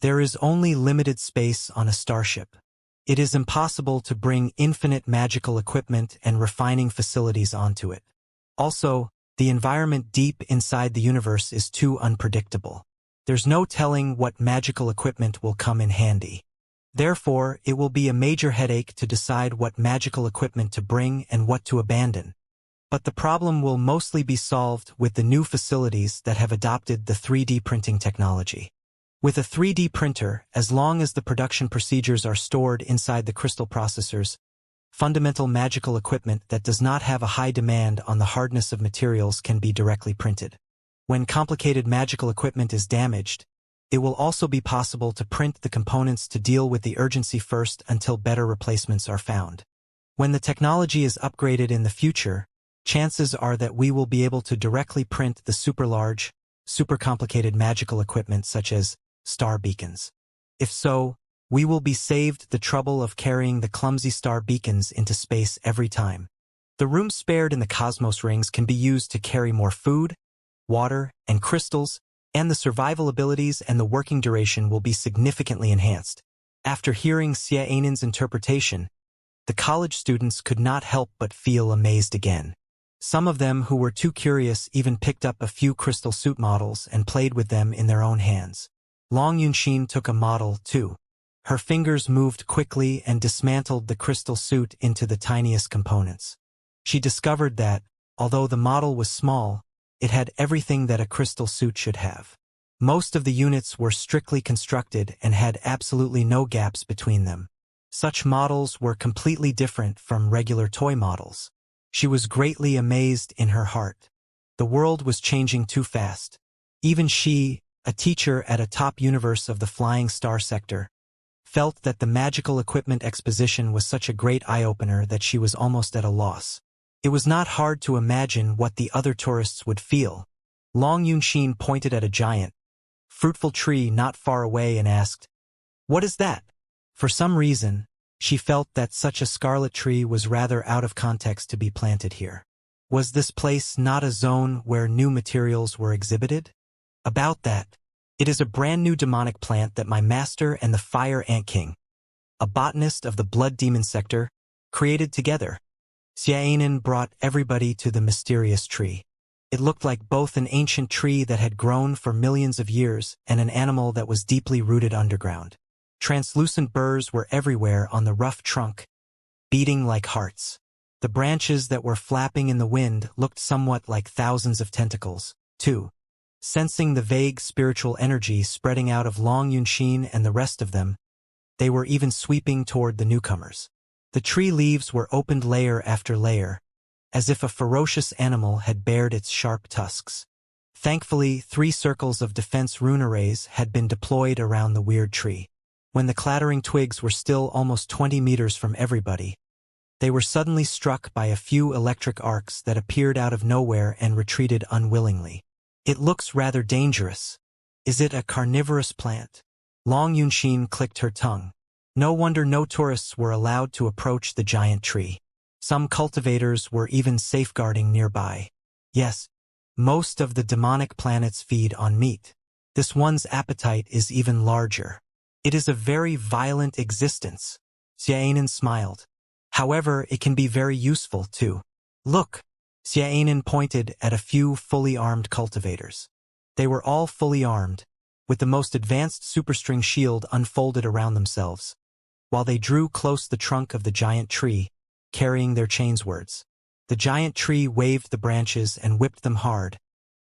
There is only limited space on a starship. It is impossible to bring infinite magical equipment and refining facilities onto it. Also, the environment deep inside the universe is too unpredictable. There's no telling what magical equipment will come in handy. Therefore, it will be a major headache to decide what magical equipment to bring and what to abandon. But the problem will mostly be solved with the new facilities that have adopted the 3D printing technology. With a 3D printer, as long as the production procedures are stored inside the crystal processors, fundamental magical equipment that does not have a high demand on the hardness of materials can be directly printed. When complicated magical equipment is damaged, it will also be possible to print the components to deal with the urgency first until better replacements are found. When the technology is upgraded in the future, chances are that we will be able to directly print the super-large, super-complicated magical equipment such as star beacons. If so, we will be saved the trouble of carrying the clumsy star beacons into space every time. The room spared in the cosmos rings can be used to carry more food, water, and crystals, and the survival abilities and the working duration will be significantly enhanced. After hearing Xianxia's interpretation, the college students could not help but feel amazed again. Some of them who were too curious even picked up a few crystal suit models and played with them in their own hands. Long Yunxin took a model, too. Her fingers moved quickly and dismantled the crystal suit into the tiniest components. She discovered that, although the model was small, it had everything that a crystal suit should have. Most of the units were strictly constructed and had absolutely no gaps between them. Such models were completely different from regular toy models. She was greatly amazed in her heart. The world was changing too fast. Even she, a teacher at a top universe of the Flying Star sector, felt that the magical equipment exposition was such a great eye-opener that she was almost at a loss. It was not hard to imagine what the other tourists would feel. Long Yunxin pointed at a giant, fruitful tree not far away and asked, "What is that?" For some reason, she felt that such a scarlet tree was rather out of context to be planted here. Was this place not a zone where new materials were exhibited? About that, it is a brand new demonic plant that my master and the Fire Ant King, a botanist of the Blood Demon sector, created together. Xianxia brought everybody to the mysterious tree. It looked like both an ancient tree that had grown for millions of years and an animal that was deeply rooted underground. Translucent burrs were everywhere on the rough trunk, beating like hearts. The branches that were flapping in the wind looked somewhat like thousands of tentacles, too. Sensing the vague spiritual energy spreading out of Long Yunxin and the rest of them, they were even sweeping toward the newcomers. The tree leaves were opened layer after layer, as if a ferocious animal had bared its sharp tusks. Thankfully, 3 circles of defense rune arrays had been deployed around the weird tree. When the clattering twigs were still almost 20 meters from everybody, they were suddenly struck by a few electric arcs that appeared out of nowhere and retreated unwillingly. It looks rather dangerous. Is it a carnivorous plant? Long Yunxin clicked her tongue. No wonder no tourists were allowed to approach the giant tree. Some cultivators were even safeguarding nearby. Yes, most of the demonic planets feed on meat. This one's appetite is even larger. It is a very violent existence. Xianxia smiled. However, it can be very useful too. Look, Xianxia pointed at a few fully armed cultivators. They were all fully armed, with the most advanced superstring shield unfolded around themselves, while they drew close the trunk of the giant tree, carrying their chainswords. The giant tree waved the branches and whipped them hard,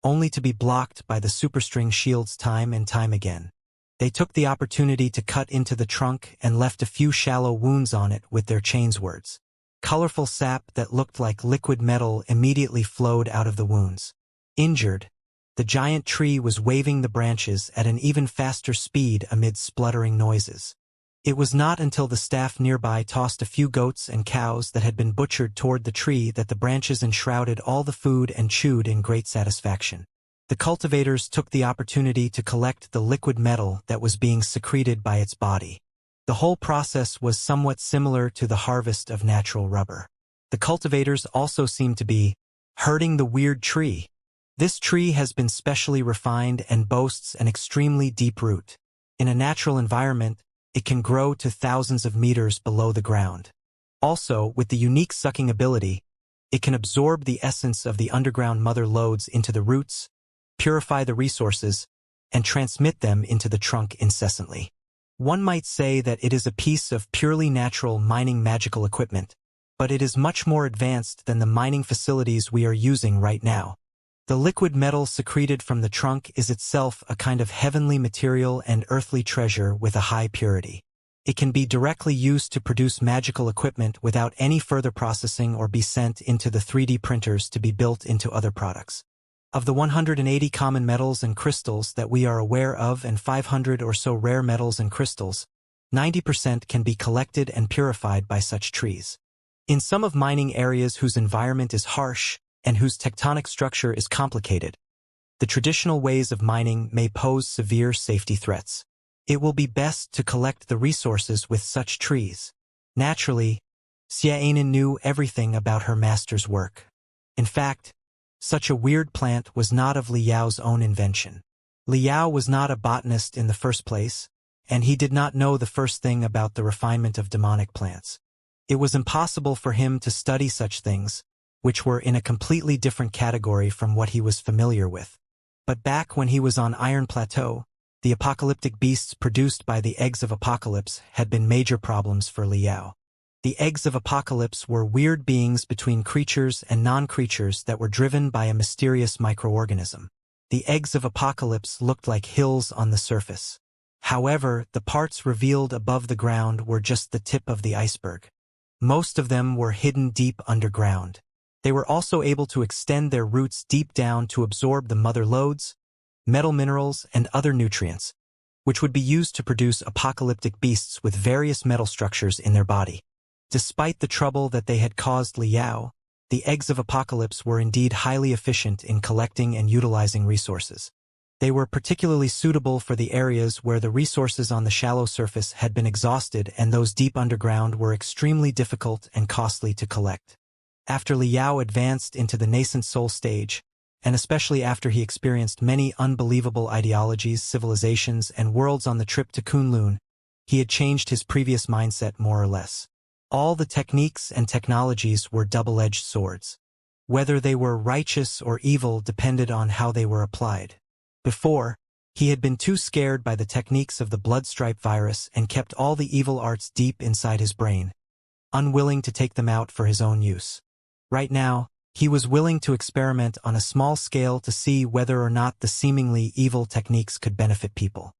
only to be blocked by the superstring shields time and time again. They took the opportunity to cut into the trunk and left a few shallow wounds on it with their chainswords. Colorful sap that looked like liquid metal immediately flowed out of the wounds. Injured, the giant tree was waving the branches at an even faster speed amid spluttering noises. It was not until the staff nearby tossed a few goats and cows that had been butchered toward the tree that the branches enshrouded all the food and chewed in great satisfaction. The cultivators took the opportunity to collect the liquid metal that was being secreted by its body. The whole process was somewhat similar to the harvest of natural rubber. The cultivators also seemed to be herding the weird tree. This tree has been specially refined and boasts an extremely deep root. In a natural environment, it can grow to thousands of meters below the ground. Also, with the unique sucking ability, it can absorb the essence of the underground mother lodes into the roots, purify the resources, and transmit them into the trunk incessantly. One might say that it is a piece of purely natural mining magical equipment, but it is much more advanced than the mining facilities we are using right now. The liquid metal secreted from the trunk is itself a kind of heavenly material and earthly treasure with a high purity. It can be directly used to produce magical equipment without any further processing or be sent into the 3D printers to be built into other products. Of the 180 common metals and crystals that we are aware of and 500 or so rare metals and crystals, 90% can be collected and purified by such trees. In some of mining areas whose environment is harsh and whose tectonic structure is complicated, the traditional ways of mining may pose severe safety threats. It will be best to collect the resources with such trees. Naturally, Xianxia knew everything about her master's work. In fact, such a weird plant was not of Li Yao's own invention. Li Yao was not a botanist in the first place, and he did not know the first thing about the refinement of demonic plants. It was impossible for him to study such things, which were in a completely different category from what he was familiar with. But back when he was on Iron Plateau, the apocalyptic beasts produced by the Eggs of Apocalypse had been major problems for Li Yao. The Eggs of Apocalypse were weird beings between creatures and non-creatures that were driven by a mysterious microorganism. The Eggs of Apocalypse looked like hills on the surface. However, the parts revealed above the ground were just the tip of the iceberg. Most of them were hidden deep underground. They were also able to extend their roots deep down to absorb the mother lodes, metal minerals, and other nutrients, which would be used to produce apocalyptic beasts with various metal structures in their body. Despite the trouble that they had caused Li Yao, the Eggs of Apocalypse were indeed highly efficient in collecting and utilizing resources. They were particularly suitable for the areas where the resources on the shallow surface had been exhausted and those deep underground were extremely difficult and costly to collect. After Li Yao advanced into the nascent soul stage, and especially after he experienced many unbelievable ideologies, civilizations, and worlds on the trip to Kunlun, he had changed his previous mindset more or less. All the techniques and technologies were double-edged swords. Whether they were righteous or evil depended on how they were applied. Before, he had been too scared by the techniques of the bloodstripe virus and kept all the evil arts deep inside his brain, unwilling to take them out for his own use. Right now, he was willing to experiment on a small scale to see whether or not the seemingly evil techniques could benefit people.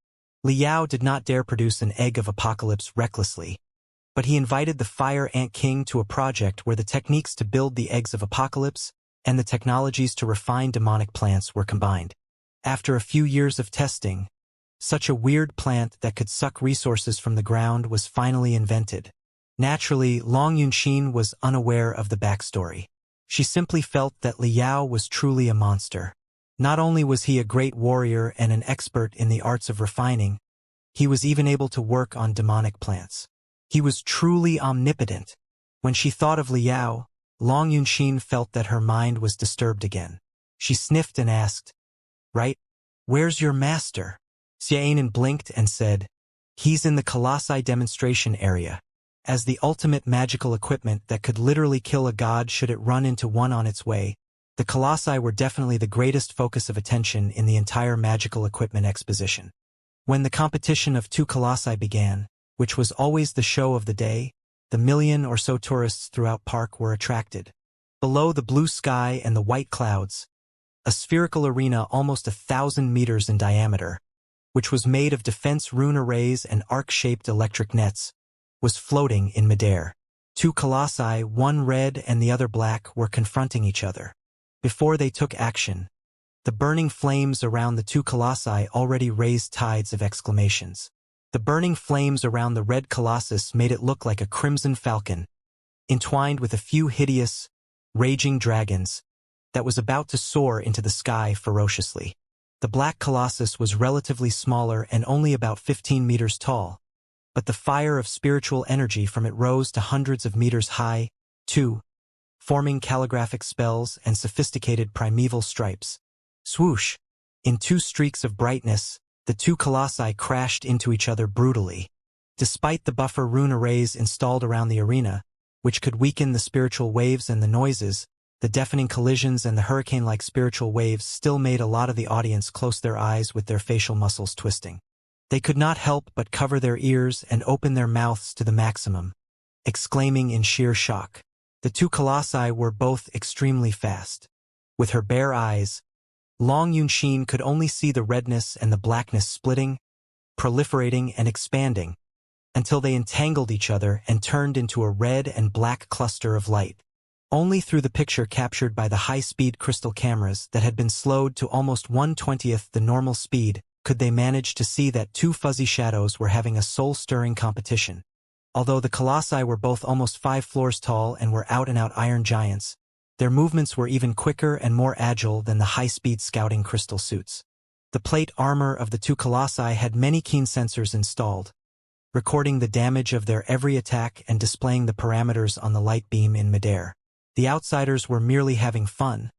Li Yao did not dare produce an Egg of Apocalypse recklessly, but he invited the Fire Ant King to a project where the techniques to build the Eggs of Apocalypse and the technologies to refine demonic plants were combined. After a few years of testing, such a weird plant that could suck resources from the ground was finally invented. Naturally, Long Yunxin was unaware of the backstory. She simply felt that Li Yao was truly a monster. Not only was he a great warrior and an expert in the arts of refining, he was even able to work on demonic plants. He was truly omnipotent. When she thought of Li Yao, Long Yunxin felt that her mind was disturbed again. She sniffed and asked, "Right? Where's your master?" Xianxia blinked and said, "He's in the Colossi demonstration area. As the ultimate magical equipment that could literally kill a god should it run into one on its way, The colossi were definitely the greatest focus of attention in the entire magical equipment exposition. When the competition of two colossi began, which was always the show of the day, the million or so tourists throughout park were attracted. Below the blue sky and the white clouds, a spherical arena almost 1,000 meters in diameter, which was made of defense rune arrays and arc-shaped electric nets, was floating in midair. Two colossi, one red and the other black, were confronting each other. Before they took action, the burning flames around the two colossi already raised tides of exclamations. The burning flames around the red colossus made it look like a crimson falcon, entwined with a few hideous, raging dragons, that was about to soar into the sky ferociously. The black colossus was relatively smaller and only about 15 meters tall, but the fire of spiritual energy from it rose to hundreds of meters high, too, forming calligraphic spells and sophisticated primeval stripes. Swoosh! In two streaks of brightness, the two colossi crashed into each other brutally. Despite the buffer rune arrays installed around the arena, which could weaken the spiritual waves and the noises, the deafening collisions and the hurricane-like spiritual waves still made a lot of the audience close their eyes with their facial muscles twisting. They could not help but cover their ears and open their mouths to the maximum, exclaiming in sheer shock. The two colossi were both extremely fast. With her bare eyes, Long Yunshin could only see the redness and the blackness splitting, proliferating and expanding, until they entangled each other and turned into a red and black cluster of light. Only through the picture captured by the high-speed crystal cameras that had been slowed to almost 1/20th the normal speed could they manage to see that two fuzzy shadows were having a soul-stirring competition. Although the colossi were both almost 5 floors tall and were out-and-out iron giants, their movements were even quicker and more agile than the high-speed scouting crystal suits. The plate armor of the two colossi had many keen sensors installed, recording the damage of their every attack and displaying the parameters on the light beam in midair. The outsiders were merely having fun,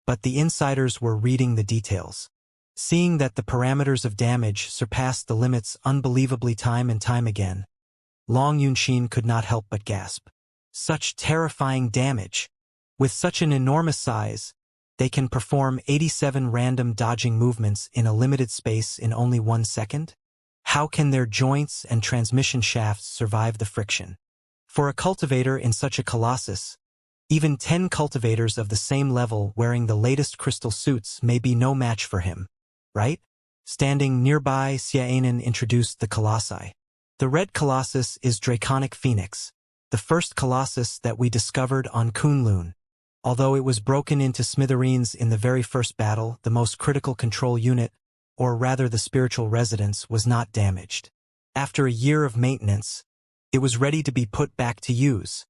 but the insiders were reading the details. Seeing that the parameters of damage surpassed the limits unbelievably time and time again, Long Yunshin could not help but gasp. Such terrifying damage! With such an enormous size, they can perform 87 random dodging movements in a limited space in only 1 second? How can their joints and transmission shafts survive the friction? For a cultivator in such a colossus, even 10 cultivators of the same level wearing the latest crystal suits may be no match for him, right? Standing nearby, Xianxia introduced the colossi. The red colossus is Draconic Phoenix, the first colossus that we discovered on Kunlun. Although it was broken into smithereens in the very first battle, the most critical control unit, or rather the spiritual residence, was not damaged. After a year of maintenance, it was ready to be put back to use.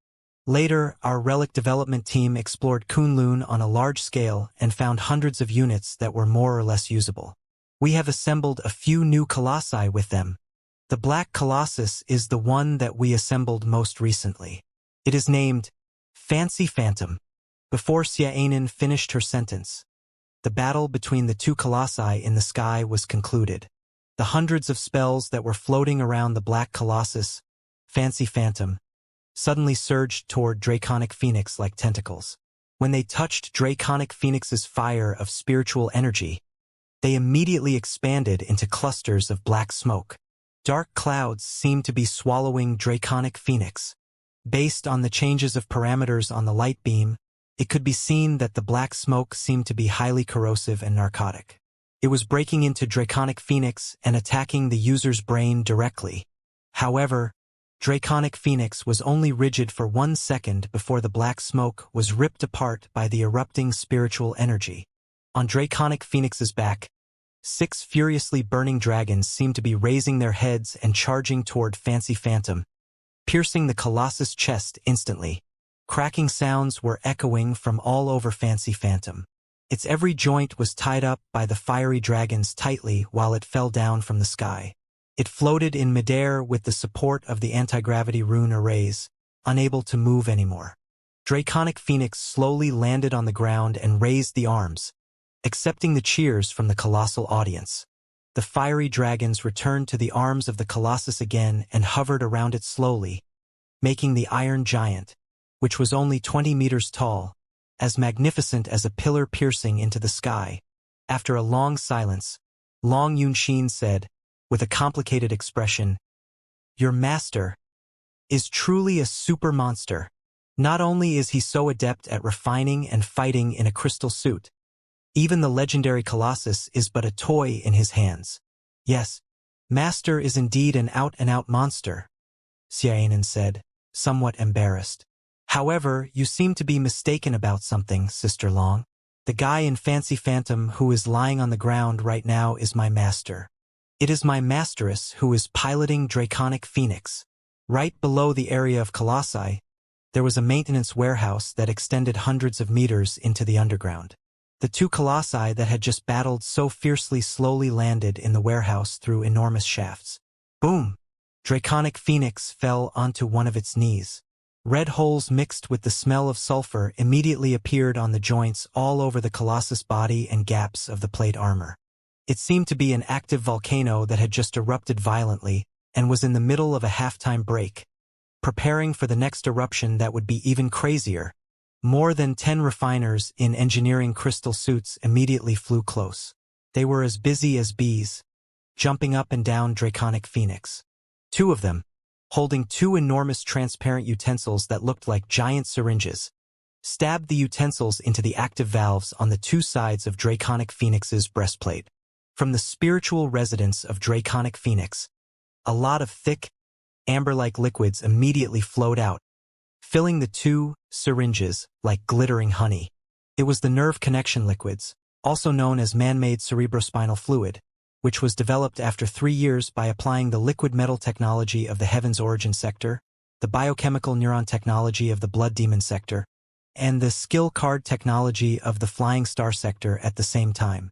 Later, our relic development team explored Kunlun on a large scale and found hundreds of units that were more or less usable. We have assembled a few new colossi with them. The Black Colossus is the one that we assembled most recently. It is named Fancy Phantom. Before Xianxia finished her sentence, the battle between the two colossi in the sky was concluded. The hundreds of spells that were floating around the Black Colossus, Fancy Phantom, suddenly surged toward Draconic Phoenix like tentacles. When they touched Draconic Phoenix's fire of spiritual energy, they immediately expanded into clusters of black smoke. Dark clouds seemed to be swallowing Draconic Phoenix. Based on the changes of parameters on the light beam, it could be seen that the black smoke seemed to be highly corrosive and narcotic. It was breaking into Draconic Phoenix and attacking the user's brain directly. However, Draconic Phoenix was only rigid for 1 second before the black smoke was ripped apart by the erupting spiritual energy. On Draconic Phoenix's back, 6 furiously burning dragons seemed to be raising their heads and charging toward Fancy Phantom, piercing the Colossus' chest instantly. Cracking sounds were echoing from all over Fancy Phantom. Its every joint was tied up by the fiery dragons tightly while it fell down from the sky. It floated in midair with the support of the anti-gravity rune arrays, unable to move anymore. Draconic Phoenix slowly landed on the ground and raised the arms, accepting the cheers from the colossal audience. The fiery dragons returned to the arms of the Colossus again and hovered around it slowly, making the iron giant, which was only 20 meters tall, as magnificent as a pillar piercing into the sky. After a long silence, Long Yunxin said, with a complicated expression, "Your master is truly a super monster. Not only is he so adept at refining and fighting in a crystal suit, even the legendary Colossus is but a toy in his hands. Yes, Master is indeed an out-and-out monster," Xianxia said, somewhat embarrassed. "However, you seem to be mistaken about something, Sister Long. The guy in Fancy Phantom who is lying on the ground right now is my master. It is my masteress who is piloting Draconic Phoenix." Right below the area of Colossi, there was a maintenance warehouse that extended hundreds of meters into the underground. The two colossi that had just battled so fiercely slowly landed in the warehouse through enormous shafts. Boom! Draconic Phoenix fell onto one of its knees. Red holes mixed with the smell of sulfur immediately appeared on the joints all over the Colossus body and gaps of the plate armor. It seemed to be an active volcano that had just erupted violently and was in the middle of a halftime break, preparing for the next eruption that would be even crazier. More than 10 refiners in engineering crystal suits immediately flew close. They were as busy as bees, jumping up and down Draconic Phoenix. Two of them, holding two enormous transparent utensils that looked like giant syringes, stabbed the utensils into the active valves on the two sides of Draconic Phoenix's breastplate. From the spiritual residence of Draconic Phoenix, a lot of thick, amber-like liquids immediately flowed out, filling the two syringes like glittering honey. It was the nerve connection liquids, also known as man-made cerebrospinal fluid, which was developed after 3 years by applying the liquid metal technology of the Heaven's Origin sector, the biochemical neuron technology of the Blood Demon sector, and the skill card technology of the Flying Star sector at the same time.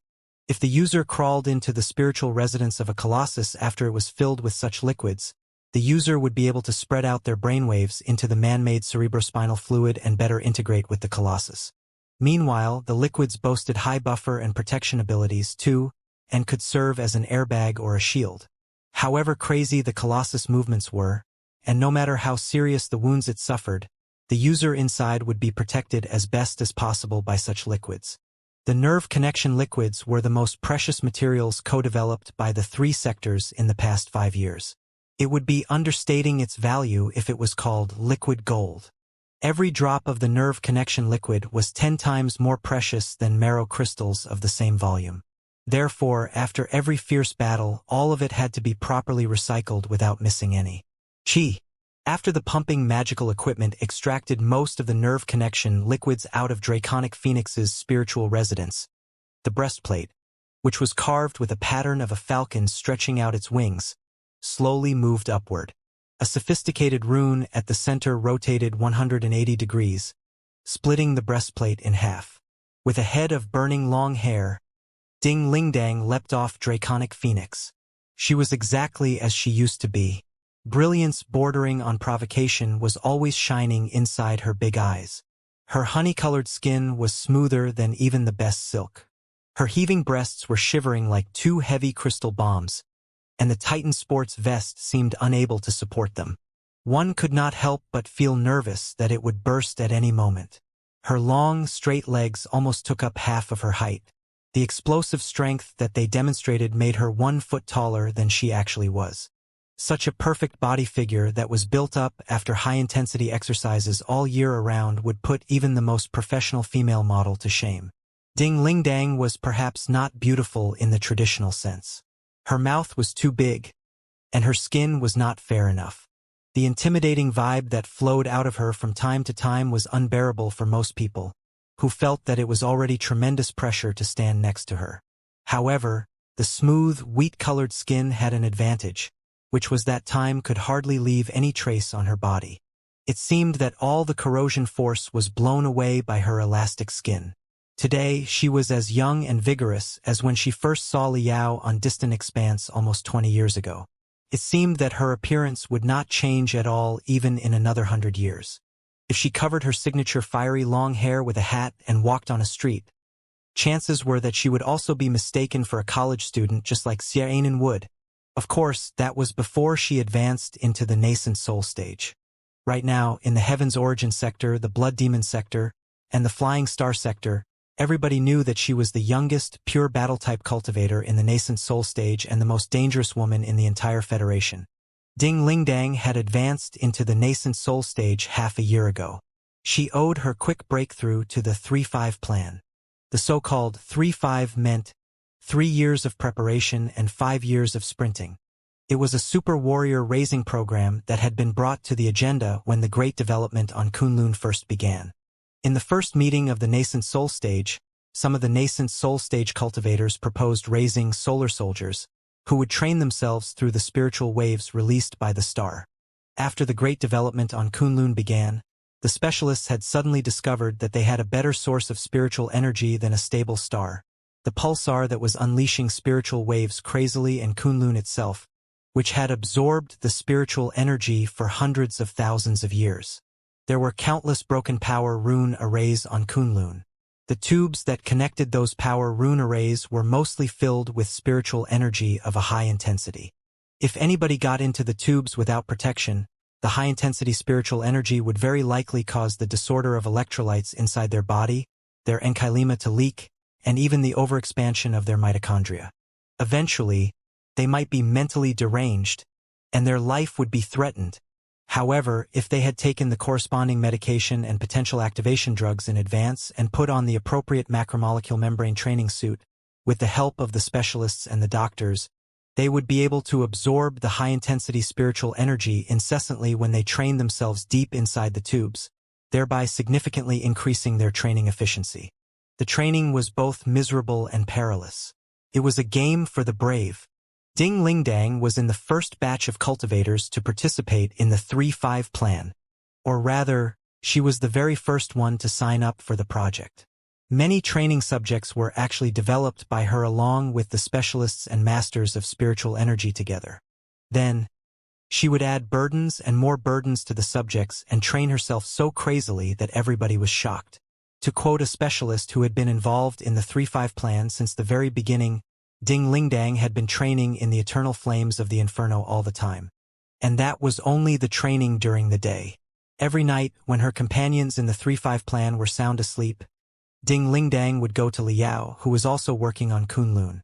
If the user crawled into the spiritual residence of a colossus after it was filled with such liquids, the user would be able to spread out their brainwaves into the man-made cerebrospinal fluid and better integrate with the colossus. Meanwhile, the liquids boasted high buffer and protection abilities too, and could serve as an airbag or a shield. However crazy the colossus movements were, and no matter how serious the wounds it suffered, the user inside would be protected as best as possible by such liquids. The nerve connection liquids were the most precious materials co-developed by the 3 sectors in the past 5 years. It would be understating its value if it was called liquid gold. Every drop of the nerve connection liquid was 10 times more precious than marrow crystals of the same volume. Therefore, after every fierce battle, all of it had to be properly recycled without missing any. After the pumping magical equipment extracted most of the nerve connection liquids out of Draconic Phoenix's spiritual residence, the breastplate, which was carved with a pattern of a falcon stretching out its wings, slowly moved upward. A sophisticated rune at the center rotated 180 degrees, splitting the breastplate in half. With a head of burning long hair, Ding Lingdang leapt off Draconic Phoenix. She was exactly as she used to be. Brilliance bordering on provocation was always shining inside her big eyes. Her honey-colored skin was smoother than even the best silk. Her heaving breasts were shivering like 2 heavy crystal bombs, and the Titan Sports vest seemed unable to support them. One could not help but feel nervous that it would burst at any moment. Her long, straight legs almost took up half of her height. The explosive strength that they demonstrated made her 1 foot taller than she actually was. Such a perfect body figure that was built up after high-intensity exercises all year around would put even the most professional female model to shame. Ding Lingdang was perhaps not beautiful in the traditional sense. Her mouth was too big, and her skin was not fair enough. The intimidating vibe that flowed out of her from time to time was unbearable for most people, who felt that it was already tremendous pressure to stand next to her. However, the smooth, wheat-colored skin had an advantage, which was that time could hardly leave any trace on her body. It seemed that all the corrosion force was blown away by her elastic skin. Today, she was as young and vigorous as when she first saw Liao on Distant Expanse almost 20 years ago. It seemed that her appearance would not change at all even in another 100 years. If she covered her signature fiery long hair with a hat and walked on a street, chances were that she would also be mistaken for a college student just like Xianxia would. Of course, that was before she advanced into the nascent soul stage. Right now, in the Heaven's Origin sector, the Blood Demon sector, and the Flying Star sector, everybody knew that she was the youngest, pure battle-type cultivator in the nascent soul stage and the most dangerous woman in the entire Federation. Ding Lingdang had advanced into the nascent soul stage half a year ago. She owed her quick breakthrough to the 3-5 plan. The so-called 3-5 meant 3 years of preparation and 5 years of sprinting. It was a super warrior raising program that had been brought to the agenda when the great development on Kunlun first began. In the first meeting of the nascent soul stage, some of the nascent soul stage cultivators proposed raising solar soldiers, who would train themselves through the spiritual waves released by the star. After the great development on Kunlun began, the specialists had suddenly discovered that they had a better source of spiritual energy than a stable star, the pulsar that was unleashing spiritual waves crazily, and Kunlun itself, which had absorbed the spiritual energy for hundreds of thousands of years. There were countless broken power rune arrays on Kunlun. The tubes that connected those power rune arrays were mostly filled with spiritual energy of a high intensity. If anybody got into the tubes without protection, the high-intensity spiritual energy would very likely cause the disorder of electrolytes inside their body, their enkylema to leak, and even the overexpansion of their mitochondria. Eventually, they might be mentally deranged, and their life would be threatened. However, if they had taken the corresponding medication and potential activation drugs in advance and put on the appropriate macromolecule membrane training suit, with the help of the specialists and the doctors, they would be able to absorb the high-intensity spiritual energy incessantly when they trained themselves deep inside the tubes, thereby significantly increasing their training efficiency. The training was both miserable and perilous. It was a game for the brave. Ding Lingdang was in the first batch of cultivators to participate in the 3-5 plan. Or rather, she was the very first one to sign up for the project. Many training subjects were actually developed by her along with the specialists and masters of spiritual energy together. Then, she would add burdens and more burdens to the subjects and train herself so crazily that everybody was shocked. To quote a specialist who had been involved in the 3-5 plan since the very beginning, Ding Lingdang had been training in the eternal flames of the inferno all the time. And that was only the training during the day. Every night, when her companions in the 3-5 plan were sound asleep, Ding Lingdang would go to Liao, who was also working on Kunlun.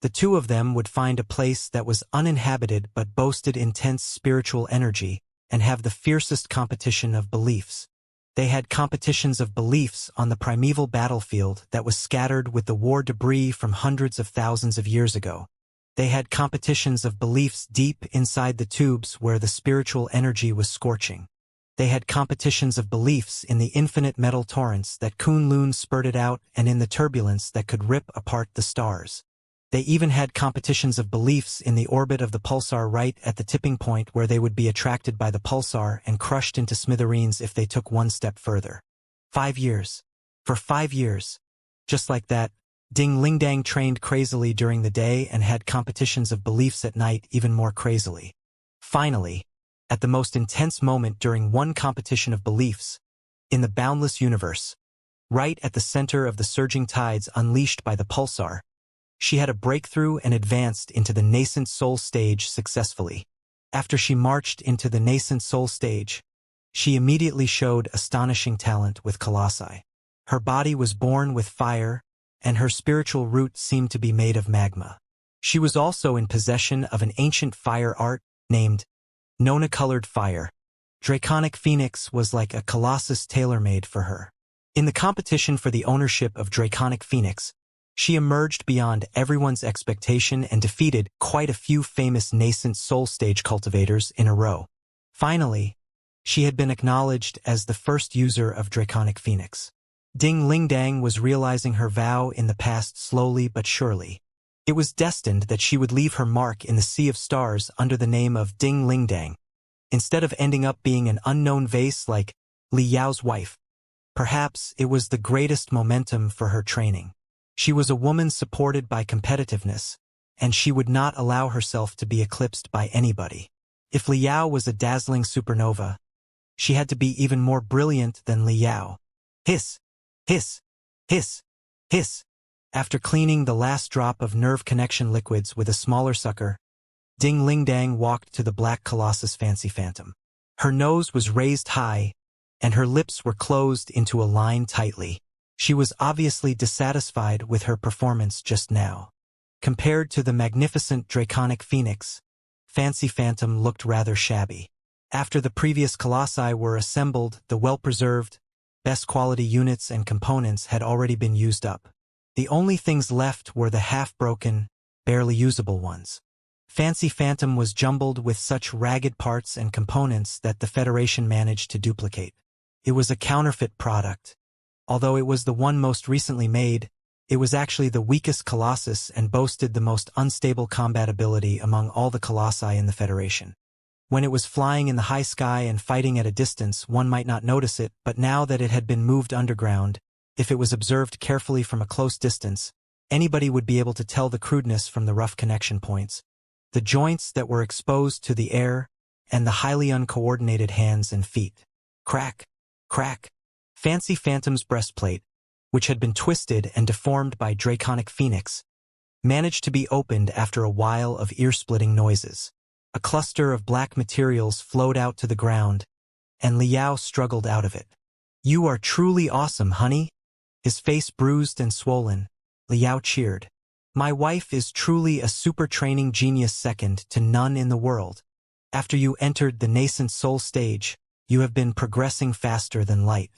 The two of them would find a place that was uninhabited but boasted intense spiritual energy and have the fiercest competition of beliefs. They had competitions of beliefs on the primeval battlefield that was scattered with the war debris from hundreds of thousands of years ago. They had competitions of beliefs deep inside the tubes where the spiritual energy was scorching. They had competitions of beliefs in the infinite metal torrents that Kunlun spurted out and in the turbulence that could rip apart the stars. They even had competitions of beliefs in the orbit of the pulsar right at the tipping point where they would be attracted by the pulsar and crushed into smithereens if they took one step further. 5 years. For 5 years. Just like that, Ding Lingdang trained crazily during the day and had competitions of beliefs at night even more crazily. Finally, at the most intense moment during one competition of beliefs, in the boundless universe, right at the center of the surging tides unleashed by the pulsar, she had a breakthrough and advanced into the nascent soul stage successfully. After she marched into the nascent soul stage, she immediately showed astonishing talent with colossi. Her body was born with fire, and her spiritual root seemed to be made of magma. She was also in possession of an ancient fire art named Nona-colored fire. Draconic Phoenix was like a colossus tailor-made for her. In the competition for the ownership of Draconic Phoenix, she emerged beyond everyone's expectation and defeated quite a few famous nascent soul stage cultivators in a row. Finally, she had been acknowledged as the first user of Draconic Phoenix. Ding Lingdang was realizing her vow in the past slowly but surely. It was destined that she would leave her mark in the sea of stars under the name of Ding Lingdang, instead of ending up being an unknown vase like Li Yao's wife. Perhaps it was the greatest momentum for her training. She was a woman supported by competitiveness, and she would not allow herself to be eclipsed by anybody. If Li Yao was a dazzling supernova, she had to be even more brilliant than Li Yao. Hiss, hiss, hiss, hiss. After cleaning the last drop of nerve connection liquids with a smaller sucker, Ding Lingdang walked to the black colossus Fancy Phantom. Her nose was raised high, and her lips were closed into a line tightly. She was obviously dissatisfied with her performance just now. Compared to the magnificent Draconic Phoenix, Fancy Phantom looked rather shabby. After the previous colossi were assembled, the well-preserved, best-quality units and components had already been used up. The only things left were the half-broken, barely usable ones. Fancy Phantom was jumbled with such ragged parts and components that the Federation managed to duplicate. It was a counterfeit product. Although it was the one most recently made, it was actually the weakest colossus and boasted the most unstable combat ability among all the colossi in the Federation. When it was flying in the high sky and fighting at a distance, one might not notice it, but now that it had been moved underground, if it was observed carefully from a close distance, anybody would be able to tell the crudeness from the rough connection points, the joints that were exposed to the air, and the highly uncoordinated hands and feet. Crack, crack. Fancy Phantom's breastplate, which had been twisted and deformed by Draconic Phoenix, managed to be opened after a while of ear-splitting noises. A cluster of black materials flowed out to the ground, and Liao struggled out of it. "You are truly awesome, honey." His face bruised and swollen, Liao cheered. "My wife is truly a super training genius, second to none in the world. After you entered the nascent soul stage, you have been progressing faster than light.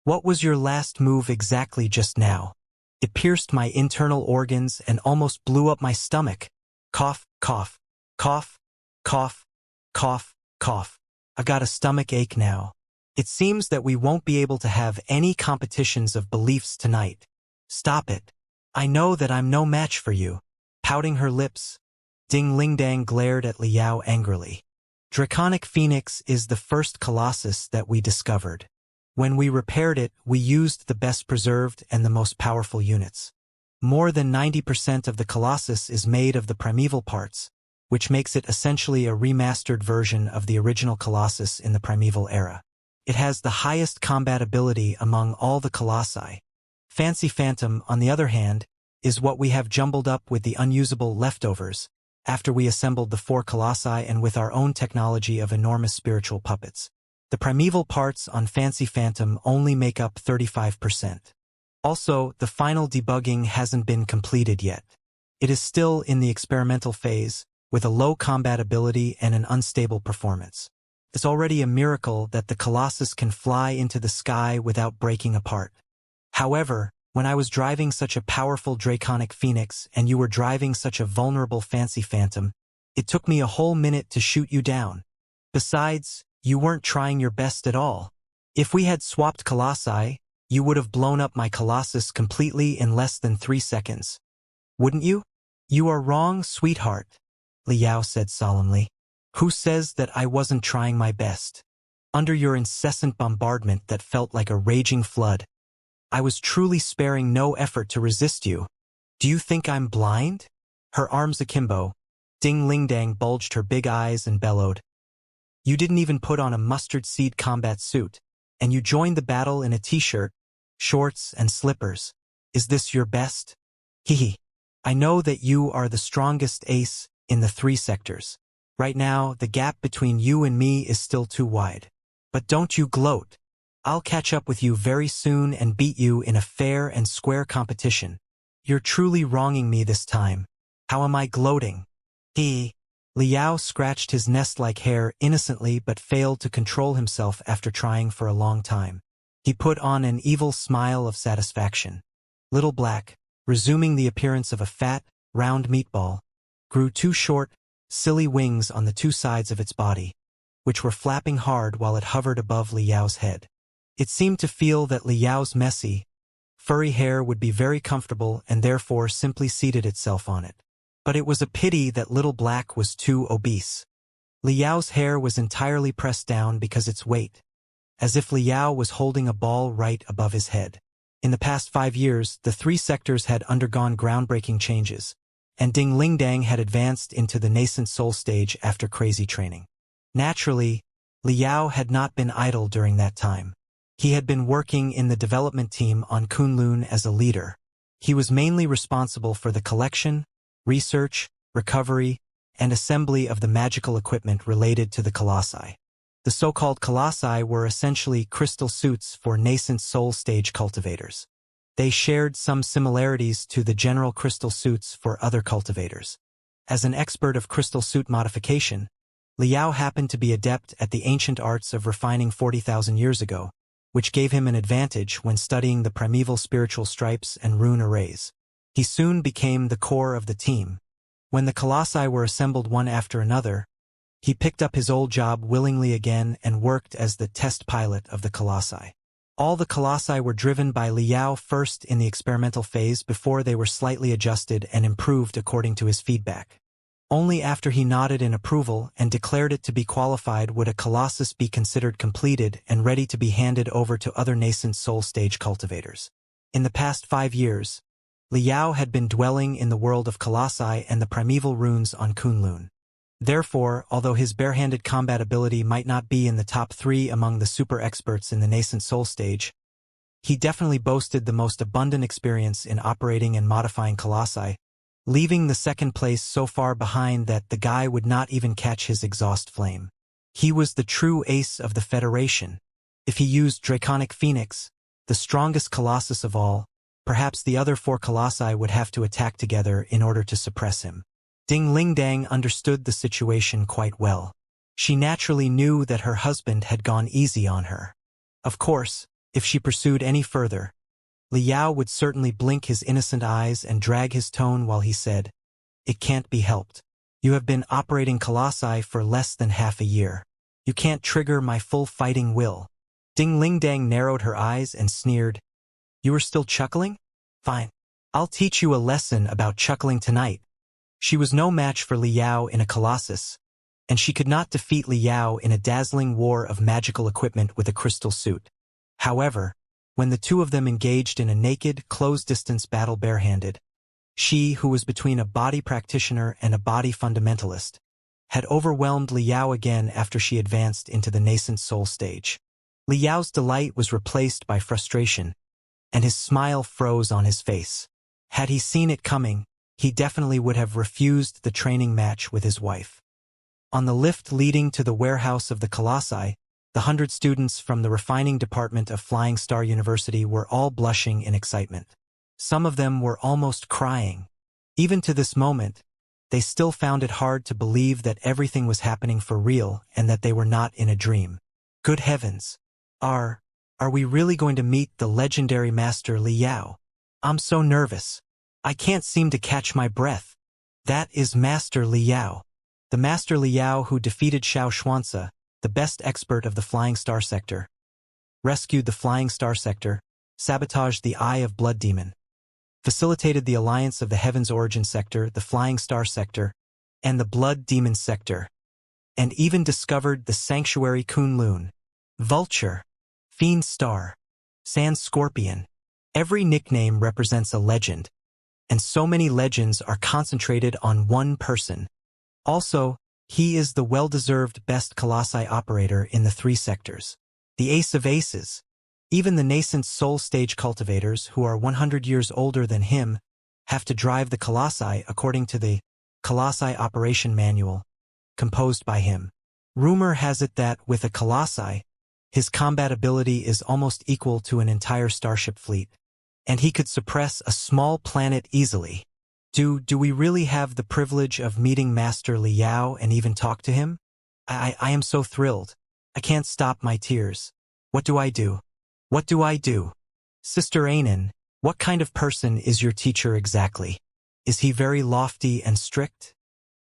What was your last move exactly just now? It pierced my internal organs and almost blew up my stomach. Cough, cough, cough, cough, cough, cough. I got a stomach ache now. It seems that we won't be able to have any competitions of beliefs tonight. Stop it. I know that I'm no match for you." Pouting her lips, Ding Lingdang glared at Liao angrily. "Draconic Phoenix is the first colossus that we discovered. When we repaired it, we used the best preserved and the most powerful units. More than 90% of the colossus is made of the primeval parts, which makes it essentially a remastered version of the original colossus in the primeval era. It has the highest combat ability among all the colossi. Fancy Phantom, on the other hand, is what we have jumbled up with the unusable leftovers, after we assembled the 4 colossi and with our own technology of enormous spiritual puppets. The primeval parts on Fancy Phantom only make up 35%. Also, the final debugging hasn't been completed yet. It is still in the experimental phase, with a low combat ability and an unstable performance. It's already a miracle that the Colossus can fly into the sky without breaking apart. However, when I was driving such a powerful Draconic Phoenix and you were driving such a vulnerable Fancy Phantom, it took me a whole minute to shoot you down. Besides, you weren't trying your best at all. If we had swapped Colossi, you would have blown up my Colossus completely in less than 3 seconds. Wouldn't you? You are wrong, sweetheart, Liao said solemnly. Who says that I wasn't trying my best? Under your incessant bombardment that felt like a raging flood, I was truly sparing no effort to resist you. Do you think I'm blind? Her arms akimbo, Ding Lingdang bulged her big eyes and bellowed. You didn't even put on a mustard seed combat suit, and you joined the battle in a t-shirt, shorts, and slippers. Is this your best? Hehe. I know that you are the strongest ace in the 3 sectors. Right now, the gap between you and me is still too wide. But don't you gloat. I'll catch up with you very soon and beat you in a fair and square competition. You're truly wronging me this time. How am I gloating? Liao scratched his nest-like hair innocently but failed to control himself after trying for a long time. He put on an evil smile of satisfaction. Little Black, resuming the appearance of a fat, round meatball, grew 2 short, silly wings on the 2 sides of its body, which were flapping hard while it hovered above Liao's head. It seemed to feel that Liao's messy, furry hair would be very comfortable and therefore simply seated itself on it. But it was a pity that Little Black was too obese. Liao's hair was entirely pressed down because its weight, as if Liao was holding a ball right above his head. In the past 5 years, the 3 sectors had undergone groundbreaking changes, and Ding Lingdang had advanced into the nascent soul stage after crazy training. Naturally, Liao had not been idle during that time. He had been working in the development team on Kunlun as a leader. He was mainly responsible for the collection, research, recovery, and assembly of the magical equipment related to the colossi. The so-called colossi were essentially crystal suits for nascent soul stage cultivators. They shared some similarities to the general crystal suits for other cultivators. As an expert of crystal suit modification, Liao happened to be adept at the ancient arts of refining 40,000 years ago, which gave him an advantage when studying the primeval spiritual stripes and rune arrays. He soon became the core of the team. When the colossi were assembled one after another, he picked up his old job willingly again and worked as the test pilot of the colossi. All the colossi were driven by Liao first in the experimental phase before they were slightly adjusted and improved according to his feedback. Only after he nodded in approval and declared it to be qualified would a colossus be considered completed and ready to be handed over to other nascent soul stage cultivators. In the past 5 years, Liao had been dwelling in the world of colossi and the primeval runes on Kunlun. Therefore, although his barehanded combat ability might not be in the top 3 among the super experts in the nascent soul stage, he definitely boasted the most abundant experience in operating and modifying colossi, leaving the second place so far behind that the guy would not even catch his exhaust flame. He was the true ace of the Federation. If he used Draconic Phoenix, the strongest colossus of all, perhaps the other 4 colossi would have to attack together in order to suppress him. Ding Lingdang understood the situation quite well. She naturally knew that her husband had gone easy on her. Of course, if she pursued any further, Liao would certainly blink his innocent eyes and drag his tone while he said, "It can't be helped. You have been operating colossi for less than half a year. You can't trigger my full fighting will." Ding Lingdang narrowed her eyes and sneered, "You are still chuckling? Fine. I'll teach you a lesson about chuckling tonight." She was no match for Liao in a colossus, and she could not defeat Liao in a dazzling war of magical equipment with a crystal suit. However, when the two of them engaged in a naked, close-distance battle barehanded, she, who was between a body practitioner and a body fundamentalist, had overwhelmed Liao again after she advanced into the nascent soul stage. Liao's delight was replaced by frustration, and his smile froze on his face. Had he seen it coming, he definitely would have refused the training match with his wife. On the lift leading to the warehouse of the colossi, the 100 students from the refining department of Flying Star University were all blushing in excitement. Some of them were almost crying. Even to this moment, they still found it hard to believe that everything was happening for real and that they were not in a dream. Good heavens! Are we really going to meet the legendary Master Liao? I'm so nervous. I can't seem to catch my breath. That is Master Liao. The Master Liao who defeated Xianxia, the best expert of the Flying Star Sector, rescued the Flying Star Sector, sabotaged the Eye of Blood Demon, facilitated the alliance of the Heaven's Origin Sector, the Flying Star Sector, and the Blood Demon Sector, and even discovered the Sanctuary Kunlun, Vulture, Fiend Star, Sand Scorpion. Every nickname represents a legend, and so many legends are concentrated on one person. Also, he is the well-deserved best colossi operator in the 3 sectors. The ace of aces. Even the nascent soul stage cultivators, who are 100 years older than him, have to drive the colossi according to the Colossi Operation Manual, composed by him. Rumor has it that, with a colossi, his combat ability is almost equal to an entire starship fleet, and he could suppress a small planet easily. Do we really have the privilege of meeting Master Liao and even talk to him? I am so thrilled. I can't stop my tears. What do I do? What do I do? Sister Ainen, what kind of person is your teacher exactly? Is he very lofty and strict?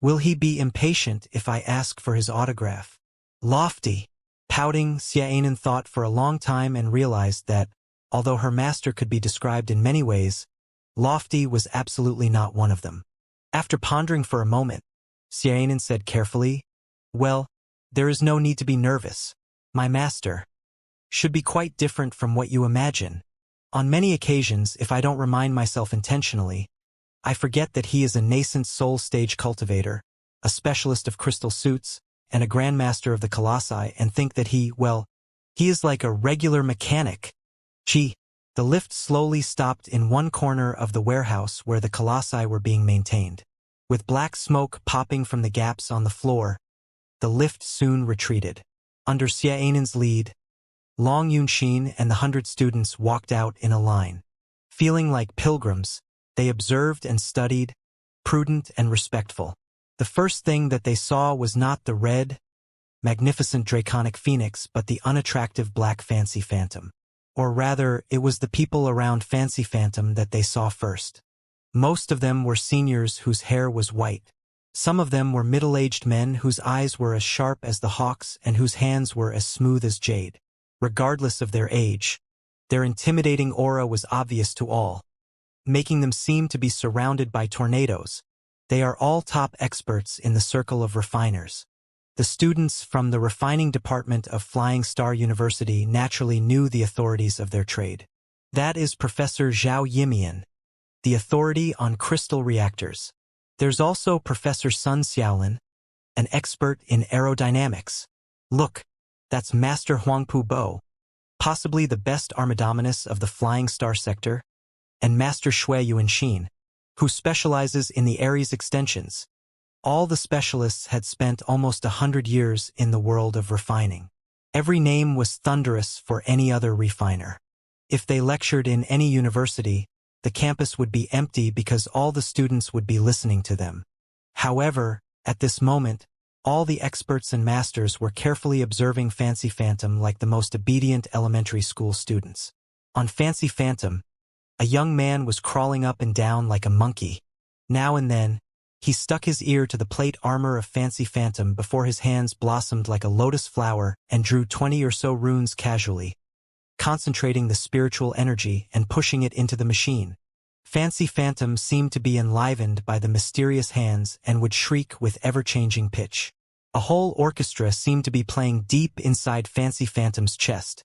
Will he be impatient if I ask for his autograph? Lofty. Pouting, Xianxia thought for a long time and realized that, although her master could be described in many ways, lofty was absolutely not one of them. After pondering for a moment, Xianxia said carefully, "Well, there is no need to be nervous. My master should be quite different from what you imagine. On many occasions, if I don't remind myself intentionally, I forget that he is a nascent soul stage cultivator, a specialist of crystal suits, and a grandmaster of the colossi, and think that he is like a regular mechanic." Gee. The lift slowly stopped in one corner of the warehouse where the colossi were being maintained. With black smoke popping from the gaps on the floor, the lift soon retreated. Under Xianxia's lead, Long Yunxin and the 100 students walked out in a line. Feeling like pilgrims, they observed and studied, prudent and respectful. The first thing that they saw was not the red, magnificent draconic phoenix but the unattractive black fancy phantom. Or rather, it was the people around fancy phantom that they saw first. Most of them were seniors whose hair was white. Some of them were middle-aged men whose eyes were as sharp as the hawk's and whose hands were as smooth as jade. Regardless of their age, their intimidating aura was obvious to all, making them seem to be surrounded by tornadoes. They are all top experts in the circle of refiners. The students from the refining department of Flying Star University naturally knew the authorities of their trade. That is Professor Zhao Yimian, the authority on crystal reactors. There's also Professor Sun Xiaolin, an expert in aerodynamics. Look, that's Master Huangpu Bo, possibly the best Armadominus of the Flying Star sector, and Master Shui Yuanxin, who specializes in the Ares extensions. All the specialists had spent almost 100 years in the world of refining. Every name was thunderous for any other refiner. If they lectured in any university, the campus would be empty because all the students would be listening to them. However, at this moment, all the experts and masters were carefully observing Fancy Phantom like the most obedient elementary school students. On Fancy Phantom, a young man was crawling up and down like a monkey. Now and then, he stuck his ear to the plate armor of Fancy Phantom before his hands blossomed like a lotus flower and drew 20 or so runes casually, concentrating the spiritual energy and pushing it into the machine. Fancy Phantom seemed to be enlivened by the mysterious hands and would shriek with ever-changing pitch. A whole orchestra seemed to be playing deep inside Fancy Phantom's chest.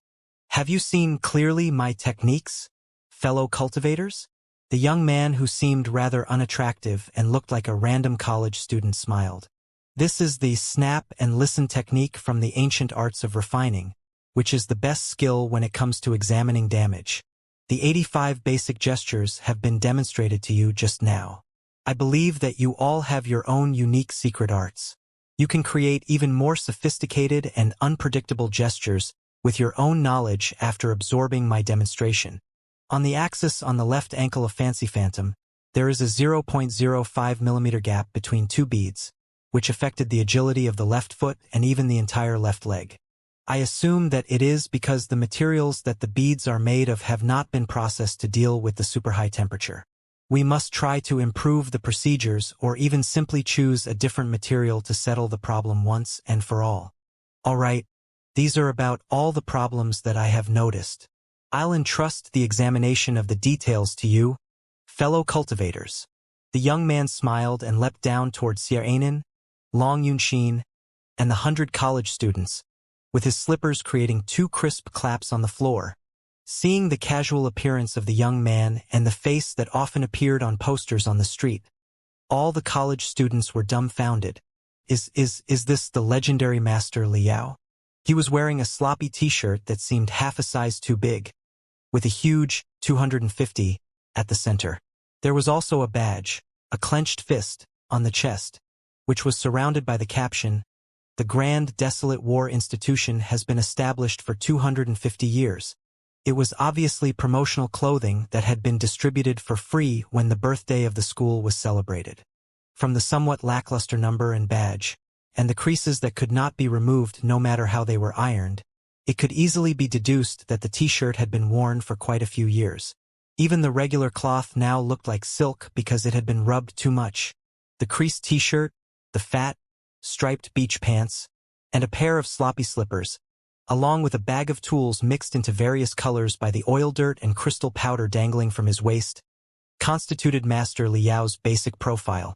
Have you seen clearly my techniques, fellow cultivators? The young man who seemed rather unattractive and looked like a random college student smiled. This is the snap and listen technique from the ancient arts of refining, which is the best skill when it comes to examining damage. The 85 basic gestures have been demonstrated to you just now. I believe that you all have your own unique secret arts. You can create even more sophisticated and unpredictable gestures with your own knowledge after absorbing my demonstration. On the axis on the left ankle of Fancy Phantom, there is a 0.05 mm gap between two beads, which affected the agility of the left foot and even the entire left leg. I assume that it is because the materials that the beads are made of have not been processed to deal with the super high temperature. We must try to improve the procedures or even simply choose a different material to settle the problem once and for all. All right, these are about all the problems that I have noticed. I'll entrust the examination of the details to you, fellow cultivators. The young man smiled and leapt down towards Xianxia, Long Yunxin, and the 100 college students, with his slippers creating 2 crisp claps on the floor. Seeing the casual appearance of the young man and the face that often appeared on posters on the street, all the college students were dumbfounded. Is this the legendary Master Liao? He was wearing a sloppy t-shirt that seemed half a size too big, with a huge 250 at the center. There was also a badge, a clenched fist, on the chest, which was surrounded by the caption, "The Grand Desolate War Institution has been established for 250 years. It was obviously promotional clothing that had been distributed for free when the birthday of the school was celebrated. From the somewhat lackluster number and badge, and the creases that could not be removed no matter how they were ironed, it could easily be deduced that the t-shirt had been worn for quite a few years. Even the regular cloth now looked like silk because it had been rubbed too much. The creased t-shirt, the fat, striped beach pants, and a pair of sloppy slippers, along with a bag of tools mixed into various colors by the oil dirt and crystal powder dangling from his waist, constituted Master Liao's basic profile.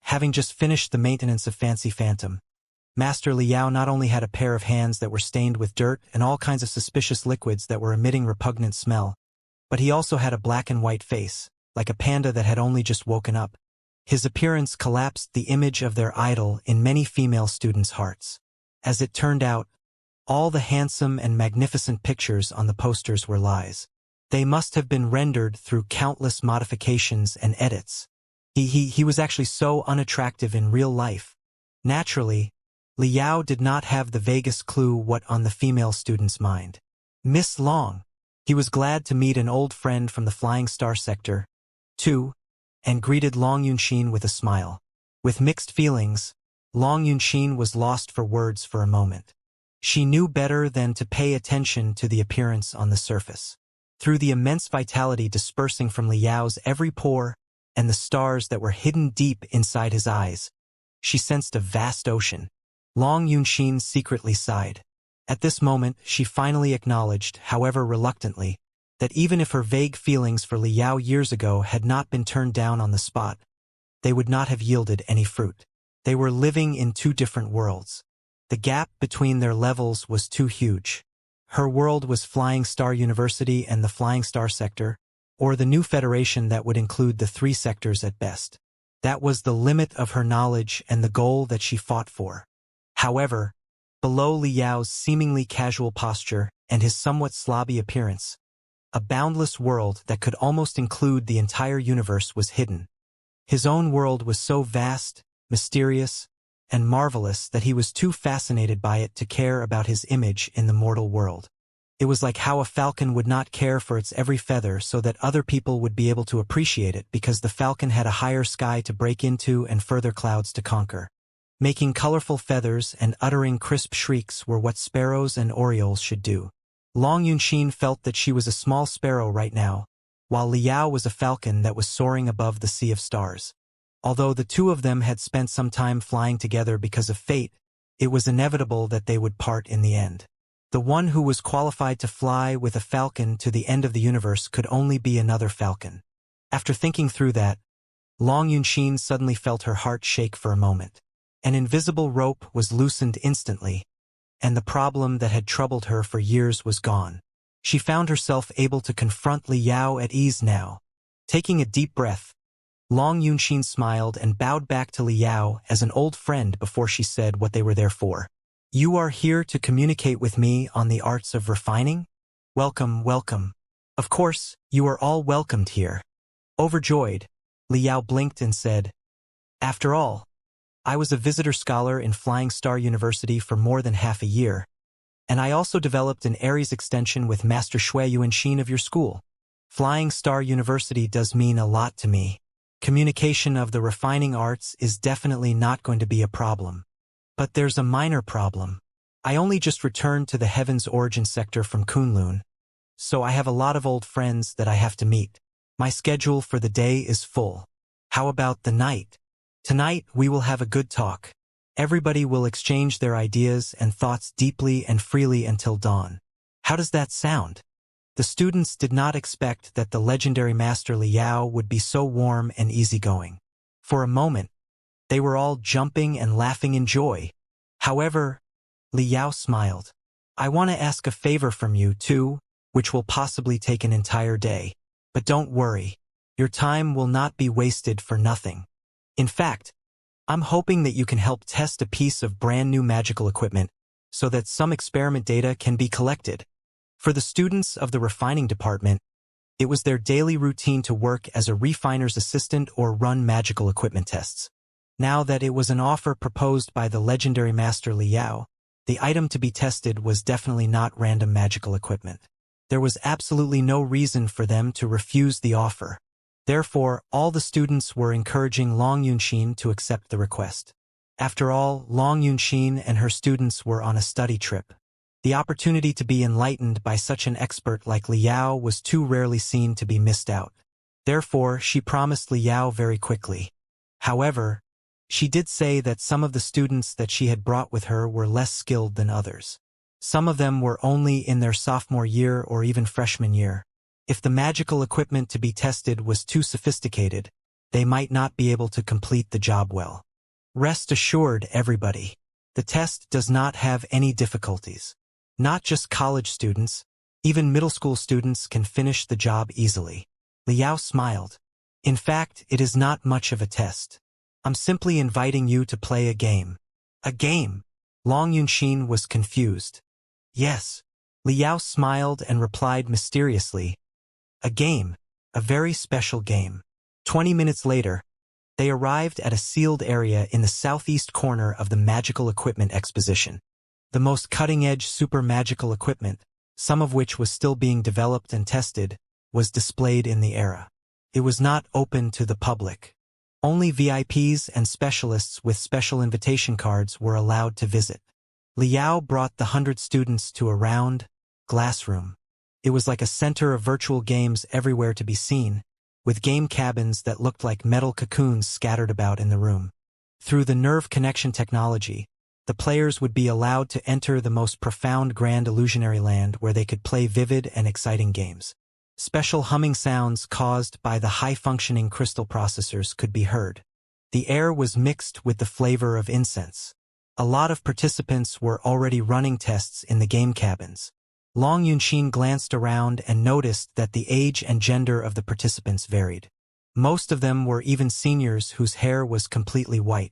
Having just finished the maintenance of Fancy Phantom, Master Liao not only had a pair of hands that were stained with dirt and all kinds of suspicious liquids that were emitting repugnant smell, but he also had a black and white face, like a panda that had only just woken up. His appearance collapsed the image of their idol in many female students' hearts. As it turned out, all the handsome and magnificent pictures on the posters were lies. They must have been rendered through countless modifications and edits. He was actually so unattractive in real life. Naturally, Liao did not have the vaguest clue what on the female student's mind. Miss Long. He was glad to meet an old friend from the Flying Star sector, too, and greeted Long Yunxin with a smile. With mixed feelings, Long Yunxin was lost for words for a moment. She knew better than to pay attention to the appearance on the surface. Through the immense vitality dispersing from Liao's every pore and the stars that were hidden deep inside his eyes, she sensed a vast ocean. Long Yunxin secretly sighed. At this moment, she finally acknowledged, however reluctantly, that even if her vague feelings for Liao years ago had not been turned down on the spot, they would not have yielded any fruit. They were living in two different worlds. The gap between their levels was too huge. Her world was Flying Star University and the Flying Star sector, or the new federation that would include the three sectors at best. That was the limit of her knowledge and the goal that she fought for. However, below Liao's seemingly casual posture and his somewhat slobby appearance, a boundless world that could almost include the entire universe was hidden. His own world was so vast, mysterious, and marvelous that he was too fascinated by it to care about his image in the mortal world. It was like how a falcon would not care for its every feather so that other people would be able to appreciate it because the falcon had a higher sky to break into and further clouds to conquer. Making colorful feathers and uttering crisp shrieks were what sparrows and orioles should do. Long Yunxin felt that she was a small sparrow right now, while Liao was a falcon that was soaring above the sea of stars. Although the two of them had spent some time flying together because of fate, it was inevitable that they would part in the end. The one who was qualified to fly with a falcon to the end of the universe could only be another falcon. After thinking through that, Long Yunxin suddenly felt her heart shake for a moment. An invisible rope was loosened instantly, and the problem that had troubled her for years was gone. She found herself able to confront Liao at ease now. Taking a deep breath, Long Yunxin smiled and bowed back to Liao as an old friend before she said what they were there for. "You are here to communicate with me on the arts of refining? Welcome, welcome. Of course, you are all welcomed here." Overjoyed, Liao blinked and said, "After all, I was a visitor scholar in Flying Star University for more than half a year, and I also developed an Aries extension with Master Shui Yuanxin of your school. Flying Star University does mean a lot to me. Communication of the refining arts is definitely not going to be a problem. But there's a minor problem. I only just returned to the Heaven's Origin sector from Kunlun, so I have a lot of old friends that I have to meet. My schedule for the day is full. How about the night? Tonight we will have a good talk. Everybody will exchange their ideas and thoughts deeply and freely until dawn. How does that sound?" The students did not expect that the legendary Master Liao would be so warm and easygoing. For a moment, they were all jumping and laughing in joy. However, Liao smiled. "I want to ask a favor from you, too, which will possibly take an entire day. But don't worry, your time will not be wasted for nothing. In fact, I'm hoping that you can help test a piece of brand new magical equipment so that some experiment data can be collected." For the students of the refining department, it was their daily routine to work as a refiner's assistant or run magical equipment tests. Now that it was an offer proposed by the legendary Master Liao, the item to be tested was definitely not random magical equipment. There was absolutely no reason for them to refuse the offer. Therefore, all the students were encouraging Long Yunxin to accept the request. After all, Long Yunxin and her students were on a study trip. The opportunity to be enlightened by such an expert like Liao was too rarely seen to be missed out. Therefore, she promised Liao very quickly. However, she did say that some of the students that she had brought with her were less skilled than others. Some of them were only in their sophomore year or even freshman year. If the magical equipment to be tested was too sophisticated, they might not be able to complete the job well. Rest assured, everybody, the test does not have any difficulties. Not just college students, even middle school students can finish the job easily. Liao smiled. "In fact, it is not much of a test. I'm simply inviting you to play a game." "A game?" Long Yunxin was confused. "Yes." Liao smiled and replied mysteriously, "A game, a very special game." 20 minutes later, They arrived at a sealed area in the southeast corner of the Magical Equipment Exposition. The most cutting-edge super magical equipment, some of which was still being developed and tested, was displayed in the era. It was not open to the public. Only VIPs and specialists with special invitation cards were allowed to visit. Liao brought the 100 students to a round, glass room. It was like a center of virtual games everywhere to be seen, with game cabins that looked like metal cocoons scattered about in the room. Through the nerve connection technology, the players would be allowed to enter the most profound grand illusionary land where they could play vivid and exciting games. Special humming sounds caused by the high-functioning crystal processors could be heard. The air was mixed with the flavor of incense. A lot of participants were already running tests in the game cabins. Long Yunxin glanced around and noticed that the age and gender of the participants varied. Most of them were even seniors whose hair was completely white.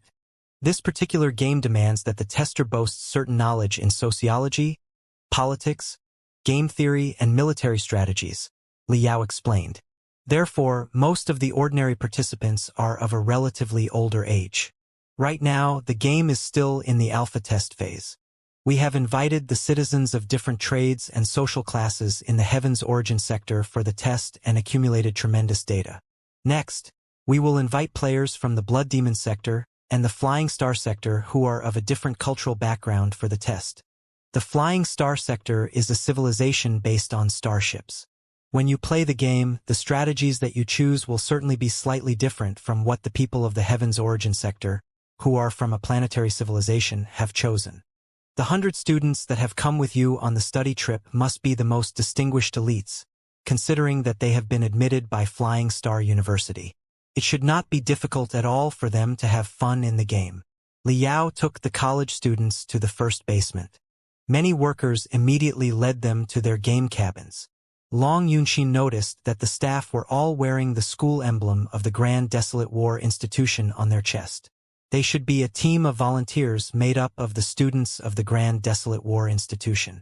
This particular game demands that the tester boasts certain knowledge in sociology, politics, game theory, and military strategies, Liao explained. Therefore, most of the ordinary participants are of a relatively older age. Right now, the game is still in the alpha test phase. We have invited the citizens of different trades and social classes in the Heaven's Origin sector for the test and accumulated tremendous data. Next, we will invite players from the Blood Demon sector and the Flying Star sector who are of a different cultural background for the test. The Flying Star sector is a civilization based on starships. When you play the game, the strategies that you choose will certainly be slightly different from what the people of the Heaven's Origin sector, who are from a planetary civilization, have chosen. The 100 students that have come with you on the study trip must be the most distinguished elites, considering that they have been admitted by Flying Star University. It should not be difficult at all for them to have fun in the game. Liao took the college students to the first basement. Many workers immediately led them to their game cabins. Long Yunxin noticed that the staff were all wearing the school emblem of the Grand Desolate War Institution on their chest. They should be a team of volunteers made up of the students of the Grand Desolate War Institution.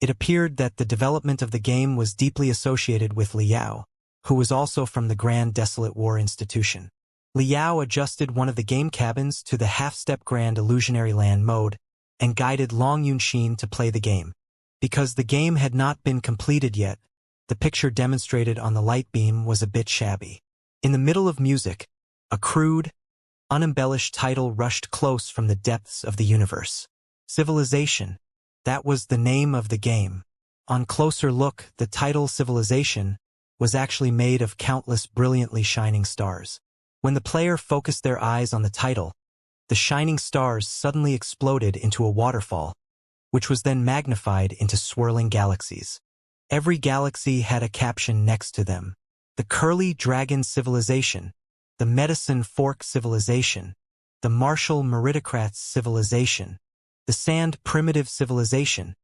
It appeared that the development of the game was deeply associated with Liao, who was also from the Grand Desolate War Institution. Liao adjusted one of the game cabins to the half-step Grand Illusionary Land mode and guided Long Yunxin to play the game. Because the game had not been completed yet, the picture demonstrated on the light beam was a bit shabby. In the middle of music, a crude, unembellished title rushed close from the depths of the universe. Civilization. That was the name of the game. On closer look, the title Civilization was actually made of countless brilliantly shining stars. When the player focused their eyes on the title, the shining stars suddenly exploded into a waterfall, which was then magnified into swirling galaxies. Every galaxy had a caption next to them. The Curly Dragon Civilization, the Medicine Fork Civilization, the Martial Meritocrats Civilization, the Sand Primitive Civilization.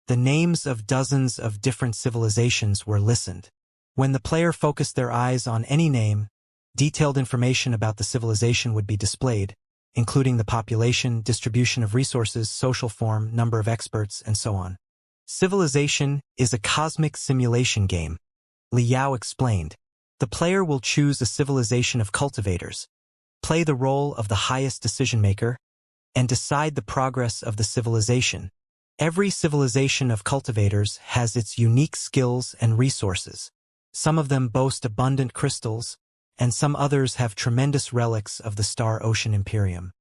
The names of dozens of different civilizations were listened. When the player focused their eyes on any name, detailed information about the civilization would be displayed, including the population, distribution of resources, social form, number of experts, and so on. Civilization is a cosmic simulation game, Liao explained. The player will choose a civilization of cultivators, play the role of the highest decision-maker, and decide the progress of the civilization. Every civilization of cultivators has its unique skills and resources. Some of them boast abundant crystals, and some others have tremendous relics of the Star Ocean Imperium.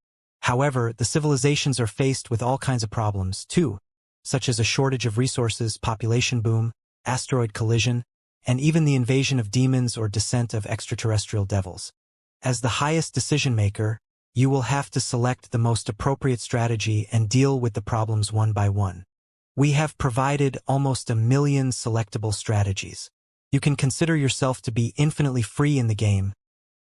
However, the civilizations are faced with all kinds of problems, too, such as a shortage of resources, population boom, asteroid collision, and even the invasion of demons or descent of extraterrestrial devils. As the highest decision-maker, you will have to select the most appropriate strategy and deal with the problems one by one. We have provided almost 1 million selectable strategies. You can consider yourself to be infinitely free in the game,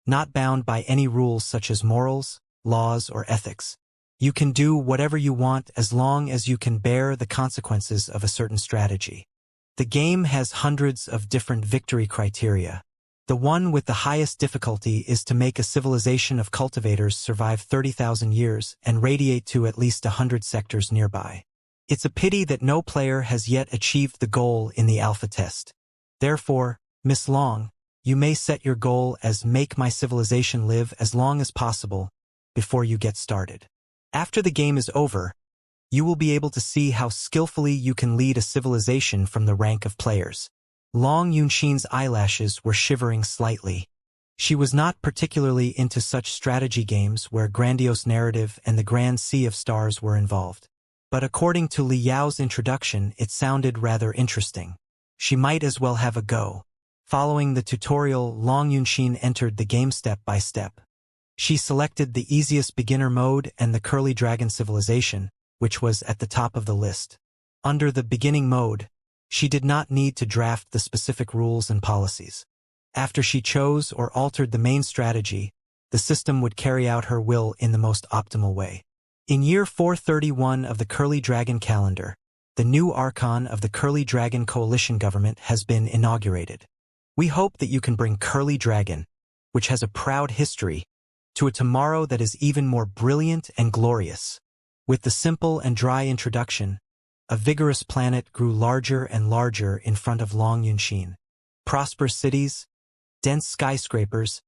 not bound by any rules such as morals, laws, or ethics. You can do whatever you want as long as you can bear the consequences of a certain strategy. The game has hundreds of different victory criteria. The one with the highest difficulty is to make a civilization of cultivators survive 30,000 years and radiate to at least 100 sectors nearby. It's a pity that no player has yet achieved the goal in the alpha test. Therefore, Miss Long, You may set your goal as make my civilization live as long as possible before you get started. After the game is over, you will be able to see how skillfully you can lead a civilization from the rank of players. Long Yunxin's eyelashes were shivering slightly. She was not particularly into such strategy games where grandiose narrative and the grand sea of stars were involved. But according to Li Yao's introduction, it sounded rather interesting. She might as well have a go. Following the tutorial, Long Yunxin entered the game step by step. She selected the easiest beginner mode and the Curly Dragon civilization, which was at the top of the list. Under the beginning mode, she did not need to draft the specific rules and policies. After she chose or altered the main strategy, the system would carry out her will in the most optimal way. In year 431 of the Curly Dragon calendar, the new Archon of the Curly Dragon Coalition government has been inaugurated. We hope that you can bring Curly Dragon, which has a proud history, to a tomorrow that is even more brilliant and glorious. With the simple and dry introduction, a vigorous planet grew larger and larger in front of Long Yunxin. Prosperous cities, dense skyscrapers,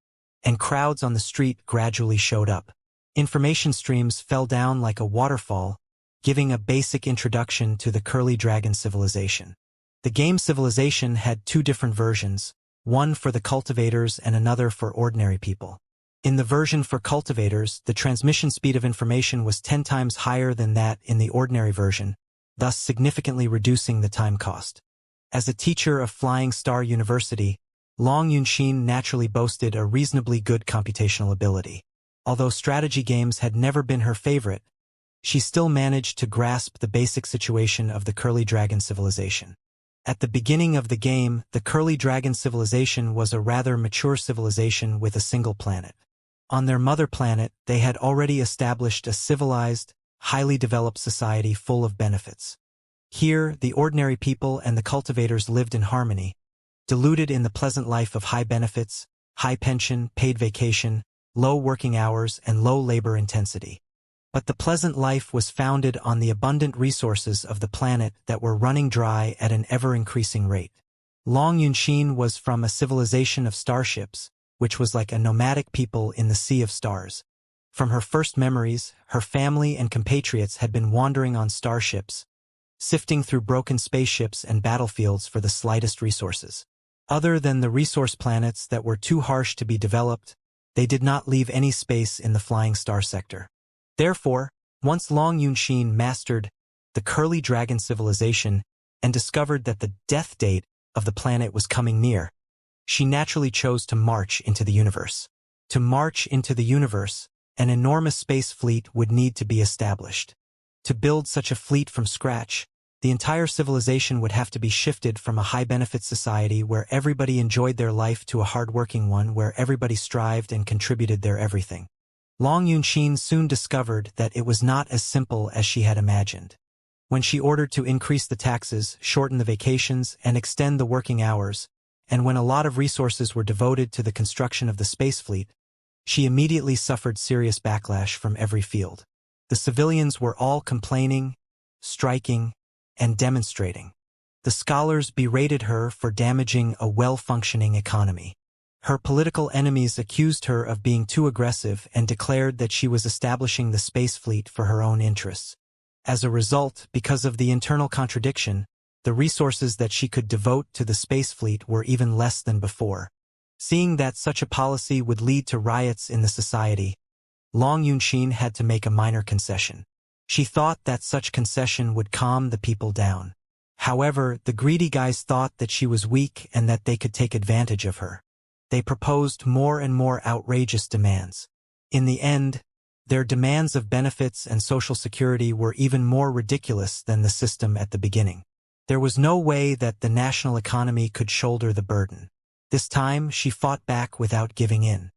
and crowds on the street gradually showed up. Information streams fell down like a waterfall, giving a basic introduction to the Curly Dragon civilization. The game civilization had two different versions, one for the cultivators and another for ordinary people. In the version for cultivators, the transmission speed of information was 10 times higher than that in the ordinary version, thus significantly reducing the time cost. As a teacher of Flying Star University, Long Yunxin naturally boasted a reasonably good computational ability. Although strategy games had never been her favorite, she still managed to grasp the basic situation of the Curly Dragon civilization. At the beginning of the game, the Curly Dragon civilization was a rather mature civilization with a single planet. On their mother planet, they had already established a civilized, highly developed society full of benefits. Here, the ordinary people and the cultivators lived in harmony, deluded in the pleasant life of high benefits, high pension, paid vacation, low working hours, and low labor intensity. But the pleasant life was founded on the abundant resources of the planet that were running dry at an ever-increasing rate. Long Yunxin was from a civilization of starships, which was like a nomadic people in the sea of stars. From her first memories, her family and compatriots had been wandering on starships, sifting through broken spaceships and battlefields for the slightest resources. Other than the resource planets that were too harsh to be developed, they did not leave any space in the flying star sector. Therefore, once Long Yunxin mastered the Curly Dragon civilization and discovered that the death date of the planet was coming near, she naturally chose to march into the universe. To march into the universe, an enormous space fleet would need to be established. To build such a fleet from scratch, the entire civilization would have to be shifted from a high-benefit society where everybody enjoyed their life to a hard-working one where everybody strived and contributed their everything. Long Yunxin soon discovered that it was not as simple as she had imagined. When she ordered to increase the taxes, shorten the vacations, and extend the working hours, and when a lot of resources were devoted to the construction of the space fleet, she immediately suffered serious backlash from every field. The civilians were all complaining, striking, and demonstrating. The scholars berated her for damaging a well-functioning economy. Her political enemies accused her of being too aggressive and declared that she was establishing the space fleet for her own interests. As a result, because of the internal contradiction, the resources that she could devote to the space fleet were even less than before. Seeing that such a policy would lead to riots in the society, Long Yunxin had to make a minor concession. She thought that such concession would calm the people down. However, the greedy guys thought that she was weak and that they could take advantage of her. They proposed more and more outrageous demands. In the end, their demands of benefits and social security were even more ridiculous than the system at the beginning. There was no way that the national economy could shoulder the burden. This time, she fought back without giving in.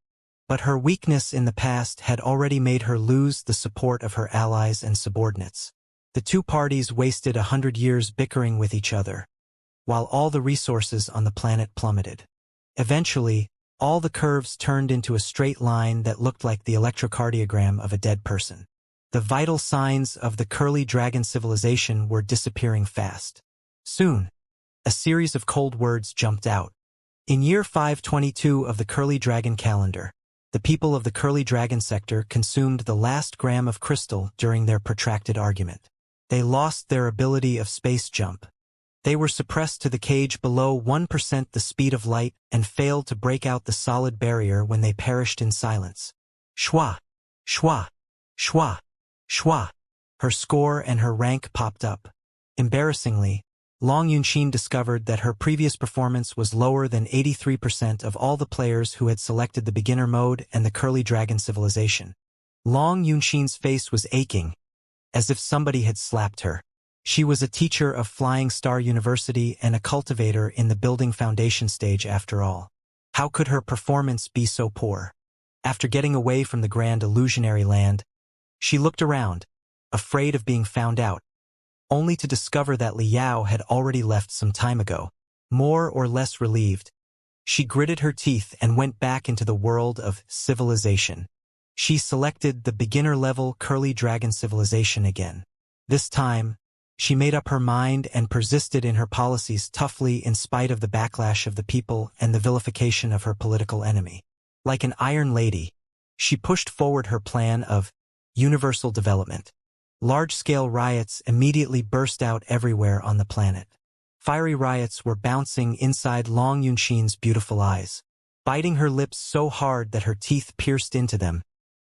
But her weakness in the past had already made her lose the support of her allies and subordinates. The two parties wasted 100 years bickering with each other, while all the resources on the planet plummeted. Eventually, all the curves turned into a straight line that looked like the electrocardiogram of a dead person. The vital signs of the Curly Dragon civilization were disappearing fast. Soon, a series of cold words jumped out. In year 522 of the Curly Dragon calendar, the people of the Curly Dragon sector consumed the last gram of crystal during their protracted argument. They lost their ability of space jump. They were suppressed to the cage below 1% the speed of light and failed to break out the solid barrier when they perished in silence. Shwa, shwa, shwa, shwa. Her score and her rank popped up. Embarrassingly, Long Yunxin discovered that her previous performance was lower than 83% of all the players who had selected the beginner mode and the Curly Dragon civilization. Long Yunxin's face was aching, as if somebody had slapped her. She was a teacher of Flying Star University and a cultivator in the building foundation stage after all. How could her performance be so poor? After getting away from the grand illusionary land, she looked around, afraid of being found out, only to discover that Liao had already left some time ago. More or less relieved, she gritted her teeth and went back into the world of civilization. She selected the beginner-level Curly Dragon civilization again. This time, she made up her mind and persisted in her policies toughly in spite of the backlash of the people and the vilification of her political enemy. Like an iron lady, she pushed forward her plan of universal development. Large-scale riots immediately burst out everywhere on the planet. Fiery riots were bouncing inside Long Yunxin's beautiful eyes, biting her lips so hard that her teeth pierced into them.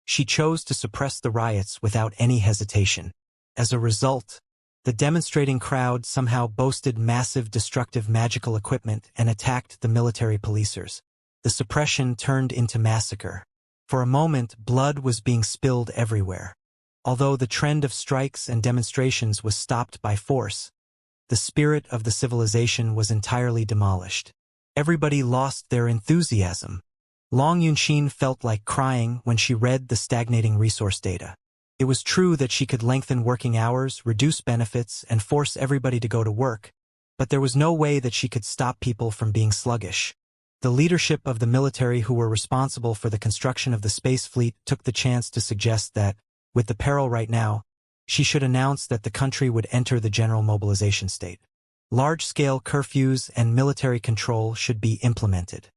She chose to suppress the riots without any hesitation. As a result, the demonstrating crowd somehow boasted massive destructive magical equipment and attacked the military policers. The suppression turned into massacre. For a moment, blood was being spilled everywhere. Although the trend of strikes and demonstrations was stopped by force, the spirit of the civilization was entirely demolished. Everybody lost their enthusiasm. Long Yunxin felt like crying when she read the stagnating resource data. It was true that she could lengthen working hours, reduce benefits, and force everybody to go to work, but there was no way that she could stop people from being sluggish. The leadership of the military who were responsible for the construction of the space fleet took the chance to suggest that, with the peril right now, she should announce that the country would enter the general mobilization state. Large-scale curfews and military control should be implemented.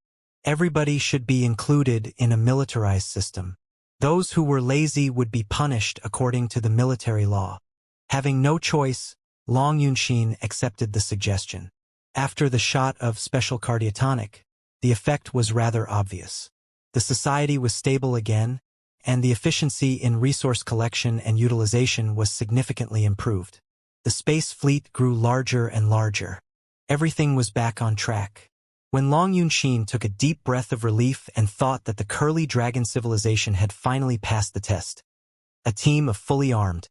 Everybody should be included in a militarized system. Those who were lazy would be punished according to the military law. Having no choice, Long Yunxin accepted the suggestion. After the shot of special cardiotonic, the effect was rather obvious. The society was stable again, and the efficiency in resource collection and utilization was significantly improved. The space fleet grew larger and larger. Everything was back on track. When Long Yunxin took a deep breath of relief and thought that the Curly Dragon civilization had finally passed the test, a team of fully armed,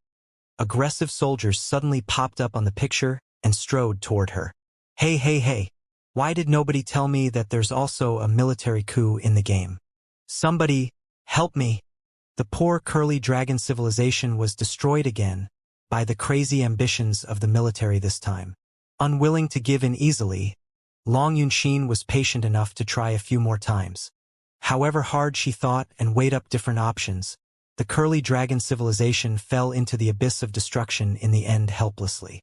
aggressive soldiers suddenly popped up on the picture and strode toward her. Hey, hey, hey! Why did nobody tell me that there's also a military coup in the game? Somebody, help me! The poor Curly Dragon civilization was destroyed again by the crazy ambitions of the military this time. Unwilling to give in easily, Long Yunxin was patient enough to try a few more times. However hard she thought and weighed up different options, the Curly Dragon civilization fell into the abyss of destruction in the end helplessly.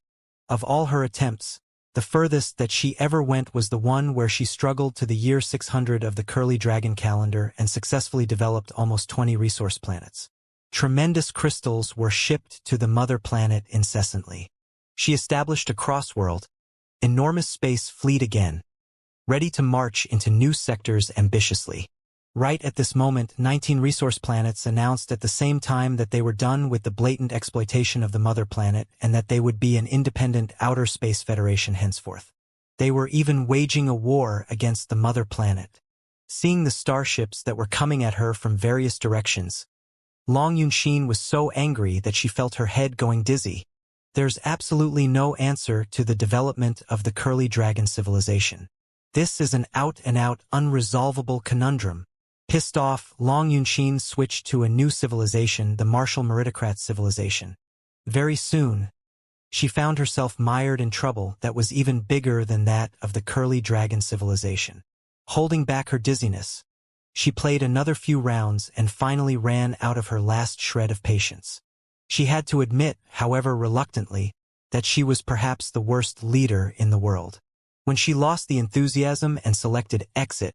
Of all her attempts, the furthest that she ever went was the one where she struggled to the year 600 of the Curly Dragon calendar and successfully developed almost 20 resource planets. Tremendous crystals were shipped to the mother planet incessantly. She established a crossworld, enormous space fleet again, ready to march into new sectors ambitiously. Right at this moment, 19 resource planets announced at the same time that they were done with the blatant exploitation of the mother planet and that they would be an independent outer space federation henceforth. They were even waging a war against the mother planet. Seeing the starships that were coming at her from various directions, Long Yunxin was so angry that she felt her head going dizzy. There's absolutely no answer to the development of the Curly Dragon civilization. This is an out-and-out unresolvable conundrum. Pissed off, Long Yunxin switched to a new civilization, the Martial Meritocrat civilization. Very soon, she found herself mired in trouble that was even bigger than that of the Curly Dragon civilization. Holding back her dizziness, she played another few rounds and finally ran out of her last shred of patience. She had to admit, however reluctantly, that she was perhaps the worst leader in the world. When she lost the enthusiasm and selected Exit,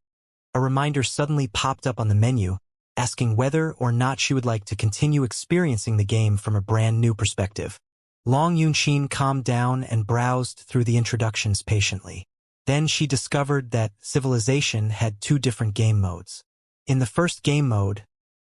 a reminder suddenly popped up on the menu, asking whether or not she would like to continue experiencing the game from a brand new perspective. Long Yunxin calmed down and browsed through the introductions patiently. Then she discovered that Civilization had two different game modes. In the first game mode,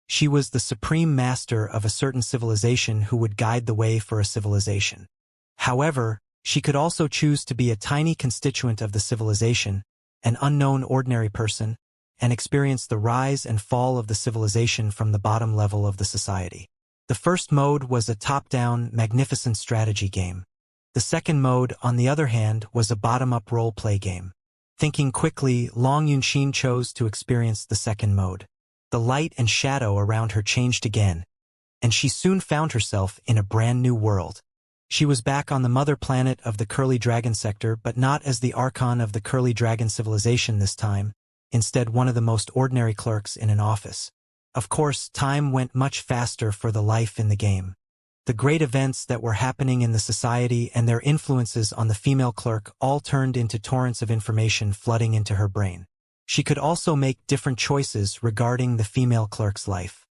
she was the supreme master of a certain civilization who would guide the way for a civilization. However, she could also choose to be a tiny constituent of the civilization, an unknown ordinary person, and experience the rise and fall of the civilization from the bottom level of the society. The first mode was a top-down, magnificent strategy game. The second mode, on the other hand, was a bottom-up role-play game. Thinking quickly, Long Yunxin chose to experience the second mode. The light and shadow around her changed again, and she soon found herself in a brand new world. She was back on the mother planet of the Curly Dragon sector, but not as the Archon of the Curly Dragon civilization this time, instead one of the most ordinary clerks in an office. Of course, time went much faster for the life in the game. The great events that were happening in the society and their influences on the female clerk all turned into torrents of information flooding into her brain. She could also make different choices regarding the female clerk's life.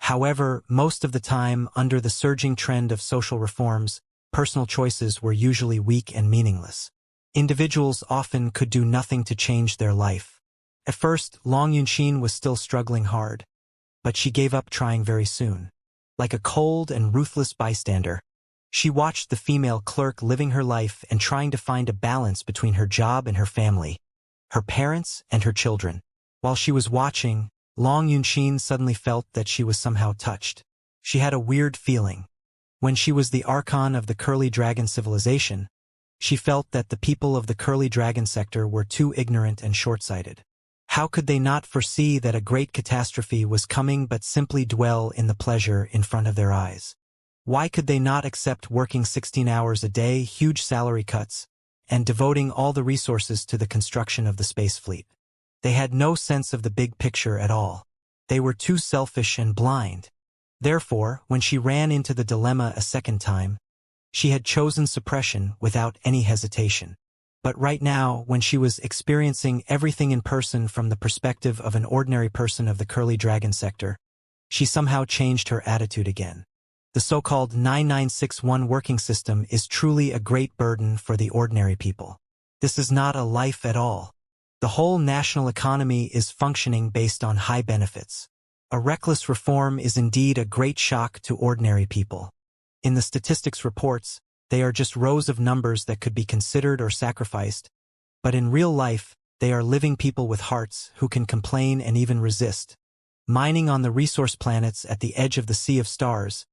However, most of the time, under the surging trend of social reforms, personal choices were usually weak and meaningless. Individuals often could do nothing to change their life. At first, Long Yunxin was still struggling hard, but she gave up trying very soon. Like a cold and ruthless bystander, she watched the female clerk living her life and trying to find a balance between her job and her family, her parents and her children. While she was watching, Long Yunxin suddenly felt that she was somehow touched. She had a weird feeling. When she was the Archon of the Curly Dragon civilization, she felt that the people of the Curly Dragon sector were too ignorant and short-sighted. How could they not foresee that a great catastrophe was coming but simply dwell in the pleasure in front of their eyes? Why could they not accept working 16 hours a day, huge salary cuts, and devoting all the resources to the construction of the space fleet? They had no sense of the big picture at all. They were too selfish and blind. Therefore, when she ran into the dilemma a second time, she had chosen suppression without any hesitation. But right now, when she was experiencing everything in person from the perspective of an ordinary person of the Curly Dragon sector, she somehow changed her attitude again. The so-called 9961 working system is truly a great burden for the ordinary people. This is not a life at all. The whole national economy is functioning based on high benefits. A reckless reform is indeed a great shock to ordinary people. In the statistics reports, they are just rows of numbers that could be considered or sacrificed, but in real life, they are living people with hearts who can complain and even resist. Mining on the resource planets at the edge of the Sea of Stars,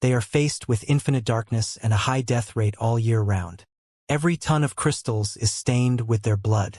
they are faced with infinite darkness and a high death rate all year round. Every ton of crystals is stained with their blood.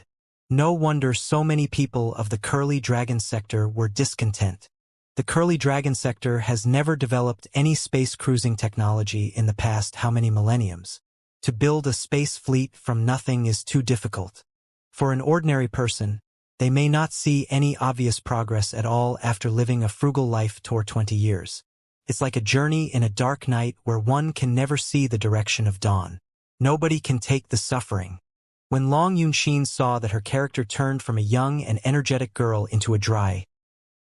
No wonder so many people of the Curly Dragon sector were discontent. The Curly Dragon sector has never developed any space cruising technology in the past how many millenniums. To build a space fleet from nothing is too difficult. For an ordinary person, they may not see any obvious progress at all after living a frugal life for 20 years. It's like a journey in a dark night where one can never see the direction of dawn. Nobody can take the suffering. When Long Yunxin saw that her character turned from a young and energetic girl into a dry,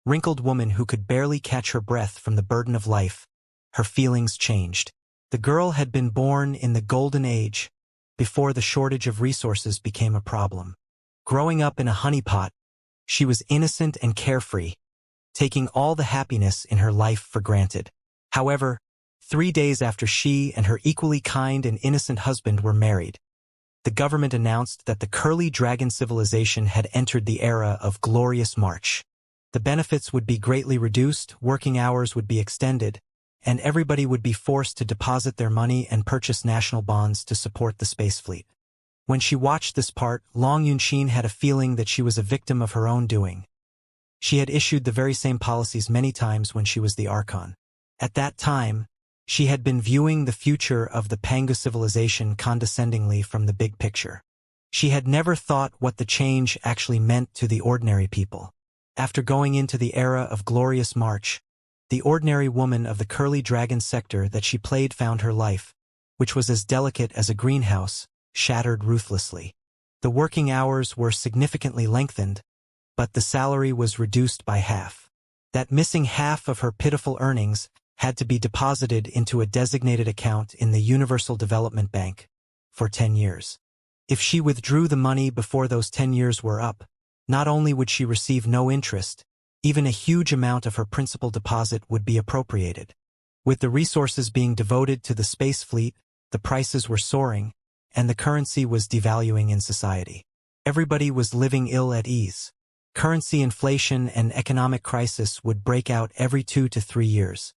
wrinkled woman who could barely catch her breath from the burden of life, her feelings changed. The girl had been born in the golden age, before the shortage of resources became a problem. Growing up in a honeypot, she was innocent and carefree, taking all the happiness in her life for granted. However, 3 days after she and her equally kind and innocent husband were married, the government announced that the Curly Dragon civilization had entered the era of glorious march. The benefits would be greatly reduced, working hours would be extended, and everybody would be forced to deposit their money and purchase national bonds to support the space fleet. When she watched this part, Long Yunxin had a feeling that she was a victim of her own doing. She had issued the very same policies many times when she was the Archon. At that time, she had been viewing the future of the Pangu civilization condescendingly from the big picture. She had never thought what the change actually meant to the ordinary people. After going into the era of glorious march, the ordinary woman of the Curly Dragon sector that she played found her life, which was as delicate as a greenhouse, shattered ruthlessly. The working hours were significantly lengthened, but the salary was reduced by half. That missing half of her pitiful earnings had to be deposited into a designated account in the Universal Development Bank for 10 years. If she withdrew the money before those 10 years were up, not only would she receive no interest, even a huge amount of her principal deposit would be appropriated. With the resources being devoted to the space fleet, the prices were soaring, and the currency was devaluing in society. Everybody was living ill at ease. Currency inflation and economic crisis would break out every 2 to 3 years.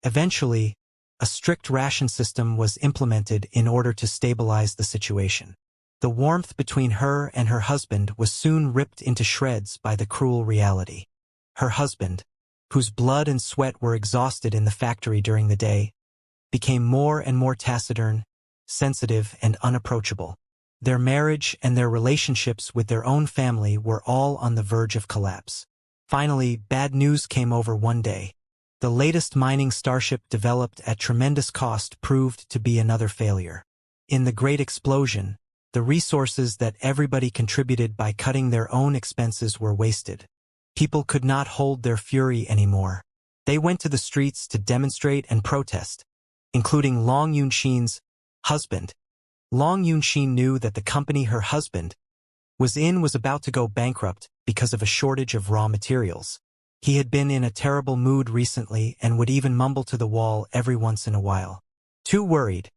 Eventually, a strict ration system was implemented in order to stabilize the situation. The warmth between her and her husband was soon ripped into shreds by the cruel reality. Her husband, whose blood and sweat were exhausted in the factory during the day, became more and more taciturn, sensitive, and unapproachable. Their marriage and their relationships with their own family were all on the verge of collapse. Finally, bad news came over one day. The latest mining starship developed at tremendous cost proved to be another failure. In the Great Explosion, the resources that everybody contributed by cutting their own expenses were wasted. People could not hold their fury anymore. They went to the streets to demonstrate and protest, including Long Yunxin's husband. Long Yunxin knew that the company her husband was about to go bankrupt because of a shortage of raw materials. He had been in a terrible mood recently and would even mumble to the wall every once in a while. Too worried,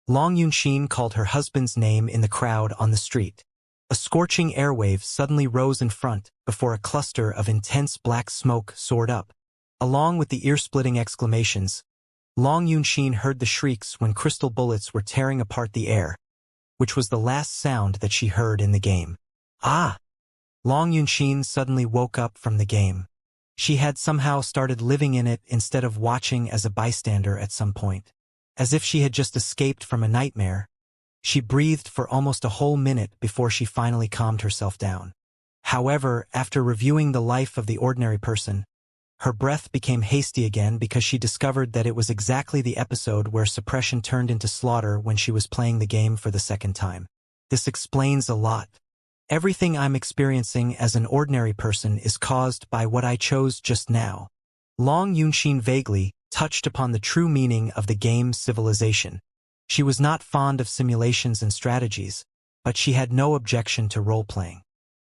Long Yunxin called her husband's name in the crowd on the street. A scorching airwave suddenly rose in front before a cluster of intense black smoke soared up. Along with the ear-splitting exclamations, Long Yunxin heard the shrieks when crystal bullets were tearing apart the air, which was the last sound that she heard in the game. Ah! Long Yunxin suddenly woke up from the game. She had somehow started living in it instead of watching as a bystander at some point. As if she had just escaped from a nightmare, she breathed for almost a whole minute before she finally calmed herself down. However, after reviewing the life of the ordinary person, her breath became hasty again because she discovered that it was exactly the episode where suppression turned into slaughter when she was playing the game for the second time. This explains a lot. Everything I'm experiencing as an ordinary person is caused by what I chose just now. Long Yunxin vaguely touched upon the true meaning of the game Civilization. She was not fond of simulations and strategies, but she had no objection to role-playing.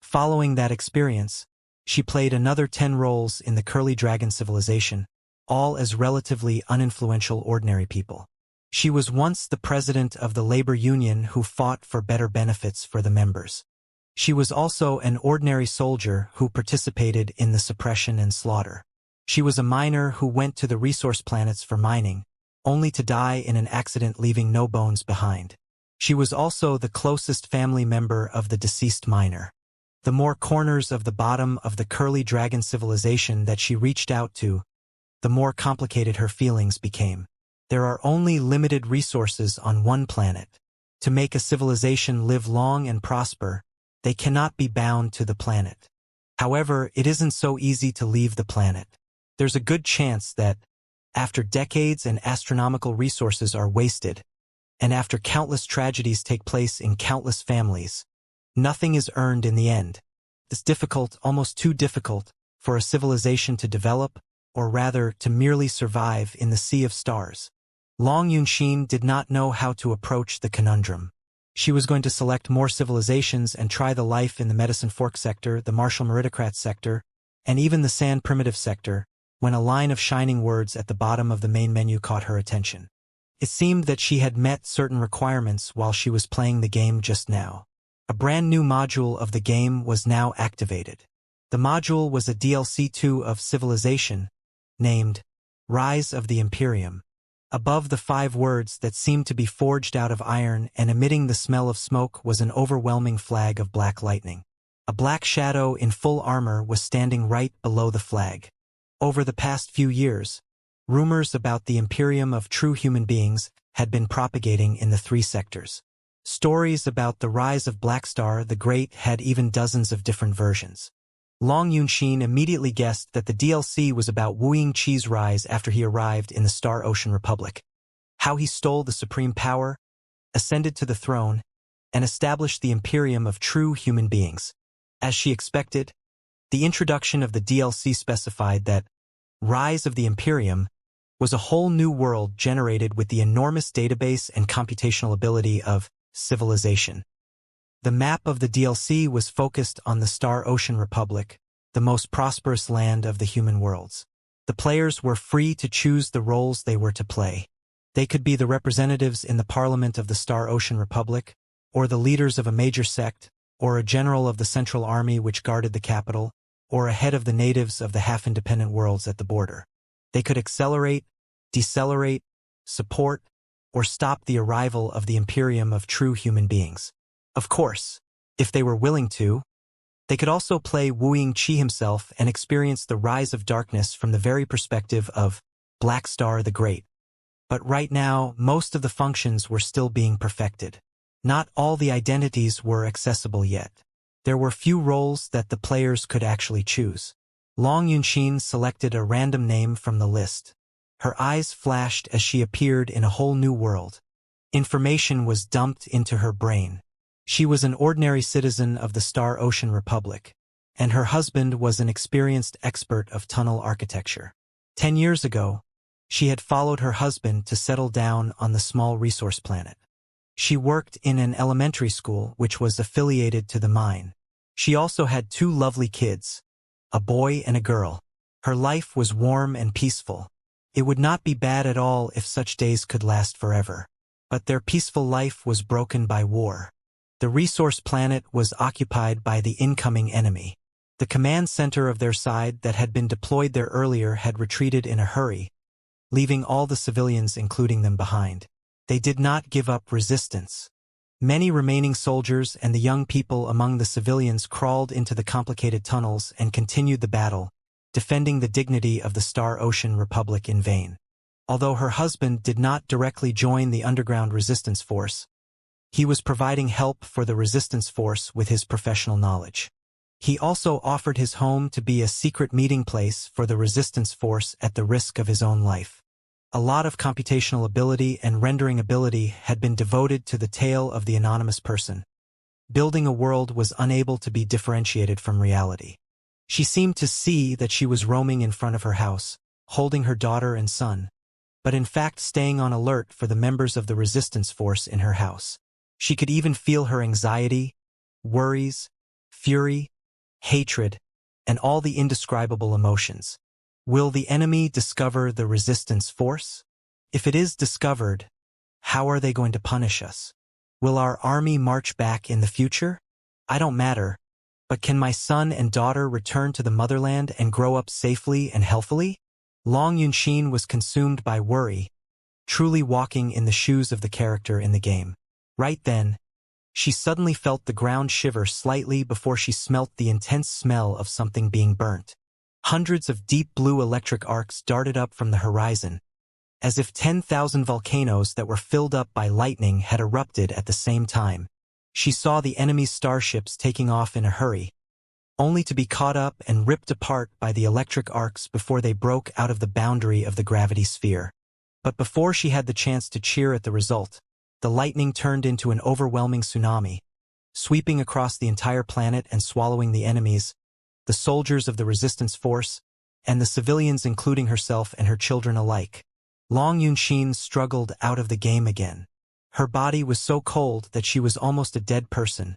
Following that experience, she played another 10 roles in the Curly Dragon Civilization, all as relatively uninfluential ordinary people. She was once the president of the labor union who fought for better benefits for the members. She was also an ordinary soldier who participated in the suppression and slaughter. She was a miner who went to the resource planets for mining, only to die in an accident leaving no bones behind. She was also the closest family member of the deceased miner. The more corners of the bottom of the Curly Dragon Civilization that she reached out to, the more complicated her feelings became. There are only limited resources on one planet. To make a civilization live long and prosper, they cannot be bound to the planet. However, it isn't so easy to leave the planet. There's a good chance that, after decades and astronomical resources are wasted, and after countless tragedies take place in countless families, nothing is earned in the end. It's difficult, almost too difficult, for a civilization to develop, or rather to merely survive in the sea of stars. Long Yunxin did not know how to approach the conundrum. She was going to select more civilizations and try the life in the Medicine Fork sector, the Martial Meritocrat sector, and even the Sand Primitive sector, when a line of shining words at the bottom of the main menu caught her attention. It seemed that she had met certain requirements while she was playing the game just now. A brand new module of the game was now activated. The module was a DLC 2 of Civilization, named Rise of the Imperium. Above the 5 words that seemed to be forged out of iron and emitting the smell of smoke was an overwhelming flag of black lightning. A black shadow in full armor was standing right below the flag. Over the past few years, rumors about the Imperium of true human beings had been propagating in the 3 sectors. Stories about the rise of Blackstar the Great had even dozens of different versions. Long Yunxin immediately guessed that the DLC was about Wu Yingqi's rise after he arrived in the Star Ocean Republic, how he stole the supreme power, ascended to the throne, and established the Imperium of true human beings. As she expected, the introduction of the DLC specified that Rise of the Imperium was a whole new world generated with the enormous database and computational ability of civilization. The map of the DLC was focused on the Star Ocean Republic, the most prosperous land of the human worlds. The players were free to choose the roles they were to play. They could be the representatives in the Parliament of the Star Ocean Republic, or the leaders of a major sect, or a general of the Central Army which guarded the capital, or a head of the natives of the half-independent worlds at the border. They could accelerate, decelerate, support, or stop the arrival of the Imperium of true human beings. Of course, if they were willing to, they could also play Wuxia himself and experience the rise of darkness from the very perspective of Black Star the Great. But right now, most of the functions were still being perfected. Not all the identities were accessible yet. There were few roles that the players could actually choose. Long Yunxin selected a random name from the list. Her eyes flashed as she appeared in a whole new world. Information was dumped into her brain. She was an ordinary citizen of the Star Ocean Republic, and her husband was an experienced expert of tunnel architecture. 10 years ago, she had followed her husband to settle down on the small resource planet. She worked in an elementary school which was affiliated to the mine. She also had 2 lovely kids, a boy and a girl. Her life was warm and peaceful. It would not be bad at all if such days could last forever. But their peaceful life was broken by war. The resource planet was occupied by the incoming enemy. The command center of their side that had been deployed there earlier had retreated in a hurry, leaving all the civilians including them behind. They did not give up resistance. Many remaining soldiers and the young people among the civilians crawled into the complicated tunnels and continued the battle, defending the dignity of the Star Ocean Republic in vain. Although her husband did not directly join the underground resistance force, he was providing help for the resistance force with his professional knowledge. He also offered his home to be a secret meeting place for the resistance force at the risk of his own life. A lot of computational ability and rendering ability had been devoted to the tale of the anonymous person. Building a world was unable to be differentiated from reality. She seemed to see that she was roaming in front of her house, holding her daughter and son, but in fact staying on alert for the members of the resistance force in her house. She could even feel her anxiety, worries, fury, hatred, and all the indescribable emotions. Will the enemy discover the resistance force? If it is discovered, how are they going to punish us? Will our army march back in the future? I don't matter, but can my son and daughter return to the motherland and grow up safely and healthily? Long Yunxin was consumed by worry, truly walking in the shoes of the character in the game. Right then, she suddenly felt the ground shiver slightly before she smelt the intense smell of something being burnt. Hundreds of deep blue electric arcs darted up from the horizon, as if 10,000 volcanoes that were filled up by lightning had erupted at the same time. She saw the enemy's starships taking off in a hurry, only to be caught up and ripped apart by the electric arcs before they broke out of the boundary of the gravity sphere. But before she had the chance to cheer at the result, the lightning turned into an overwhelming tsunami, sweeping across the entire planet and swallowing the enemies, the soldiers of the resistance force, and the civilians including herself and her children alike. Long Yunxin struggled out of the game again. Her body was so cold that she was almost a dead person,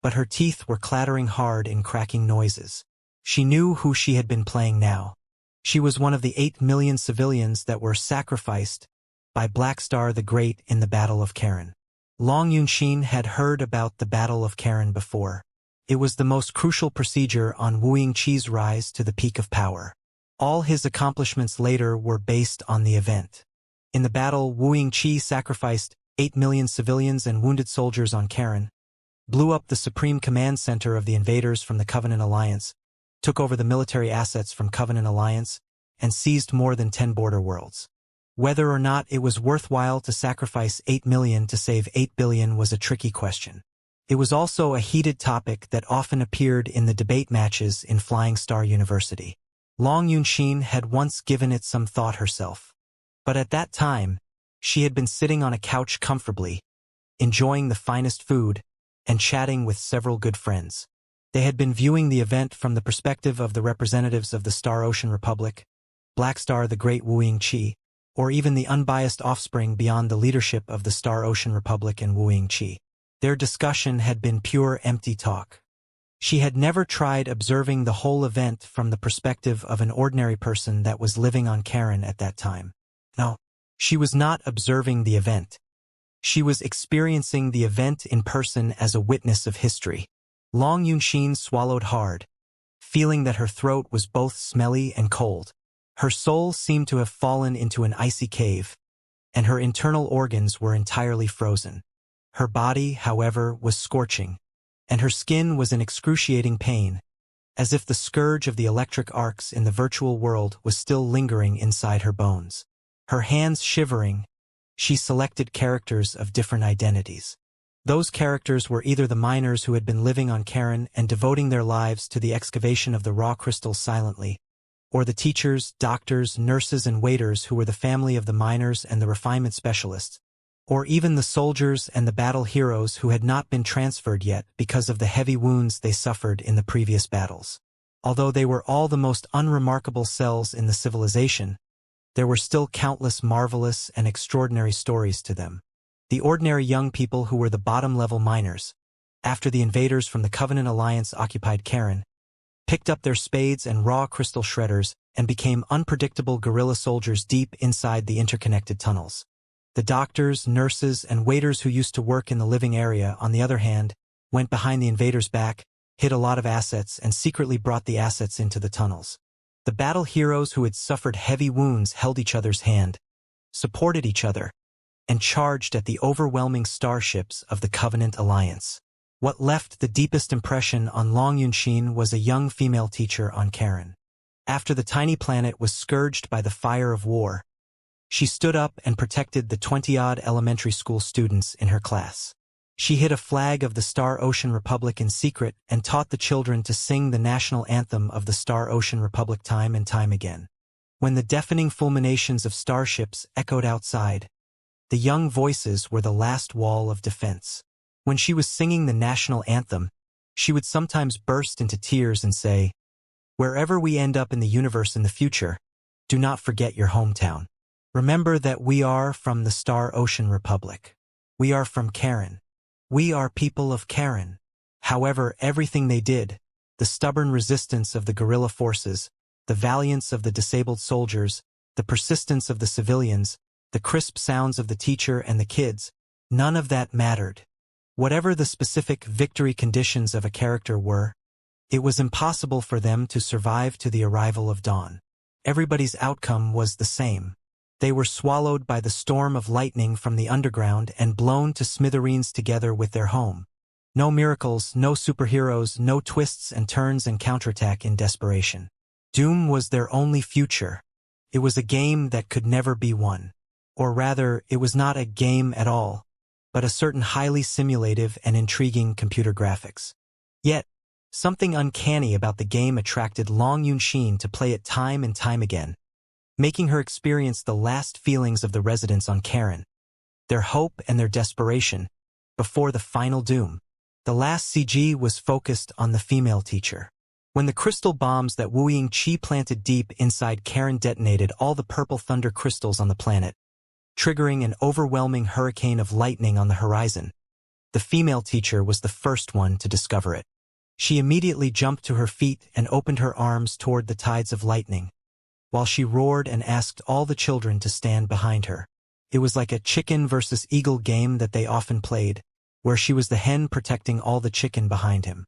but her teeth were clattering hard in cracking noises. She knew who she had been playing now. She was one of the 8 million civilians that were sacrificed by Black Star the Great in the Battle of Karen. Long Yunxin had heard about the Battle of Karen before. It was the most crucial procedure on Wuxia's rise to the peak of power. All his accomplishments later were based on the event. In the battle, Wuxia sacrificed 8 million civilians and wounded soldiers on Karen, blew up the Supreme Command Center of the invaders from the Covenant Alliance, took over the military assets from Covenant Alliance, and seized more than 10 border worlds. Whether or not it was worthwhile to sacrifice 8 million to save 8 billion was a tricky question. It was also a heated topic that often appeared in the debate matches in Flying Star University. Long Yunxin had once given it some thought herself. But at that time, she had been sitting on a couch comfortably, enjoying the finest food, and chatting with several good friends. They had been viewing the event from the perspective of the representatives of the Star Ocean Republic, Black Star the Great Wuxia, or even the unbiased offspring beyond the leadership of the Star Ocean Republic and Wuxia. Their discussion had been pure empty talk. She had never tried observing the whole event from the perspective of an ordinary person that was living on Karen at that time. No, she was not observing the event. She was experiencing the event in person as a witness of history. Long Yunxin swallowed hard, feeling that her throat was both smelly and cold. Her soul seemed to have fallen into an icy cave, and her internal organs were entirely frozen. Her body, however, was scorching, and her skin was in excruciating pain, as if the scourge of the electric arcs in the virtual world was still lingering inside her bones. Her hands shivering, she selected characters of different identities. Those characters were either the miners who had been living on Karen and devoting their lives to the excavation of the raw crystals silently, or the teachers, doctors, nurses, and waiters who were the family of the miners and the refinement specialists, or even the soldiers and the battle heroes who had not been transferred yet because of the heavy wounds they suffered in the previous battles. Although they were all the most unremarkable cells in the civilization, there were still countless marvelous and extraordinary stories to them. The ordinary young people who were the bottom-level miners, after the invaders from the Covenant Alliance occupied Karen, picked up their spades and raw crystal shredders and became unpredictable guerrilla soldiers deep inside the interconnected tunnels. The doctors, nurses, and waiters who used to work in the living area, on the other hand, went behind the invaders' back, hid a lot of assets, and secretly brought the assets into the tunnels. The battle heroes who had suffered heavy wounds held each other's hand, supported each other, and charged at the overwhelming starships of the Covenant Alliance. What left the deepest impression on Long Yunxin was a young female teacher on Karen. After the tiny planet was scourged by the fire of war, she stood up and protected the 20-odd elementary school students in her class. She hid a flag of the Star Ocean Republic in secret and taught the children to sing the national anthem of the Star Ocean Republic time and time again. When the deafening fulminations of starships echoed outside, the young voices were the last wall of defense. When she was singing the national anthem, she would sometimes burst into tears and say, "Wherever we end up in the universe in the future, do not forget your hometown. Remember that we are from the Star Ocean Republic. We are from Karen. We are people of Karen." However, everything they did, the stubborn resistance of the guerrilla forces, the valiance of the disabled soldiers, the persistence of the civilians, the crisp sounds of the teacher and the kids, none of that mattered. Whatever the specific victory conditions of a character were, it was impossible for them to survive to the arrival of dawn. Everybody's outcome was the same. They were swallowed by the storm of lightning from the underground and blown to smithereens together with their home. No miracles, no superheroes, no twists and turns and counterattack in desperation. Doom was their only future. It was a game that could never be won. Or rather, it was not a game at all, but a certain highly simulative and intriguing computer graphics. Yet, something uncanny about the game attracted Long Yunxin to play it time and time again, making her experience the last feelings of the residents on Karen, their hope and their desperation, before the final doom. The last CG was focused on the female teacher. When the crystal bombs that Wuxia planted deep inside Karen detonated all the purple thunder crystals on the planet, triggering an overwhelming hurricane of lightning on the horizon, the female teacher was the first one to discover it. She immediately jumped to her feet and opened her arms toward the tides of lightning, while she roared and asked all the children to stand behind her. It was like a chicken versus eagle game that they often played, where she was the hen protecting all the chicken behind him.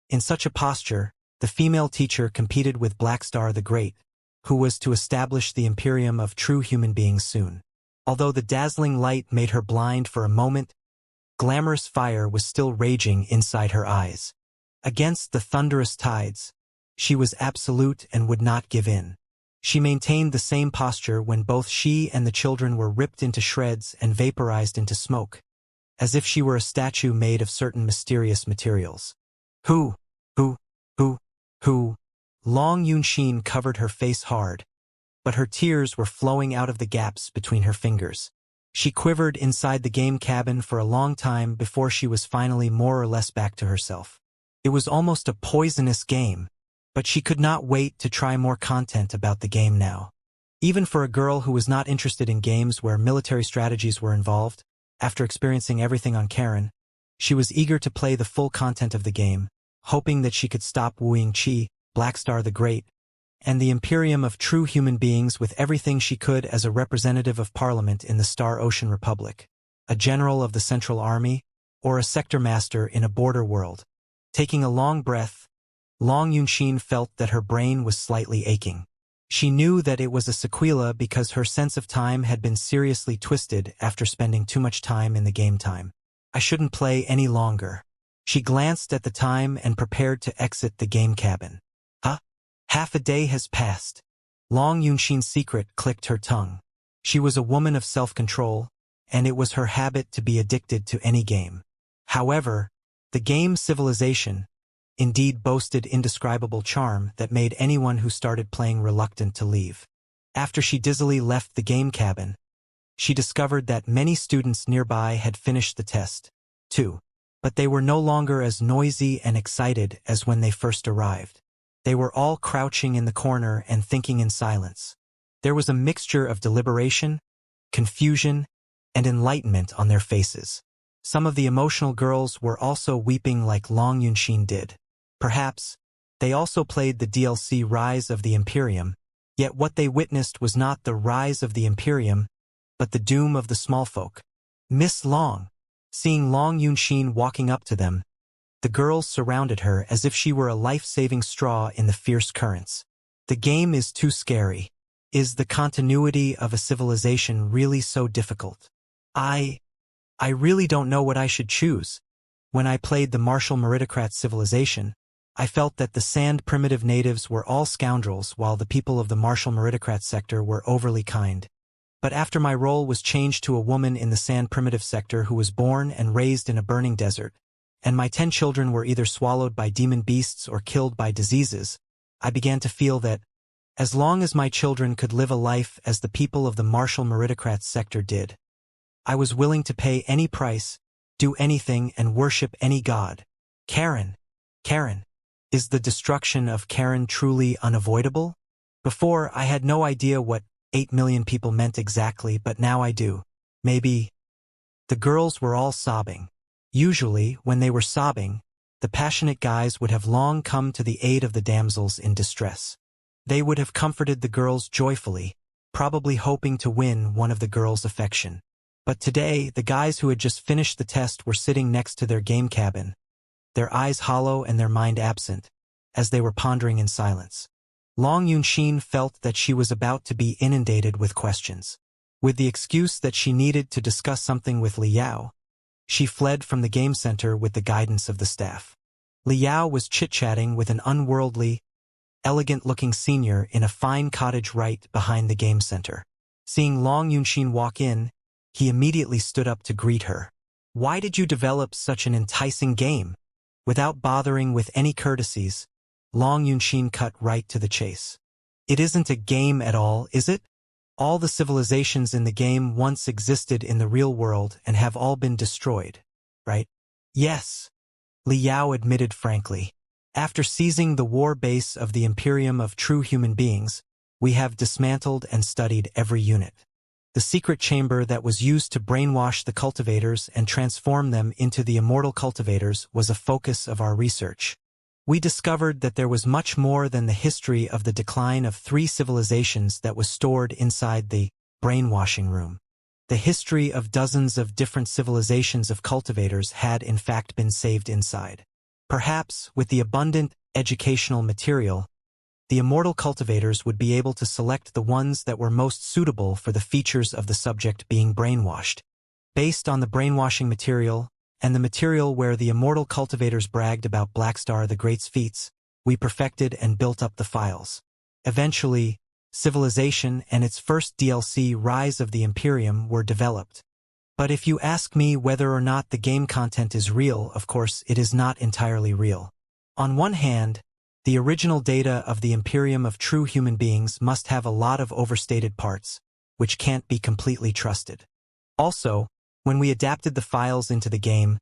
In such a posture, the female teacher competed with Black Star the Great, who was to establish the imperium of true human beings soon. Although the dazzling light made her blind for a moment, glamorous fire was still raging inside her eyes. Against the thunderous tides, she was absolute and would not give in. She maintained the same posture when both she and the children were ripped into shreds and vaporized into smoke, as if she were a statue made of certain mysterious materials. Who? Long Yunxin covered her face hard, but her tears were flowing out of the gaps between her fingers. She quivered inside the game cabin for a long time before she was finally more or less back to herself. It was almost a poisonous game, but she could not wait to try more content about the game now. Even for a girl who was not interested in games where military strategies were involved, after experiencing everything on Karen, she was eager to play the full content of the game, hoping that she could stop Wuxia, Blackstar the Great, and the Imperium of true human beings with everything she could as a representative of Parliament in the Star Ocean Republic, a general of the Central Army, or a sector master in a border world. Taking a long breath, Long Yunxin felt that her brain was slightly aching. She knew that it was a sequela because her sense of time had been seriously twisted after spending too much time in the game time. I shouldn't play any longer. She glanced at the time and prepared to exit the game cabin. Huh? Half a day has passed. Long Yunxin's secret clicked her tongue. She was a woman of self-control, and it was her habit to be addicted to any game. However, the game Civilization indeed boasted indescribable charm that made anyone who started playing reluctant to leave. After she dizzily left the game cabin, she discovered that many students nearby had finished the test, too, but they were no longer as noisy and excited as when they first arrived. They were all crouching in the corner and thinking in silence. There was a mixture of deliberation, confusion, and enlightenment on their faces. Some of the emotional girls were also weeping like Long Yunxin did. Perhaps, they also played the DLC Rise of the Imperium, yet what they witnessed was not the rise of the Imperium, but the doom of the small folk. Miss Long. Seeing Long Yunxin walking up to them, the girls surrounded her as if she were a life-saving straw in the fierce currents. The game is too scary. Is the continuity of a civilization really so difficult? I really don't know what I should choose. When I played the martial meritocrat civilization, I felt that the sand primitive natives were all scoundrels while the people of the martial meritocrat sector were overly kind. But after my role was changed to a woman in the sand primitive sector who was born and raised in a burning desert, and my 10 children were either swallowed by demon beasts or killed by diseases, I began to feel that, as long as my children could live a life as the people of the martial meritocrat sector did, I was willing to pay any price, do anything, and worship any god. Karen. Is the destruction of Karen truly unavoidable? Before, I had no idea what 8 million people meant exactly, but now I do. Maybe. The girls were all sobbing. Usually, when they were sobbing, the passionate guys would have long come to the aid of the damsels in distress. They would have comforted the girls joyfully, probably hoping to win one of the girls' affection. But today, the guys who had just finished the test were sitting next to their game cabin, their eyes hollow and their mind absent, as they were pondering in silence. Long Yunxin felt that she was about to be inundated with questions. With the excuse that she needed to discuss something with Liao, she fled from the game center with the guidance of the staff. Liao was chit-chatting with an unworldly, elegant-looking senior in a fine cottage right behind the game center. Seeing Long Yunxin walk in, he immediately stood up to greet her. Why did you develop such an enticing game? Without bothering with any courtesies, Long Yunxin cut right to the chase. It isn't a game at all, is it? All the civilizations in the game once existed in the real world and have all been destroyed, right? Yes, Liao admitted frankly. After seizing the war base of the Imperium of true human beings, we have dismantled and studied every unit. The secret chamber that was used to brainwash the cultivators and transform them into the immortal cultivators was a focus of our research. We discovered that there was much more than the history of the decline of 3 civilizations that was stored inside the brainwashing room. The history of dozens of different civilizations of cultivators had in fact been saved inside. Perhaps, with the abundant educational material, the immortal cultivators would be able to select the ones that were most suitable for the features of the subject being brainwashed. Based on the brainwashing material, and the material where the immortal cultivators bragged about Blackstar the Great's feats, we perfected and built up the files. Eventually, Civilization and its first DLC Rise of the Imperium were developed. But if you ask me whether or not the game content is real, of course it is not entirely real. On one hand, the original data of the Imperium of true human beings must have a lot of overstated parts, which can't be completely trusted. Also, when we adapted the files into the game,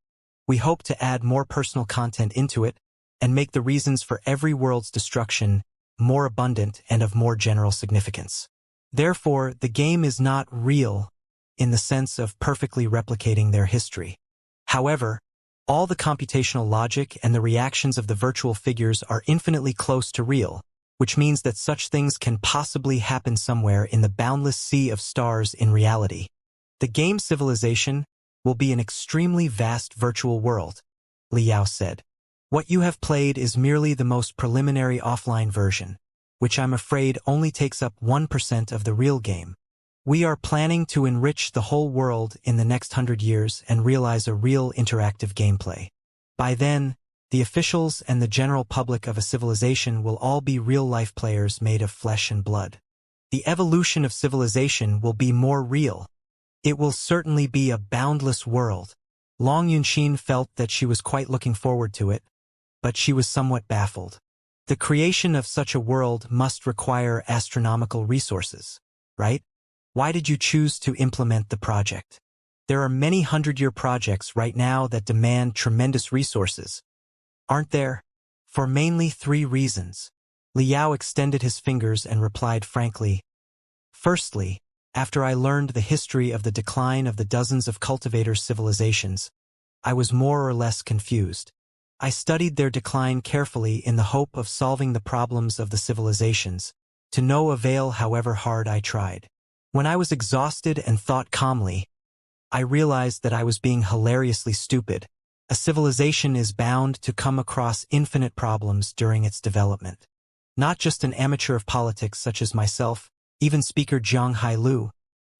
we hope to add more personal content into it and make the reasons for every world's destruction more abundant and of more general significance. Therefore, the game is not real in the sense of perfectly replicating their history. However, all the computational logic and the reactions of the virtual figures are infinitely close to real, which means that such things can possibly happen somewhere in the boundless sea of stars in reality. The game Civilization will be an extremely vast virtual world, Liao said. What you have played is merely the most preliminary offline version, which I'm afraid only takes up 1% of the real game. We are planning to enrich the whole world in the next 100 years and realize a real interactive gameplay. By then, the officials and the general public of a civilization will all be real-life players made of flesh and blood. The evolution of civilization will be more real. It will certainly be a boundless world. Long Yunxin felt that she was quite looking forward to it, but she was somewhat baffled. The creation of such a world must require astronomical resources, right? Why did you choose to implement the project? There are many 100-year projects right now that demand tremendous resources, aren't there? For mainly 3 reasons. Liao extended his fingers and replied frankly. Firstly, after I learned the history of the decline of the dozens of cultivators' civilizations, I was more or less confused. I studied their decline carefully in the hope of solving the problems of the civilizations, to no avail however hard I tried. When I was exhausted and thought calmly, I realized that I was being hilariously stupid. A civilization is bound to come across infinite problems during its development. Not just an amateur of politics such as myself, even Speaker Jiang Hailu,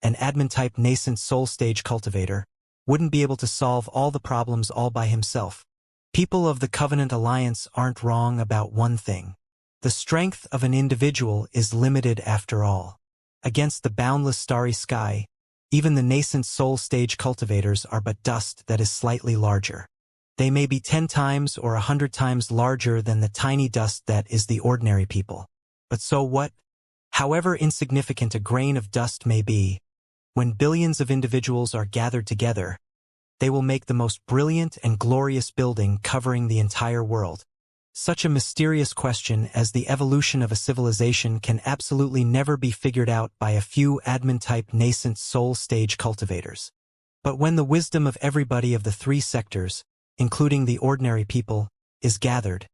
an admin-type nascent soul-stage cultivator, wouldn't be able to solve all the problems all by himself. People of the Covenant Alliance aren't wrong about one thing. The strength of an individual is limited after all. Against the boundless starry sky, even the nascent soul-stage cultivators are but dust that is slightly larger. They may be 10 times or 100 times larger than the tiny dust that is the ordinary people. But so what? However insignificant a grain of dust may be, when billions of individuals are gathered together, they will make the most brilliant and glorious building covering the entire world. Such a mysterious question as the evolution of a civilization can absolutely never be figured out by a few admin-type nascent soul-stage cultivators. But when the wisdom of everybody of the 3 sectors, including the ordinary people, is gathered,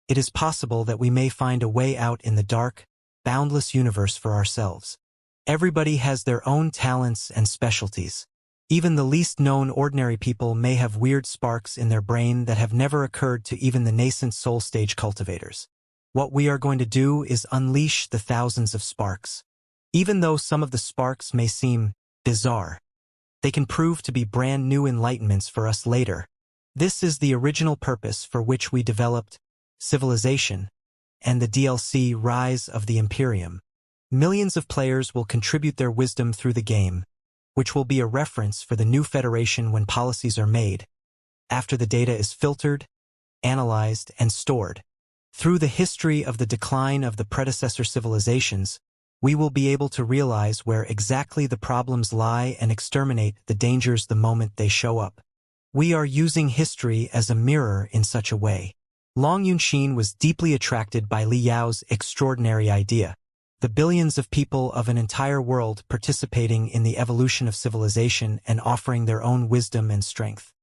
it is possible that we may find a way out in the dark, boundless universe for ourselves. Everybody has their own talents and specialties. Even the least known ordinary people may have weird sparks in their brain that have never occurred to even the nascent soul-stage cultivators. What we are going to do is unleash the thousands of sparks. Even though some of the sparks may seem bizarre, they can prove to be brand new enlightenments for us later. This is the original purpose for which we developed Civilization and the DLC Rise of the Imperium. Millions of players will contribute their wisdom through the game, which will be a reference for the new Federation when policies are made, after the data is filtered, analyzed, and stored. Through the history of the decline of the predecessor civilizations, we will be able to realize where exactly the problems lie and exterminate the dangers the moment they show up. We are using history as a mirror in such a way. Long Yunxin was deeply attracted by Li Yao's extraordinary idea. The billions of people of an entire world participating in the evolution of civilization and offering their own wisdom and strength.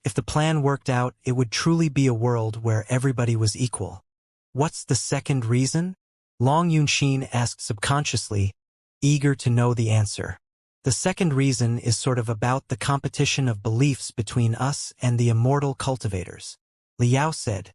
If the plan worked out, it would truly be a world where everybody was equal. What's the second reason? Long Yunxin asked subconsciously, eager to know the answer. The second reason is sort of about the competition of beliefs between us and the immortal cultivators. Liao said,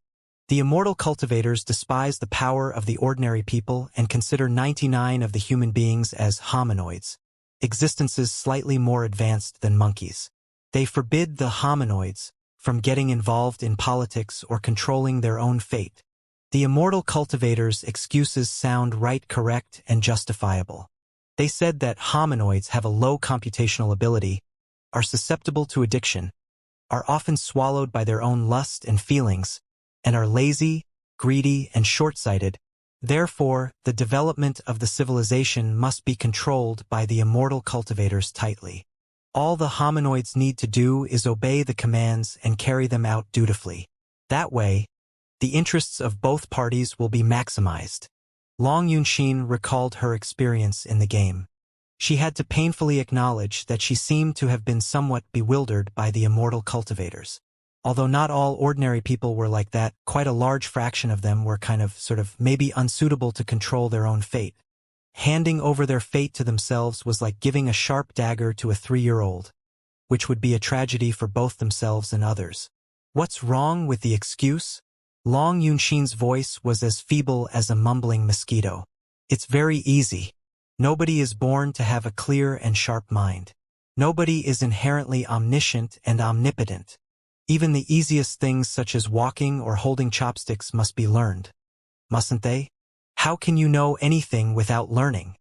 the immortal cultivators despise the power of the ordinary people and consider 99 of the human beings as hominoids, existences slightly more advanced than monkeys. They forbid the hominoids from getting involved in politics or controlling their own fate. The immortal cultivators' excuses sound right, correct, and justifiable. They said that hominoids have a low computational ability, are susceptible to addiction, are often swallowed by their own lust and feelings, and are lazy, greedy, and short-sighted. Therefore, the development of the civilization must be controlled by the immortal cultivators tightly. All the hominoids need to do is obey the commands and carry them out dutifully. That way, the interests of both parties will be maximized. Long Yunxin recalled her experience in the game. She had to painfully acknowledge that she seemed to have been somewhat bewildered by the immortal cultivators. Although not all ordinary people were like that, quite a large fraction of them were maybe unsuitable to control their own fate. Handing over their fate to themselves was like giving a sharp dagger to a 3-year-old, which would be a tragedy for both themselves and others. What's wrong with the excuse? Long Yunxin's voice was as feeble as a mumbling mosquito. It's very easy. Nobody is born to have a clear and sharp mind. Nobody is inherently omniscient and omnipotent. Even the easiest things such as walking or holding chopsticks must be learned. Mustn't they? How can you know anything without learning?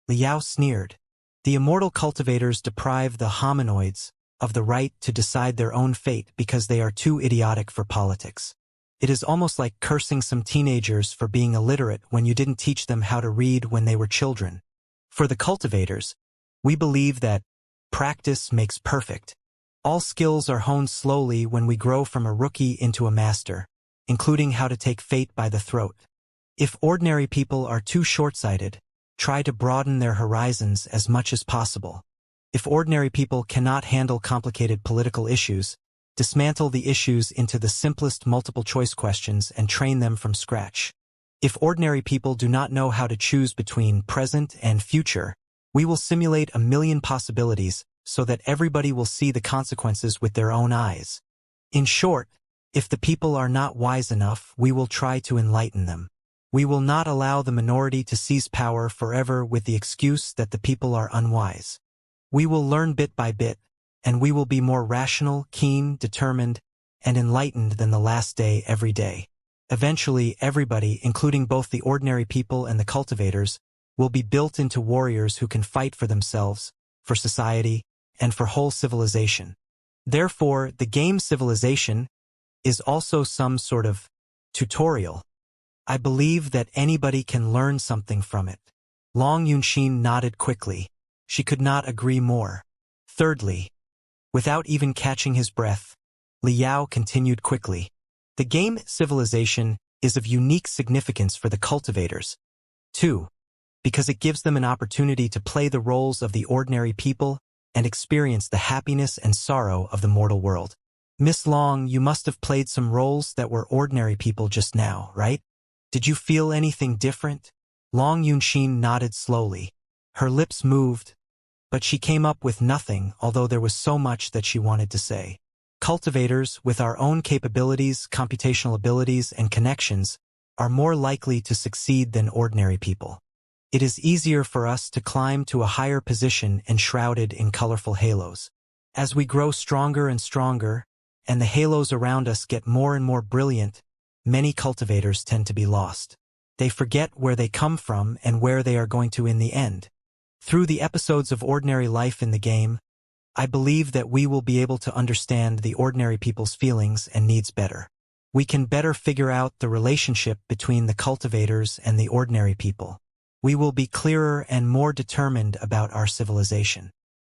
Liao sneered. The immortal cultivators deprive the hominoids of the right to decide their own fate because they are too idiotic for politics. It is almost like cursing some teenagers for being illiterate when you didn't teach them how to read when they were children. For the cultivators, we believe that practice makes perfect. All skills are honed slowly when we grow from a rookie into a master, including how to take fate by the throat. If ordinary people are too short-sighted, try to broaden their horizons as much as possible. If ordinary people cannot handle complicated political issues, dismantle the issues into the simplest multiple-choice questions and train them from scratch. If ordinary people do not know how to choose between present and future, we will simulate a million possibilities so that everybody will see the consequences with their own eyes. In short, if the people are not wise enough, we will try to enlighten them. We will not allow the minority to seize power forever with the excuse that the people are unwise. We will learn bit by bit, and we will be more rational, keen, determined, and enlightened than the last day every day. Eventually, everybody, including both the ordinary people and the cultivators, will be built into warriors who can fight for themselves, for society, and for whole civilization. Therefore, the game Civilization is also some sort of tutorial. I believe that anybody can learn something from it. Long Yunxin nodded quickly. She could not agree more. Thirdly, without even catching his breath, Liao continued quickly. The game Civilization is of unique significance for the cultivators, too, because it gives them an opportunity to play the roles of the ordinary people and experience the happiness and sorrow of the mortal world. Miss Long, you must have played some roles that were ordinary people just now, right? Did you feel anything different? Long Yunxin nodded slowly. Her lips moved, but she came up with nothing, although there was so much that she wanted to say. Cultivators, with our own capabilities, computational abilities, and connections, are more likely to succeed than ordinary people. It is easier for us to climb to a higher position enshrouded in colorful halos. As we grow stronger and stronger, and the halos around us get more and more brilliant, many cultivators tend to be lost. They forget where they come from and where they are going to in the end. Through the episodes of ordinary life in the game, I believe that we will be able to understand the ordinary people's feelings and needs better. We can better figure out the relationship between the cultivators and the ordinary people. We will be clearer and more determined about our civilization.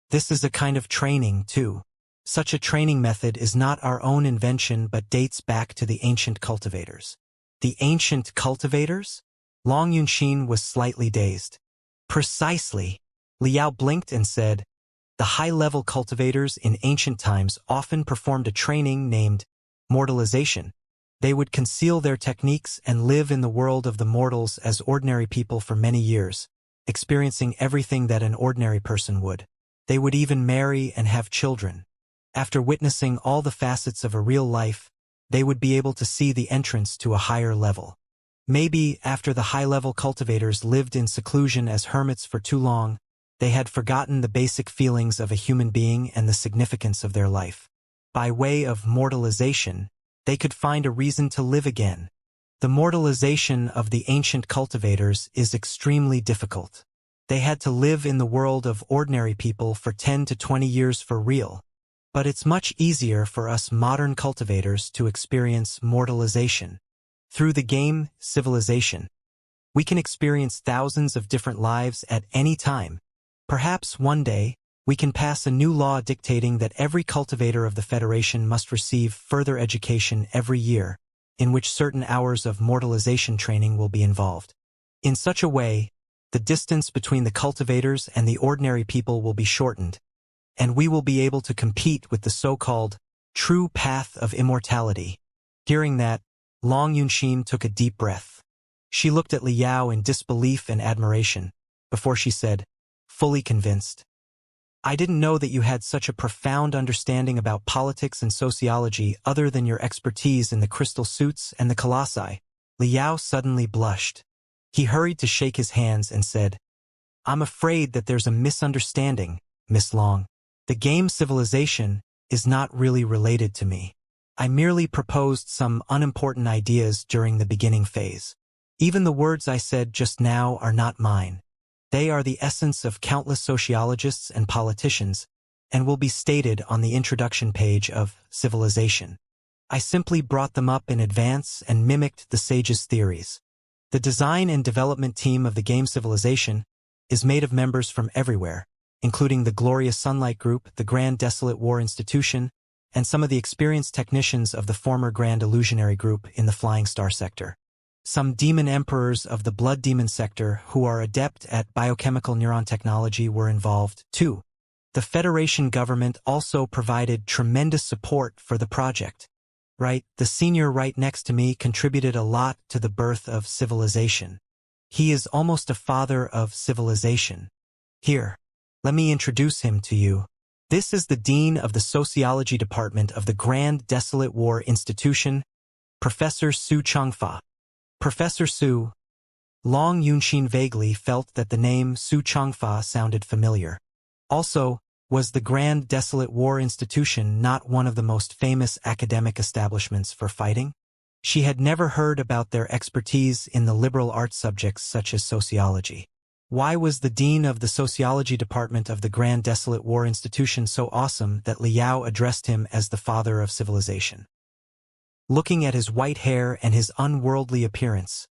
This is a kind of training, too. Such a training method is not our own invention but dates back to the ancient cultivators. The ancient cultivators? Long Yunxin was slightly dazed. Precisely. Liao blinked and said, the high-level cultivators in ancient times often performed a training named mortalization. They would conceal their techniques and live in the world of the mortals as ordinary people for many years, experiencing everything that an ordinary person would. They would even marry and have children. After witnessing all the facets of a real life, they would be able to see the entrance to a higher level. Maybe, after the high-level cultivators lived in seclusion as hermits for too long, they had forgotten the basic feelings of a human being and the significance of their life. By way of mortalization, they could find a reason to live again. The mortalization of the ancient cultivators is extremely difficult. They had to live in the world of ordinary people for 10 to 20 years for real. But it's much easier for us modern cultivators to experience mortalization. Through the game Civilization, we can experience thousands of different lives at any time. Perhaps one day, we can pass a new law dictating that every cultivator of the Federation must receive further education every year, in which certain hours of mortalization training will be involved. In such a way, the distance between the cultivators and the ordinary people will be shortened, and we will be able to compete with the so-called true path of immortality. Hearing that, Long Yunxin took a deep breath. She looked at Liao in disbelief and admiration, before she said, fully convinced. I didn't know that you had such a profound understanding about politics and sociology other than your expertise in the crystal suits and the colossi. Liao suddenly blushed. He hurried to shake his hands and said, I'm afraid that there's a misunderstanding, Miss Long. The game Civilization is not really related to me. I merely proposed some unimportant ideas during the beginning phase. Even the words I said just now are not mine. They are the essence of countless sociologists and politicians, and will be stated on the introduction page of Civilization. I simply brought them up in advance and mimicked the sages' theories. The design and development team of the game Civilization is made of members from everywhere, including the Glorious Sunlight Group, the Grand Desolate War Institution, and some of the experienced technicians of the former Grand Illusionary Group in the Flying Star sector. Some demon emperors of the Blood Demon sector who are adept at biochemical neuron technology were involved, too. The Federation government also provided tremendous support for the project. Right, the senior right next to me contributed a lot to the birth of Civilization. He is almost a father of Civilization. Here, let me introduce him to you. This is the Dean of the Sociology Department of the Grand Desolate War Institution, Professor Su Changfa. Professor Su. Long Yunxin vaguely felt that the name Su Changfa sounded familiar. Also, was the Grand Desolate War Institution not one of the most famous academic establishments for fighting? She had never heard about their expertise in the liberal arts subjects such as sociology. Why was the Dean of the Sociology Department of the Grand Desolate War Institution so awesome that Liao addressed him as the father of civilization? Looking at his white hair and his unworldly appearance,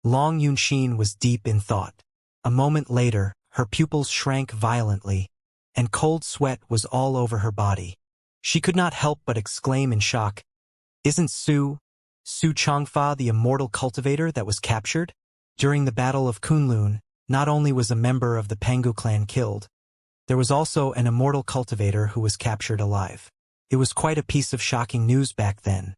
Long Yunxin was deep in thought. A moment later, her pupils shrank violently, and cold sweat was all over her body. She could not help but exclaim in shock, Isn't Su Changfa the immortal cultivator that was captured? During the Battle of Kunlun, not only was a member of the Pangu clan killed, there was also an immortal cultivator who was captured alive. It was quite a piece of shocking news back then.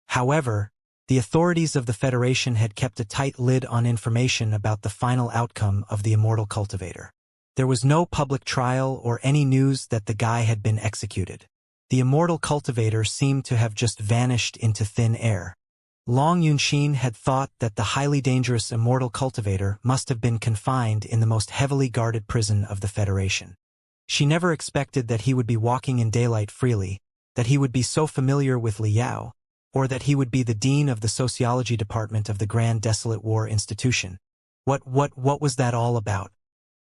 However, the authorities of the Federation had kept a tight lid on information about the final outcome of the immortal cultivator. There was no public trial or any news that the guy had been executed. The immortal cultivator seemed to have just vanished into thin air. Long Yunxin had thought that the highly dangerous immortal cultivator must have been confined in the most heavily guarded prison of the Federation. She never expected that he would be walking in daylight freely, that he would be so familiar with Liao, or that he would be the dean of the sociology department of the Grand Desolate War Institution. What was that all about?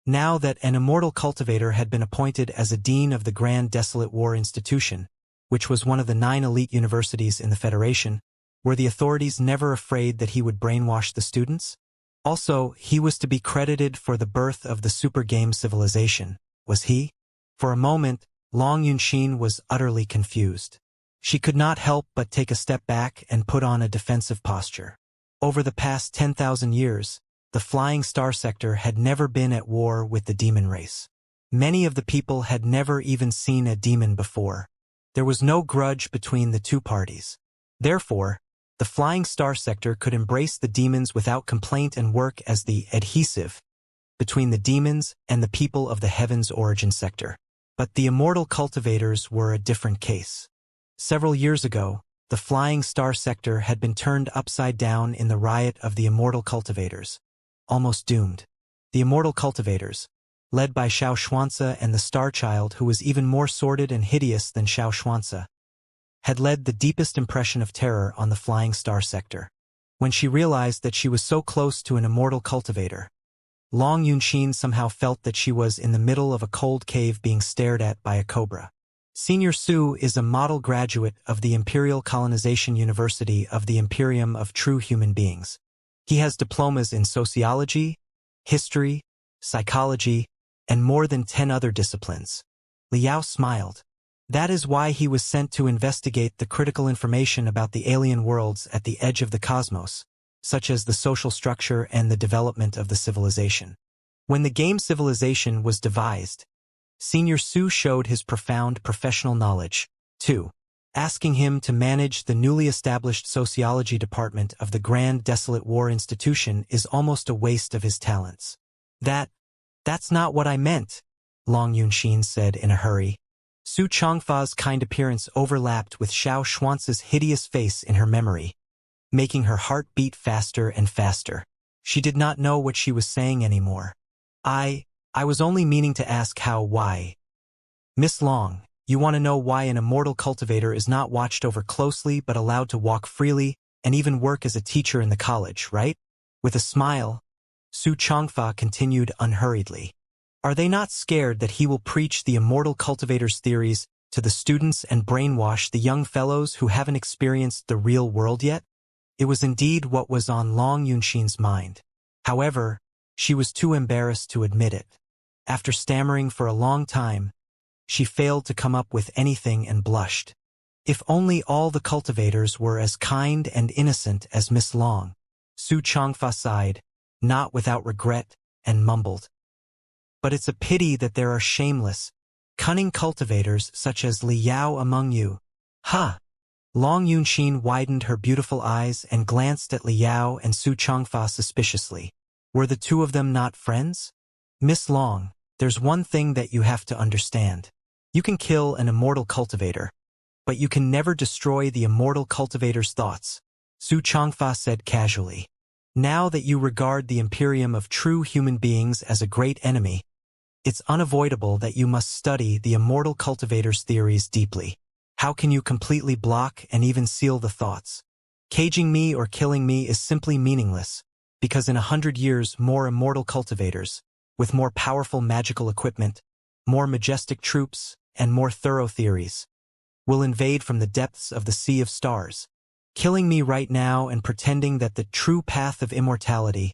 Now that an immortal cultivator had been appointed as a dean of the Grand Desolate War Institution, which was one of the 9 elite universities in the Federation, were the authorities never afraid that he would brainwash the students? Also, he was to be credited for the birth of the super game Civilization, was he? For a moment, Long Yunxin was utterly confused. She could not help but take a step back and put on a defensive posture. Over the past 10,000 years, the Flying Star sector had never been at war with the demon race. Many of the people had never even seen a demon before. There was no grudge between the two parties. Therefore, the Flying Star sector could embrace the demons without complaint and work as the adhesive between the demons and the people of the Heavens Origin sector. But the immortal cultivators were a different case. Several years ago, the Flying Star sector had been turned upside down in the riot of the immortal cultivators. Almost doomed. The immortal cultivators, led by Xianxia and the Star Child who was even more sordid and hideous than Xianxia, had led the deepest impression of terror on the Flying Star sector. When she realized that she was so close to an immortal cultivator, Long Yunxin somehow felt that she was in the middle of a cold cave being stared at by a cobra. Senior Su is a model graduate of the Imperial Colonization University of the Imperium of True Human Beings. He has diplomas in sociology, history, psychology, and more than 10 other disciplines. Liao smiled. That is why he was sent to investigate the critical information about the alien worlds at the edge of the cosmos, such as the social structure and the development of the civilization. When the game Civilization was devised, Senior Su showed his profound professional knowledge, too. Asking him to manage the newly established sociology department of the Grand Desolate War Institution is almost a waste of his talents. That's not what I meant, Long Yunxin said in a hurry. Su Changfa's kind appearance overlapped with Xiao Xuance's hideous face in her memory, making her heart beat faster and faster. She did not know what she was saying anymore. I was only meaning to ask why. Miss Long, you want to know why an immortal cultivator is not watched over closely but allowed to walk freely and even work as a teacher in the college, right? With a smile, Su Changfa continued unhurriedly. Are they not scared that he will preach the immortal cultivator's theories to the students and brainwash the young fellows who haven't experienced the real world yet? It was indeed what was on Long Yunxin's mind. However, she was too embarrassed to admit it. After stammering for a long time, she failed to come up with anything and blushed. If only all the cultivators were as kind and innocent as Miss Long. Su Changfa sighed, not without regret, and mumbled. But it's a pity that there are shameless, cunning cultivators such as Li Yao among you. Ha! Long Yunxin widened her beautiful eyes and glanced at Li Yao and Su Changfa suspiciously. Were the two of them not friends? Miss Long, there's one thing that you have to understand. You can kill an immortal cultivator, but you can never destroy the immortal cultivator's thoughts, Su Changfa said casually. Now that you regard the Imperium of true human beings as a great enemy, it's unavoidable that you must study the immortal cultivator's theories deeply. How can you completely block and even seal the thoughts? Caging me or killing me is simply meaningless, because in 100 years more immortal cultivators, with more powerful magical equipment, more majestic troops, and more thorough theories, will invade from the depths of the Sea of Stars. Killing me right now and pretending that the true path of immortality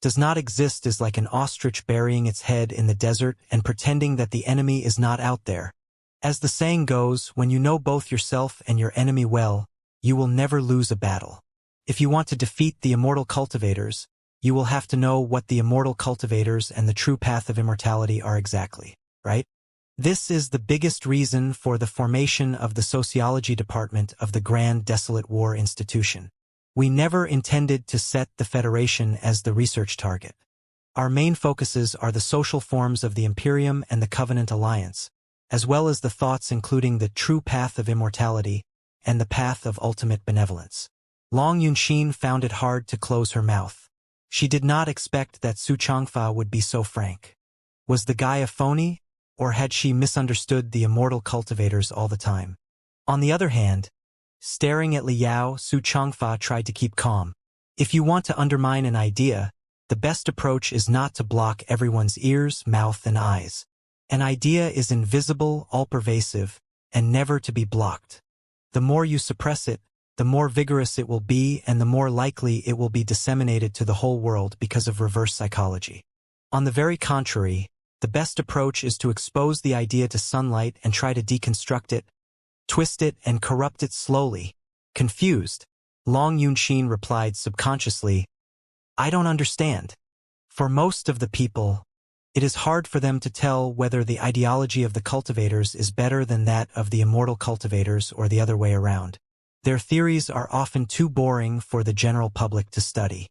does not exist is like an ostrich burying its head in the desert and pretending that the enemy is not out there. As the saying goes, when you know both yourself and your enemy well, you will never lose a battle. If you want to defeat the immortal cultivators, you will have to know what the immortal cultivators and the true path of immortality are exactly, right? This is the biggest reason for the formation of the sociology department of the Grand Desolate War Institution. We never intended to set the Federation as the research target. Our main focuses are the social forms of the Imperium and the Covenant Alliance, as well as the thoughts including the true path of immortality and the path of ultimate benevolence. Long Yunxin found it hard to close her mouth. She did not expect that Su Changfa would be so frank. Was the guy a phony, or had she misunderstood the immortal cultivators all the time? On the other hand, staring at Li Yao, Su Changfa tried to keep calm. If you want to undermine an idea, the best approach is not to block everyone's ears, mouth, and eyes. An idea is invisible, all-pervasive, and never to be blocked. The more you suppress it, the more vigorous it will be and the more likely it will be disseminated to the whole world because of reverse psychology. On the very contrary, the best approach is to expose the idea to sunlight and try to deconstruct it, twist it, and corrupt it slowly. Confused, Long Yunxin replied subconsciously, I don't understand. For most of the people, it is hard for them to tell whether the ideology of the cultivators is better than that of the immortal cultivators or the other way around. Their theories are often too boring for the general public to study.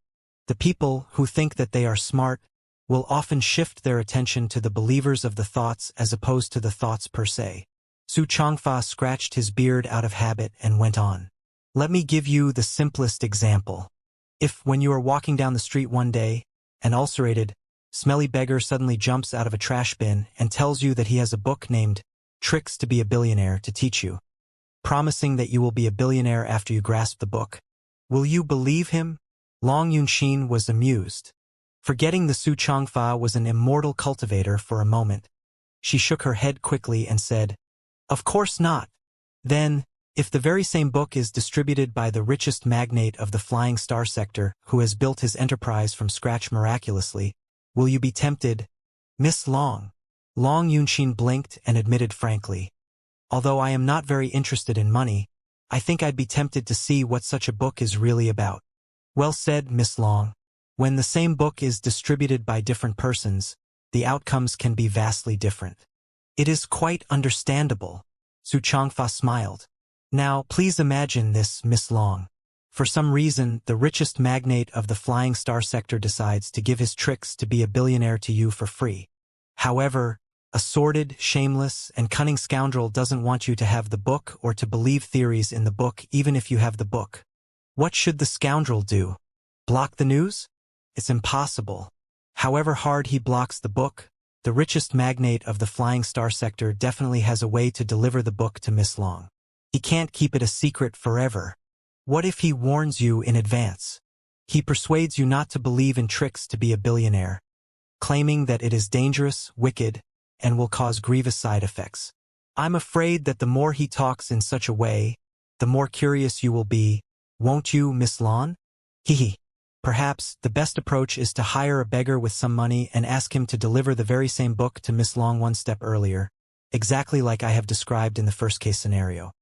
The people who think that they are smart will often shift their attention to the believers of the thoughts as opposed to the thoughts per se. Su Changfa scratched his beard out of habit and went on. Let me give you the simplest example. If, when you are walking down the street one day, an ulcerated, smelly beggar suddenly jumps out of a trash bin and tells you that he has a book named Tricks to be a Billionaire to teach you, promising that you will be a billionaire after you grasp the book, will you believe him? Long Yunxin was amused. Forgetting the Su Changfa was an immortal cultivator for a moment, she shook her head quickly and said, Of course not. Then, if the very same book is distributed by the richest magnate of the flying star sector who has built his enterprise from scratch miraculously, will you be tempted? Miss Long. Long Yunxin blinked and admitted frankly, "Although I am not very interested in money, I think I'd be tempted to see what such a book is really about." "Well said, Miss Long. When the same book is distributed by different persons, the outcomes can be vastly different." "It is quite understandable." Xianxia smiled. "Now, please imagine this, Miss Long. For some reason, the richest magnate of the flying star sector decides to give his tricks to be a billionaire to you for free. However, a sordid, shameless, and cunning scoundrel doesn't want you to have the book or to believe theories in the book even if you have the book. What should the scoundrel do? Block the news? It's impossible. However hard he blocks the book, the richest magnate of the flying star sector definitely has a way to deliver the book to Miss Long. He can't keep it a secret forever. What if he warns you in advance? He persuades you not to believe in tricks to be a billionaire, claiming that it is dangerous, wicked, and will cause grievous side effects. I'm afraid that the more he talks in such a way, the more curious you will be, won't you, Miss Long? Hee. Perhaps the best approach is to hire a beggar with some money and ask him to deliver the very same book to Miss Long one step earlier, exactly like I have described in the first case scenario.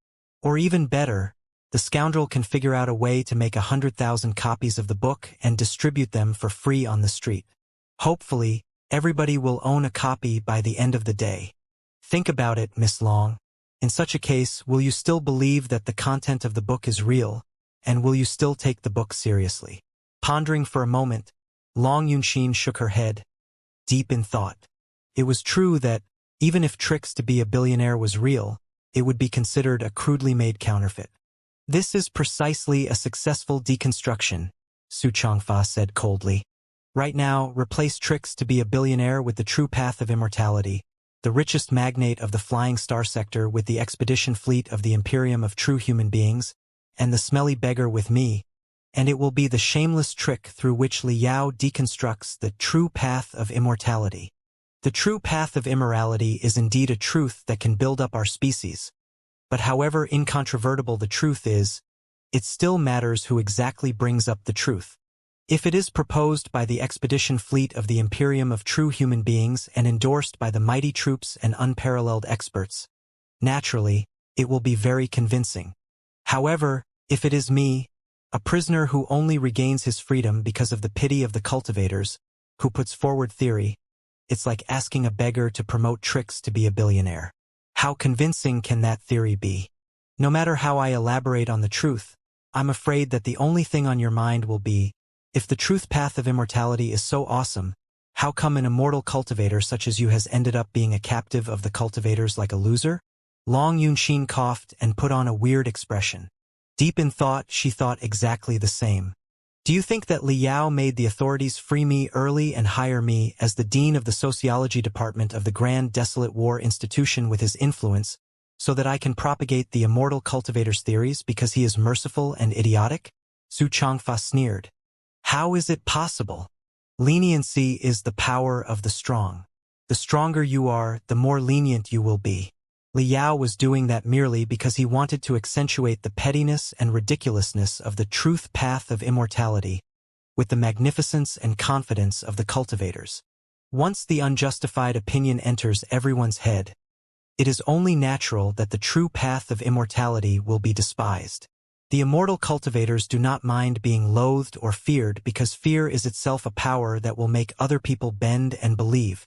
Or even better, the scoundrel can figure out a way to make 100,000 copies of the book and distribute them for free on the street. Hopefully, everybody will own a copy by the end of the day. Think about it, Miss Long. In such a case, will you still believe that the content of the book is real, and will you still take the book seriously? Pondering for a moment, Long Yunxin shook her head, deep in thought. It was true that, even if tricks to be a billionaire was real, it would be considered a crudely made counterfeit. This is precisely a successful deconstruction, Xianxia said coldly. Right now, replace tricks to be a billionaire with the true path of immortality, the richest magnate of the flying star sector with the expedition fleet of the Imperium of true human beings, and the smelly beggar with me, and it will be the shameless trick through which Li Yao deconstructs the true path of immortality. The true path of immorality is indeed a truth that can build up our species. But however incontrovertible the truth is, it still matters who exactly brings up the truth. If it is proposed by the expedition fleet of the Imperium of true human beings and endorsed by the mighty troops and unparalleled experts, naturally, it will be very convincing. However, if it is me, a prisoner who only regains his freedom because of the pity of the cultivators, who puts forward theory, it's like asking a beggar to promote tricks to be a billionaire. How convincing can that theory be? No matter how I elaborate on the truth, I'm afraid that the only thing on your mind will be, if the truth path of immortality is so awesome, how come an immortal cultivator such as you has ended up being a captive of the cultivators like a loser? Long Yunxin coughed and put on a weird expression. Deep in thought, she thought exactly the same. Do you think that Li Yao made the authorities free me early and hire me as the dean of the sociology department of the Grand Desolate War Institution with his influence, so that I can propagate the immortal cultivator's theories because he is merciful and idiotic? Xianxia sneered. How is it possible? Leniency is the power of the strong. The stronger you are, the more lenient you will be. Li Yao was doing that merely because he wanted to accentuate the pettiness and ridiculousness of the truth path of immortality, with the magnificence and confidence of the cultivators. Once the unjustified opinion enters everyone's head, it is only natural that the true path of immortality will be despised. The immortal cultivators do not mind being loathed or feared because fear is itself a power that will make other people bend and believe.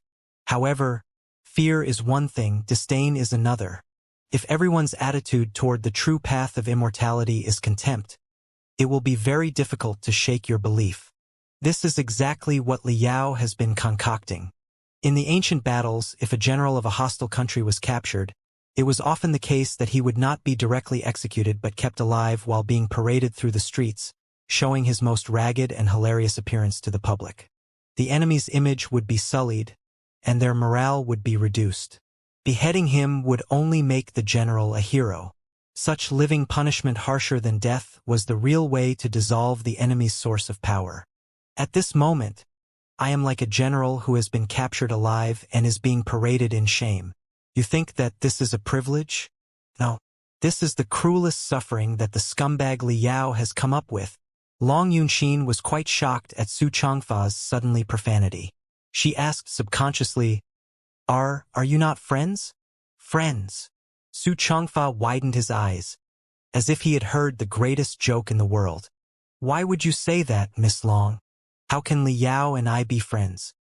However, fear is one thing, disdain is another. If everyone's attitude toward the true path of immortality is contempt, it will be very difficult to shake your belief. This is exactly what Li Yao has been concocting. In the ancient battles, if a general of a hostile country was captured, it was often the case that he would not be directly executed but kept alive while being paraded through the streets, showing his most ragged and hilarious appearance to the public. The enemy's image would be sullied, and their morale would be reduced. Beheading him would only make the general a hero. Such living punishment harsher than death was the real way to dissolve the enemy's source of power. At this moment, I am like a general who has been captured alive and is being paraded in shame. You think that this is a privilege? No. This is the cruelest suffering that the scumbag Li Yao has come up with. Long Yunxin was quite shocked at Xianxia's suddenly profanity. She asked subconsciously, Are you not friends? Friends. Su Changfa widened his eyes, as if he had heard the greatest joke in the world. Why would you say that, Miss Long? How can Li Yao and I be friends?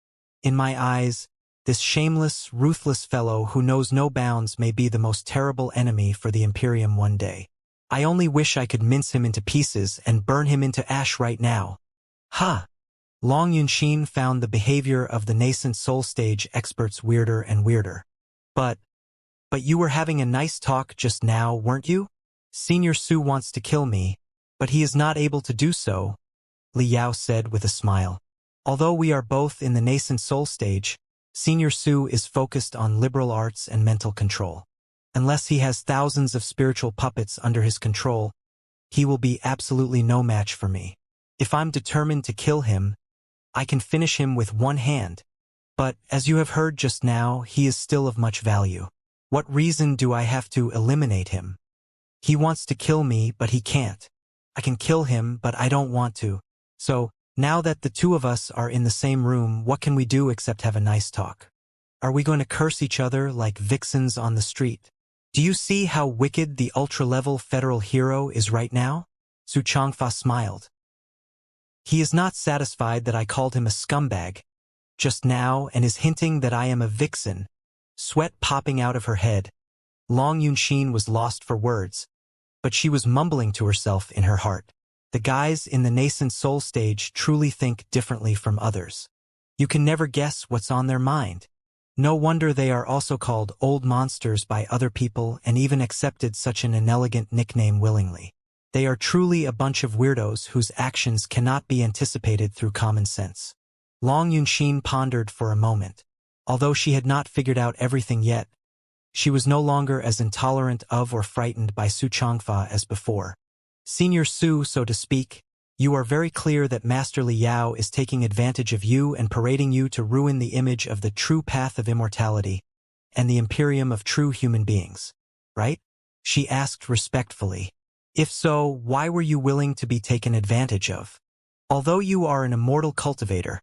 In my eyes, this shameless, ruthless fellow who knows no bounds may be the most terrible enemy for the Imperium one day. I only wish I could mince him into pieces and burn him into ash right now. Ha! Long Yunxin found the behavior of the nascent soul stage experts weirder and weirder. But you were having a nice talk just now, weren't you? Senior Su wants to kill me, but he is not able to do so, Li Yao said with a smile. Although we are both in the nascent soul stage, Senior Su is focused on liberal arts and mental control. Unless he has thousands of spiritual puppets under his control, he will be absolutely no match for me. If I'm determined to kill him, I can finish him with one hand. But, as you have heard just now, he is still of much value. What reason do I have to eliminate him? He wants to kill me, but he can't. I can kill him, but I don't want to. So, now that the two of us are in the same room, what can we do except have a nice talk? Are we going to curse each other like vixens on the street? Do you see how wicked the ultra-level federal hero is right now? Su Changfa smiled. He is not satisfied that I called him a scumbag just now and is hinting that I am a vixen. Sweat popping out of her head, Long Yunxin was lost for words, but she was mumbling to herself in her heart. The guys in the nascent soul stage truly think differently from others. You can never guess what's on their mind. No wonder they are also called old monsters by other people and even accepted such an inelegant nickname willingly. They are truly a bunch of weirdos whose actions cannot be anticipated through common sense. Long Yunxin pondered for a moment. Although she had not figured out everything yet, she was no longer as intolerant of or frightened by Su Changfa as before. Senior Su, so to speak, you are very clear that Master Li Yao is taking advantage of you and parading you to ruin the image of the true path of immortality and the Imperium of true human beings, right? She asked respectfully. If so, why were you willing to be taken advantage of? Although you are an immortal cultivator,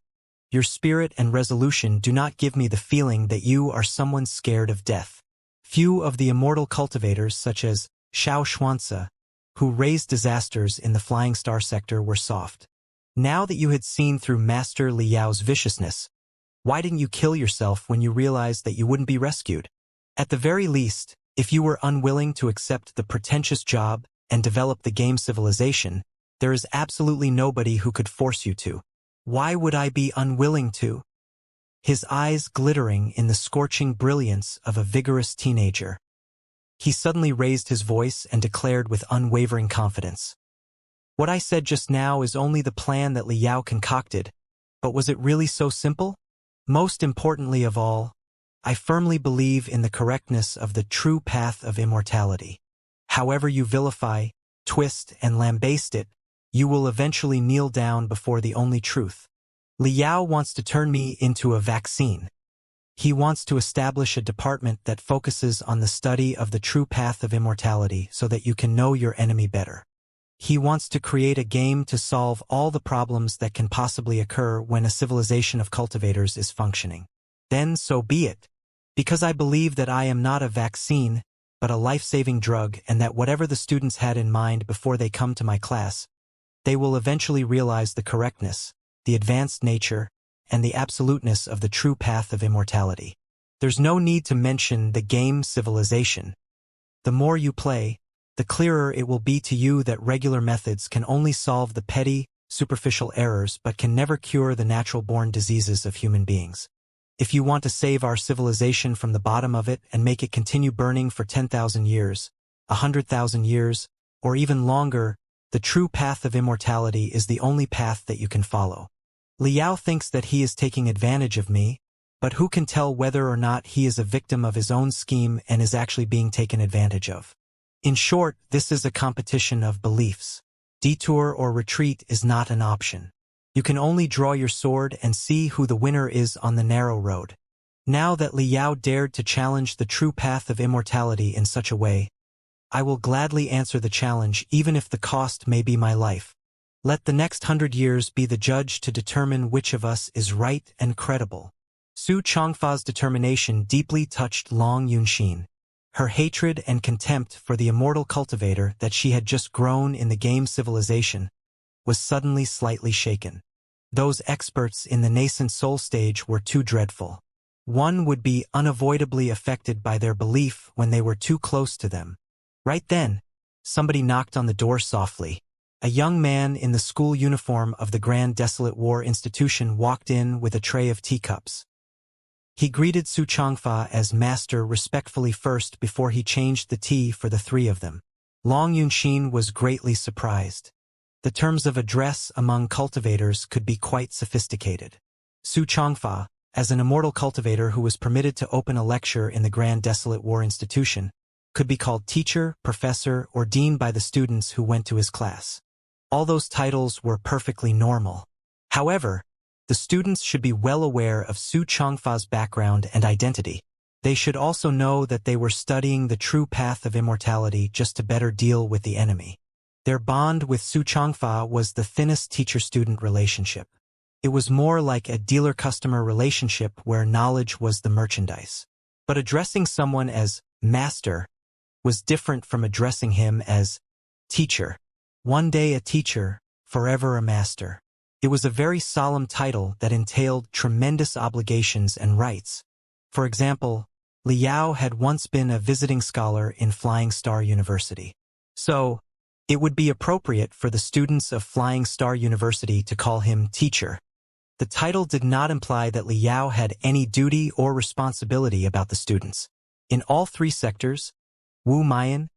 your spirit and resolution do not give me the feeling that you are someone scared of death. Few of the immortal cultivators, such as Xianxia, who raised disasters in the Flying Star sector, were soft. Now that you had seen through Master Li Yao's viciousness, why didn't you kill yourself when you realized that you wouldn't be rescued? At the very least, if you were unwilling to accept the pretentious job and develop the game civilization, there is absolutely nobody who could force you to. Why would I be unwilling to? His eyes glittering in the scorching brilliance of a vigorous teenager. He suddenly raised his voice and declared with unwavering confidence. What I said just now is only the plan that Li Yao concocted, but was it really so simple? Most importantly of all, I firmly believe in the correctness of the true path of immortality. However you vilify, twist, and lambaste it, you will eventually kneel down before the only truth. Li Yao wants to turn me into a vaccine. He wants to establish a department that focuses on the study of the true path of immortality so that you can know your enemy better. He wants to create a game to solve all the problems that can possibly occur when a civilization of cultivators is functioning. Then so be it. Because I believe that I am not a vaccine, but a life-saving drug, and that whatever the students had in mind before they come to my class, they will eventually realize the correctness, the advanced nature, and the absoluteness of the true path of immortality. There's no need to mention the game civilization. The more you play, the clearer it will be to you that regular methods can only solve the petty, superficial errors but can never cure the natural-born diseases of human beings. If you want to save our civilization from the bottom of it and make it continue burning for 10,000 years, 100,000 years, or even longer, the true path of immortality is the only path that you can follow. Li Yao thinks that he is taking advantage of me, but who can tell whether or not he is a victim of his own scheme and is actually being taken advantage of? In short, this is a competition of beliefs. Detour or retreat is not an option. You can only draw your sword and see who the winner is on the narrow road. Now that Li Yao dared to challenge the true path of immortality in such a way, I will gladly answer the challenge even if the cost may be my life. Let the next 100 years be the judge to determine which of us is right and credible. Su Changfa's determination deeply touched Long Yunxin. Her hatred and contempt for the immortal cultivator that she had just grown in the game civilization was suddenly slightly shaken. Those experts in the nascent soul stage were too dreadful. One would be unavoidably affected by their belief when they were too close to them. Right then, somebody knocked on the door softly. A young man in the school uniform of the Grand Desolate War Institution walked in with a tray of teacups. He greeted Su Changfa as master respectfully first before he changed the tea for the three of them. Long Yunxin was greatly surprised. The terms of address among cultivators could be quite sophisticated. Su Changfa, as an immortal cultivator who was permitted to open a lecture in the Grand Desolate War Institution, could be called teacher, professor, or dean by the students who went to his class. All those titles were perfectly normal. However, the students should be well aware of Su Changfa's background and identity. They should also know that they were studying the true path of immortality just to better deal with the enemy. Their bond with Su Changfa was the thinnest teacher-student relationship. It was more like a dealer-customer relationship where knowledge was the merchandise. But addressing someone as master was different from addressing him as teacher. One day a teacher, forever a master. It was a very solemn title that entailed tremendous obligations and rights. For example, Liao had once been a visiting scholar in Flying Star University. So, it would be appropriate for the students of Flying Star University to call him teacher. The title did not imply that Liao had any duty or responsibility about the students. In all three sectors, Wu Mayan,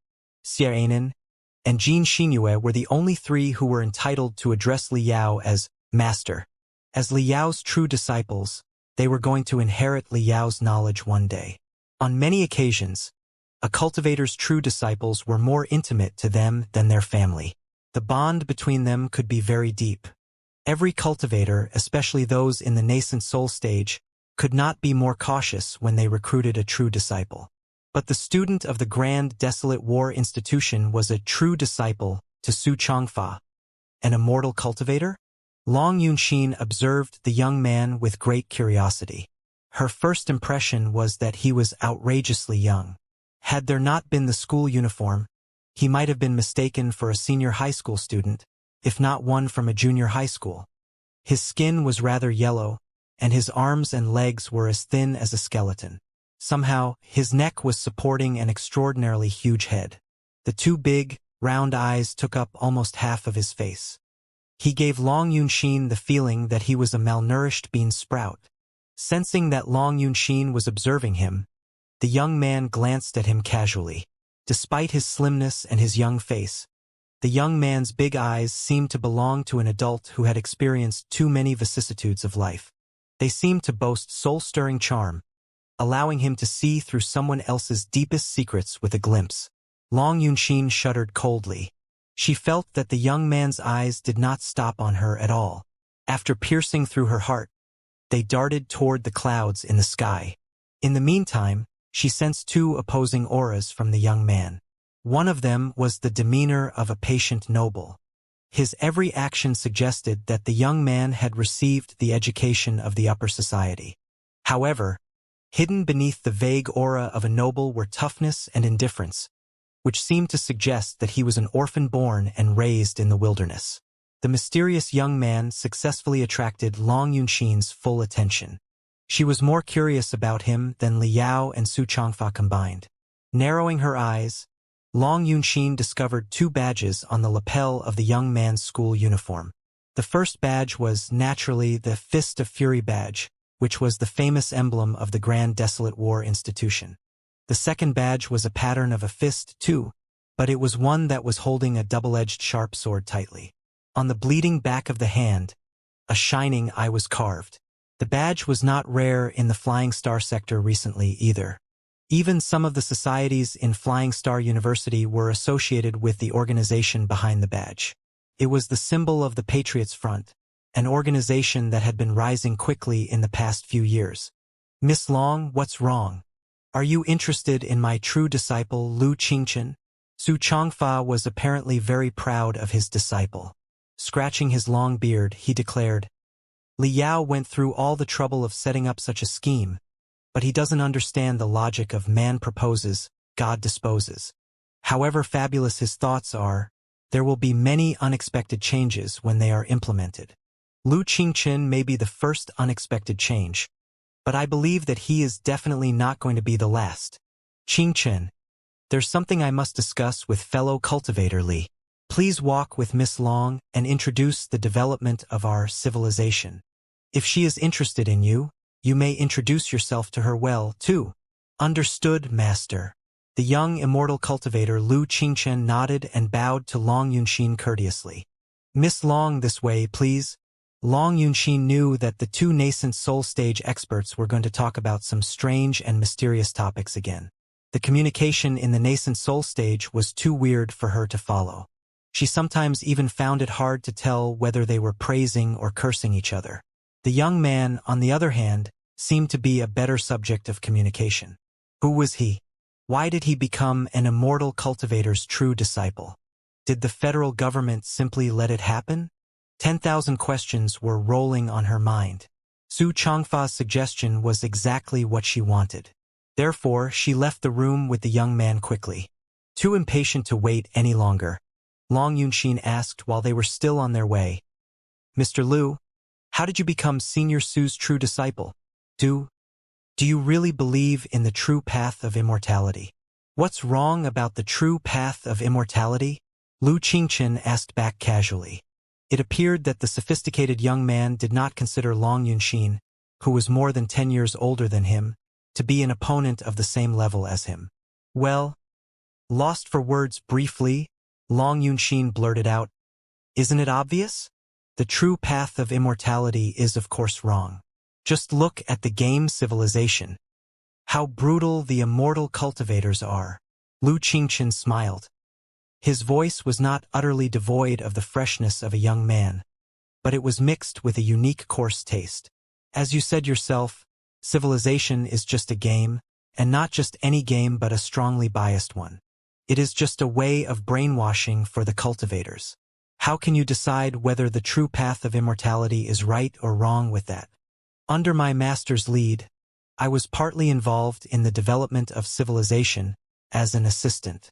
Xianxia, and Jin Xinyue were the only three who were entitled to address Liao as master. As Liao's true disciples, they were going to inherit Liao's knowledge one day. On many occasions, a cultivator's true disciples were more intimate to them than their family. The bond between them could be very deep. Every cultivator, especially those in the nascent soul stage, could not be more cautious when they recruited a true disciple. But the student of the Grand Desolate War Institution was a true disciple to Su Changfa, an immortal cultivator? Long Yunxin observed the young man with great curiosity. Her first impression was that he was outrageously young. Had there not been the school uniform, he might have been mistaken for a senior high school student, if not one from a junior high school. His skin was rather yellow, and his arms and legs were as thin as a skeleton. Somehow, his neck was supporting an extraordinarily huge head. The two big, round eyes took up almost half of his face. He gave Long Yunxin the feeling that he was a malnourished bean sprout. Sensing that Long Yunxin was observing him, the young man glanced at him casually. Despite his slimness and his young face, the young man's big eyes seemed to belong to an adult who had experienced too many vicissitudes of life. They seemed to boast soul-stirring charm, allowing him to see through someone else's deepest secrets with a glimpse. Long Yunxin shuddered coldly. She felt that the young man's eyes did not stop on her at all. After piercing through her heart, they darted toward the clouds in the sky. In the meantime, she sensed two opposing auras from the young man. One of them was the demeanor of a patient noble. His every action suggested that the young man had received the education of the upper society. However, hidden beneath the vague aura of a noble were toughness and indifference, which seemed to suggest that he was an orphan born and raised in the wilderness. The mysterious young man successfully attracted Long Yunxin's full attention. She was more curious about him than Liao and Su Changfa combined. Narrowing her eyes, Long Yunxin discovered two badges on the lapel of the young man's school uniform. The first badge was, naturally, the Fist of Fury badge, which was the famous emblem of the Grand Desolate War Institution. The second badge was a pattern of a fist, too, but it was one that was holding a double-edged sharp sword tightly. On the bleeding back of the hand, a shining eye was carved. The badge was not rare in the Flying Star sector recently either. Even some of the societies in Flying Star University were associated with the organization behind the badge. It was the symbol of the Patriots Front, an organization that had been rising quickly in the past few years. "Miss Long, what's wrong? Are you interested in my true disciple, Lu Qingchen?" Su Changfa was apparently very proud of his disciple. Scratching his long beard, he declared, Li Yao went through all the trouble of setting up such a scheme, but he doesn't understand the logic of man proposes, God disposes. However fabulous his thoughts are, there will be many unexpected changes when they are implemented. Lu Qingchen may be the first unexpected change, but I believe that he is definitely not going to be the last. Qingchen, there's something I must discuss with fellow cultivator Li. Please walk with Miss Long and introduce the development of our civilization. If she is interested in you, you may introduce yourself to her well, too. Understood, Master. The young immortal cultivator Lu Qingchen nodded and bowed to Long Yunxin courteously. Miss Long, this way, please. Long Yunxin knew that the two nascent soul stage experts were going to talk about some strange and mysterious topics again. The communication in the nascent soul stage was too weird for her to follow. She sometimes even found it hard to tell whether they were praising or cursing each other. The young man, on the other hand, seemed to be a better subject of communication. Who was he? Why did he become an immortal cultivator's true disciple? Did the federal government simply let it happen? 10,000 questions were rolling on her mind. Su Changfa's suggestion was exactly what she wanted. Therefore, she left the room with the young man quickly. Too impatient to wait any longer, Long Yunxin asked while they were still on their way. Mr. Lu, how did you become Senior Su's true disciple? Do you really believe in the true path of immortality? What's wrong about the true path of immortality? Lu Qingchen asked back casually. It appeared that the sophisticated young man did not consider Long Yunxin, who was more than 10 years older than him, to be an opponent of the same level as him. Well, lost for words briefly, Long Yunxin blurted out, isn't it obvious? The true path of immortality is of course wrong. Just look at the game Civilization. How brutal the immortal cultivators are. Lu Qingchen smiled. His voice was not utterly devoid of the freshness of a young man, but it was mixed with a unique coarse taste. As you said yourself, Civilization is just a game, and not just any game but a strongly biased one. It is just a way of brainwashing for the cultivators. How can you decide whether the true path of immortality is right or wrong with that? Under my master's lead, I was partly involved in the development of Civilization as an assistant.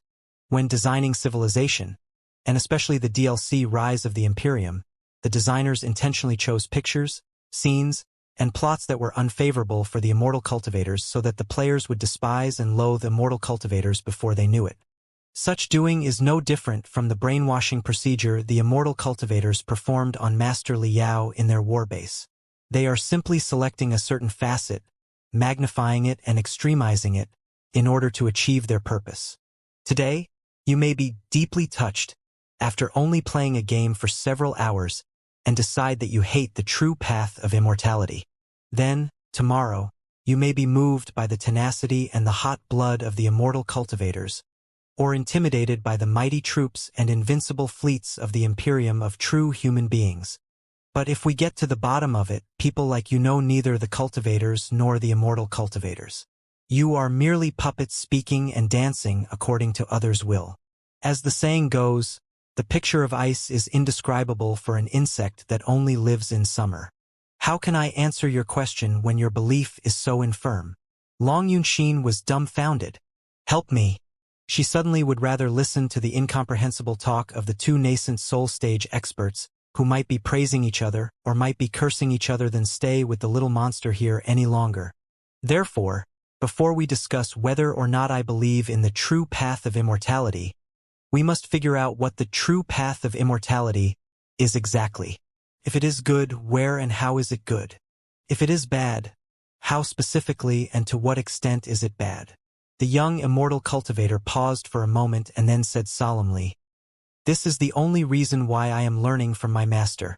When designing Civilization, and especially the DLC Rise of the Imperium, the designers intentionally chose pictures, scenes, and plots that were unfavorable for the immortal cultivators so that the players would despise and loathe immortal cultivators before they knew it. Such doing is no different from the brainwashing procedure the immortal cultivators performed on Master Li Yao in their warbase. They are simply selecting a certain facet, magnifying it and extremizing it, in order to achieve their purpose. Today, you may be deeply touched after only playing a game for several hours and decide that you hate the true path of immortality. Then, tomorrow, you may be moved by the tenacity and the hot blood of the immortal cultivators, or intimidated by the mighty troops and invincible fleets of the Imperium of true human beings. But if we get to the bottom of it, people like you know neither the cultivators nor the immortal cultivators. You are merely puppets speaking and dancing according to others' will. As the saying goes, the picture of ice is indescribable for an insect that only lives in summer. How can I answer your question when your belief is so infirm? Long Yunxin was dumbfounded. Help me. She suddenly would rather listen to the incomprehensible talk of the two nascent soul stage experts, who might be praising each other or might be cursing each other than stay with the little monster here any longer. Therefore, before we discuss whether or not I believe in the true path of immortality, we must figure out what the true path of immortality is exactly. If it is good, where and how is it good? If it is bad, how specifically and to what extent is it bad? The young immortal cultivator paused for a moment and then said solemnly, "This is the only reason why I am learning from my master.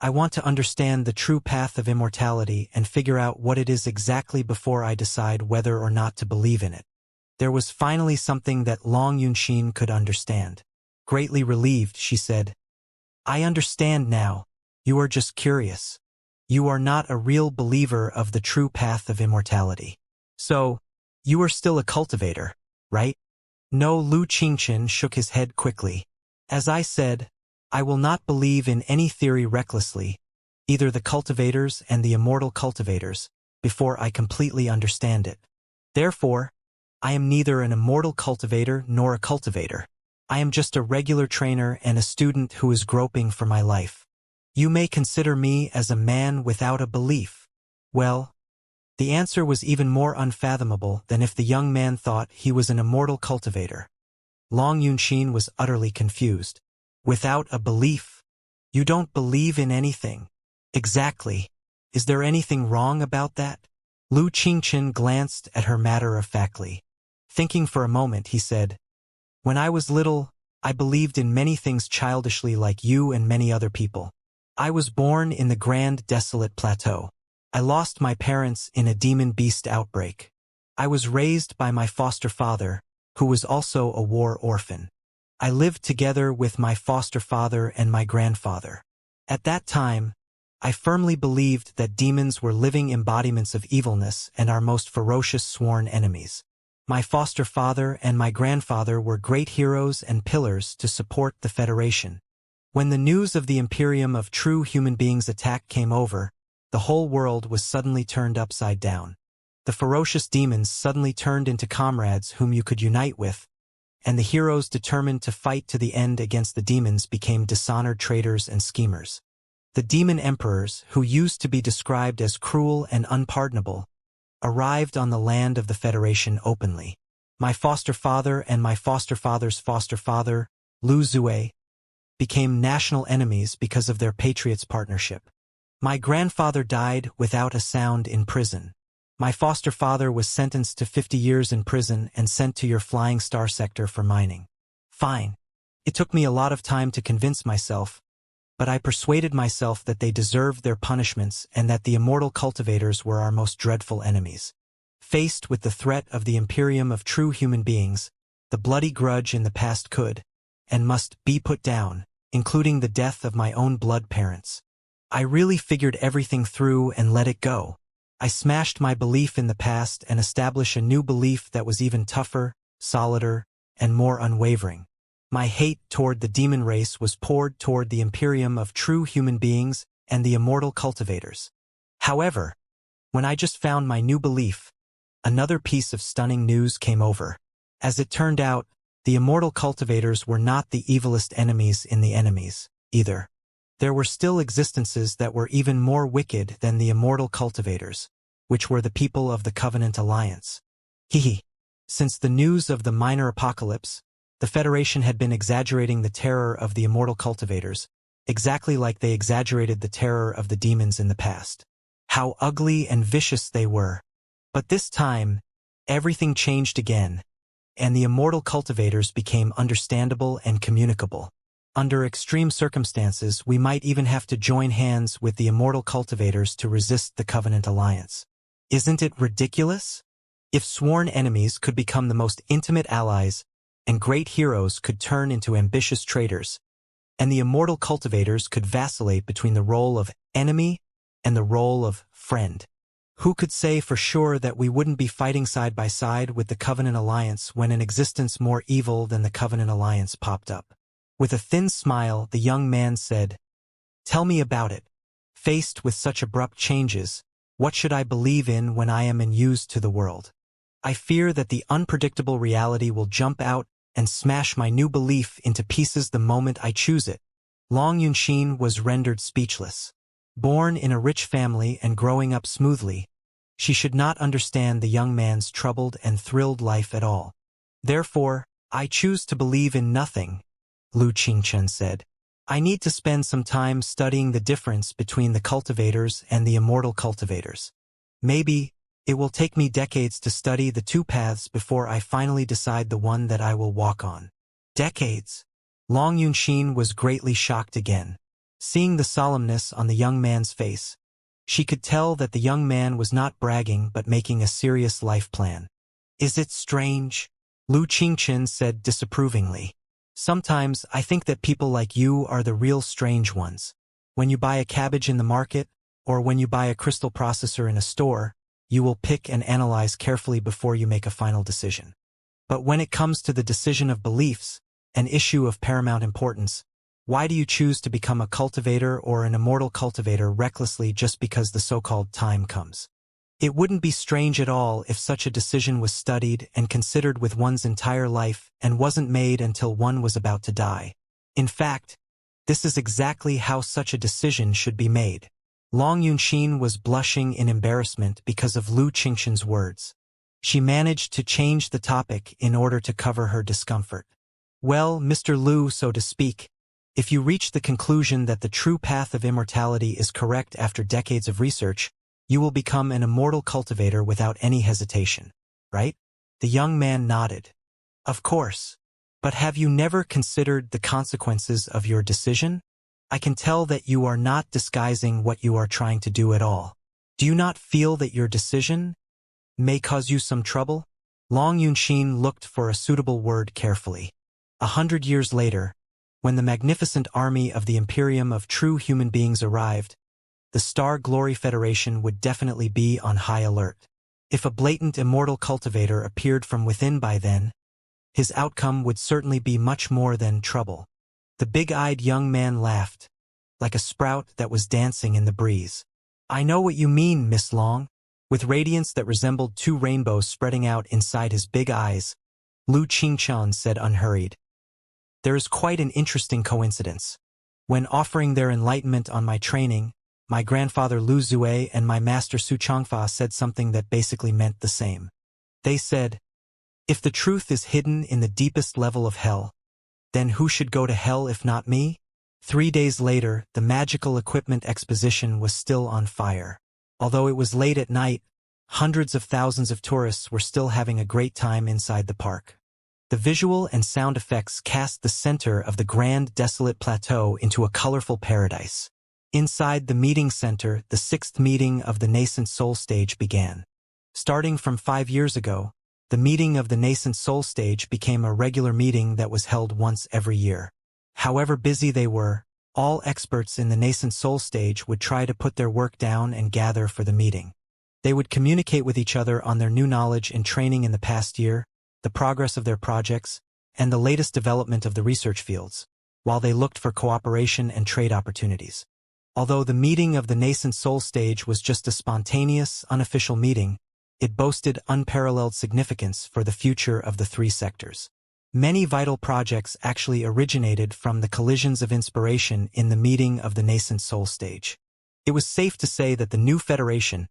I want to understand the true path of immortality and figure out what it is exactly before I decide whether or not to believe in it." There was finally something that Long Yunxin could understand. Greatly relieved, she said, "I understand now. You are just curious. You are not a real believer of the true path of immortality. So, you are still a cultivator, right?" No, Lu Qingchen shook his head quickly. "As I said, I will not believe in any theory recklessly, either the cultivators and the immortal cultivators, before I completely understand it. Therefore, I am neither an immortal cultivator nor a cultivator. I am just a regular trainer and a student who is groping for my life. You may consider me as a man without a belief. Well, the answer was even more unfathomable than if the young man thought he was an immortal cultivator. Long Yunxin was utterly confused. Without a belief? You don't believe in anything. Exactly. Is there anything wrong about that? Lu Qingchen glanced at her matter-of-factly. Thinking for a moment, he said, "When I was little, I believed in many things childishly like you and many other people. I was born in the Grand Desolate Plateau. I lost my parents in a demon beast outbreak. I was raised by my foster father, who was also a war orphan. I lived together with my foster father and my grandfather. At that time, I firmly believed that demons were living embodiments of evilness and our most ferocious sworn enemies. My foster father and my grandfather were great heroes and pillars to support the Federation. When the news of the Imperium of True Human Beings attack came over, the whole world was suddenly turned upside down. The ferocious demons suddenly turned into comrades whom you could unite with, and the heroes determined to fight to the end against the demons became dishonored traitors and schemers. The demon emperors, who used to be described as cruel and unpardonable, arrived on the land of the Federation openly. My foster father and my foster father's foster father, Lu Zue, became national enemies because of their Patriots partnership. My grandfather died without a sound in prison. My foster father was sentenced to 50 years in prison and sent to your Flying Star sector for mining. Fine. It took me a lot of time to convince myself, but I persuaded myself that they deserved their punishments and that the immortal cultivators were our most dreadful enemies. Faced with the threat of the Imperium of True Human Beings, the bloody grudge in the past could, and must, be put down, including the death of my own blood parents. I really figured everything through and let it go. I smashed my belief in the past and established a new belief that was even tougher, solider, and more unwavering. My hate toward the demon race was poured toward the Imperium of True Human Beings and the immortal cultivators. However, when I just found my new belief, another piece of stunning news came over. As it turned out, the immortal cultivators were not the evilest enemies in the enemies, either. There were still existences that were even more wicked than the immortal cultivators, which were the people of the Covenant Alliance. Hehe. Since the news of the minor apocalypse, the Federation had been exaggerating the terror of the immortal cultivators, exactly like they exaggerated the terror of the demons in the past. How ugly and vicious they were. But this time, everything changed again, and the immortal cultivators became understandable and communicable. Under extreme circumstances, we might even have to join hands with the immortal cultivators to resist the Covenant Alliance. Isn't it ridiculous? If sworn enemies could become the most intimate allies, and great heroes could turn into ambitious traitors, and the immortal cultivators could vacillate between the role of enemy and the role of friend. Who could say for sure that we wouldn't be fighting side by side with the Covenant Alliance when an existence more evil than the Covenant Alliance popped up? With a thin smile, the young man said, "Tell me about it. Faced with such abrupt changes, what should I believe in when I am unused to the world? I fear that the unpredictable reality will jump out and smash my new belief into pieces the moment I choose it." Long Yunxin was rendered speechless. Born in a rich family and growing up smoothly, she should not understand the young man's troubled and thrilled life at all. "Therefore, I choose to believe in nothing," Lu Qingchen said. "I need to spend some time studying the difference between the cultivators and the immortal cultivators. Maybe it will take me decades to study the two paths before I finally decide the one that I will walk on." Decades? Long Yunxin was greatly shocked again. Seeing the solemnness on the young man's face, she could tell that the young man was not bragging but making a serious life plan. "Is it strange?" Lu Qingchen said disapprovingly. "Sometimes I think that people like you are the real strange ones. When you buy a cabbage in the market, or when you buy a crystal processor in a store, you will pick and analyze carefully before you make a final decision. But when it comes to the decision of beliefs, an issue of paramount importance, Why do you choose to become a cultivator or an immortal cultivator recklessly just because the so-called time comes? It wouldn't be strange at all if such a decision was studied and considered with one's entire life and wasn't made until one was about to die. In fact, this is exactly how such a decision should be made. Long Yunxin was blushing in embarrassment because of Lu Qingxin's words. She managed to change the topic in order to cover her discomfort. Well, Mr. Lu, so to speak, if you reach the conclusion that the true path of immortality is correct after decades of research, you will become an immortal cultivator without any hesitation, right? The young man nodded. Of course. But have you never considered the consequences of your decision? I can tell that you are not disguising what you are trying to do at all. Do you not feel that your decision may cause you some trouble? Long Yunxin looked for a suitable word carefully. 100 years later, when the magnificent army of the Imperium of true human beings arrived, the Star Glory Federation would definitely be on high alert. If a blatant immortal cultivator appeared from within by then, his outcome would certainly be much more than trouble. The big-eyed young man laughed, like a sprout that was dancing in the breeze. I know what you mean, Miss Long. With radiance that resembled two rainbows spreading out inside his big eyes, Lu Qingqian said unhurried. There is quite an interesting coincidence. When offering their enlightenment on my training, my grandfather Lu Zue and my master Su Changfa said something that basically meant the same. They said, if the truth is hidden in the deepest level of hell, then who should go to hell if not me? 3 days later, the magical equipment exposition was still on fire. Although it was late at night, hundreds of thousands of tourists were still having a great time inside the park. The visual and sound effects cast the center of the grand desolate plateau into a colorful paradise. Inside the meeting center, the 6th meeting of the Nascent Soul Stage began. Starting from 5 years ago, the meeting of the Nascent Soul Stage became a regular meeting that was held once every year. However busy they were, all experts in the Nascent Soul Stage would try to put their work down and gather for the meeting. They would communicate with each other on their new knowledge and training in the past year, the progress of their projects, and the latest development of the research fields, while they looked for cooperation and trade opportunities. Although the meeting of the Nascent Soul Stage was just a spontaneous, unofficial meeting, it boasted unparalleled significance for the future of the 3 sectors. Many vital projects actually originated from the collisions of inspiration in the meeting of the Nascent Soul Stage. It was safe to say that the new Federation,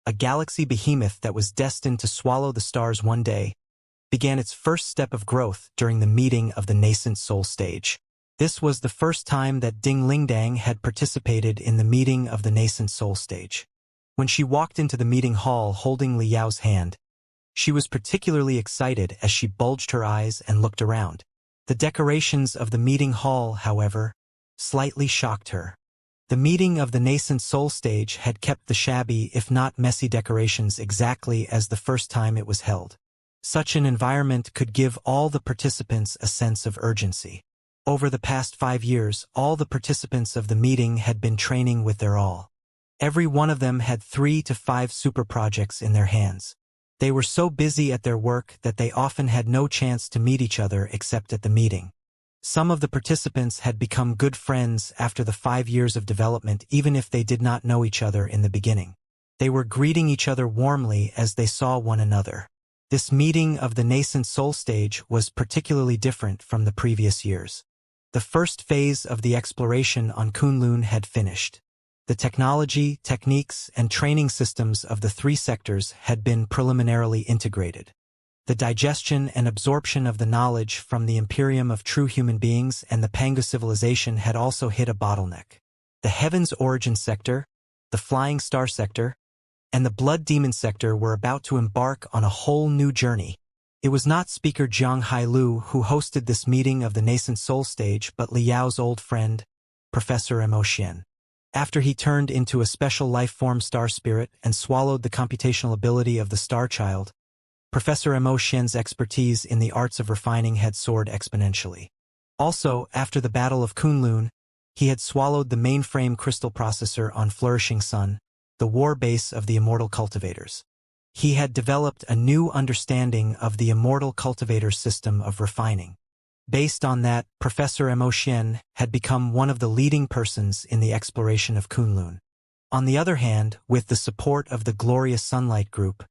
a galaxy behemoth that was destined to swallow the stars one day, began its first step of growth during the meeting of the Nascent Soul Stage. This was the first time that Ding Lingdang had participated in the meeting of the Nascent Soul Stage. When she walked into the meeting hall holding Li Yao's hand, she was particularly excited as she bulged her eyes and looked around. The decorations of the meeting hall, however, slightly shocked her. The meeting of the Nascent Soul Stage had kept the shabby, if not messy decorations exactly as the first time it was held. Such an environment could give all the participants a sense of urgency. Over the past 5 years, all the participants of the meeting had been training with their all. Every one of them had 3 to 5 super projects in their hands. They were so busy at their work that they often had no chance to meet each other except at the meeting. Some of the participants had become good friends after the 5 years of development, even if they did not know each other in the beginning. They were greeting each other warmly as they saw one another. This meeting of the Nascent Soul Stage was particularly different from the previous years. The first phase of the exploration on Kunlun had finished. The technology, techniques, and training systems of the 3 sectors had been preliminarily integrated. The digestion and absorption of the knowledge from the Imperium of true human beings and the Pangu civilization had also hit a bottleneck. The Heavens Origin sector, the Flying Star sector, and the Blood Demon sector were about to embark on a whole new journey. It was not Speaker Jiang Hailu who hosted this meeting of the Nascent Soul Stage, but Li Yao's old friend, Professor Mo Xian. After he turned into a special life-form star spirit and swallowed the computational ability of the Star Child, Professor Mo Xian's expertise in the arts of refining had soared exponentially. Also, after the Battle of Kunlun, he had swallowed the mainframe crystal processor on Flourishing Sun, the war base of the immortal cultivators. He had developed a new understanding of the immortal cultivator system of refining. Based on that, Professor Mo Xian had become one of the leading persons in the exploration of Kunlun. On the other hand, with the support of the Glorious Sunlight Group,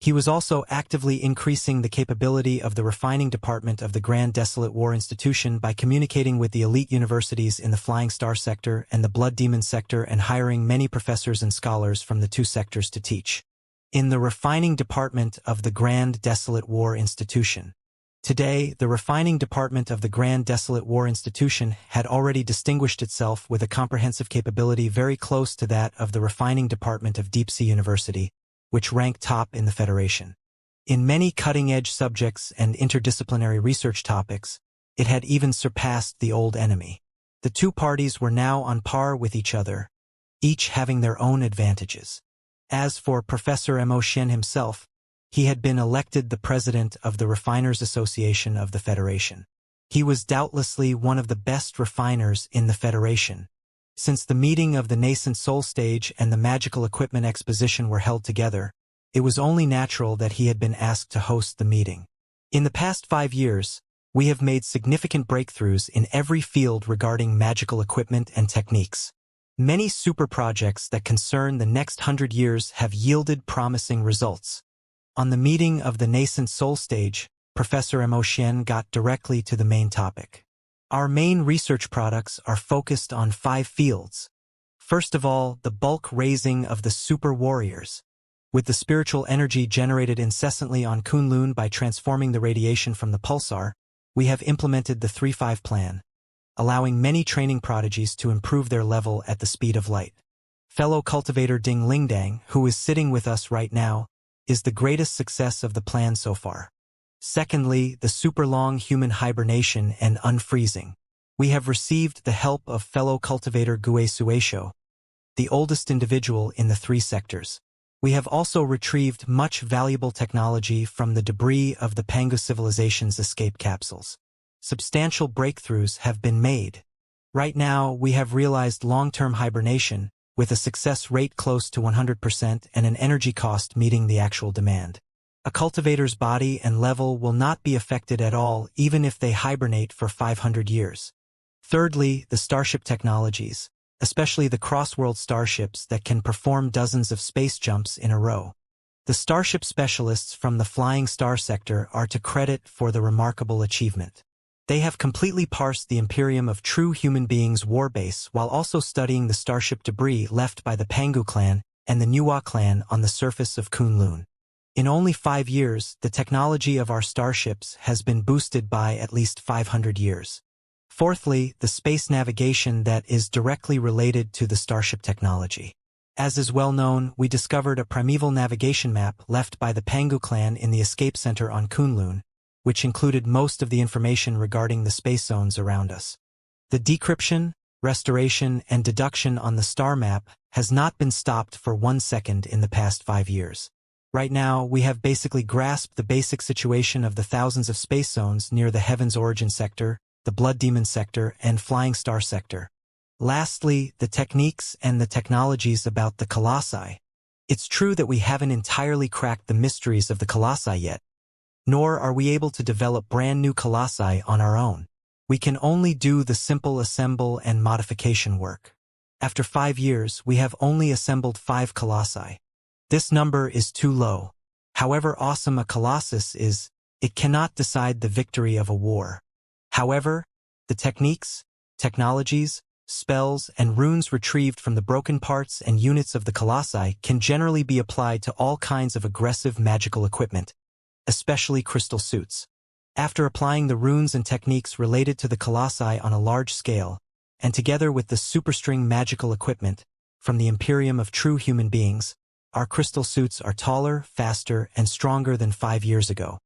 he was also actively increasing the capability of the refining department of the Grand Desolate War Institution by communicating with the elite universities in the Flying Star sector and the Blood Demon sector and hiring many professors and scholars from the two sectors to teach. In the refining department of the Grand Desolate War Institution. Today, the refining department of the Grand Desolate War Institution had already distinguished itself with a comprehensive capability very close to that of the refining department of Deep Sea University, which ranked top in the Federation. In many cutting-edge subjects and interdisciplinary research topics, it had even surpassed the old enemy. The two parties were now on par with each other, each having their own advantages. As for Professor Mo Xian himself, he had been elected the president of the Refiners Association of the Federation. He was doubtlessly one of the best refiners in the Federation. Since the meeting of the Nascent Soul Stage and the Magical Equipment Exposition were held together, it was only natural that he had been asked to host the meeting. In the past 5 years, we have made significant breakthroughs in every field regarding magical equipment and techniques. Many super projects that concern the next 100 years have yielded promising results. On the meeting of the Nascent Soul Stage, Professor Mo Xian got directly to the main topic. Our main research products are focused on 5 fields. First of all, the bulk raising of the super warriors. With the spiritual energy generated incessantly on Kunlun by transforming the radiation from the pulsar, we have implemented the 3-5 plan, allowing many training prodigies to improve their level at the speed of light. Fellow cultivator Ding Lingdang, who is sitting with us right now, is the greatest success of the plan so far. Secondly, the super-long human hibernation and unfreezing. We have received the help of fellow cultivator Gue Suesho, the oldest individual in the 3 sectors. We have also retrieved much valuable technology from the debris of the Pangu civilization's escape capsules. Substantial breakthroughs have been made. Right now, we have realized long-term hibernation, with a success rate close to 100% and an energy cost meeting the actual demand. A cultivator's body and level will not be affected at all even if they hibernate for 500 years. Thirdly, the Starship technologies, especially the cross-world starships that can perform dozens of space jumps in a row. The Starship specialists from the Flying Star sector are to credit for the remarkable achievement. They have completely parsed the Imperium of True Human Beings warbase while also studying the starship debris left by the Pangu clan and the Nuwa clan on the surface of Kunlun. In only 5 years, the technology of our starships has been boosted by at least 500 years. Fourthly, the space navigation that is directly related to the starship technology. As is well known, we discovered a primeval navigation map left by the Pangu clan in the escape center on Kunlun, which included most of the information regarding the space zones around us. The decryption, restoration, and deduction on the star map has not been stopped for 1 second in the past 5 years. Right now, we have basically grasped the basic situation of the thousands of space zones near the Heaven's Origin sector, the Blood Demon sector, and Flying Star sector. Lastly, the techniques and the technologies about the colossi. It's true that we haven't entirely cracked the mysteries of the colossi yet, nor are we able to develop brand new colossi on our own. We can only do the simple assemble and modification work. After 5 years, we have only assembled 5 colossi. This number is too low. However awesome a colossus is, it cannot decide the victory of a war. However, the techniques, technologies, spells, and runes retrieved from the broken parts and units of the colossi can generally be applied to all kinds of aggressive magical equipment, especially crystal suits. After applying the runes and techniques related to the colossi on a large scale, and together with the superstring magical equipment from the Imperium of True Human Beings, our crystal suits are taller, faster, and stronger than 5 years ago.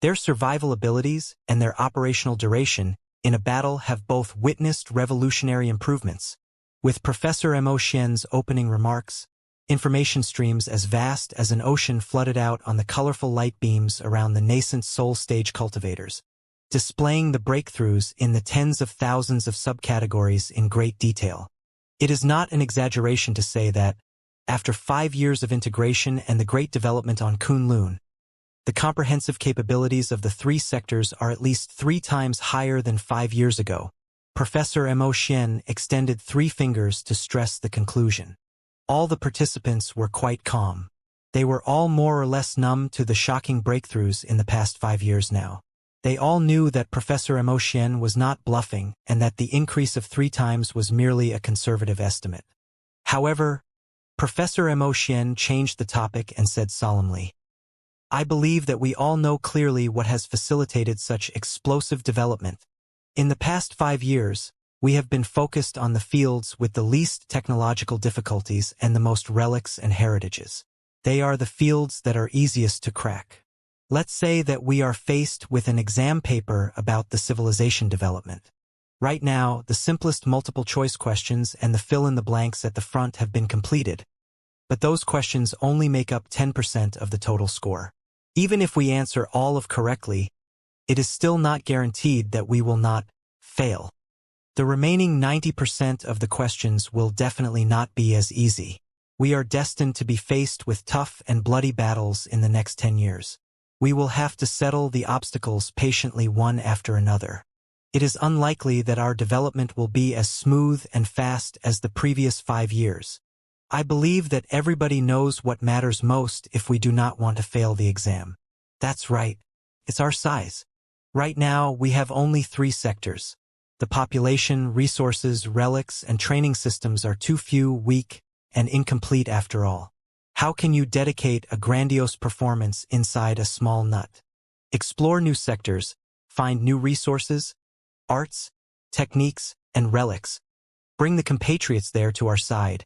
Their survival abilities and their operational duration in a battle have both witnessed revolutionary improvements. With Professor Mo Xian's opening remarks, information streams as vast as an ocean flooded out on the colorful light beams around the nascent soul stage cultivators, displaying the breakthroughs in the tens of thousands of subcategories in great detail. It is not an exaggeration to say that, after 5 years of integration and the great development on Kunlun, The comprehensive capabilities of the three sectors are at least 3 times higher than 5 years ago. Professor Mo Xian extended 3 fingers to stress the conclusion. All the participants were quite calm. They were all more or less numb to the shocking breakthroughs in the past 5 years now. They all knew that Professor Mo Xian was not bluffing and that the increase of 3 times was merely a conservative estimate. However, Professor Mo Xian changed the topic and said solemnly, "I believe that we all know clearly what has facilitated such explosive development. In the past 5 years, we have been focused on the fields with the least technological difficulties and the most relics and heritages. They are the fields that are easiest to crack. Let's say that we are faced with an exam paper about the civilization development. Right now, the simplest multiple-choice questions and the fill-in-the-blanks at the front have been completed, but those questions only make up 10% of the total score. Even if we answer all of correctly, it is still not guaranteed that we will not fail. The remaining 90% of the questions will definitely not be as easy. We are destined to be faced with tough and bloody battles in the next 10 years. We will have to settle the obstacles patiently one after another. It is unlikely that our development will be as smooth and fast as the previous 5 years. I believe that everybody knows what matters most if we do not want to fail the exam. That's right. It's our size. Right now, we have only 3 sectors. The population, resources, relics, and training systems are too few, weak, and incomplete after all. How can you dedicate a grandiose performance inside a small nut? Explore new sectors, find new resources, arts, techniques, and relics. Bring the compatriots there to our side,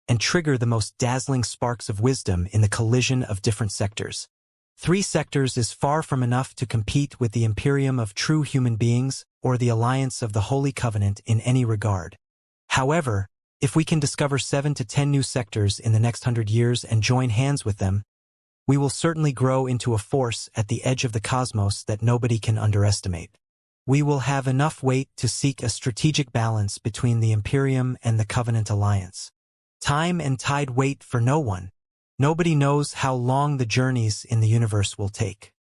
and trigger the most dazzling sparks of wisdom in the collision of different sectors. 3 sectors is far from enough to compete with the Imperium of true human beings or the Alliance of the Holy Covenant in any regard. However, if we can discover 7 to 10 new sectors in the next 100 years and join hands with them, we will certainly grow into a force at the edge of the cosmos that nobody can underestimate. We will have enough weight to seek a strategic balance between the Imperium and the Covenant Alliance. Time and tide wait for no one. Nobody knows how long the journeys in the universe will take.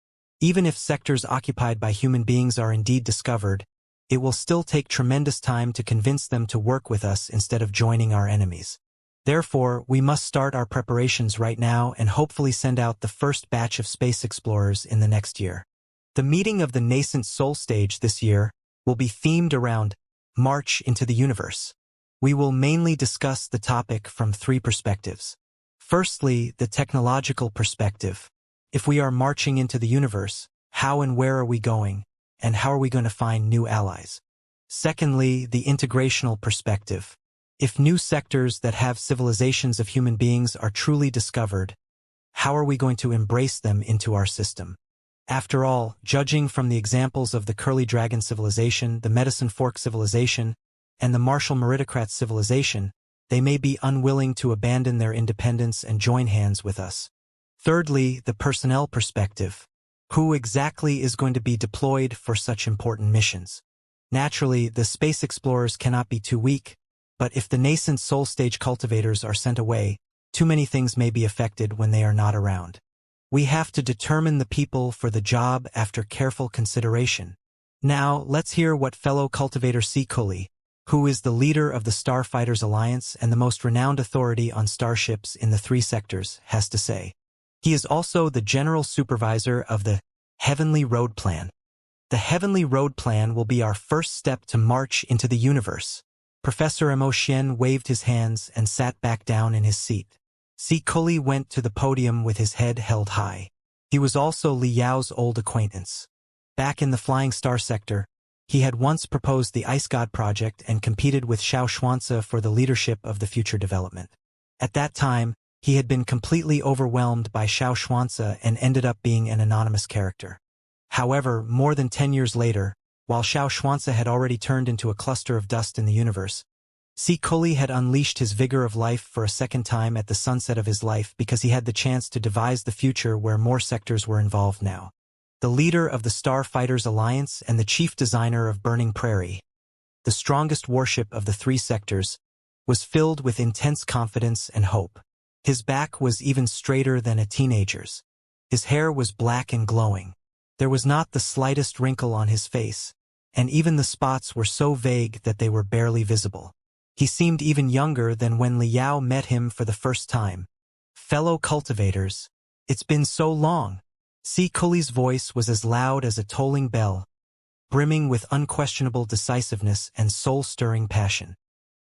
Even if sectors occupied by human beings are indeed discovered, it will still take tremendous time to convince them to work with us instead of joining our enemies. Therefore, we must start our preparations right now and hopefully send out the first batch of space explorers in the next year. The meeting of the nascent soul stage this year will be themed around March into the Universe. We will mainly discuss the topic from 3 perspectives. Firstly, the technological perspective. If we are marching into the universe, how and where are we going, and how are we going to find new allies? Secondly, the integrational perspective. If new sectors that have civilizations of human beings are truly discovered, how are we going to embrace them into our system? After all, judging from the examples of the Curly Dragon civilization, the Medicine Fork civilization, and the Martial Meritocrat civilization, they may be unwilling to abandon their independence and join hands with us. Thirdly, the personnel perspective. Who exactly is going to be deployed for such important missions? Naturally, the space explorers cannot be too weak, but if the nascent soul stage cultivators are sent away, too many things may be affected when they are not around. We have to determine the people for the job after careful consideration. Now, let's hear what fellow cultivator C. Cully, who is the leader of the Starfighters Alliance and the most renowned authority on starships in the 3 sectors, has to say. He is also the general supervisor of the Heavenly Road Plan. The Heavenly Road Plan will be our first step to march into the universe. Professor Mo Xian waved his hands and sat back down in his seat. C. Cully went to the podium with his head held high. He was also Li Yao's old acquaintance. Back in the Flying Star sector, he had once proposed the Ice God project and competed with Xianxia for the leadership of the future development. At that time, he had been completely overwhelmed by Xianxia and ended up being an anonymous character. However, more than 10 years later, while Xianxia had already turned into a cluster of dust in the universe, C. Cully had unleashed his vigor of life for a second time at the sunset of his life because he had the chance to devise the future where more sectors were involved now. The leader of the Starfighters Alliance and the chief designer of Burning Prairie, the strongest warship of the 3 sectors, was filled with intense confidence and hope. His back was even straighter than a teenager's. His hair was black and glowing. There was not the slightest wrinkle on his face, and even the spots were so vague that they were barely visible. He seemed even younger than when Liao met him for the first time. "Fellow cultivators, it's been so long." Kuli's voice was as loud as a tolling bell, brimming with unquestionable decisiveness and soul-stirring passion.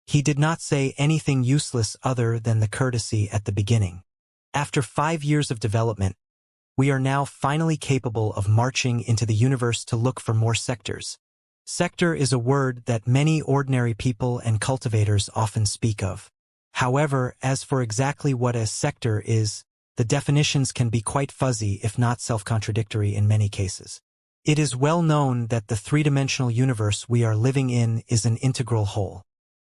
He did not say anything useless other than the courtesy at the beginning. "After 5 years of development, we are now finally capable of marching into the universe to look for more sectors." Sector is a word that many ordinary people and cultivators often speak of. However, as for exactly what a sector is, the definitions can be quite fuzzy if not self-contradictory in many cases. It is well known that the three-dimensional universe we are living in is an integral whole.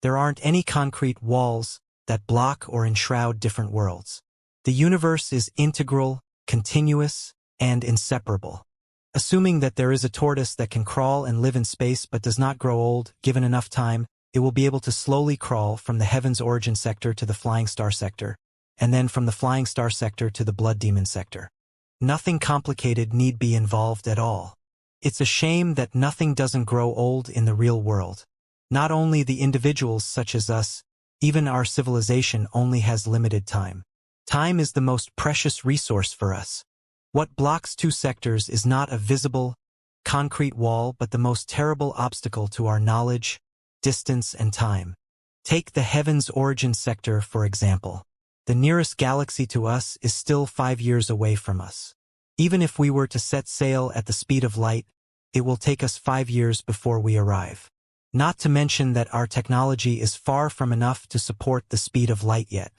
There aren't any concrete walls that block or enshroud different worlds. The universe is integral, continuous, and inseparable. Assuming that there is a tortoise that can crawl and live in space but does not grow old, given enough time, it will be able to slowly crawl from the Heaven's Origin sector to the Flying Star sector, and then from the Flying Star sector to the Blood Demon sector. Nothing complicated need be involved at all. It's a shame that nothing doesn't grow old in the real world. Not only the individuals such as us, even our civilization only has limited time. Time is the most precious resource for us. What blocks two sectors is not a visible, concrete wall but the most terrible obstacle to our knowledge, distance, and time. Take the Heaven's Origin sector, for example. The nearest galaxy to us is still 5 years away from us. Even if we were to set sail at the speed of light, it will take us 5 years before we arrive. Not to mention that our technology is far from enough to support the speed of light yet.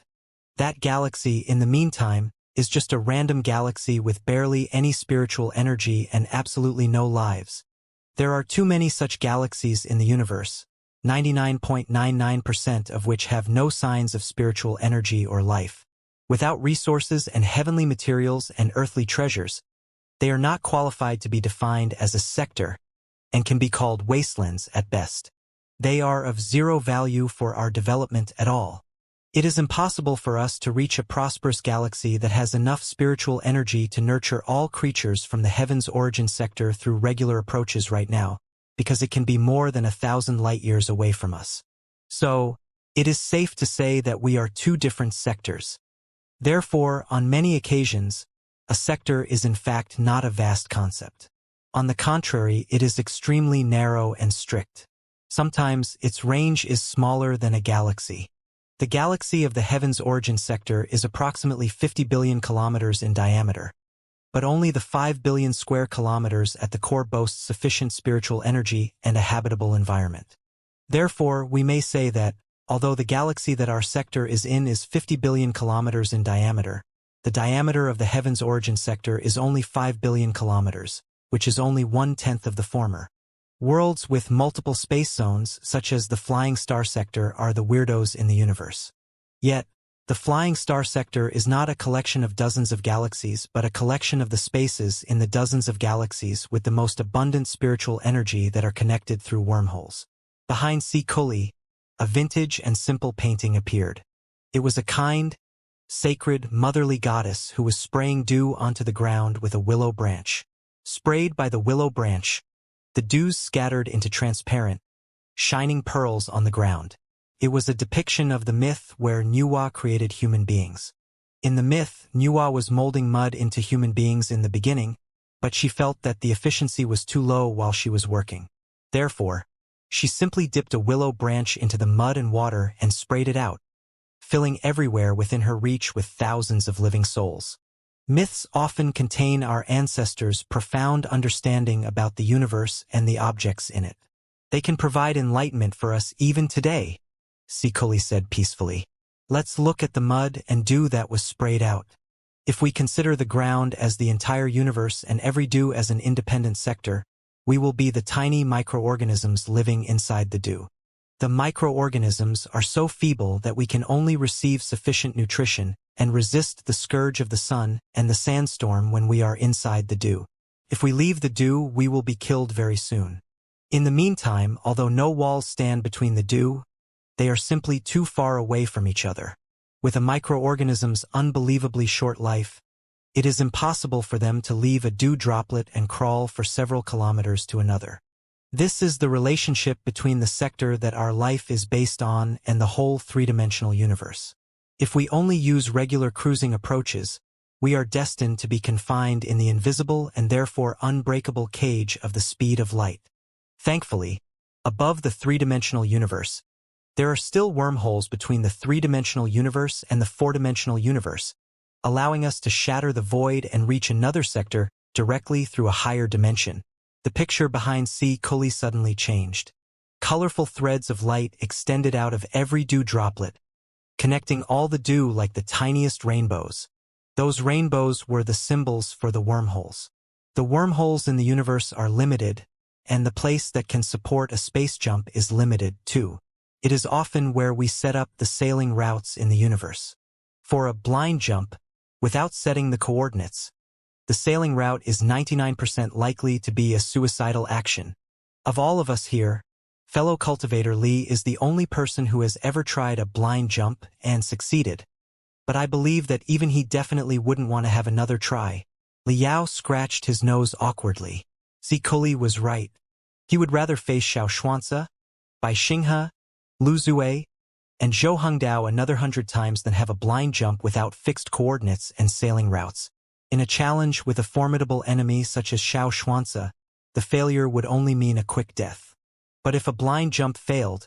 That galaxy, in the meantime, is just a random galaxy with barely any spiritual energy and absolutely no lives. There are too many such galaxies in the universe, 99.99% of which have no signs of spiritual energy or life. Without resources and heavenly materials and earthly treasures, they are not qualified to be defined as a sector and can be called wastelands at best. They are of zero value for our development at all. It is impossible for us to reach a prosperous galaxy that has enough spiritual energy to nurture all creatures from the Heaven's Origin sector through regular approaches right now, because it can be more than 1,000 light-years away from us. So, it is safe to say that we are two different sectors. Therefore, on many occasions, a sector is in fact not a vast concept. On the contrary, it is extremely narrow and strict. Sometimes, its range is smaller than a galaxy. The galaxy of the Heaven's Origin sector is approximately 50 billion kilometers in diameter, but only the 5 billion square kilometers at the core boasts sufficient spiritual energy and a habitable environment. Therefore, we may say that, although the galaxy that our sector is in is 50 billion kilometers in diameter, the diameter of the Heaven's Origin sector is only 5 billion kilometers, which is only 1/10 of the former. Worlds with multiple space zones, such as the Flying Star sector, are the weirdos in the universe. Yet, the Flying Star sector is not a collection of dozens of galaxies but a collection of the spaces in the dozens of galaxies with the most abundant spiritual energy that are connected through wormholes. Behind Kuli, a vintage and simple painting appeared. It was a kind, sacred, motherly goddess who was spraying dew onto the ground with a willow branch. Sprayed by the willow branch, the dews scattered into transparent, shining pearls on the ground. It was a depiction of the myth where Nuwa created human beings. In the myth, Nuwa was molding mud into human beings in the beginning, but she felt that the efficiency was too low while she was working. Therefore, she simply dipped a willow branch into the mud and water and sprayed it out, filling everywhere within her reach with thousands of living souls. Myths often contain our ancestors' profound understanding about the universe and the objects in it. They can provide enlightenment for us even today, Kuli said peacefully. Let's look at the mud and dew that was sprayed out. If we consider the ground as the entire universe and every dew as an independent sector, we will be the tiny microorganisms living inside the dew. The microorganisms are so feeble that we can only receive sufficient nutrition and resist the scourge of the sun and the sandstorm when we are inside the dew. If we leave the dew, we will be killed very soon. In the meantime, although no walls stand between the dew, they are simply too far away from each other. With a microorganism's unbelievably short life, It is impossible for them to leave a dew droplet and crawl for several kilometers to another. This is the relationship between the sector that our life is based on and the whole three-dimensional universe. If we only use regular cruising approaches, we are destined to be confined in the invisible and therefore unbreakable cage of the speed of light. Thankfully, above the three-dimensional universe, there are still wormholes between the three-dimensional universe and the four-dimensional universe, allowing us to shatter the void and reach another sector directly through a higher dimension. The picture behind Cultivation suddenly changed. Colorful threads of light extended out of every dew droplet, connecting all the dew like the tiniest rainbows. Those rainbows were the symbols for the wormholes. The wormholes in the universe are limited, and the place that can support a space jump is limited too. It is often where we set up the sailing routes in the universe. For a blind jump, without setting the coordinates, the sailing route is 99% likely to be a suicidal action. Of all of us here, fellow cultivator Lee is the only person who has ever tried a blind jump and succeeded. But I believe that even he definitely wouldn't want to have another try. Liao scratched his nose awkwardly. Cultivation was right. He would rather face Xianxia, Bai Xinghe, Lu Zue, and Zhou Hengdao another 100 times than have a blind jump without fixed coordinates and sailing routes. In a challenge with a formidable enemy such as Xianxia, the failure would only mean a quick death. But if a blind jump failed,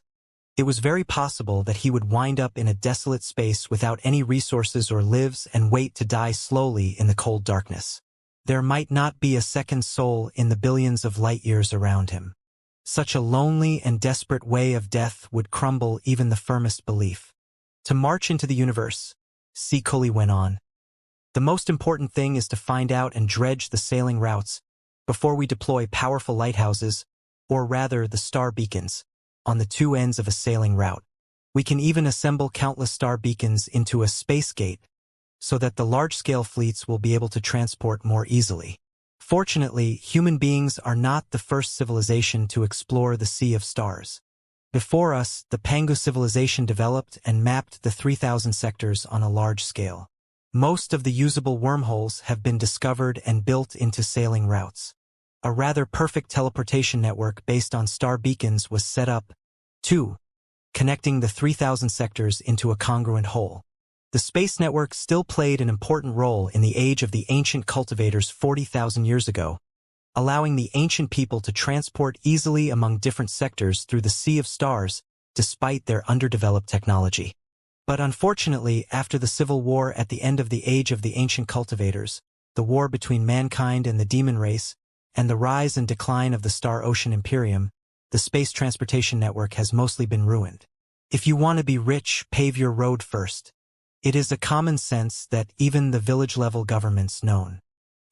it was very possible that he would wind up in a desolate space without any resources or lives and wait to die slowly in the cold darkness. There might not be a second soul in the billions of light years around him. Such a lonely and desperate way of death would crumble even the firmest belief. To march into the universe, Cultivation went on. The most important thing is to find out and dredge the sailing routes before we deploy powerful lighthouses, or rather the star beacons, on the two ends of a sailing route. We can even assemble countless star beacons into a space gate so that the large-scale fleets will be able to transport more easily. Fortunately, human beings are not the first civilization to explore the Sea of Stars. Before us, the Pangu civilization developed and mapped the 3,000 sectors on a large scale. Most of the usable wormholes have been discovered and built into sailing routes. A rather perfect teleportation network based on star beacons was set up, too, connecting the 3,000 sectors into a congruent whole. The space network still played an important role in the age of the ancient cultivators 40,000 years ago, allowing the ancient people to transport easily among different sectors through the Sea of Stars despite their underdeveloped technology. But unfortunately, after the civil war at the end of the age of the ancient cultivators, the war between mankind and the demon race, and the rise and decline of the Star Ocean Imperium, the space transportation network has mostly been ruined. If you want to be rich, pave your road first. It is a common sense that even the village-level governments known.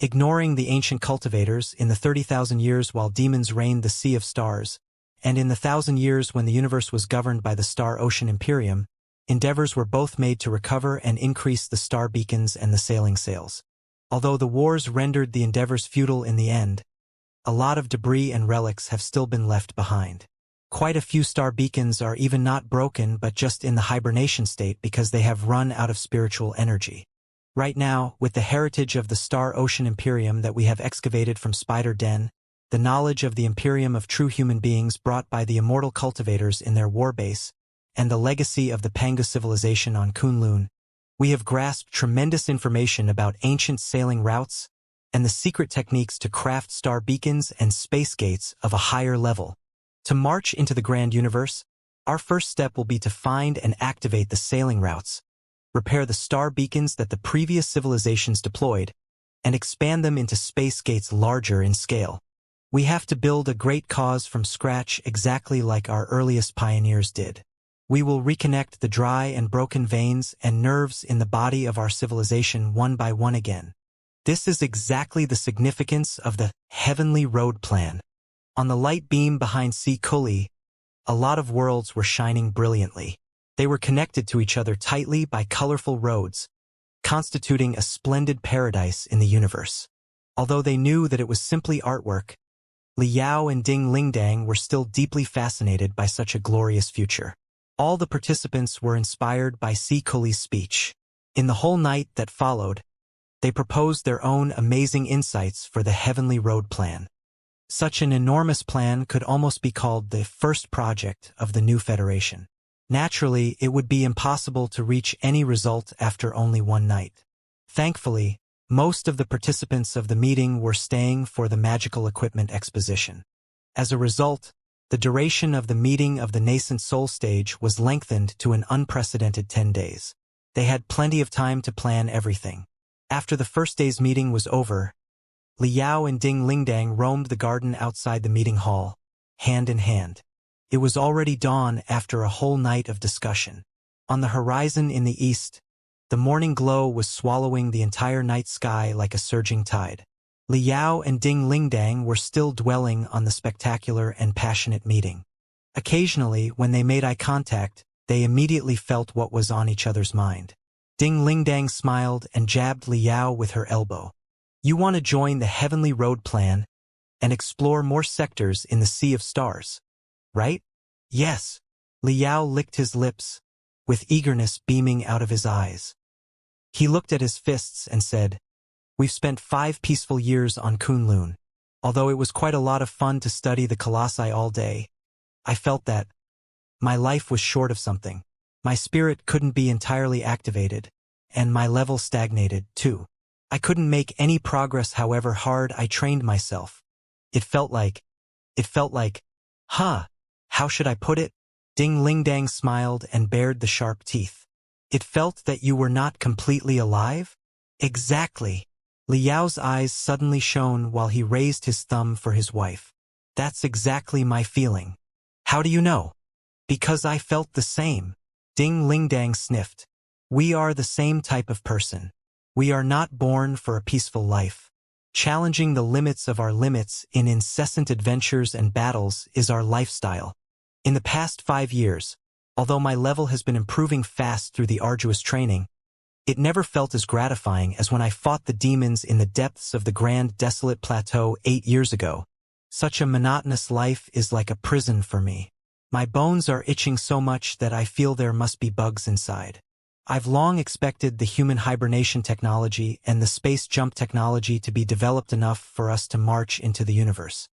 Ignoring the ancient cultivators in the 30,000 years while demons reigned the Sea of Stars, and in the 1,000 years when the universe was governed by the Star Ocean Imperium, endeavors were both made to recover and increase the star beacons and the sailing sails. Although the wars rendered the endeavors futile in the end, a lot of debris and relics have still been left behind. Quite a few star beacons are even not broken but just in the hibernation state because they have run out of spiritual energy. Right now, with the heritage of the Star Ocean Imperium that we have excavated from Spider Den, the knowledge of the Imperium of true human beings brought by the immortal cultivators in their war base, and the legacy of the Pangu civilization on Kunlun, we have grasped tremendous information about ancient sailing routes and the secret techniques to craft star beacons and space gates of a higher level. To march into the grand universe, our first step will be to find and activate the sailing routes, repair the star beacons that the previous civilizations deployed, and expand them into space gates larger in scale. We have to build a great cause from scratch exactly like our earliest pioneers did. We will reconnect the dry and broken veins and nerves in the body of our civilization one by one again. This is exactly the significance of the Heavenly Road Plan. On the light beam behind Cultivation, a lot of worlds were shining brilliantly. They were connected to each other tightly by colorful roads, constituting a splendid paradise in the universe. Although they knew that it was simply artwork, Liao and Ding Lingdang were still deeply fascinated by such a glorious future. All the participants were inspired by Cultivation's speech. In the whole night that followed, They proposed their own amazing insights for the Heavenly Road plan. Such an enormous plan could almost be called the first project of the new Federation. Naturally, it would be impossible to reach any result after only one night. Thankfully, most of the participants of the meeting were staying for the magical equipment exposition. As a result, the duration of the meeting of the nascent soul stage was lengthened to an unprecedented 10 days. They had plenty of time to plan everything. After the first day's meeting was over, Liao and Ding Lingdang roamed the garden outside the meeting hall, hand in hand. It was already dawn after a whole night of discussion. On the horizon in the east, the morning glow was swallowing the entire night sky like a surging tide. Liao and Ding Lingdang were still dwelling on the spectacular and passionate meeting. Occasionally, when they made eye contact, they immediately felt what was on each other's mind. Ding Lingdang smiled and jabbed Liao with her elbow. You want to join the Heavenly Road plan and explore more sectors in the Sea of Stars, right? Yes. Liao licked his lips, with eagerness beaming out of his eyes. He looked at his fists and said, We've spent 5 peaceful years on Kunlun. Although it was quite a lot of fun to study the colossi all day, I felt that my life was short of something. My spirit couldn't be entirely activated, and my level stagnated, too. I couldn't make any progress however hard I trained myself. It felt like, how should I put it? Ding Lingdang smiled and bared the sharp teeth. It felt that you were not completely alive? Exactly. Liao's eyes suddenly shone while he raised his thumb for his wife. That's exactly my feeling. How do you know? Because I felt the same. Ding Lingdang sniffed. We are the same type of person. We are not born for a peaceful life. Challenging the limits of our limits in incessant adventures and battles is our lifestyle. In the past 5 years, although my level has been improving fast through the arduous training, it never felt as gratifying as when I fought the demons in the depths of the Grand Desolate Plateau 8 years ago. Such a monotonous life is like a prison for me. My bones are itching so much that I feel there must be bugs inside. I've long expected the human hibernation technology and the space jump technology to be developed enough for us to march into the universe.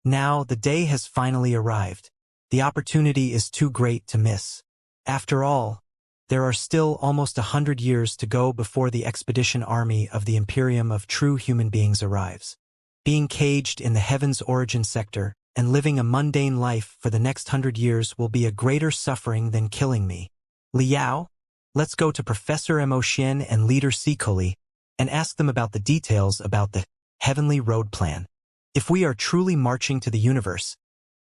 Now, the day has finally arrived. The opportunity is too great to miss. After all, there are still almost 100 years to go before the expedition army of the Imperium of true human beings arrives. Being caged in the Heaven's Origin sector and living a mundane life for the next 100 years will be a greater suffering than killing me. Liao? Let's go to Professor Mo Xian and Leader Sikoli and ask them about the details about the Heavenly Road plan. If we are truly marching to the universe,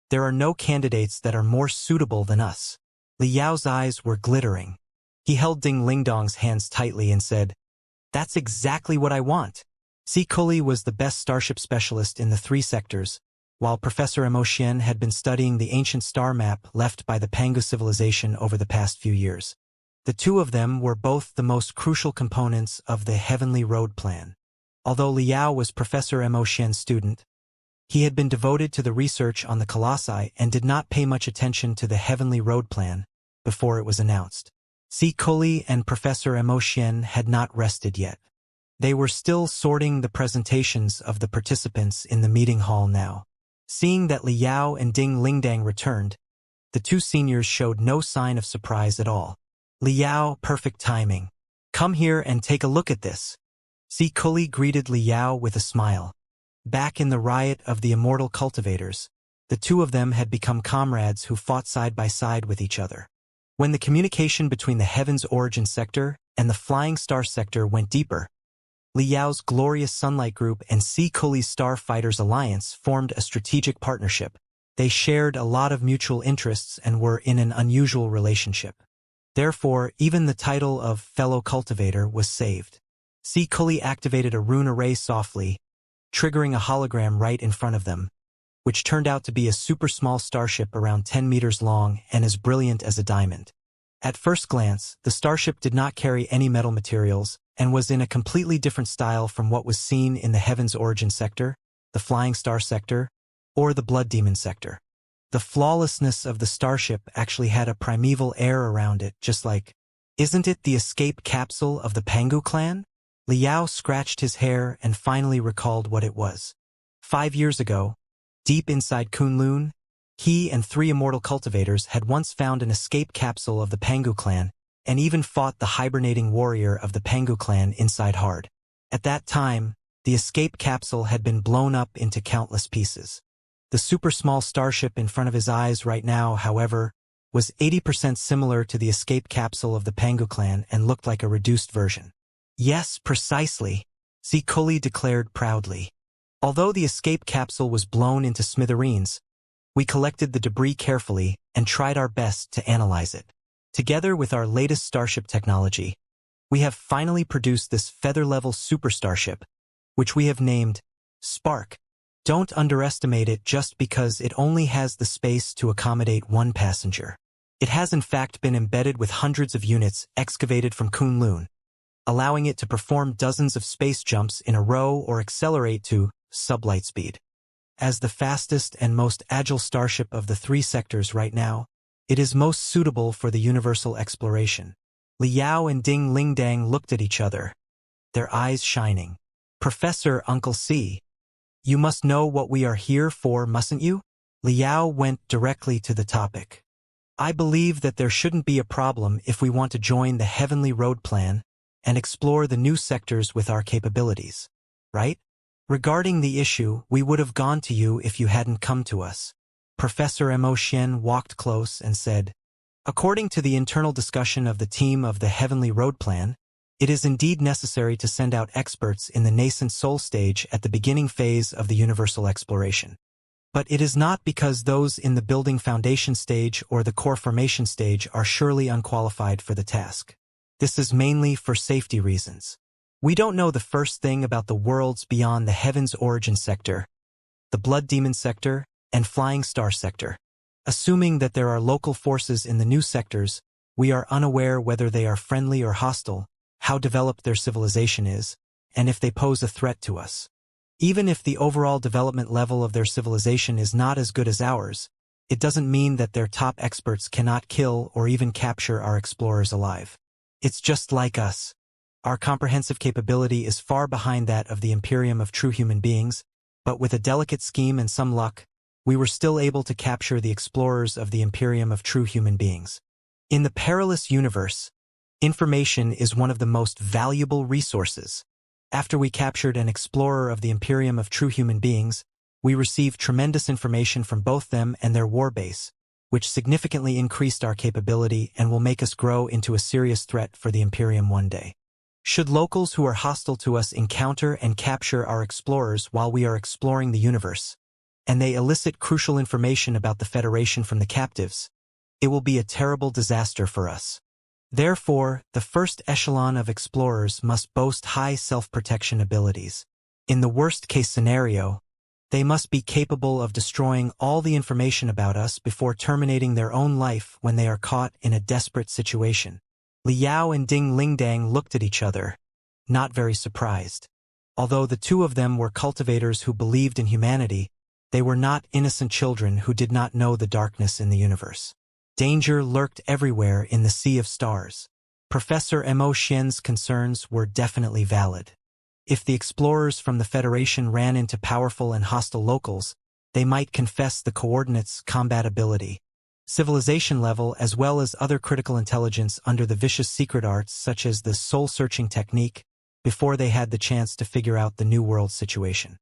there are no candidates that are more suitable than us. Liao's eyes were glittering. He held Ding Lingdong's hands tightly and said, That's exactly what I want. Sikoli was the best starship specialist in the 3 sectors, while Professor Mo Xian had been studying the ancient star map left by the Pangu civilization over the past few years. The 2 of them were both the most crucial components of the Heavenly Road plan. Although Liao was Professor Mo Xian's student, he had been devoted to the research on the colossi and did not pay much attention to the Heavenly Road plan before it was announced. Sikoli and Professor Mo Xian had not rested yet. They were still sorting the presentations of the participants in the meeting hall now. Seeing that Liao and Ding Lingdang returned, the 2 seniors showed no sign of surprise at all. Liao, perfect timing. Come here and take a look at this. Sikoli greeted Liao with a smile. Back in the riot of the immortal cultivators, the 2 of them had become comrades who fought side by side with each other. When the communication between the Heaven's Origin sector and the Flying Star sector went deeper, Liao's Glorious Sunlight Group and Sikoli's Starfighters Alliance formed a strategic partnership. They shared a lot of mutual interests and were in an unusual relationship. Therefore, even the title of Fellow Cultivator was saved. Sikoli activated a rune array softly, triggering a hologram right in front of them, which turned out to be a super small starship around 10 meters long and as brilliant as a diamond. At first glance, the starship did not carry any metal materials and was in a completely different style from what was seen in the Heaven's Origin sector, the Flying Star sector, or the Blood Demon sector. The flawlessness of the starship actually had a primeval air around it, just like, isn't it the escape capsule of the Pangu clan? Liao scratched his hair and finally recalled what it was. 5 years ago, deep inside Kunlun, he and 3 immortal cultivators had once found an escape capsule of the Pangu clan and even fought the hibernating warrior of the Pangu clan inside hard. At that time, the escape capsule had been blown up into countless pieces. The super small starship in front of his eyes right now, however, was 80% similar to the escape capsule of the Pangu clan and looked like a reduced version. Yes, precisely, Zikuli declared proudly. Although the escape capsule was blown into smithereens, we collected the debris carefully and tried our best to analyze it. Together with our latest starship technology, we have finally produced this feather-level super starship, which we have named Spark. Don't underestimate it just because it only has the space to accommodate 1 passenger. It has in fact been embedded with hundreds of units excavated from Kunlun, allowing it to perform dozens of space jumps in a row or accelerate to sublight speed. As the fastest and most agile starship of the 3 sectors right now, it is most suitable for the universal exploration. Liao and Ding Lingdang looked at each other, their eyes shining. Professor Uncle C, you must know what we are here for, mustn't you? Liao went directly to the topic. I believe that there shouldn't be a problem if we want to join the Heavenly Road Plan and explore the new sectors with our capabilities, right? Regarding the issue, we would have gone to you if you hadn't come to us. Professor Mo Xian walked close and said, according to the internal discussion of the team of the Heavenly Road Plan, it is indeed necessary to send out experts in the nascent soul stage at the beginning phase of the universal exploration. But it is not because those in the building foundation stage or the core formation stage are surely unqualified for the task. This is mainly for safety reasons. We don't know the first thing about the worlds beyond the Heaven's Origin sector, the Blood Demon sector, and Flying Star sector. Assuming that there are local forces in the new sectors, we are unaware whether they are friendly or hostile, how developed their civilization is, and if they pose a threat to us. Even if the overall development level of their civilization is not as good as ours, it doesn't mean that their top experts cannot kill or even capture our explorers alive. It's just like us. Our comprehensive capability is far behind that of the Imperium of true human beings, but with a delicate scheme and some luck, we were still able to capture the explorers of the Imperium of true human beings. In the perilous universe, information is one of the most valuable resources. After we captured an explorer of the Imperium of true human beings, we received tremendous information from both them and their war base, which significantly increased our capability and will make us grow into a serious threat for the Imperium one day. Should locals who are hostile to us encounter and capture our explorers while we are exploring the universe, and they elicit crucial information about the Federation from the captives, it will be a terrible disaster for us. Therefore, the first echelon of explorers must boast high self-protection abilities. In the worst-case scenario, they must be capable of destroying all the information about us before terminating their own life when they are caught in a desperate situation. Liao and Ding Lingdang looked at each other, not very surprised. Although the 2 of them were cultivators who believed in humanity, they were not innocent children who did not know the darkness in the universe. Danger lurked everywhere in the sea of stars. Professor Mo Xian's concerns were definitely valid. If the explorers from the Federation ran into powerful and hostile locals, they might confess the coordinates, combat ability, civilization level, as well as other critical intelligence under the vicious secret arts such as the soul-searching technique before they had the chance to figure out the New World situation.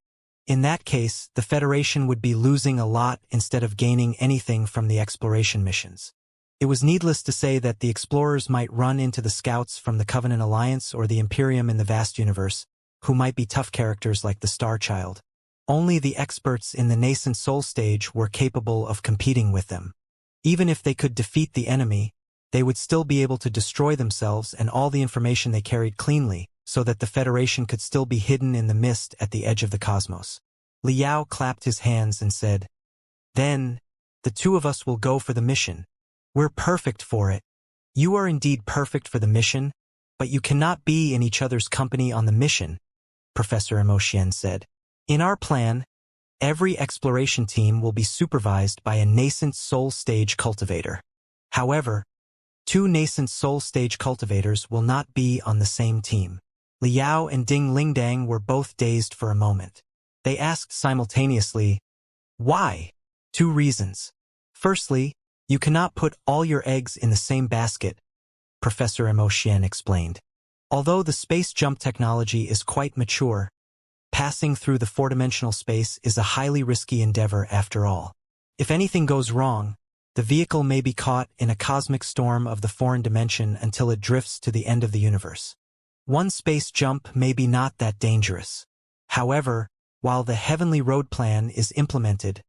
In that case, the Federation would be losing a lot instead of gaining anything from the exploration missions. It was needless to say that the explorers might run into the scouts from the Covenant Alliance or the Imperium in the vast universe, who might be tough characters like the Star Child. Only the experts in the nascent soul stage were capable of competing with them. Even if they could defeat the enemy, they would still be able to destroy themselves and all the information they carried cleanly, so that the Federation could still be hidden in the mist at the edge of the cosmos. Liao clapped his hands and said, "Then, the 2 of us will go for the mission. We're perfect for it." "You are indeed perfect for the mission, but you cannot be in each other's company on the mission," Professor Mo Xian said. "In our plan, every exploration team will be supervised by a nascent soul stage cultivator. However, 2 nascent soul stage cultivators will not be on the same team. Liao and Ding Lingdang were both dazed for a moment. They asked simultaneously, "Why?" 2 reasons. Firstly, you cannot put all your eggs in the same basket, Professor Emotian explained. Although the space jump technology is quite mature, passing through the 4-dimensional space is a highly risky endeavor after all. If anything goes wrong, the vehicle may be caught in a cosmic storm of the foreign dimension until it drifts to the end of the universe. One space jump may be not that dangerous. However, while the Heavenly Road Plan is implemented,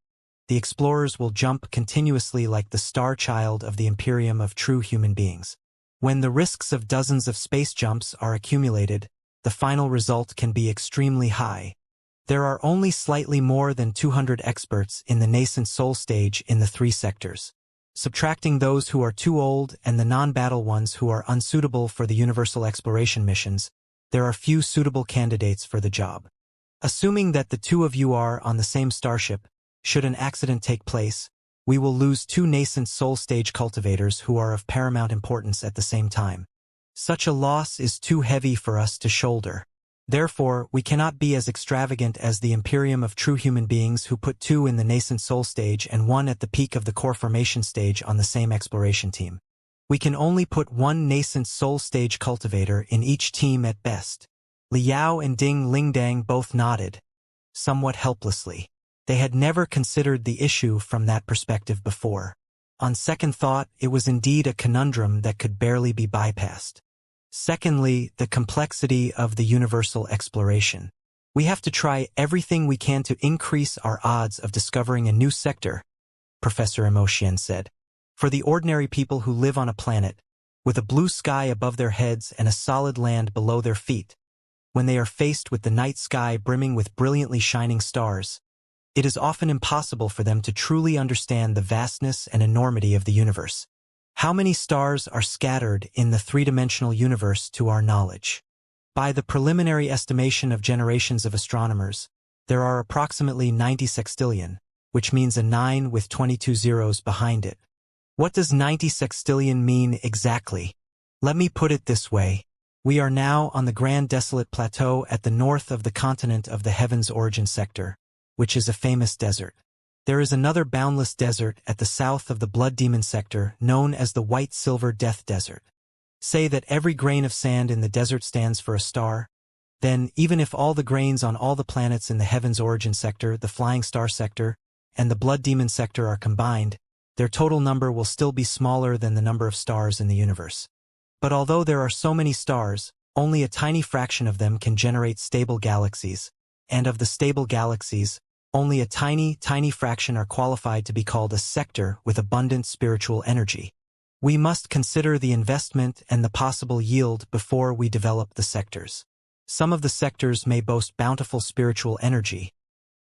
the explorers will jump continuously like the star child of the Imperium of true human beings. When the risks of dozens of space jumps are accumulated, the final result can be extremely high. There are only slightly more than 200 experts in the nascent soul stage in the 3 sectors. Subtracting those who are too old and the non-battle ones who are unsuitable for the universal exploration missions, there are few suitable candidates for the job. Assuming that the 2 of you are on the same starship, should an accident take place, we will lose 2 nascent soul stage cultivators who are of paramount importance at the same time. Such a loss is too heavy for us to shoulder. Therefore, we cannot be as extravagant as the Imperium of true human beings who put 2 in the nascent soul stage and 1 at the peak of the core formation stage on the same exploration team. We can only put 1 nascent soul stage cultivator in each team at best. Liao and Ding Lingdang both nodded, somewhat helplessly. They had never considered the issue from that perspective before. On second thought, it was indeed a conundrum that could barely be bypassed. Secondly, the complexity of the universal exploration. We have to try everything we can to increase our odds of discovering a new sector, Professor Emotian said. For the ordinary people who live on a planet, with a blue sky above their heads and a solid land below their feet, when they are faced with the night sky brimming with brilliantly shining stars, it is often impossible for them to truly understand the vastness and enormity of the universe. How many stars are scattered in the 3-dimensional universe to our knowledge? By the preliminary estimation of generations of astronomers, there are approximately 90 sextillion, which means a 9 with 22 zeros behind it. What does 90 sextillion mean exactly? Let me put it this way. We are now on the Grand Desolate Plateau at the north of the continent of the Heaven's Origin sector, which is a famous desert. There is another boundless desert at the south of the Blood Demon sector known as the White-Silver Death Desert. Say that every grain of sand in the desert stands for a star, then even if all the grains on all the planets in the Heaven's Origin sector, the Flying Star sector, and the Blood Demon sector are combined, their total number will still be smaller than the number of stars in the universe. But although there are so many stars, only a tiny fraction of them can generate stable galaxies, and of the stable galaxies, only a tiny fraction are qualified to be called a sector with abundant spiritual energy. We must consider the investment and the possible yield before we develop the sectors. Some of the sectors may boast bountiful spiritual energy,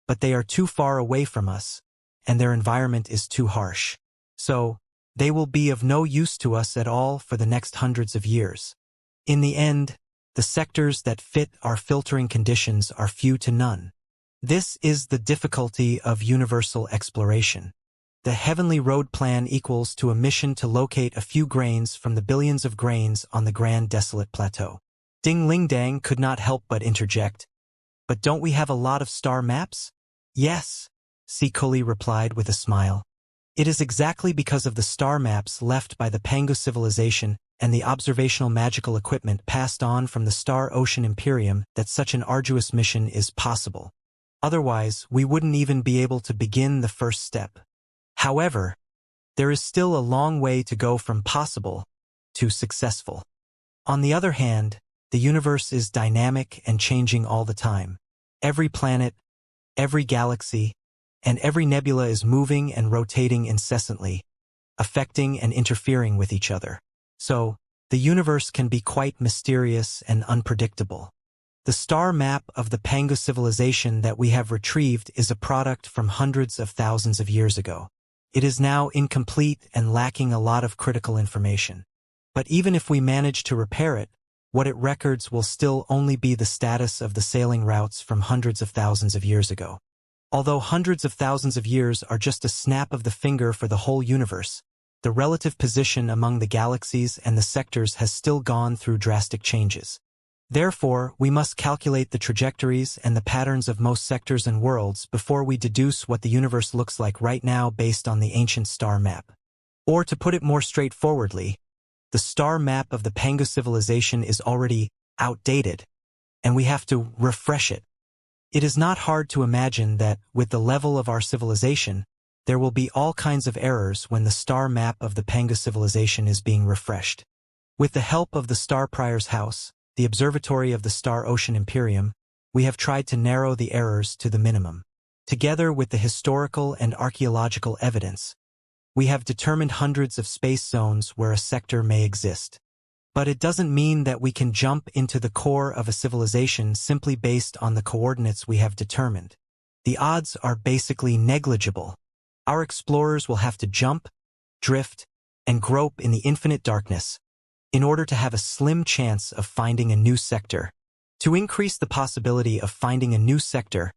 but they are too far away from us, and their environment is too harsh. So, they will be of no use to us at all for the next hundreds of years. In the end, the sectors that fit our filtering conditions are few to none. This is the difficulty of universal exploration. The Heavenly Road Plan equals to a mission to locate a few grains from the billions of grains on the Grand Desolate Plateau. Ding Lingdang could not help but interject. But don't we have a lot of star maps? Yes, Sikuli replied with a smile. It is exactly because of the star maps left by the Pangu civilization and the observational magical equipment passed on from the Star Ocean Imperium that such an arduous mission is possible. Otherwise, we wouldn't even be able to begin the first step. However, there is still a long way to go from possible to successful. On the other hand, the universe is dynamic and changing all the time. Every planet, every galaxy, and every nebula is moving and rotating incessantly, affecting and interfering with each other. So, the universe can be quite mysterious and unpredictable. The star map of the Pangu civilization that we have retrieved is a product from hundreds of thousands of years ago. It is now incomplete and lacking a lot of critical information. But even if we manage to repair it, what it records will still only be the status of the sailing routes from hundreds of thousands of years ago. Although hundreds of thousands of years are just a snap of the finger for the whole universe, the relative position among the galaxies and the sectors has still gone through drastic changes. Therefore, we must calculate the trajectories and the patterns of most sectors and worlds before we deduce what the universe looks like right now based on the ancient star map. Or to put it more straightforwardly, the star map of the Pangu civilization is already outdated, and we have to refresh it. It is not hard to imagine that, with the level of our civilization, there will be all kinds of errors when the star map of the Pangu civilization is being refreshed. With the help of the Star Prior's House, the observatory of the Star Ocean Imperium, we have tried to narrow the errors to the minimum. Together with the historical and archaeological evidence, we have determined hundreds of space zones where a sector may exist. But it doesn't mean that we can jump into the core of a civilization simply based on the coordinates we have determined. The odds are basically negligible. Our explorers will have to jump, drift, and grope in the infinite darkness in order to have a slim chance of finding a new sector. To increase the possibility of finding a new sector,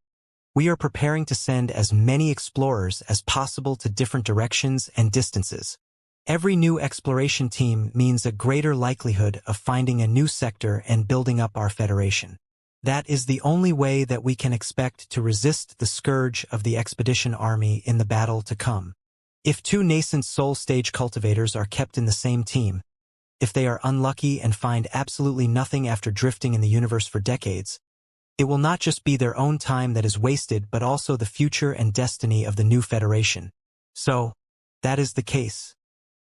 we are preparing to send as many explorers as possible to different directions and distances. Every new exploration team means a greater likelihood of finding a new sector and building up our federation. That is the only way that we can expect to resist the scourge of the expedition army in the battle to come. If two nascent soul stage cultivators are kept in the same team, if they are unlucky and find absolutely nothing after drifting in the universe for decades, it will not just be their own time that is wasted but also the future and destiny of the new federation. So, that is the case.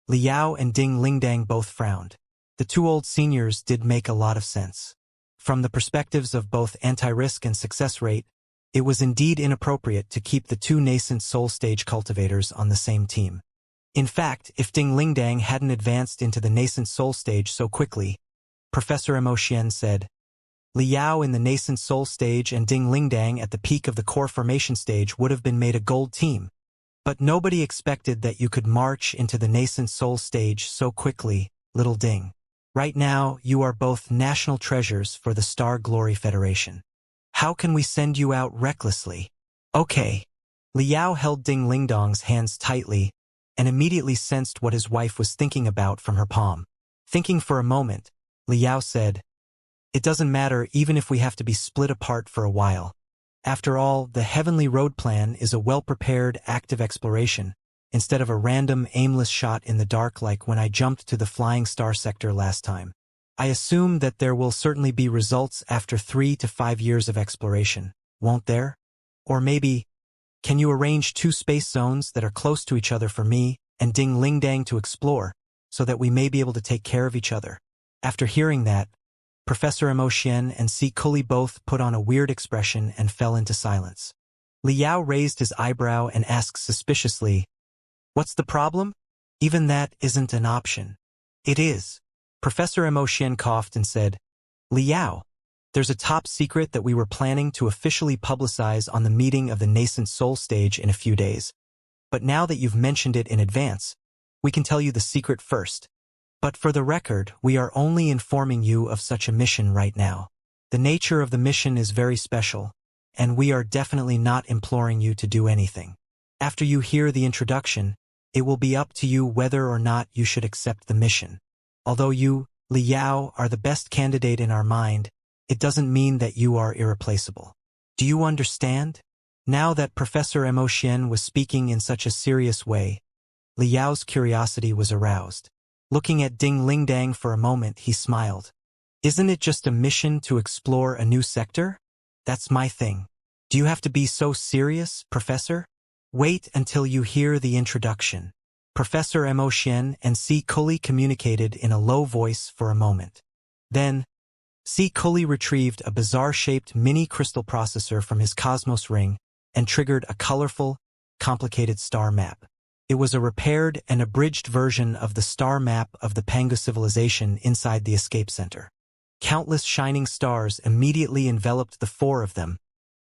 Liao and Ding Lingdang both frowned. The two old seniors did make a lot of sense. From the perspectives of both anti-risk and success rate, it was indeed inappropriate to keep the two nascent soul stage cultivators on the same team. In fact, if Ding Lingdang hadn't advanced into the nascent soul stage so quickly, Professor Mo Xian said, Liao in the nascent soul stage and Ding Lingdang at the peak of the core formation stage would have been made a gold team. But nobody expected that you could march into the nascent soul stage so quickly, little Ding. Right now, you are both national treasures for the Star Glory Federation. How can we send you out recklessly? Okay. Liao held Ding Lingdang's hands tightly and immediately sensed what his wife was thinking about from her palm. Thinking for a moment, Liao said, It doesn't matter even if we have to be split apart for a while. After all, the Heavenly Road Plan is a well-prepared, active exploration, instead of a random, aimless shot in the dark like when I jumped to the Flying Star sector last time. I assume that there will certainly be results after 3 to 5 years of exploration, won't there? Or maybe, can you arrange 2 space zones that are close to each other for me and Ding Lingdang to explore, so that we may be able to take care of each other? After hearing that, Professor Mo Xian and Si Kuli both put on a weird expression and fell into silence. Liao raised his eyebrow and asked suspiciously, What's the problem? Even that isn't an option. It is. Professor Mo Xian coughed and said, Liao, there's a top secret that we were planning to officially publicize on the meeting of the nascent soul stage in a few days. But now that you've mentioned it in advance, we can tell you the secret first. But for the record, we are only informing you of such a mission right now. The nature of the mission is very special, and we are definitely not imploring you to do anything. After you hear the introduction, it will be up to you whether or not you should accept the mission. Although you, Liao, are the best candidate in our mind, it doesn't mean that you are irreplaceable. Do you understand? Now that Professor Mo Xian was speaking in such a serious way, Liao's curiosity was aroused. Looking at Ding Lingdang for a moment, he smiled. Isn't it just a mission to explore a new sector? That's my thing. Do you have to be so serious, Professor? Wait until you hear the introduction. Professor Mo Xian and Si Kuli communicated in a low voice for a moment. Then, Si Kuli retrieved a bizarre-shaped mini-crystal processor from his Cosmos ring and triggered a colorful, complicated star map. It was a repaired and abridged version of the star map of the Pangu civilization inside the escape center. Countless shining stars immediately enveloped the 4 of them,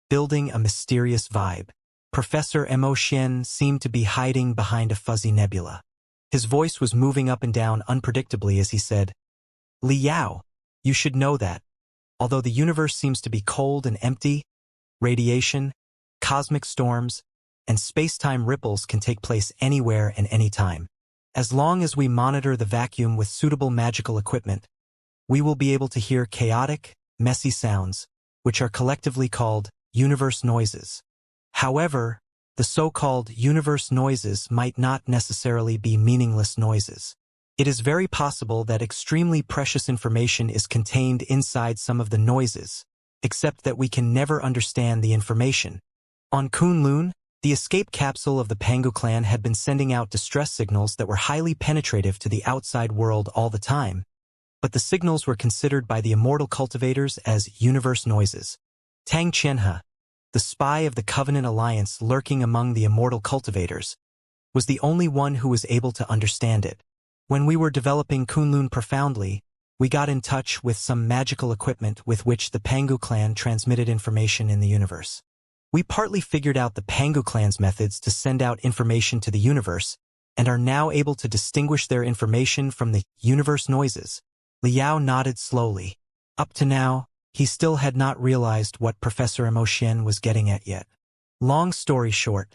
building a mysterious vibe. Professor Mo Xian seemed to be hiding behind a fuzzy nebula. His voice was moving up and down unpredictably as he said, Liao, you should know that, although the universe seems to be cold and empty, radiation, cosmic storms, and space-time ripples can take place anywhere and anytime. As long as we monitor the vacuum with suitable magical equipment, we will be able to hear chaotic, messy sounds, which are collectively called universe noises. However, the so-called universe noises might not necessarily be meaningless noises. It is very possible that extremely precious information is contained inside some of the noises, except that we can never understand the information. On Kunlun, the escape capsule of the Pangu clan had been sending out distress signals that were highly penetrative to the outside world all the time, but the signals were considered by the immortal cultivators as universe noises. Tang Qianhe, the spy of the Covenant Alliance lurking among the immortal cultivators, was the only one who was able to understand it. When we were developing Kunlun profoundly, we got in touch with some magical equipment with which the Pangu clan transmitted information in the universe. We partly figured out the Pangu clan's methods to send out information to the universe and are now able to distinguish their information from the universe noises. Liao nodded slowly. Up to now, he still had not realized what Professor Emotian was getting at yet. Long story short,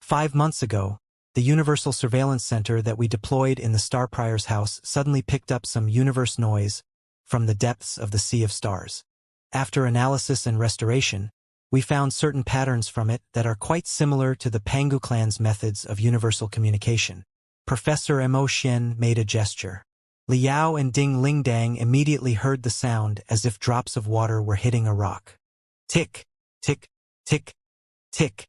5 months ago, the Universal Surveillance Center that we deployed in the Star Prior's house suddenly picked up some universe noise from the depths of the Sea of Stars. After analysis and restoration, we found certain patterns from it that are quite similar to the Pangu clan's methods of universal communication. Professor Emotian made a gesture. Liao and Ding Lingdang immediately heard the sound as if drops of water were hitting a rock. Tick, tick, tick, tick,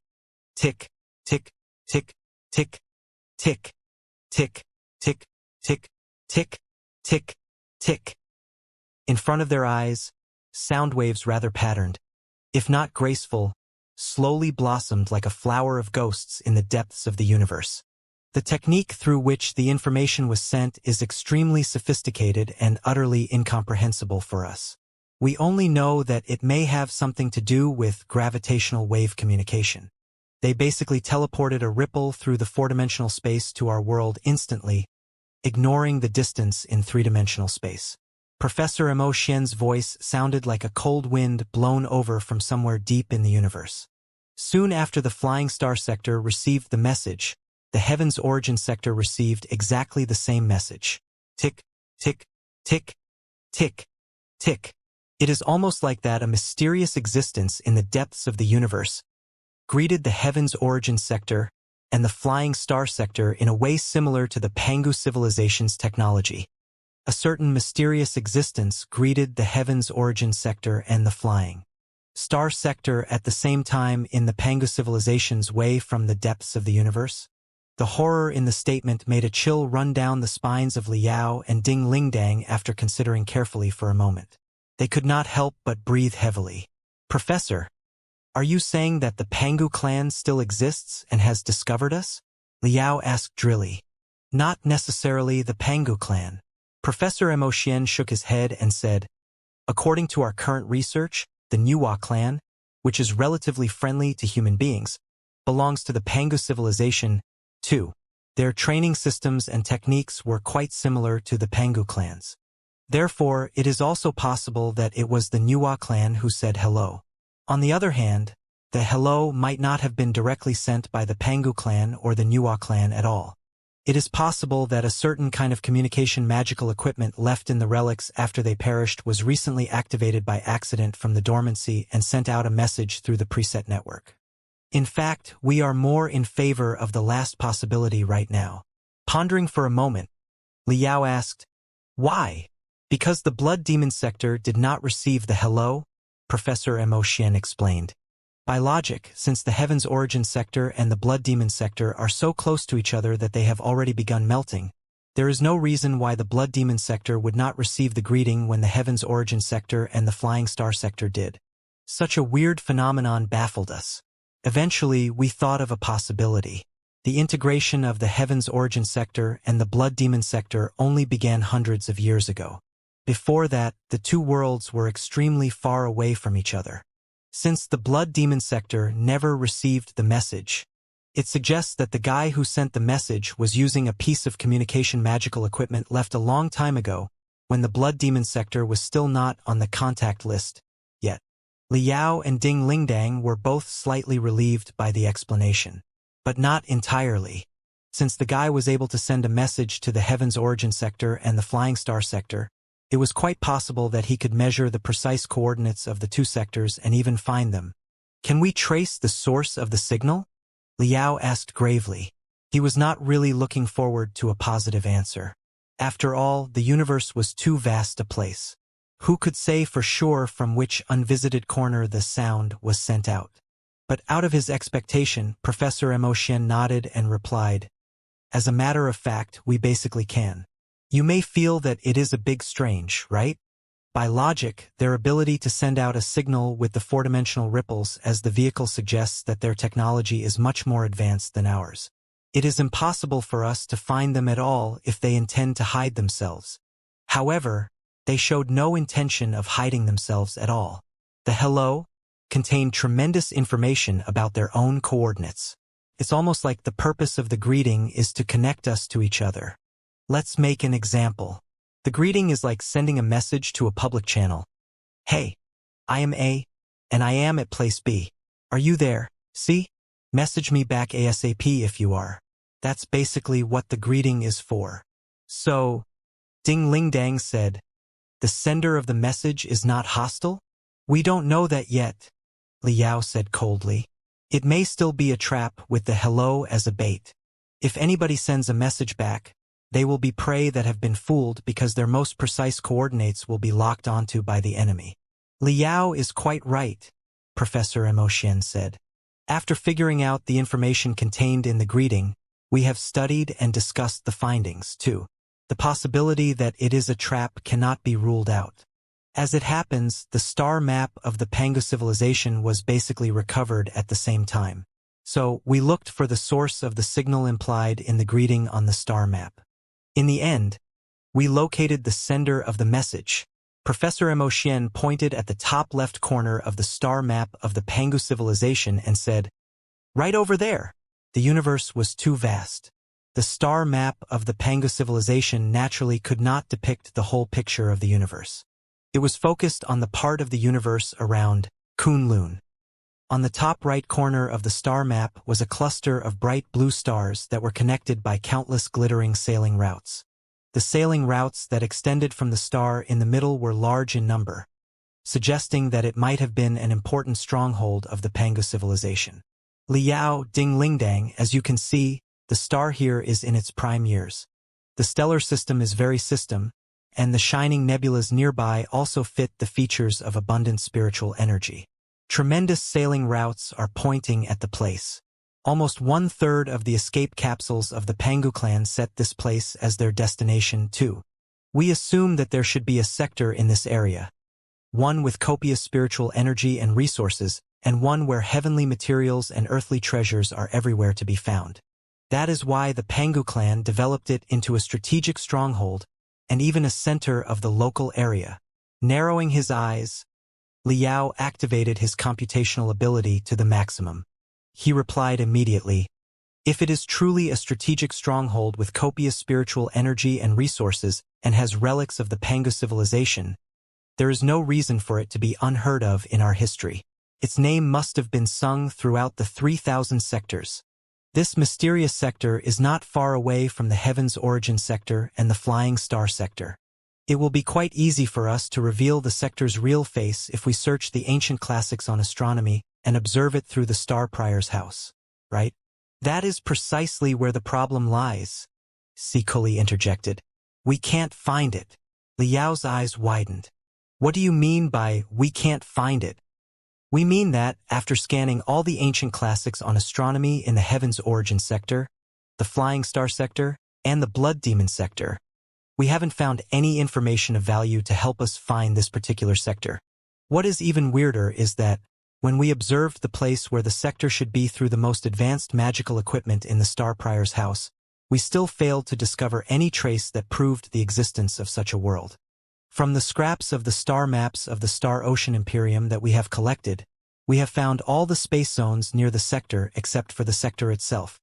tick, tick, tick, tick, tick, tick, tick, tick, tick, tick, tick. In front of their eyes, sound waves rather patterned, if not graceful, slowly blossomed like a flower of ghosts in the depths of the universe. The technique through which the information was sent is extremely sophisticated and utterly incomprehensible for us. We only know that it may have something to do with gravitational wave communication. They basically teleported a ripple through the four-dimensional space to our world instantly, ignoring the distance in three-dimensional space. Professor Emotian's voice sounded like a cold wind blown over from somewhere deep in the universe. Soon after the Flying Star Sector received the message, the Heaven's Origin Sector received exactly the same message. Tick, tick, tick, tick, tick. It is almost like that a mysterious existence in the depths of the universe greeted the Heaven's Origin Sector and the Flying Star Sector in a way similar to the Pangu civilization's technology. A certain mysterious existence greeted the Heaven's Origin Sector and the Flying Star Sector at the same time in the Pangu civilization's way from the depths of the universe. The horror in the statement made a chill run down the spines of Liao and Ding Lingdang after considering carefully for a moment. They could not help but breathe heavily. Professor, are you saying that the Pangu clan still exists and has discovered us? Liao asked drily. Not necessarily the Pangu clan. Professor Emotian shook his head and said, according to our current research, the Nuwa clan, which is relatively friendly to human beings, belongs to the Pangu civilization, too. Their training systems and techniques were quite similar to the Pangu clans. Therefore, it is also possible that it was the Nuwa clan who said hello. On the other hand, the hello might not have been directly sent by the Pangu clan or the Nuwa clan at all. It is possible that a certain kind of communication magical equipment left in the relics after they perished was recently activated by accident from the dormancy and sent out a message through the preset network. In fact, we are more in favor of the last possibility right now. Pondering for a moment, Liao asked, why? Because the Blood Demon Sector did not receive the hello, Professor Emotian explained. By logic, since the Heaven's Origin Sector and the Blood Demon Sector are so close to each other that they have already begun melting, there is no reason why the Blood Demon Sector would not receive the greeting when the Heaven's Origin Sector and the Flying Star Sector did. Such a weird phenomenon baffled us. Eventually, we thought of a possibility. The integration of the Heaven's Origin Sector and the Blood Demon Sector only began hundreds of years ago. Before that, the two worlds were extremely far away from each other. Since the Blood Demon Sector never received the message, it suggests that the guy who sent the message was using a piece of communication magical equipment left a long time ago, when the Blood Demon Sector was still not on the contact list yet. Liao and Ding Lingdang were both slightly relieved by the explanation, but not entirely. Since the guy was able to send a message to the Heaven's Origin Sector and the Flying Star Sector, It was quite possible that he could measure the precise coordinates of the two sectors and even find them. Can we trace the source of the signal? Liao asked gravely. He was not really looking forward to a positive answer. After all, the universe was too vast a place. Who could say for sure from which unvisited corner the sound was sent out? But out of his expectation, Professor Emotion nodded and replied, "As a matter of fact, we basically can. You may feel that it is a big strange, right? By logic, their ability to send out a signal with the four-dimensional ripples as the vehicle suggests that their technology is much more advanced than ours. It is impossible for us to find them at all if they intend to hide themselves. However, they showed no intention of hiding themselves at all. The hello contained tremendous information about their own coordinates. It's almost like the purpose of the greeting is to connect us to each other. Let's make an example. The greeting is like sending a message to a public channel. Hey, I am A, and I am at place B. Are you there? See? Message me back ASAP if you are. That's basically what the greeting is for. So, Ding Ling Dang said, the sender of the message is not hostile? We don't know that yet, Liao said coldly. It may still be a trap with the hello as a bait. If anybody sends a message back, they will be prey that have been fooled because their most precise coordinates will be locked onto by the enemy. Liao is quite right, Professor Emotion said. After figuring out the information contained in the greeting, we have studied and discussed the findings, too. The possibility that it is a trap cannot be ruled out. As it happens, the star map of the Pangu civilization was basically recovered at the same time. So, we looked for the source of the signal implied in the greeting on the star map. In the end, we located the sender of the message. Professor Emotion pointed at the top left corner of the star map of the Pangu civilization and said, "Right over there." The universe was too vast. The star map of the Pangu civilization naturally could not depict the whole picture of the universe. It was focused on the part of the universe around Kunlun. On the top right corner of the star map was a cluster of bright blue stars that were connected by countless glittering sailing routes. The sailing routes that extended from the star in the middle were large in number, suggesting that it might have been an important stronghold of the Pangu civilization. Liao Ding Lingdang, as you can see, the star here is in its prime years. The stellar system is very system, and the shining nebulas nearby also fit the features of abundant spiritual energy. Tremendous sailing routes are pointing at the place. Almost 1/3 of the escape capsules of the Pangu clan set this place as their destination too. We assume that there should be a sector in this area, one with copious spiritual energy and resources, and one where heavenly materials and earthly treasures are everywhere to be found. That is why the Pangu clan developed it into a strategic stronghold and even a center of the local area. Narrowing his eyes, Liao activated his computational ability to the maximum. He replied immediately, "If it is truly a strategic stronghold with copious spiritual energy and resources and has relics of the Pangu civilization, there is no reason for it to be unheard of in our history. Its name must have been sung throughout the 3,000 sectors. This mysterious sector is not far away from the Heaven's Origin sector and the Flying Star sector. It will be quite easy for us to reveal the sector's real face if we search the ancient classics on astronomy and observe it through the Star Prior's house, right?" "That is precisely where the problem lies," Sikuli interjected. "We can't find it." Liao's eyes widened. "What do you mean by, we can't find it?" "We mean that, after scanning all the ancient classics on astronomy in the Heaven's Origin sector, the Flying Star sector, and the Blood Demon sector, we haven't found any information of value to help us find this particular sector. What is even weirder is that, when we observed the place where the sector should be through the most advanced magical equipment in the Star Prior's house, we still failed to discover any trace that proved the existence of such a world. From the scraps of the star maps of the Star Ocean Imperium that we have collected, we have found all the space zones near the sector except for the sector itself.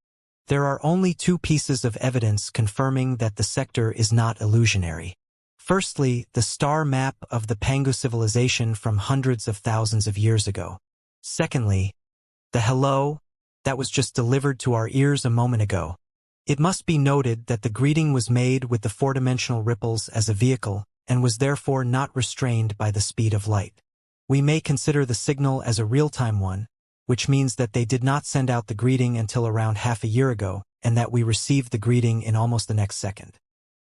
There are only 2 pieces of evidence confirming that the sector is not illusionary. Firstly, the star map of the Pangu civilization from hundreds of thousands of years ago. Secondly, the hello that was just delivered to our ears a moment ago. It must be noted that the greeting was made with the 4-dimensional ripples as a vehicle, and was therefore not restrained by the speed of light. We may consider the signal as a real-time one, which means that they did not send out the greeting until around half a year ago, and that we received the greeting in almost the next second.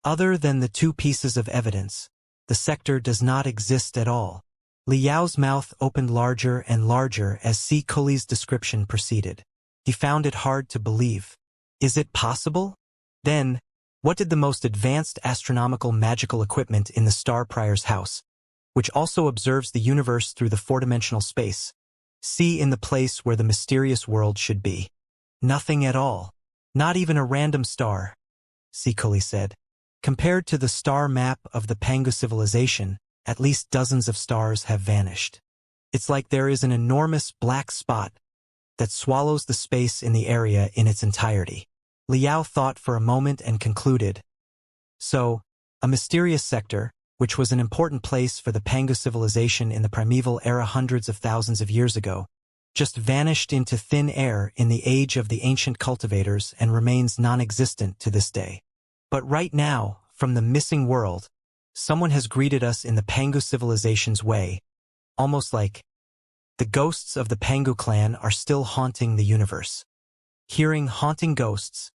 Other than the two pieces of evidence, the sector does not exist at all. Liao's mouth opened larger and larger as C. Kuli's description proceeded. He found it hard to believe. Is it possible? Then, what did the most advanced astronomical magical equipment in the Star Prior's house, which also observes the universe through the four-dimensional space, see in the place where the mysterious world should be? Nothing at all. Not even a random star, C. Kuli said. Compared to the star map of the Pangu civilization, at least dozens of stars have vanished. It's like there is an enormous black spot that swallows the space in the area in its entirety. Liao thought for a moment and concluded. So, a mysterious sector, which was an important place for the Pangu civilization in the primeval era hundreds of thousands of years ago, just vanished into thin air in the age of the ancient cultivators and remains non-existent to this day. But right now, from the missing world, someone has greeted us in the Pangu civilization's way, almost like the ghosts of the Pangu clan are still haunting the universe. Hearing haunting ghosts,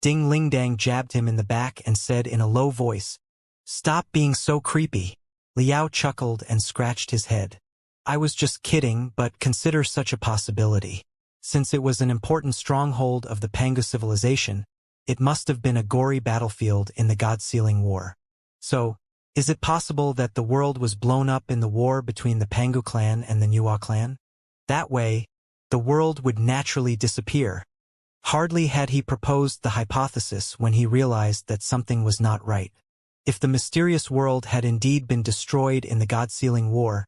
Ding Lingdang jabbed him in the back and said in a low voice, "Stop being so creepy." Liao chuckled and scratched his head. "I was just kidding, but consider such a possibility. Since it was an important stronghold of the Pangu civilization, it must have been a gory battlefield in the God-Sealing War. So, is it possible that the world was blown up in the war between the Pangu clan and the Nuwa clan? That way, the world would naturally disappear." Hardly had he proposed the hypothesis when he realized that something was not right. If the mysterious world had indeed been destroyed in the God-Sealing War,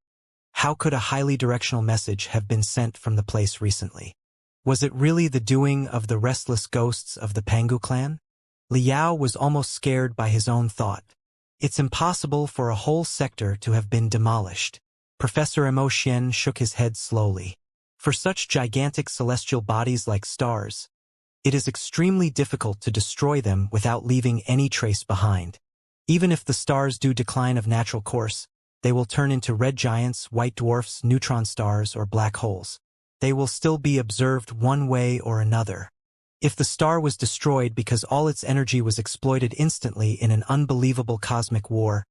how could a highly directional message have been sent from the place recently? Was it really the doing of the restless ghosts of the Pangu clan? Liao was almost scared by his own thought. It's impossible for a whole sector to have been demolished. Professor Emotian shook his head slowly. For such gigantic celestial bodies like stars, it is extremely difficult to destroy them without leaving any trace behind. Even if the stars do decline of natural course, they will turn into red giants, white dwarfs, neutron stars, or black holes. They will still be observed one way or another. If the star was destroyed because all its energy was exploited instantly in an unbelievable cosmic war,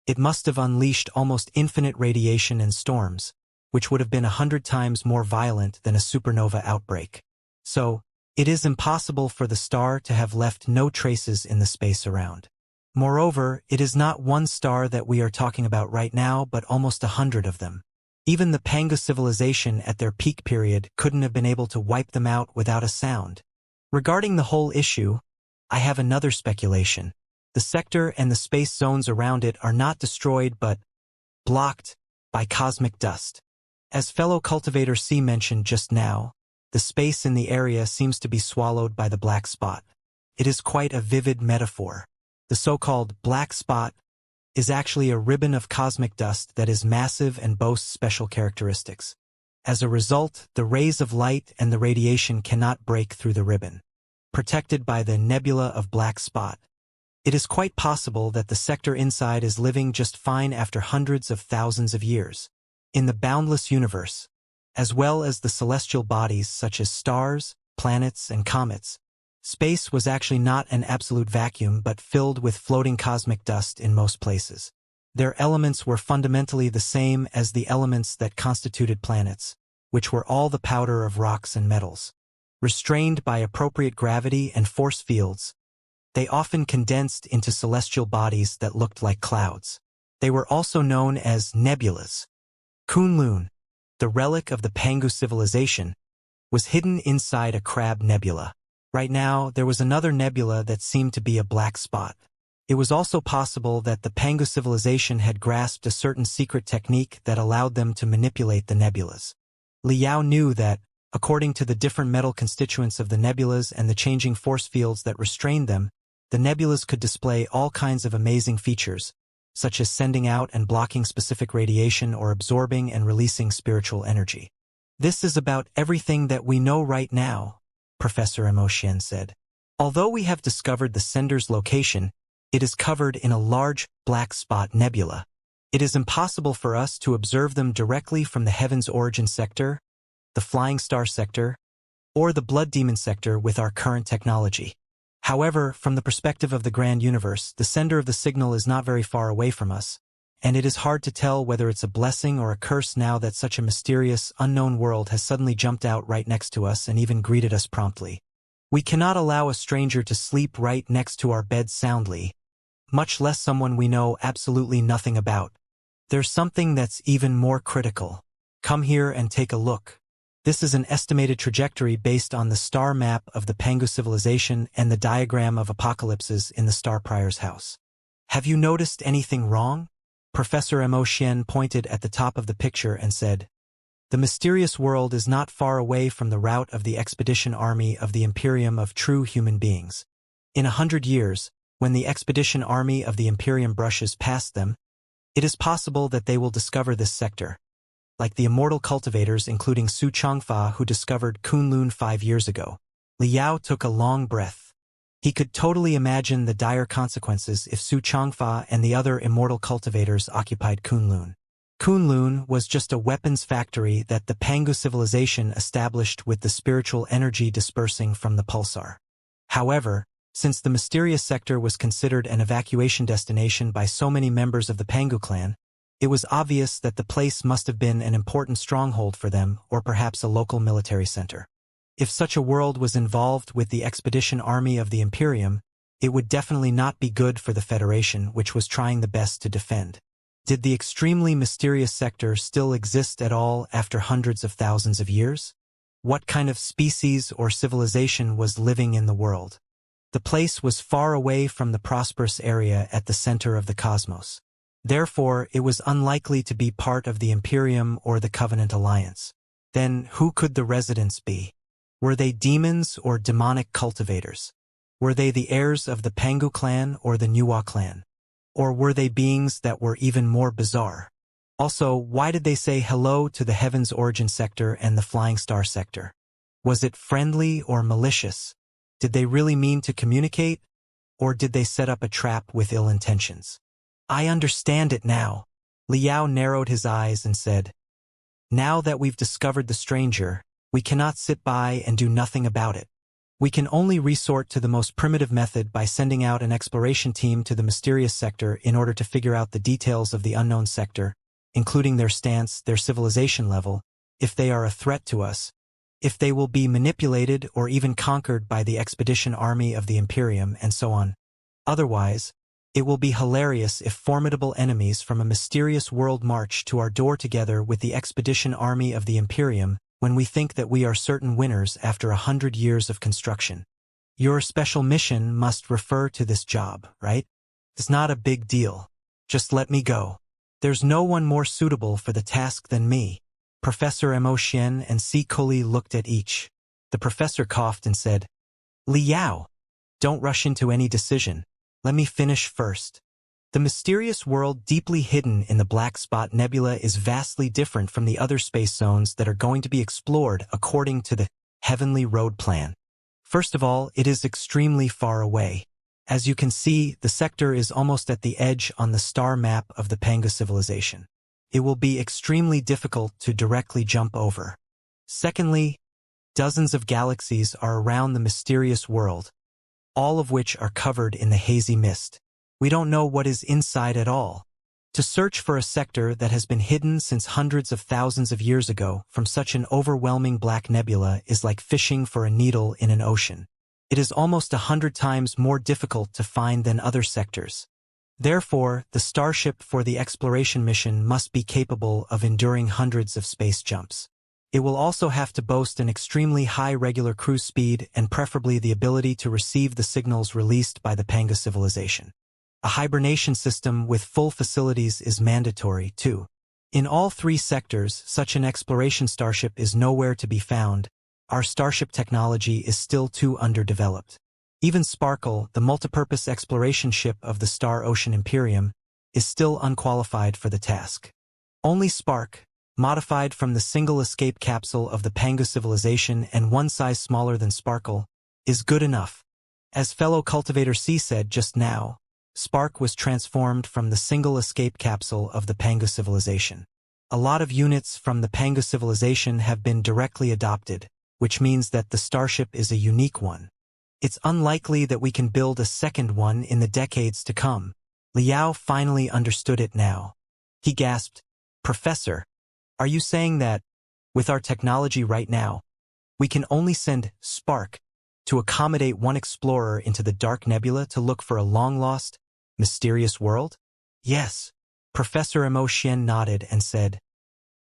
it must have unleashed almost infinite radiation and storms, which would have been 100 times more violent than a supernova outbreak. So, it is impossible for the star to have left no traces in the space around. Moreover, it is not one star that we are talking about right now, but almost 100 of them. Even the Pangu civilization at their peak period couldn't have been able to wipe them out without a sound. Regarding the whole issue, I have another speculation. The sector and the space zones around it are not destroyed but blocked by cosmic dust. As fellow Cultivator C mentioned just now, the space in the area seems to be swallowed by the black spot. It is quite a vivid metaphor. The so-called black spot is actually a ribbon of cosmic dust that is massive and boasts special characteristics. As a result, the rays of light and the radiation cannot break through the ribbon, protected by the nebula of black spot. It is quite possible that the sector inside is living just fine after hundreds of thousands of years. In the boundless universe, as well as the celestial bodies such as stars, planets, and comets, space was actually not an absolute vacuum but filled with floating cosmic dust in most places. Their elements were fundamentally the same as the elements that constituted planets, which were all the powder of rocks and metals. Restrained by appropriate gravity and force fields, they often condensed into celestial bodies that looked like clouds. They were also known as nebulas. Kunlun, the relic of the Pangu civilization, was hidden inside a crab nebula. Right now, there was another nebula that seemed to be a black spot. It was also possible that the Pangu civilization had grasped a certain secret technique that allowed them to manipulate the nebulas. Liao knew that, according to the different metal constituents of the nebulas and the changing force fields that restrained them, the nebulas could display all kinds of amazing features, such as sending out and blocking specific radiation or absorbing and releasing spiritual energy. This is about everything that we know right now, Professor Emotian said. Although we have discovered the sender's location, It is covered in a large black spot nebula. It is impossible for us to observe them directly from the heaven's origin sector, the flying star sector, or the blood demon sector with our current technology. However, from the perspective of the grand universe, the sender of the signal is not very far away from us, and it is hard to tell whether it's a blessing or a curse now that such a mysterious, unknown world has suddenly jumped out right next to us and even greeted us promptly. We cannot allow a stranger to sleep right next to our bed soundly, much less someone we know absolutely nothing about. There's something that's even more critical. Come here and take a look. This is an estimated trajectory based on the star map of the Pangu civilization and the diagram of apocalypses in the star prior's house. Have you noticed anything wrong? Professor Mo Xian pointed at the top of the picture and said, "The mysterious world is not far away from the route of the expedition army of the Imperium of true human beings. In 100 years, when the expedition army of the Imperium brushes past them, it is possible that they will discover this sector, like the immortal cultivators including Su Changfa who discovered Kunlun 5 years ago." Liao took a long breath. He could totally imagine the dire consequences if Su Changfa and the other immortal cultivators occupied Kunlun. Kunlun was just a weapons factory that the Pangu civilization established with the spiritual energy dispersing from the pulsar. However, since the mysterious sector was considered an evacuation destination by so many members of the Pangu clan, it was obvious that the place must have been an important stronghold for them or perhaps a local military center. If such a world was involved with the expedition army of the Imperium, it would definitely not be good for the Federation, which was trying the best to defend. Did the extremely mysterious sector still exist at all after hundreds of thousands of years? What kind of species or civilization was living in the world? The place was far away from the prosperous area at the center of the cosmos. Therefore, it was unlikely to be part of the Imperium or the Covenant Alliance. Then, who could the residents be? Were they demons or demonic cultivators? Were they the heirs of the Pangu clan or the Nuwa clan? Or were they beings that were even more bizarre? Also, why did they say hello to the Heaven's Origin sector and the Flying Star sector? Was it friendly or malicious? Did they really mean to communicate? Or did they set up a trap with ill intentions? I understand it now. Liao narrowed his eyes and said, "Now that we've discovered the stranger, we cannot sit by and do nothing about it. We can only resort to the most primitive method by sending out an exploration team to the mysterious sector in order to figure out the details of the unknown sector, including their stance, their civilization level, if they are a threat to us, if they will be manipulated or even conquered by the expedition army of the Imperium, and so on. Otherwise, it will be hilarious if formidable enemies from a mysterious world march to our door together with the expedition army of the Imperium when we think that we are certain winners after 100 years of construction. Your special mission must refer to this job, right? It's not a big deal. Just let me go. There's no one more suitable for the task than me." Professor Mo Xian and Si Kuli looked at each. The professor coughed and said, "Liao, don't rush into any decision. Let me finish first. The mysterious world deeply hidden in the Black Spot Nebula is vastly different from the other space zones that are going to be explored according to the Heavenly Road Plan. First of all, it is extremely far away. As you can see, the sector is almost at the edge on the star map of the Pangu civilization. It will be extremely difficult to directly jump over. Secondly, dozens of galaxies are around the mysterious world, all of which are covered in the hazy mist. We don't know what is inside at all. To search for a sector that has been hidden since hundreds of thousands of years ago from such an overwhelming black nebula is like fishing for a needle in an ocean. It is almost 100 times more difficult to find than other sectors. Therefore, the starship for the exploration mission must be capable of enduring hundreds of space jumps. It will also have to boast an extremely high regular cruise speed and preferably the ability to receive the signals released by the Pangu civilization. A hibernation system with full facilities is mandatory, too. In all 3 sectors, such an exploration starship is nowhere to be found. Our starship technology is still too underdeveloped. Even Sparkle, the multipurpose exploration ship of the Star Ocean Imperium, is still unqualified for the task. Only Spark, modified from the single escape capsule of the Pangu civilization and one size smaller than Sparkle, is good enough. As fellow Cultivator C said just now, Spark was transformed from the single escape capsule of the Pangu civilization. A lot of units from the Pangu civilization have been directly adopted, which means that the Starship is a unique one. It's unlikely that we can build a second one in the decades to come. Liao finally understood it now. He gasped, "Professor, are you saying that, with our technology right now, we can only send Spark to accommodate one explorer into the dark nebula to look for a long-lost, mysterious world?" "Yes." Professor Mo Xian nodded and said,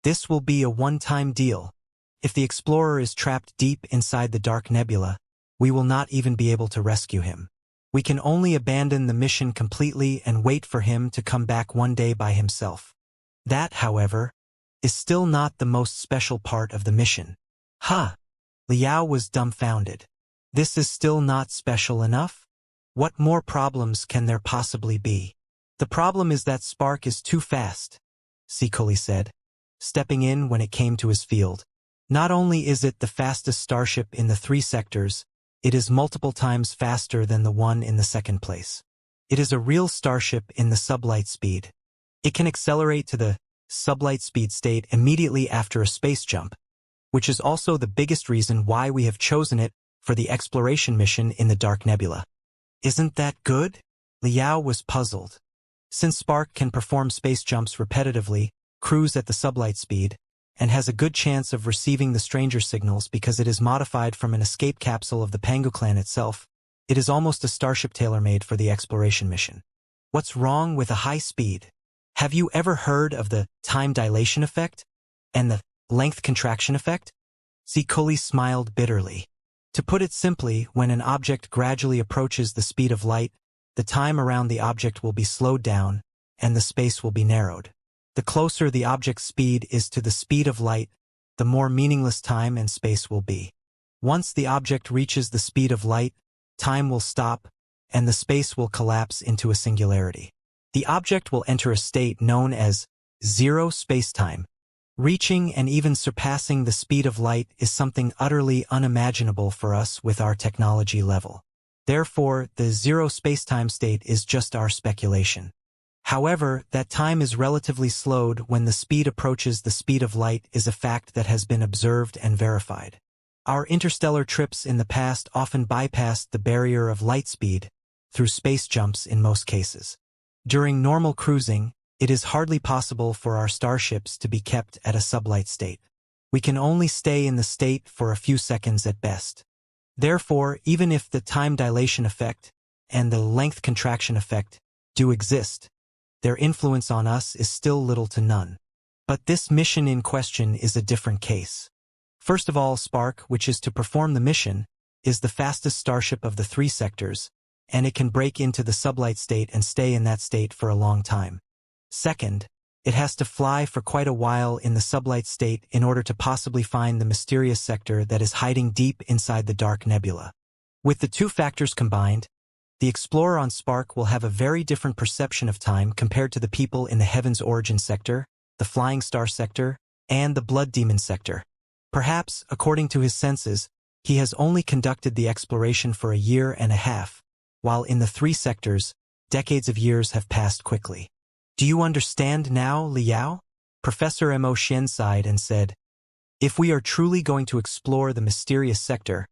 "This will be a one-time deal. If the explorer is trapped deep inside the dark nebula, we will not even be able to rescue him. We can only abandon the mission completely and wait for him to come back one day by himself. That, however, is still not the most special part of the mission." "Huh?" Liao was dumbfounded. "This is still not special enough? What more problems can there possibly be?" "The problem is that Spark is too fast," Sikoli said, stepping in when it came to his field. "Not only is it the fastest starship in the 3 sectors, it is multiple times faster than the one in the second place. It is a real starship in the sublight speed. It can accelerate to the sublight speed state immediately after a space jump, which is also the biggest reason why we have chosen it for the exploration mission in the Dark Nebula." "Isn't that good?" Liao was puzzled. Since Spark can perform space jumps repetitively, cruise at the sublight speed, and has a good chance of receiving the stranger signals because it is modified from an escape capsule of the Pangu clan itself, it is almost a starship tailor-made for the exploration mission. What's wrong with a high speed? Have you ever heard of the time dilation effect and the length contraction effect? Sikoli smiled bitterly. To put it simply, when an object gradually approaches the speed of light, the time around the object will be slowed down, and the space will be narrowed. The closer the object's speed is to the speed of light, the more meaningless time and space will be. Once the object reaches the speed of light, time will stop, and the space will collapse into a singularity. The object will enter a state known as zero spacetime. Reaching and even surpassing the speed of light is something utterly unimaginable for us with our technology level. Therefore, the zero spacetime state is just our speculation. However, that time is relatively slowed when the speed approaches the speed of light is a fact that has been observed and verified. Our interstellar trips in the past often bypassed the barrier of light speed through space jumps in most cases. During normal cruising, it is hardly possible for our starships to be kept at a sublight state. We can only stay in the state for a few seconds at best. Therefore, even if the time dilation effect and the length contraction effect do exist, their influence on us is still little to none. But this mission in question is a different case. First of all, Spark, which is to perform the mission, is the fastest starship of the 3 sectors, and it can break into the sublight state and stay in that state for a long time. Second, it has to fly for quite a while in the sublight state in order to possibly find the mysterious sector that is hiding deep inside the dark nebula. With the 2 factors combined, the explorer on Spark will have a very different perception of time compared to the people in the Heaven's Origin sector, the Flying Star sector, and the Blood Demon sector. Perhaps, according to his senses, he has only conducted the exploration for a year and a half, while in the 3 sectors, decades of years have passed quickly. "Do you understand now, Liao?" Professor Mo Xian sighed and said, "If we are truly going to explore the mysterious sector,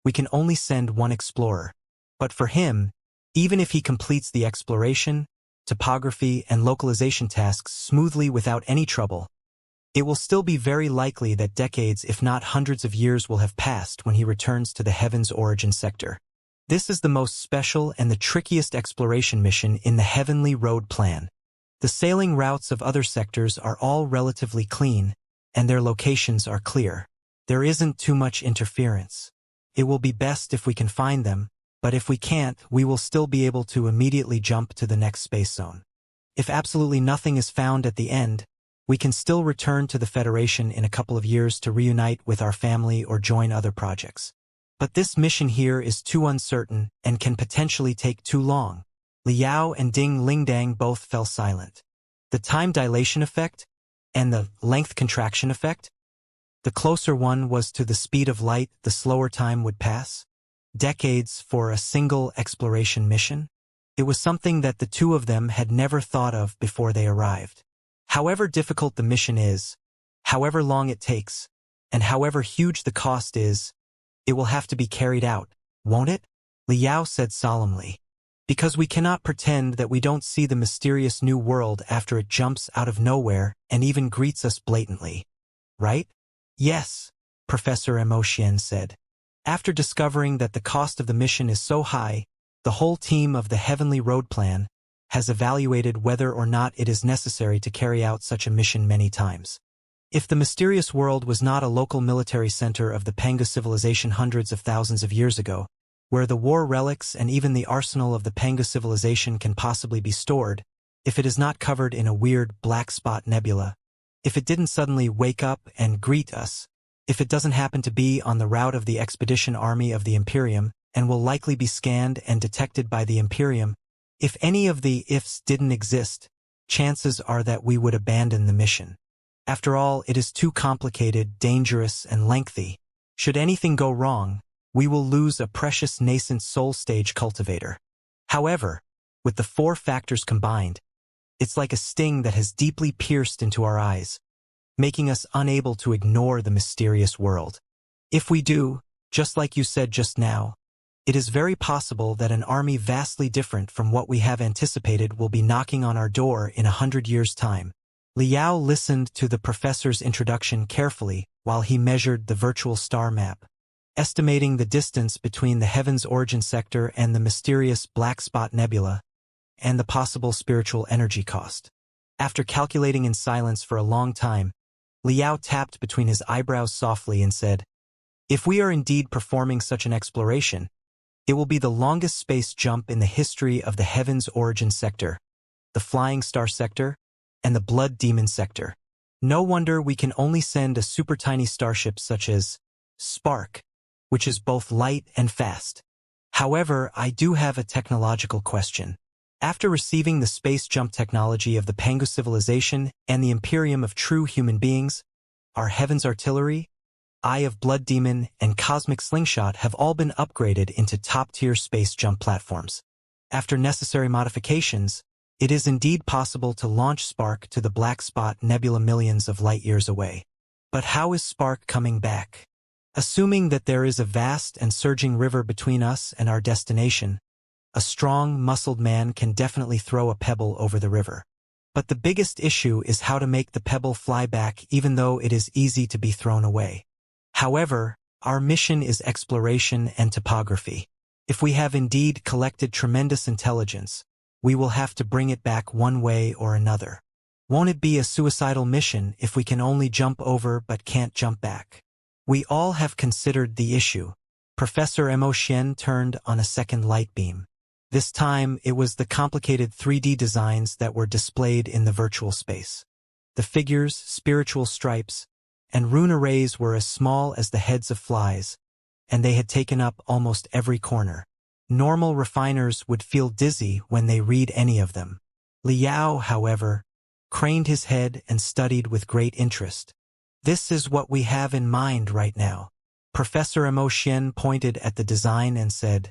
we can only send one explorer. But for him, even if he completes the exploration, topography, and localization tasks smoothly without any trouble, it will still be very likely that decades if not hundreds of years will have passed when he returns to the Heaven's Origin sector. This is the most special and the trickiest exploration mission in the Heavenly Road plan. The sailing routes of other sectors are all relatively clean, and their locations are clear. There isn't too much interference. It will be best if we can find them, but if we can't, we will still be able to immediately jump to the next space zone. If absolutely nothing is found at the end, we can still return to the Federation in a couple of years to reunite with our family or join other projects. But this mission here is too uncertain and can potentially take too long." Liao and Ding Lingdang both fell silent. The time dilation effect and the length contraction effect? The closer one was to the speed of light, the slower time would pass. Decades for a single exploration mission? It was something that the two of them had never thought of before they arrived. However difficult the mission is, however long it takes, and however huge the cost is, it will have to be carried out, won't it? Liao said solemnly. Because we cannot pretend that we don't see the mysterious new world after it jumps out of nowhere and even greets us blatantly. Right? Yes, Professor Emotian said. After discovering that the cost of the mission is so high, the whole team of the Heavenly Road Plan has evaluated whether or not it is necessary to carry out such a mission many times. If the mysterious world was not a local military center of the Pengu civilization hundreds of thousands of years ago, where the war relics and even the arsenal of the Pengu civilization can possibly be stored, if it is not covered in a weird black spot nebula, if it didn't suddenly wake up and greet us, if it doesn't happen to be on the route of the expedition army of the Imperium and will likely be scanned and detected by the Imperium, if any of the ifs didn't exist, chances are that we would abandon the mission. After all, it is too complicated, dangerous, and lengthy. Should anything go wrong, we will lose a precious nascent soul stage cultivator. However, with the 4 factors combined, it's like a sting that has deeply pierced into our eyes, making us unable to ignore the mysterious world. If we do, just like you said just now, it is very possible that an army vastly different from what we have anticipated will be knocking on our door in 100 years' time. Liao listened to the professor's introduction carefully while he measured the virtual star map, estimating the distance between the Heaven's Origin sector and the mysterious Black Spot Nebula, and the possible spiritual energy cost. After calculating in silence for a long time, Liao tapped between his eyebrows softly and said, "If we are indeed performing such an exploration, it will be the longest space jump in the history of the Heaven's Origin sector, the Flying Star sector, and the Blood Demon sector. No wonder we can only send a super tiny starship such as Spark, which is both light and fast. However, I do have a technological question. After receiving the space jump technology of the Pengu civilization and the Imperium of true human beings, our Heaven's Artillery, Eye of Blood Demon, and Cosmic Slingshot have all been upgraded into top-tier space jump platforms. After necessary modifications, it is indeed possible to launch Spark to the Black Spot Nebula millions of light-years away. But how is Spark coming back? Assuming that there is a vast and surging river between us and our destination, a strong, muscled man can definitely throw a pebble over the river. But the biggest issue is how to make the pebble fly back even though it is easy to be thrown away. However, our mission is exploration and topography. If we have indeed collected tremendous intelligence, we will have to bring it back one way or another. Won't it be a suicidal mission if we can only jump over but can't jump back? We all have considered the issue. Professor Emotian turned on a second light beam. This time, it was the complicated 3D designs that were displayed in the virtual space. The figures, spiritual stripes, and rune arrays were as small as the heads of flies, and they had taken up almost every corner. Normal refiners would feel dizzy when they read any of them. Liao, however, craned his head and studied with great interest. This is what we have in mind right now. Professor Emotian pointed at the design and said,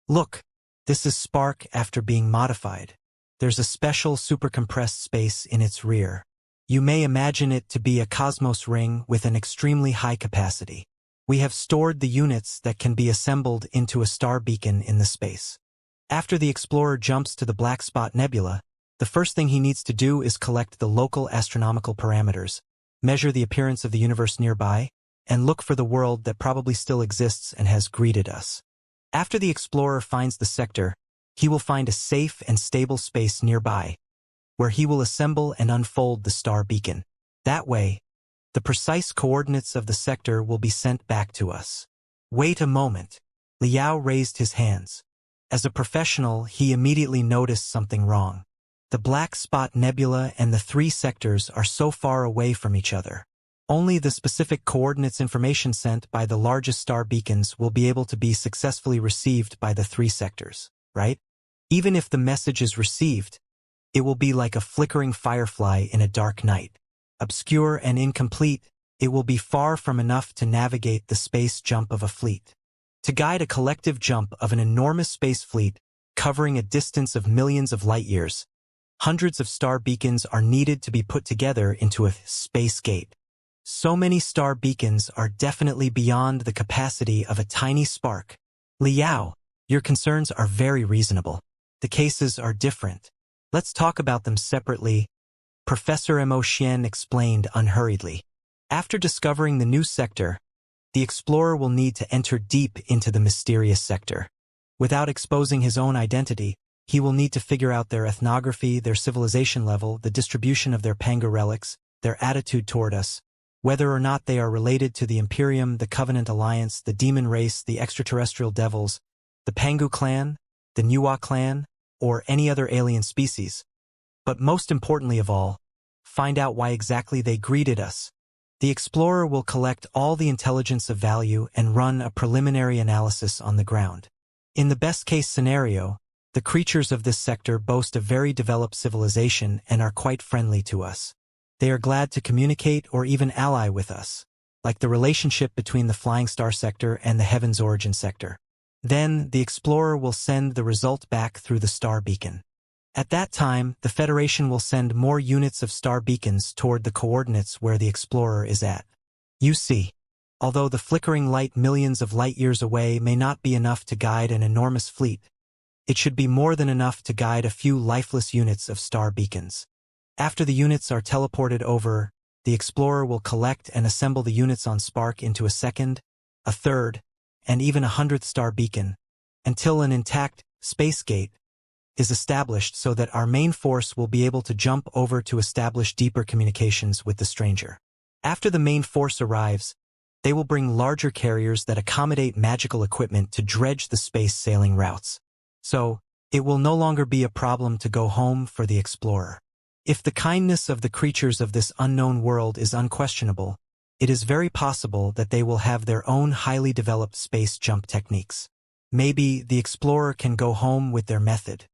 "Look, this is Spark after being modified. There's a special supercompressed space in its rear. You may imagine it to be a cosmos ring with an extremely high capacity. We have stored the units that can be assembled into a star beacon in the space. After the explorer jumps to the Black Spot Nebula, the first thing he needs to do is collect the local astronomical parameters, measure the appearance of the universe nearby, and look for the world that probably still exists and has greeted us. After the explorer finds the sector, he will find a safe and stable space nearby, where he will assemble and unfold the star beacon. That way, the precise coordinates of the sector will be sent back to us." "Wait a moment." Liao raised his hands. As a professional, he immediately noticed something wrong. The Black Spot Nebula and the 3 sectors are so far away from each other. Only the specific coordinates information sent by the largest star beacons will be able to be successfully received by the 3 sectors, right? Even if the message is received, it will be like a flickering firefly in a dark night. Obscure and incomplete, it will be far from enough to navigate the space jump of a fleet. To guide a collective jump of an enormous space fleet, covering a distance of millions of light-years. Hundreds of star beacons are needed to be put together into a space gate. So many star beacons are definitely beyond the capacity of a tiny spark. Liao, your concerns are very reasonable. The cases are different. Let's talk about them separately, Professor Mo Xian explained unhurriedly. After discovering the new sector, the explorer will need to enter deep into the mysterious sector. Without exposing his own identity, he will need to figure out their ethnography, their civilization level, the distribution of their Pangu relics, their attitude toward us, whether or not they are related to the Imperium, the Covenant Alliance, the Demon Race, the extraterrestrial devils, the Pangu clan, the Nuwa clan, or any other alien species. But most importantly of all, find out why exactly they greeted us. The explorer will collect all the intelligence of value and run a preliminary analysis on the ground. In the best-case scenario, the creatures of this sector boast a very developed civilization and are quite friendly to us. They are glad to communicate or even ally with us, like the relationship between the Flying Star sector and the Heaven's Origin sector. Then, the explorer will send the result back through the star beacon. At that time, the Federation will send more units of star beacons toward the coordinates where the explorer is at. You see, although the flickering light millions of light-years away may not be enough to guide an enormous fleet, it should be more than enough to guide a few lifeless units of star beacons. After the units are teleported over, the explorer will collect and assemble the units on Spark into a second, a third, and even a 100th star beacon, until an intact space gate is established so that our main force will be able to jump over to establish deeper communications with the stranger. After the main force arrives, they will bring larger carriers that accommodate magical equipment to dredge the space sailing routes. So, it will no longer be a problem to go home for the explorer. If the kindness of the creatures of this unknown world is unquestionable, it is very possible that they will have their own highly developed space jump techniques. Maybe the explorer can go home with their method.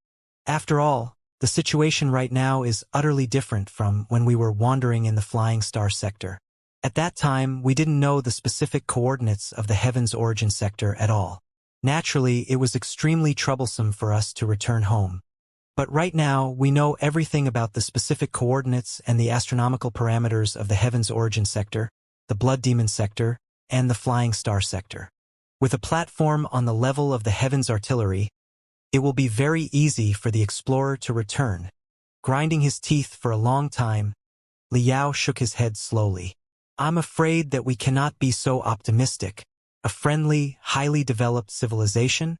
After all, the situation right now is utterly different from when we were wandering in the Flying Star sector. At that time, we didn't know the specific coordinates of the Heaven's Origin sector at all. Naturally, it was extremely troublesome for us to return home. But right now, we know everything about the specific coordinates and the astronomical parameters of the Heaven's Origin sector, the Blood Demon sector, and the Flying Star sector. With a platform on the level of the Heaven's Artillery, it will be very easy for the explorer to return. Grinding his teeth for a long time, Liao shook his head slowly. I'm afraid that we cannot be so optimistic. A friendly, highly developed civilization?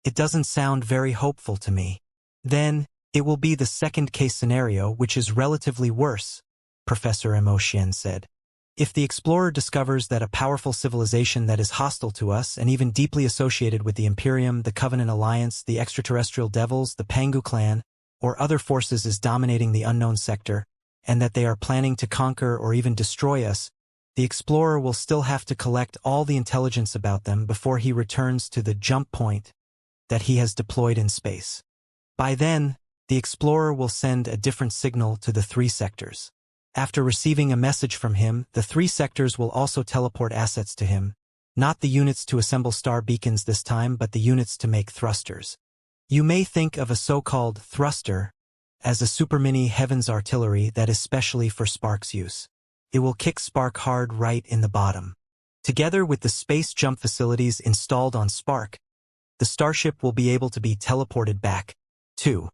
It doesn't sound very hopeful to me. Then, it will be the second-case scenario, which is relatively worse, Professor Mo Xian said. If the explorer discovers that a powerful civilization that is hostile to us and even deeply associated with the Imperium, the Covenant Alliance, the extraterrestrial devils, the Pangu clan, or other forces is dominating the unknown sector, and that they are planning to conquer or even destroy us, the explorer will still have to collect all the intelligence about them before he returns to the jump point that he has deployed in space. By then, the explorer will send a different signal to the three sectors. After receiving a message from him, the three sectors will also teleport assets to him, not the units to assemble star beacons this time, but the units to make thrusters. You may think of a so-called thruster as a super mini Heaven's Artillery that is specially for Spark's use. It will kick Spark hard right in the bottom. Together with the space jump facilities installed on Spark, the Starship will be able to be teleported back, too.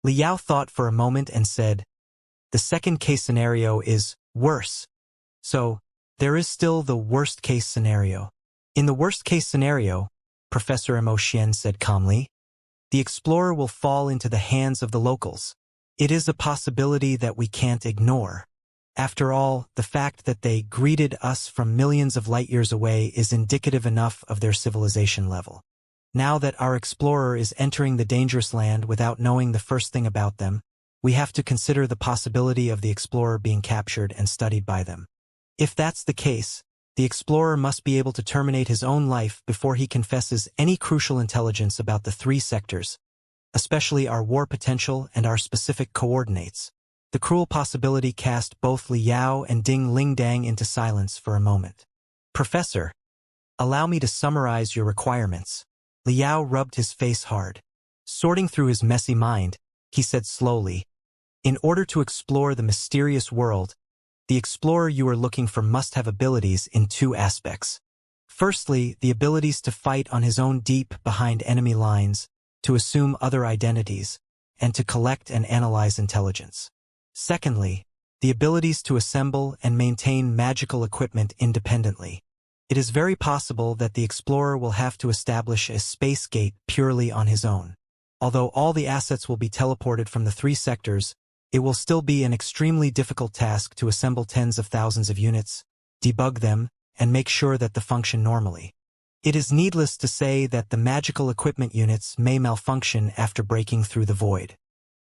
Liao thought for a moment and said, the second-case scenario is worse. So, there is still the worst-case scenario. In the worst-case scenario, Professor Mo Xian said calmly, the explorer will fall into the hands of the locals. It is a possibility that we can't ignore. After all, the fact that they greeted us from millions of light-years away is indicative enough of their civilization level. Now that our explorer is entering the dangerous land without knowing the first thing about them, we have to consider the possibility of the explorer being captured and studied by them. If that's the case, the explorer must be able to terminate his own life before he confesses any crucial intelligence about the three sectors, especially our war potential and our specific coordinates. The cruel possibility cast both Liao and Ding Lingdang into silence for a moment. Professor, allow me to summarize your requirements. Liao rubbed his face hard. Sorting through his messy mind, he said slowly, "In order to explore the mysterious world, the explorer you are looking for must have abilities in two aspects. Firstly, the abilities to fight on his own deep behind enemy lines, to assume other identities, and to collect and analyze intelligence. Secondly, the abilities to assemble and maintain magical equipment independently. It is very possible that the explorer will have to establish a space gate purely on his own. Although all the assets will be teleported from the three sectors, it will still be an extremely difficult task to assemble tens of thousands of units, debug them, and make sure that they function normally. It is needless to say that the magical equipment units may malfunction after breaking through the void.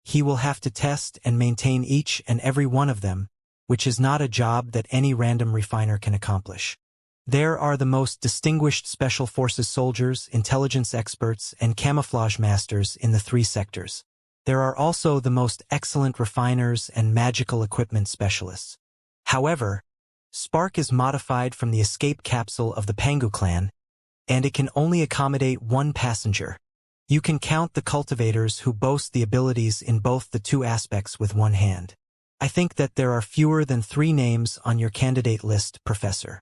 He will have to test and maintain each and every one of them, which is not a job that any random refiner can accomplish. There are the most distinguished special forces soldiers, intelligence experts, and camouflage masters in the three sectors. There are also the most excellent refiners and magical equipment specialists. However, Spark is modified from the escape capsule of the Pangu clan, and it can only accommodate one passenger. You can count the cultivators who boast the abilities in both the two aspects with one hand. I think that there are fewer than 3 names on your candidate list, Professor.